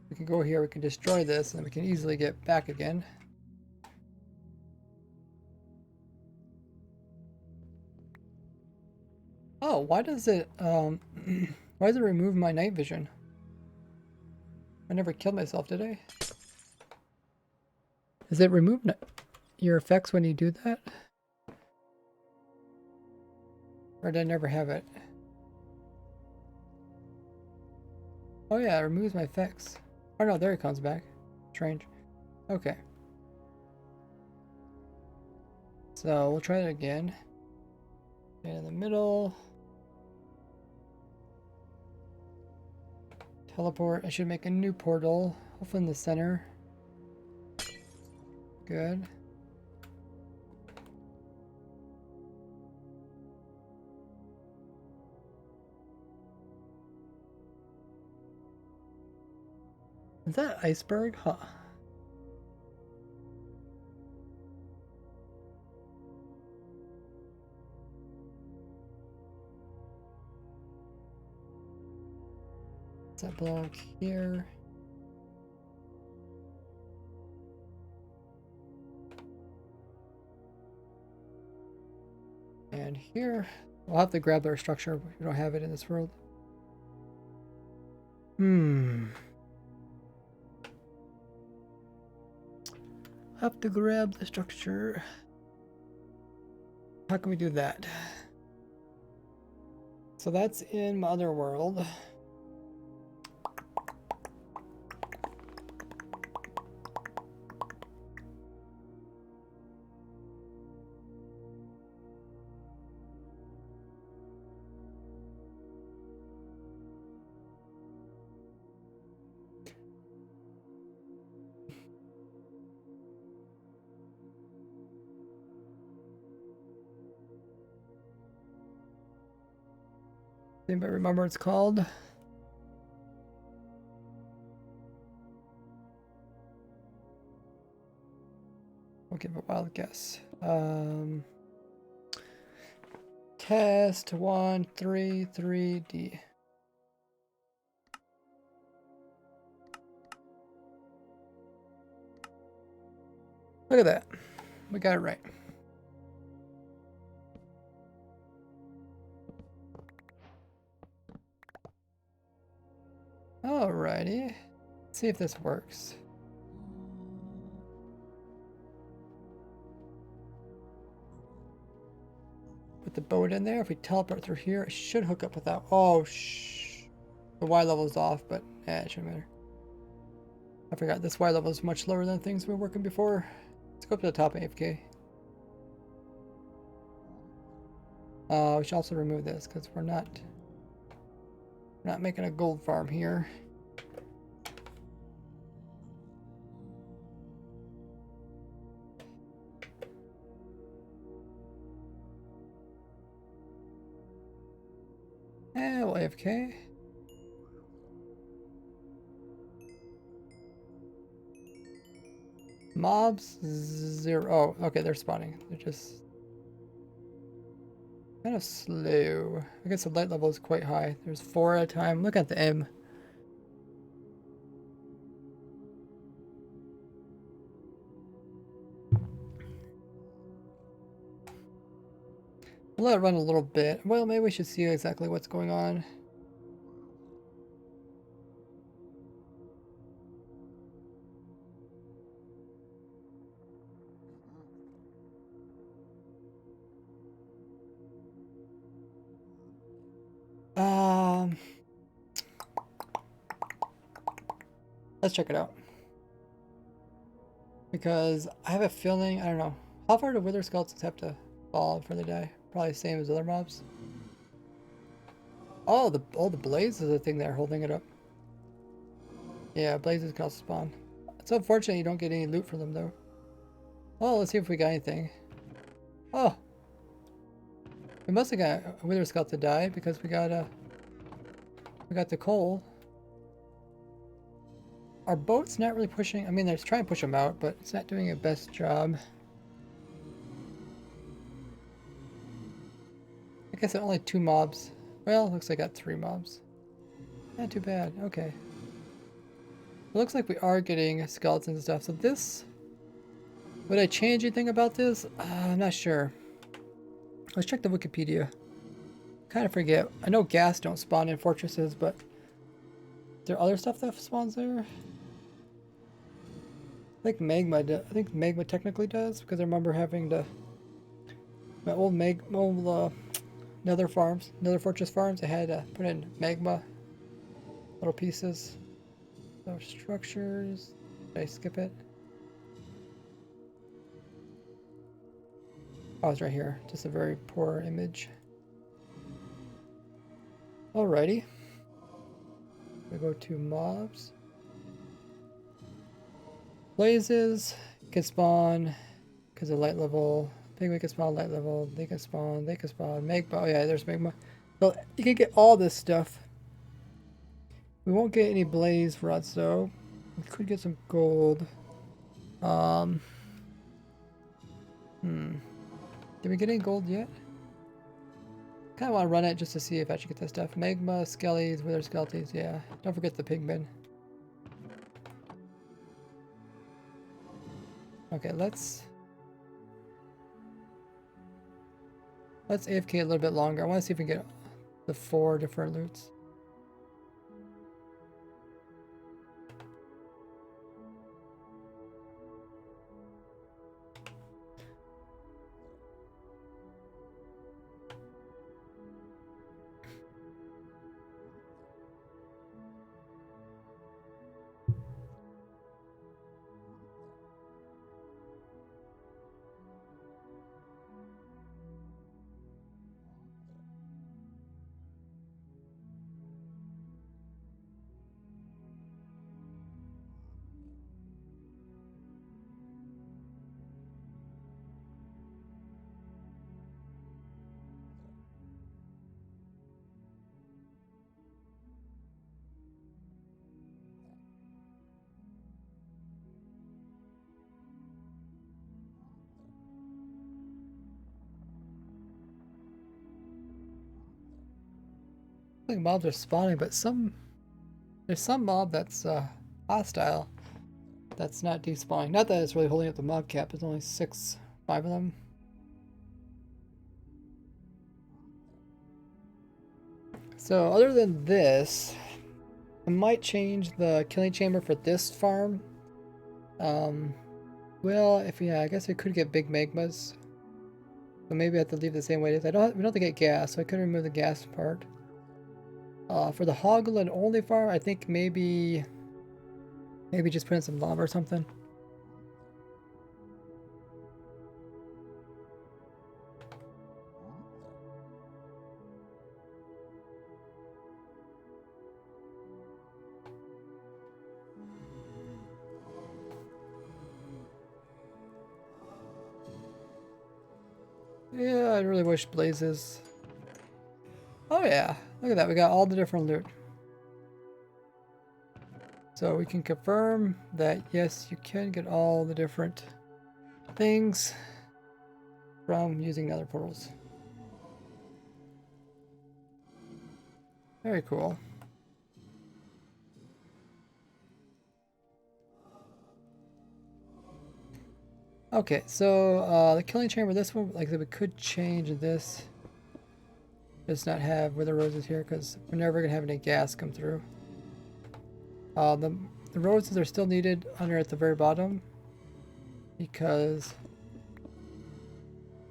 We can go here, we can destroy this, and we can easily get back again. Oh, why does it why does it remove my night vision? I never killed myself, did I? Does it remove your effects when you do that? Or did I never have it? Oh yeah, it removes my effects. Oh no, there it comes back. Strange. Okay. So we'll try it again. And in the middle. Teleport. I should make a new portal. Hopefully in the center. Good. Is that iceberg? Huh. Is that block here? And here. We'll have to grab our structure. We don't have it in this world. Have to grab the structure. How can we do that? So that's in my other world. Anybody remember what it's called? We'll give a wild guess. Test 133D. Look at that. We got it right. Alrighty. Let's see if this works. with the boat in there. If we teleport through here, it should hook up with that. Oh, the Y level is off, but it shouldn't matter. I forgot this Y level is much lower than things we were working before. Let's go up to the top AFK. We should also remove this because we're not making a gold farm here. And we'll AFK. Mobs 0. Oh, okay, they're spawning. They're just kind of slow. I guess the light level is quite high. There's 4 at a time. Look at the M. We'll let it run a little bit. Well, maybe we should see exactly what's going on. Let's check it out. Because I have a feeling, I don't know. How far do wither skeletons have to fall before they die? Probably the same as other mobs. Oh, the blazes are the thing that are holding it up. Yeah, blazes can also spawn. It's unfortunate you don't get any loot from them though. Oh, let's see if we got anything. Oh, we must have got a wither skeleton to die because we got the coal. Our boat's not really pushing. I mean, they're trying to push them out, but it's not doing a best job. I guess only 2 mobs. Well, looks like I got 3 mobs. Not too bad. Okay. It looks like we are getting skeletons and stuff. So this, would I change anything about this? I'm not sure. Let's check the Wikipedia. Kind of forget. I know gas don't spawn in fortresses, but is there other stuff that spawns there? I think magma technically does, because I remember having to my old nether fortress farms. I had to put in magma little pieces. So structures. Did I skip it? Oh, it's right here. Just a very poor image. Alrighty. We go to mobs. Blazes can spawn because of light level. Pigman can spawn light level. They can spawn. Magma. Oh yeah, there's magma. So you can get all this stuff. We won't get any blaze rods though. We could get some gold. Did we get any gold yet? Kind of want to run it just to see if I should get that stuff. Magma, skellies, wither skeletons. Yeah. Don't forget the pigmen. Okay, let's AFK a little bit longer. I want to see if we can get the 4 different loots. I think mobs are spawning, but there's some mob that's hostile that's not despawning. Not that it's really holding up the mob cap. There's only 5 of them. So other than this, I might change the killing chamber for this farm. Well, I guess we could get big magmas. So maybe I have to leave the same way it is. We don't have to get gas, so I could remove the gas part. For the Hogland only farm, I think maybe just put in some lava or something. Yeah, I really wish blazes. Oh yeah, look at that. We got all the different loot. So we can confirm that yes, you can get all the different things from using nether portals. Very cool. Okay, so the killing chamber, this one, like I said, we could change this. Just not have wither roses here because we're never gonna have any gas come through. The roses are still needed under at the very bottom because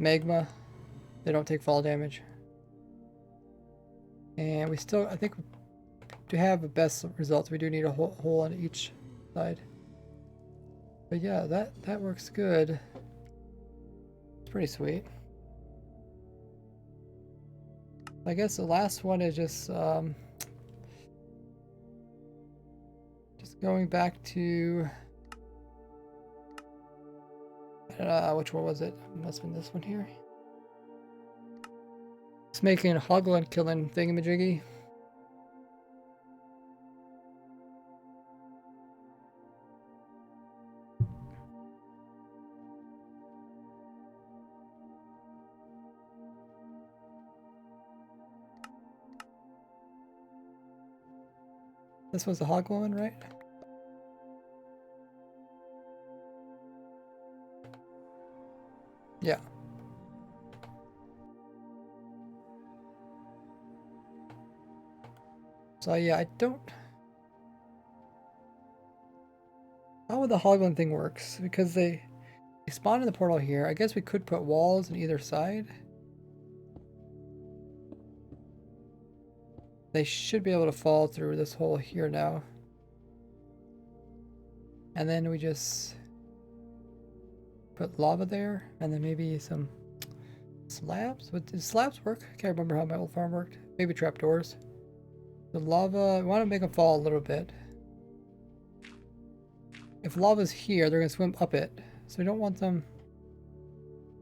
magma, they don't take fall damage. And we still, I think, to have the best results, we do need a hole on each side. But yeah, that works good. It's pretty sweet. I guess the last one is just going back to which one was it? Must have been this one here. Just making a Hogland killing thingamajiggy. This was the hog woman, right? Yeah. So yeah, I don't... How the Hogland thing works, because they spawn in the portal here. I guess we could put walls on either side. They should be able to fall through this hole here now. And then we just put lava there, and then maybe some slabs. Did slabs work? I can't remember how my old farm worked. Maybe trapdoors. The lava, we want to make them fall a little bit. If lava's here, they're going to swim up it. So we don't want them...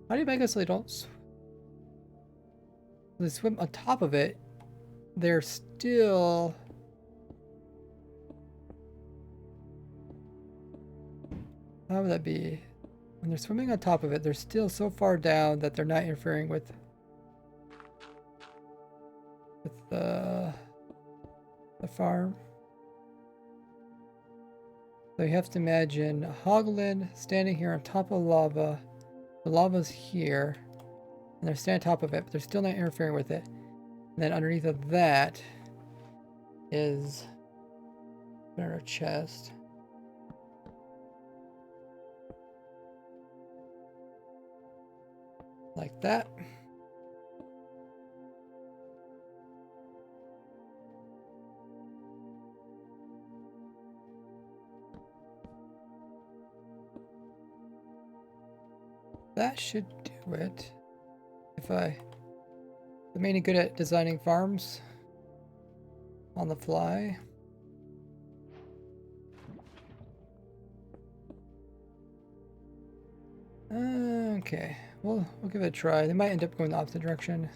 How do you make it so they don't... They swim on top of it. They're still... How would that be? When they're swimming on top of it, they're still so far down that they're not interfering with the farm. So you have to imagine a Hoglin standing here on top of lava. The lava's here, and they're standing on top of it, but they're still not interfering with it. And then underneath of that is our chest. Like that. That should do it. If I'm mainly good at designing farms on the fly. Okay, we'll give it a try. They might end up going the opposite direction.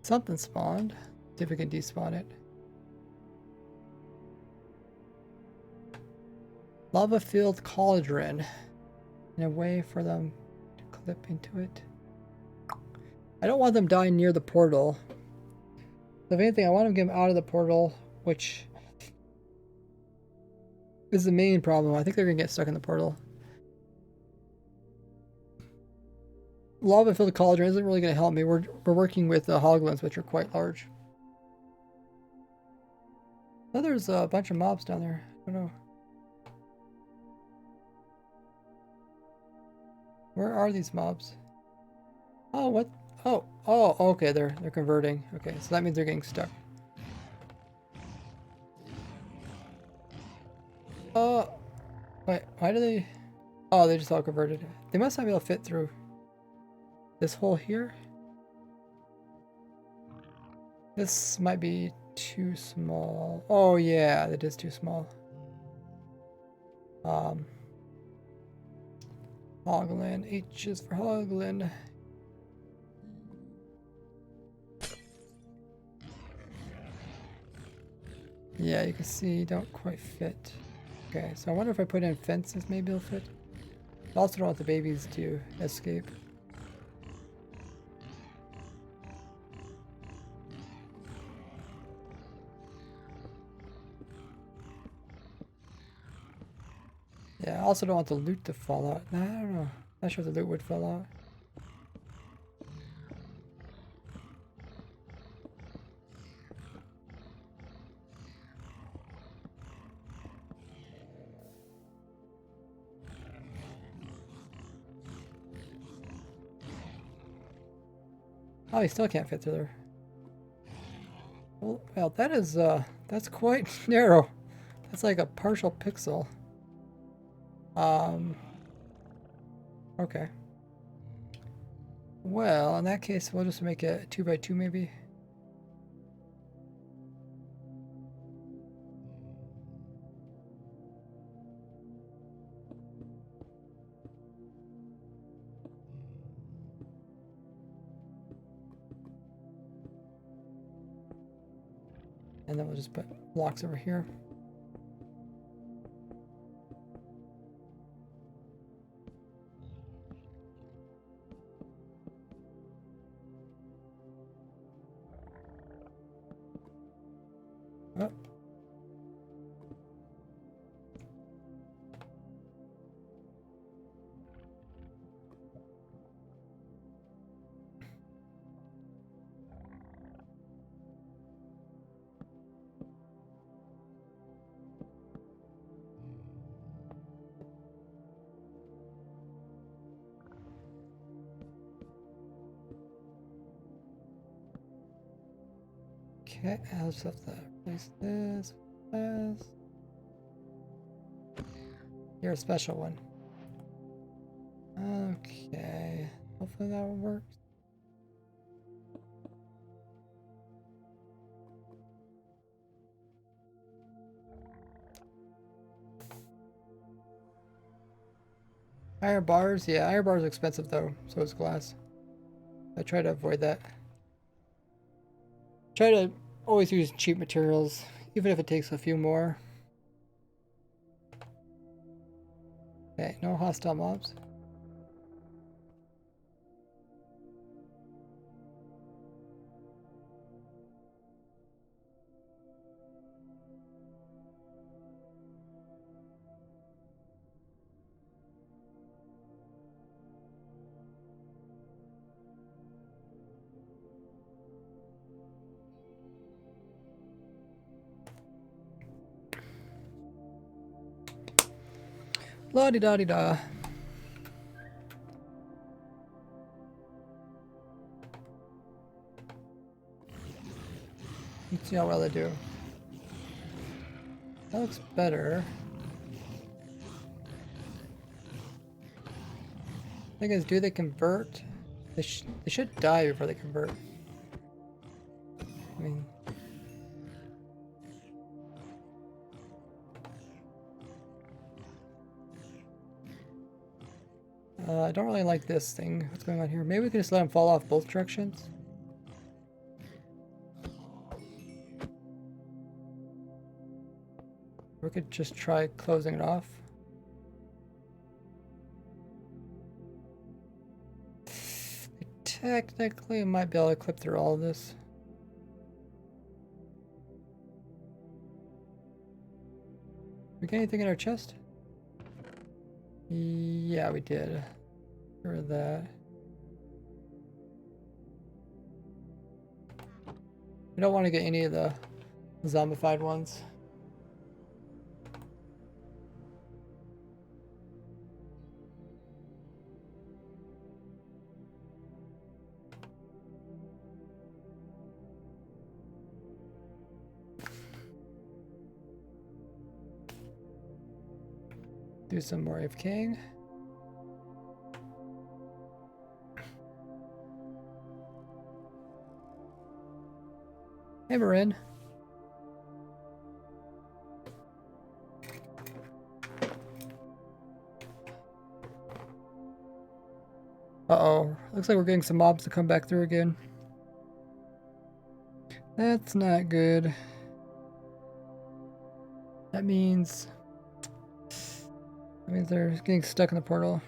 Something spawned. See if we can despawn it. Lava-filled cauldron. In a way for them to clip into it. I don't want them dying near the portal. So if anything, I want to get them out of the portal, which is the main problem. I think they're going to get stuck in the portal. lava-filled cauldron isn't really going to help me. We're working with hoglins, which are quite large. Oh, there's a bunch of mobs down there. I don't know. Where are these mobs? Oh, what? Oh, okay, they're converting. Okay, so that means they're getting stuck. Wait, why do they? Oh, they just all converted. They must not be able to fit through this hole here. This might be too small. Oh yeah, that is too small. Hoglin. H is for Hoglin. Yeah, you can see don't quite fit. Okay, so I wonder if I put in fences, maybe it'll fit. I also don't want the babies to escape. Yeah, I also don't want the loot to fall out. Nah, I don't know. Not sure if the loot would fall out. Oh, he still can't fit through there. Well, that is, that's quite narrow. That's like a partial pixel. Okay. Well, in that case, we'll just make it 2 by 2 maybe. And then we'll just put blocks over here. Oh. Okay, I'll just have to replace this with this. You're a special one. Okay, hopefully that will work. Iron bars? Yeah, iron bars are expensive though, so is glass. I try to avoid that. Try to always use cheap materials, even if it takes a few more. Okay, no hostile mobs. La-di-da-di-da. Let's see how well they do. That looks better. Thing is, do they convert? They should die before they convert. I mean... I don't really like this thing. What's going on here? Maybe we can just let them fall off both directions. We could just try closing it off. Technically, might be able to clip through all of this. We get anything in our chest? Yeah, we did. For that. We don't want to get any of the zombified ones. Do some more AFKing. Hey, Marin. Uh-oh. Looks like we're getting some mobs to come back through again. That's not good. That means they're getting stuck in the portal.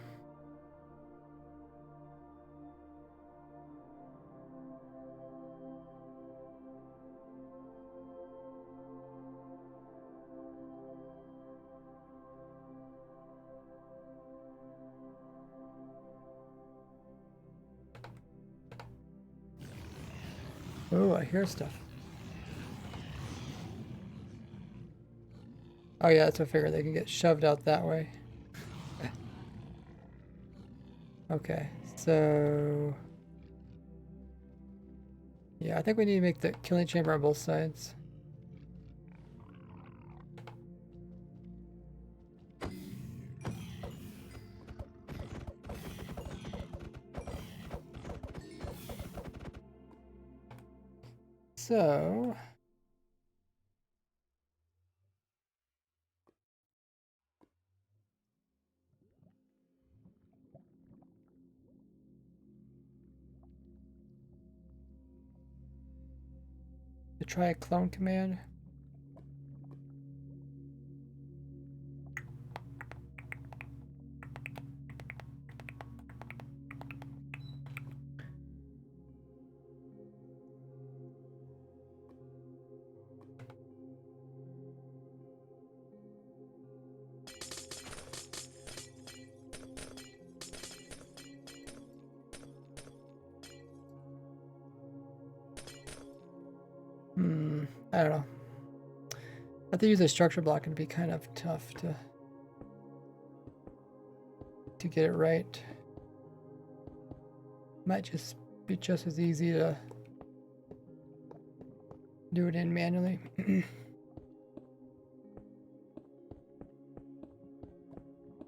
Oh, I hear stuff. Oh yeah, that's what I figured. They can get shoved out that way. Okay, so... yeah, I think we need to make the killing chamber on both sides. So... to try a clone command. I don't know. I have to use a structure block and it'd be kind of tough to get it right. Might just be just as easy to do it in manually. It's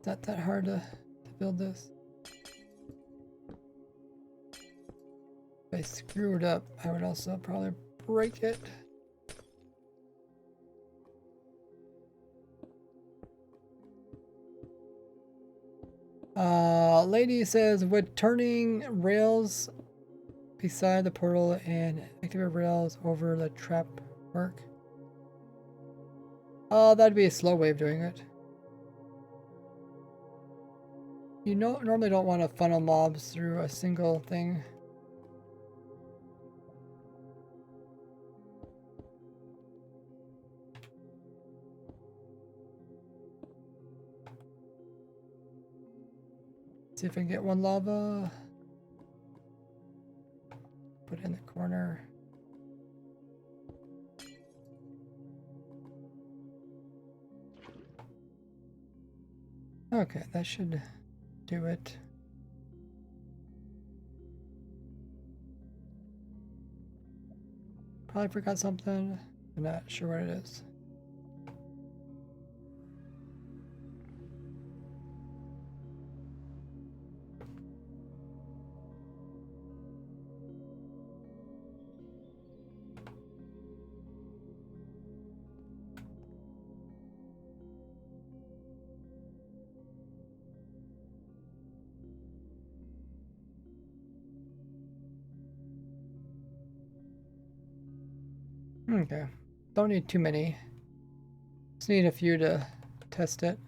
not that hard to build this. If I screw it up, I would also probably break it. Lady says, would turning rails beside the portal and activate rails over the trap work? That'd be a slow way of doing it. You normally don't want to funnel mobs through a single thing. See if I can get one lava. Put it in the corner. Okay, that should do it. Probably forgot something. I'm not sure what it is. Okay, don't need too many. Just need a few to test it.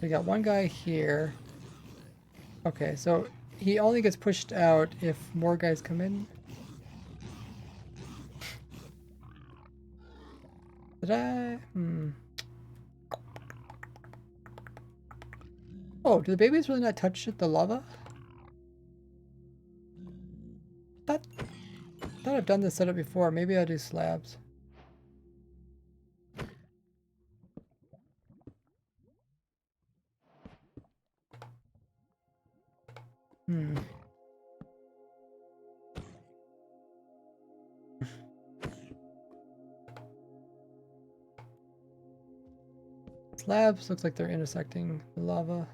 We got one guy here. Okay, so he only gets pushed out if more guys come in. Did I? Oh, do the babies really not touch the lava? But thought I've done this setup before. Maybe I'll do slabs. Hmm. Slabs looks like they're intersecting the lava.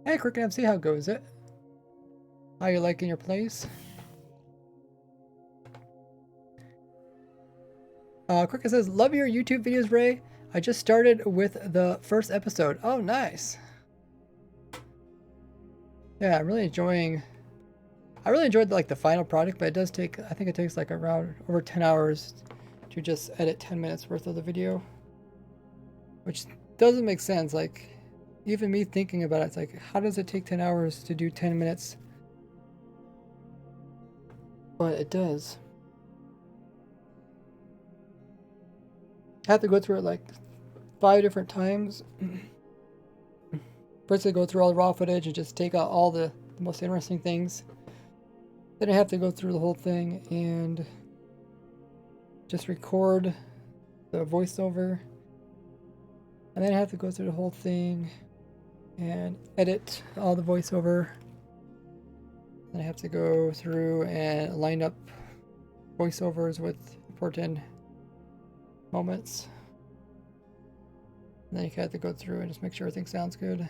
Hey, Cricket MC, how goes it? How you liking your place? Cricket says, love your YouTube videos, Ray. I just started with the first episode. Oh, nice. Yeah, I'm really enjoying. I really enjoyed like the final product, but it does take. I think it takes like around over 10 hours to just edit 10 minutes worth of the video, which doesn't make sense. Like, even me thinking about it, it's like, how does it take 10 hours to do 10 minutes? But it does. I have to go through it like 5 different times. First I go through all the raw footage and just take out all the most interesting things. Then I have to go through the whole thing and just record the voiceover. And then I have to go through the whole thing and edit all the voiceover. Then I have to go through and line up voiceovers with important moments. And then you have to go through and just make sure everything sounds good.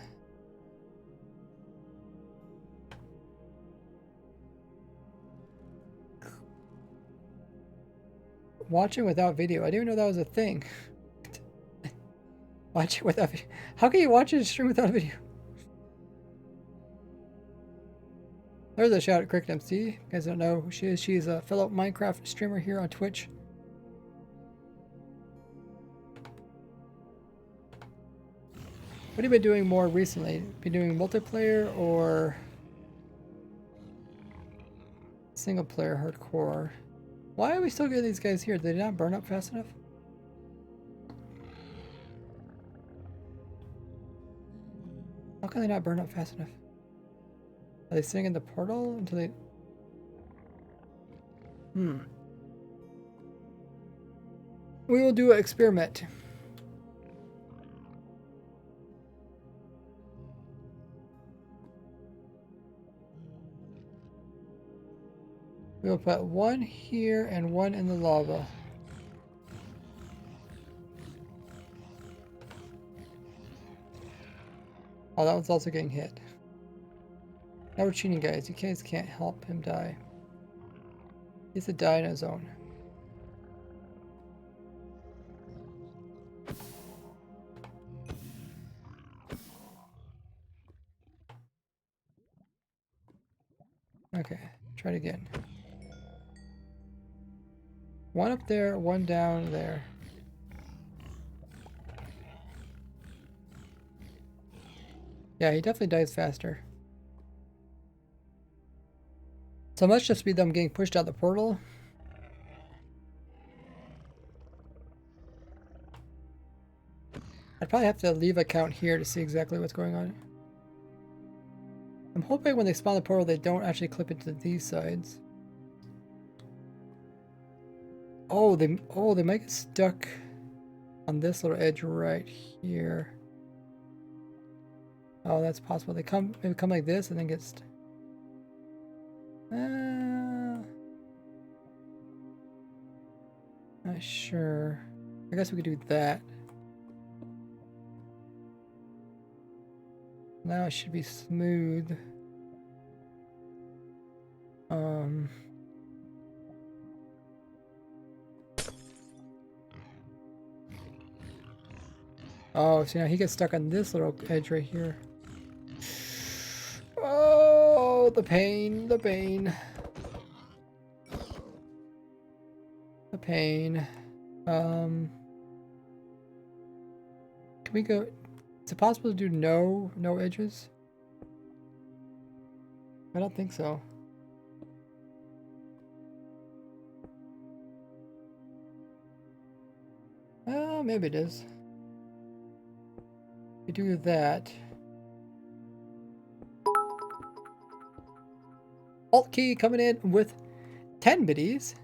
Watching without video. I didn't even know that was a thing. Watch it without video. How can you watch a stream without video? There's a shout at Cricket MC. You guys don't know who she is. She's a fellow Minecraft streamer here on Twitch. What have you been doing more recently? Been doing multiplayer or single player hardcore? Why are we still getting these guys here? Did they not burn up fast enough? How can they not burn up fast enough? Are they sitting in the portal until they... We will do an experiment. We will put one here and one in the lava. Oh, that one's also getting hit. Now we're cheating, guys. You guys can't help him die. He has to die on his own. Okay, try it again. One up there, one down there. Yeah, he definitely dies faster. So it must just be them getting pushed out the portal. I'd probably have to leave a count here to see exactly what's going on. I'm hoping when they spawn the portal they don't actually clip into these sides. Oh, they might get stuck on this little edge right here. Oh, that's possible. They maybe come like this and then get not sure. I guess we could do that. Now it should be smooth. Oh, so now he gets stuck on this little edge right here. Oh, the pain, the pain. The pain. Can we go... Is it possible to do no edges? I don't think so. Maybe it is. We do that. Alt key coming in with 10 biddies.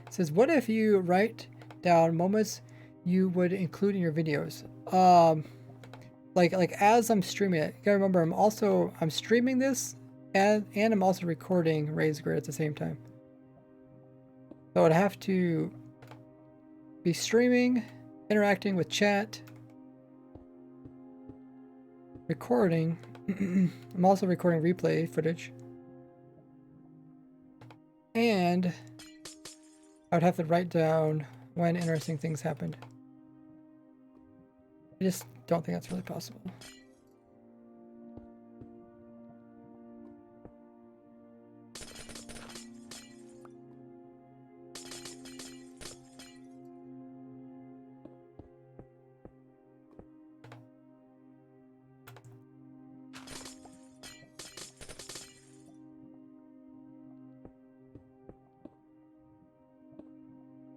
It says, what if you write down moments you would include in your videos? Like as I'm streaming it. You gotta remember, I'm streaming this and I'm also recording Raised Grid at the same time. So I'd have to be streaming, interacting with chat, recording. I'm also recording replay footage. And I would have to write down when interesting things happened. I just don't think that's really possible.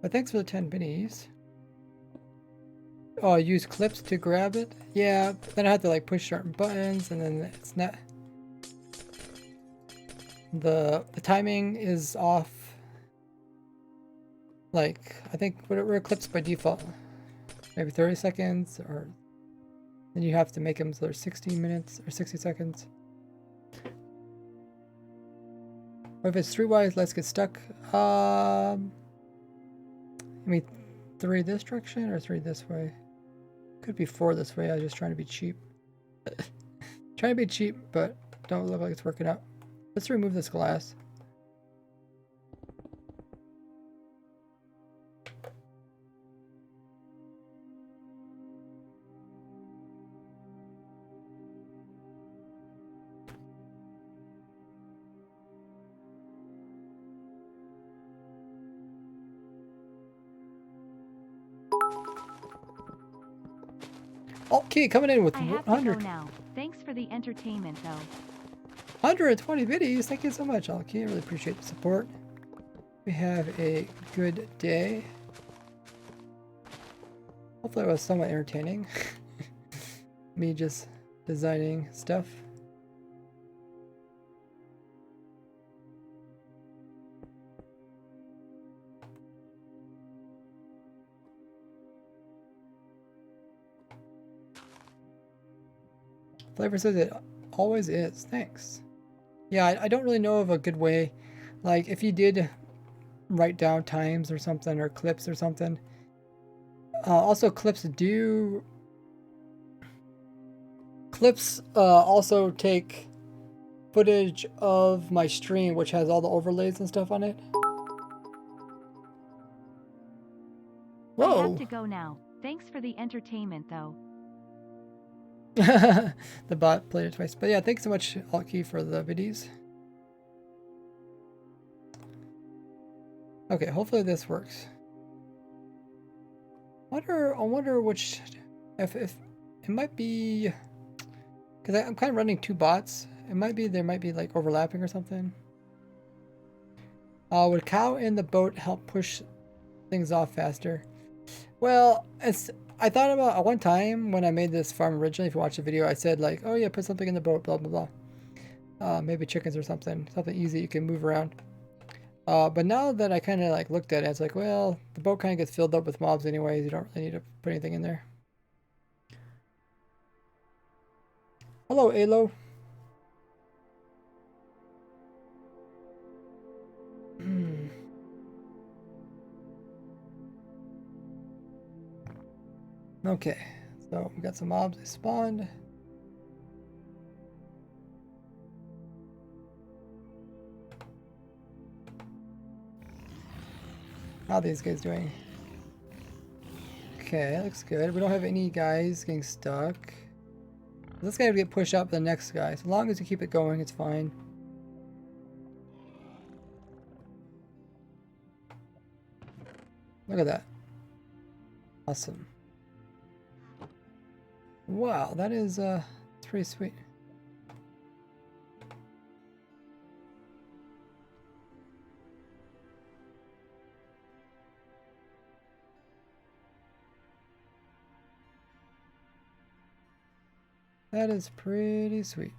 But thanks for the 10 bennies. Oh, use clips to grab it? Yeah, then I have to like push certain buttons and then it's not... The timing is off. Like, I think what are clips by default? Maybe 30 seconds, or then you have to make them so they're 60 minutes or 60 seconds. Or if it's 3 wise, let's get stuck. I mean 3 this direction or 3 this way? Could be 4 this way. I was just trying to be cheap. Trying to be cheap, but don't look like it's working out. Let's remove this glass. Okay, coming in with I have 100. to go now. Thanks for the entertainment, though. 120 videos. Thank you so much, Alki. I really appreciate the support. We have a good day. Hopefully it was somewhat entertaining. Me just designing stuff. Flavor says it always is. Thanks. Yeah, I don't really know of a good way. Like, if you did write down times or something, or clips or something. Also, clips also take footage of my stream, which has all the overlays and stuff on it. Whoa! I have to go now. Thanks for the entertainment, though. The bot played it twice. But yeah, thanks so much, Alki, for the videos. Okay, hopefully this works. I wonder which, if it might be, because I'm kind of running 2 bots. It might be, there might be like overlapping or something. Would cow in the boat help push things off faster? Well, I thought about at one time when I made this farm originally, if you watch the video, I said like, oh yeah, put something in the boat, blah, blah, blah. Maybe chickens or something easy you can move around. But now that I kind of like looked at it, it's like, well, the boat kind of gets filled up with mobs anyways. You don't really need to put anything in there. Hello, Alo. Okay, so we got some mobs that spawned. How are these guys doing? Okay, that looks good. We don't have any guys getting stuck. This guy will get pushed up the next guy. As long as you keep it going, it's fine. Look at that. Awesome. Wow, that is it's pretty sweet. That is pretty sweet.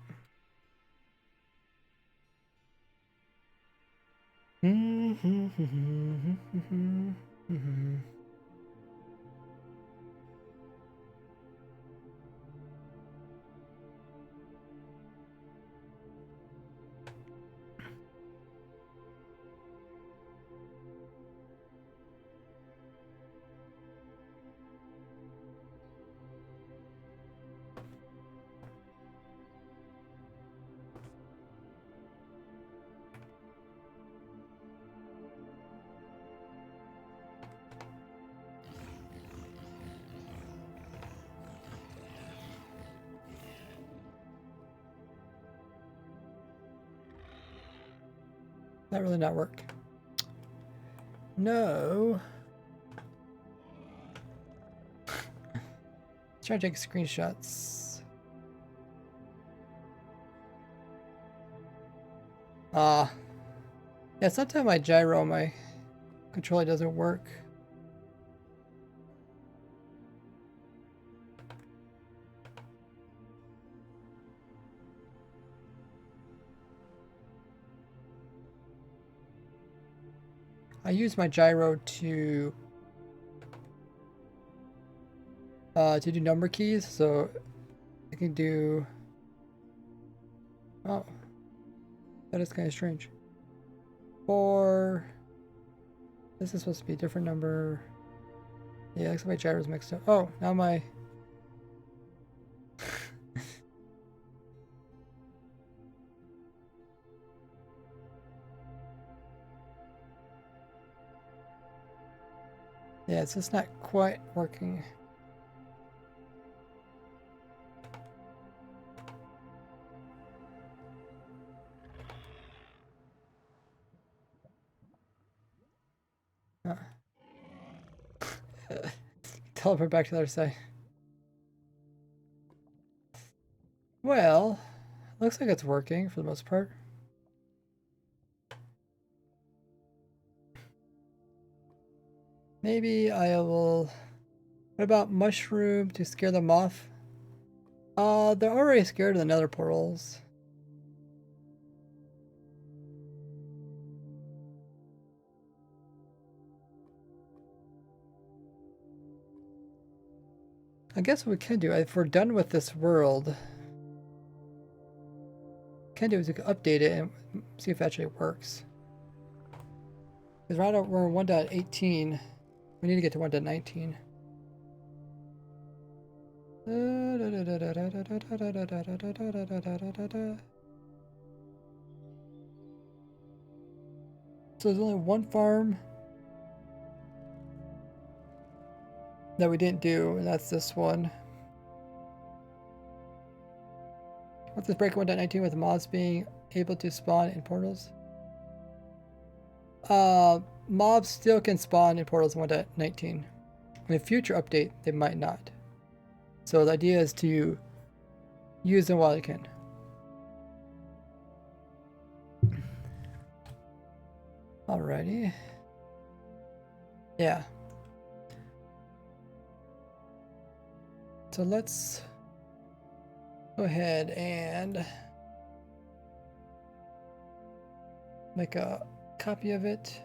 That really not work. No. Let's try to take screenshots. Yeah, sometimes my gyro, my controller doesn't work. I use my gyro to do number keys, so I can do. Oh, that is kind of strange. 4. This is supposed to be a different number. Yeah, looks like my gyro's mixed up. Oh, now my. Yeah, it's just not quite working. Teleport back to the other side. Well, looks like it's working for the most part. Maybe I will. What about mushroom to scare them off? They're already scared of the nether portals. I guess what we can do, if we're done with this world, can do is we can update it and see if it actually works. Because right now we're 1.18. We need to get to 1.19. So there's only one farm that we didn't do, and that's this one. What's this break 1.19 with mobs being able to spawn in portals? Mobs still can spawn in portals in 1.19. In a future update, they might not. So the idea is to use them while you can. Alrighty. Yeah. So let's go ahead and make a copy of it.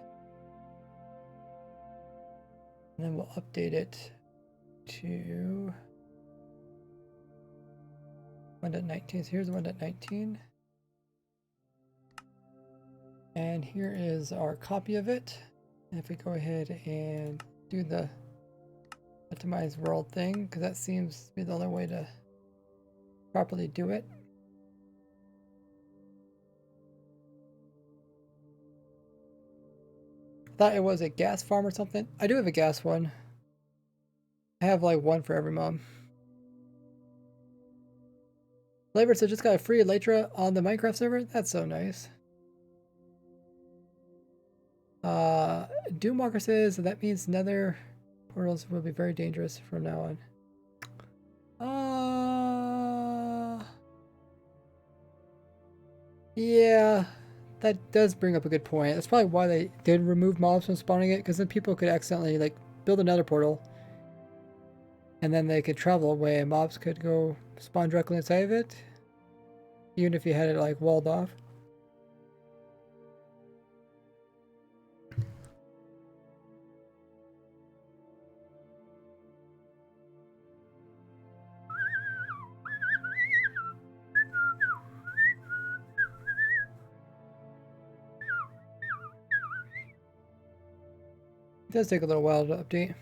And then we'll update it to 1.19. So here's 1.19. And here is our copy of it. And if we go ahead and do the optimize world thing, because that seems to be the only way to properly do it. Thought it was a gas farm or something. I do have a gas one. I have like one for every mom. Flavor, so just got a free Elytra on the Minecraft server? That's so nice. Doomwalker says that means nether portals will be very dangerous from now on. Yeah, that does bring up a good point. That's probably why they did remove mobs from spawning it, because then people could accidentally like build another portal and then they could travel away and mobs could go spawn directly inside of it, even if you had it like walled off. It does take a little while to update.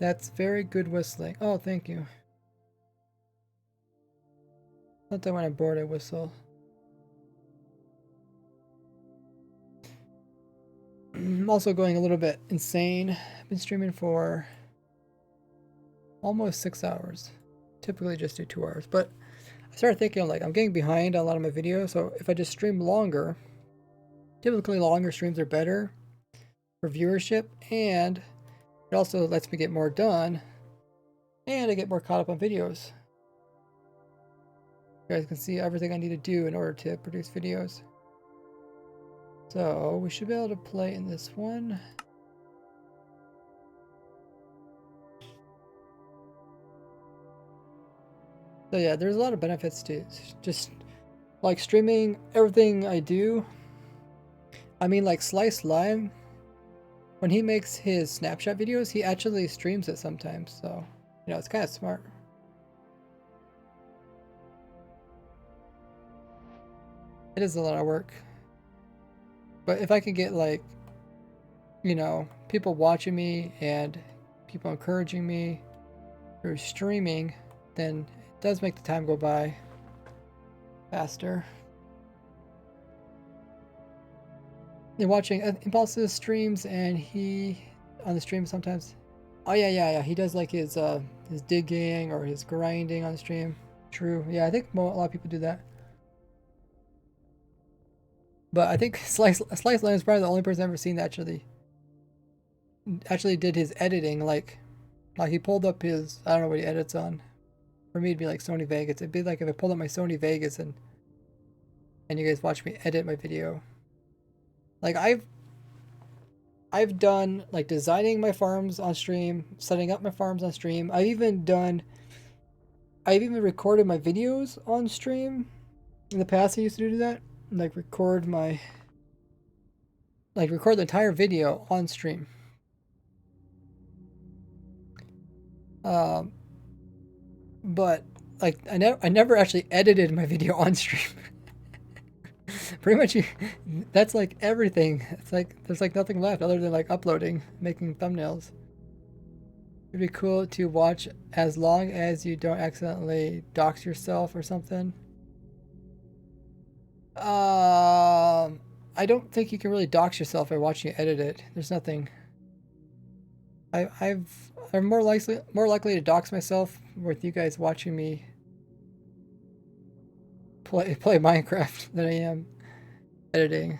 That's very good whistling. Oh, thank you. Not that when I'm bored I whistle. I'm also going a little bit insane. I've been streaming for almost 6 hours. Typically just do 2 hours, but I started thinking like I'm getting behind on a lot of my videos, so if I just stream longer, typically longer streams are better for viewership, and it also lets me get more done, and I get more caught up on videos. You guys can see everything I need to do in order to produce videos. So we should be able to play in this one. So yeah, there's a lot of benefits to just like streaming everything I do. I mean, like Slice Live, when he makes his snapshot videos, he actually streams it sometimes. So, you know, it's kind of smart. It is a lot of work. But if I can get like, you know, people watching me and people encouraging me through streaming, then it does make the time go by faster. They're watching Impulse's streams, and he on the stream sometimes. Oh yeah. He does like his digging or his grinding on the stream. True. Yeah, I think a lot of people do that. But I think Slice Land is probably the only person I've ever seen that actually did his editing. Like he pulled up his, I don't know what he edits on. For me, it'd be like Sony Vegas. It'd be like if I pulled up my Sony Vegas and you guys watch me edit my video. Like I've done like designing my farms on stream, setting up my farms on stream. I've even recorded my videos on stream. In the past I used to do that. Like record the entire video on stream. But like I never actually edited my video on stream. Pretty much that's like everything. It's like there's like nothing left other than like uploading, making thumbnails. It'd be cool to watch as long as you don't accidentally dox yourself or something. I don't think you can really dox yourself by watching you edit it. There's nothing. I'm more likely to dox myself with you guys watching me play Minecraft than I am editing.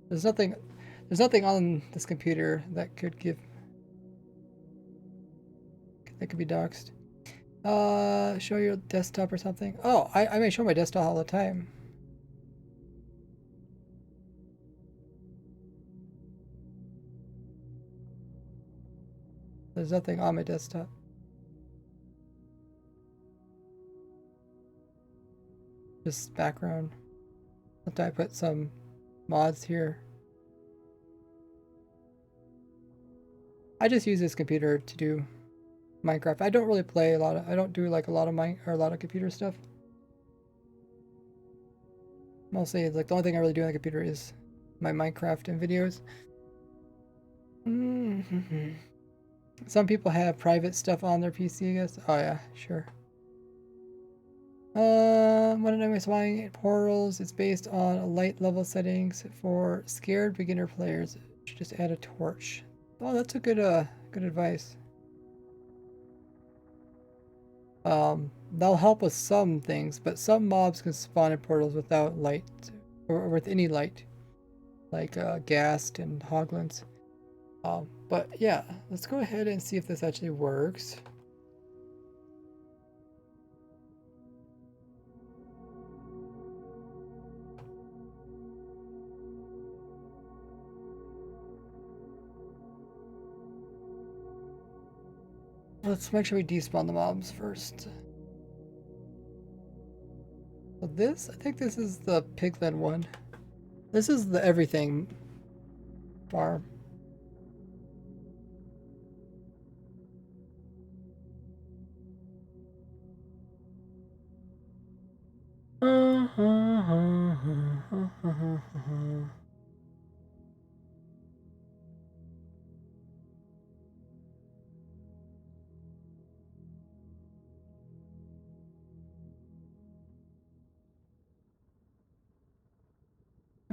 There's nothing on this computer that could be doxed. Show your desktop or something. Oh, I may show my desktop all the time. There's nothing on my desktop. Just background. Until I put some mods here. I just use this computer to do Minecraft. I don't really play I don't do like a lot of computer stuff. Mostly like the only thing I really do on the computer is my Minecraft and videos. Some people have private stuff on their PC, I guess. Oh yeah, sure. What did I miss? Why portals? It's based on light level settings for scared beginner players. Should just add a torch. Oh, that's a good advice. That'll help with some things, but some mobs can spawn in portals without light, or with any light, like ghast and hoglins. But yeah, let's go ahead and see if this actually works. Let's make sure we despawn the mobs first. So this, I think this is the piglet one. This is the everything farm.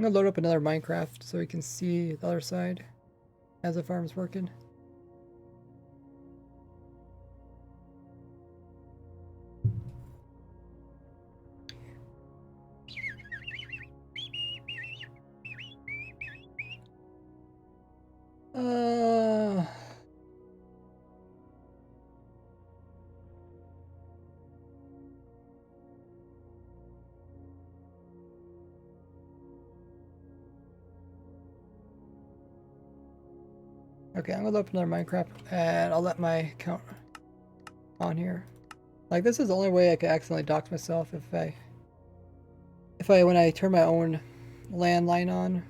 I'm gonna load up another Minecraft so we can see the other side as the farm's working. Uh, okay, I'm gonna load up another Minecraft and I'll let my account on here. Like, this is the only way I could accidentally dox myself if when I turn my own landline on.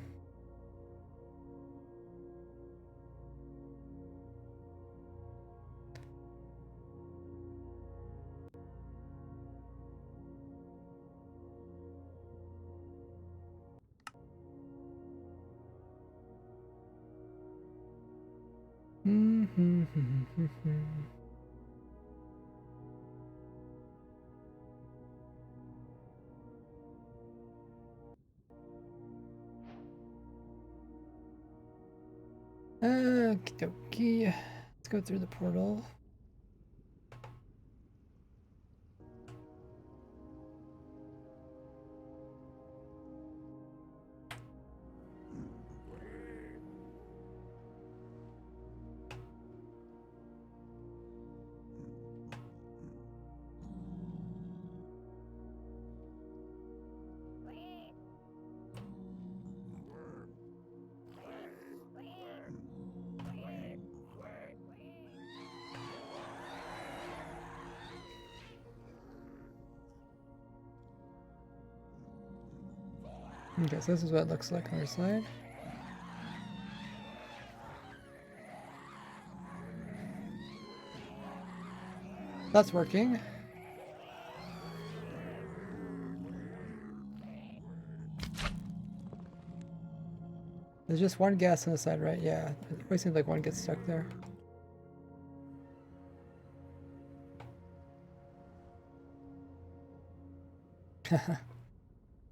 Okie dokie. Let's go through the portal. Okay, so this is what it looks like on the side. That's working. There's just one gas on the side, right? Yeah, it always seems like one gets stuck there.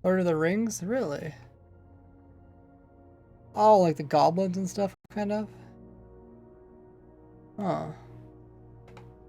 Lord of the Rings? Really? Oh, like the goblins and stuff, kind of? Huh.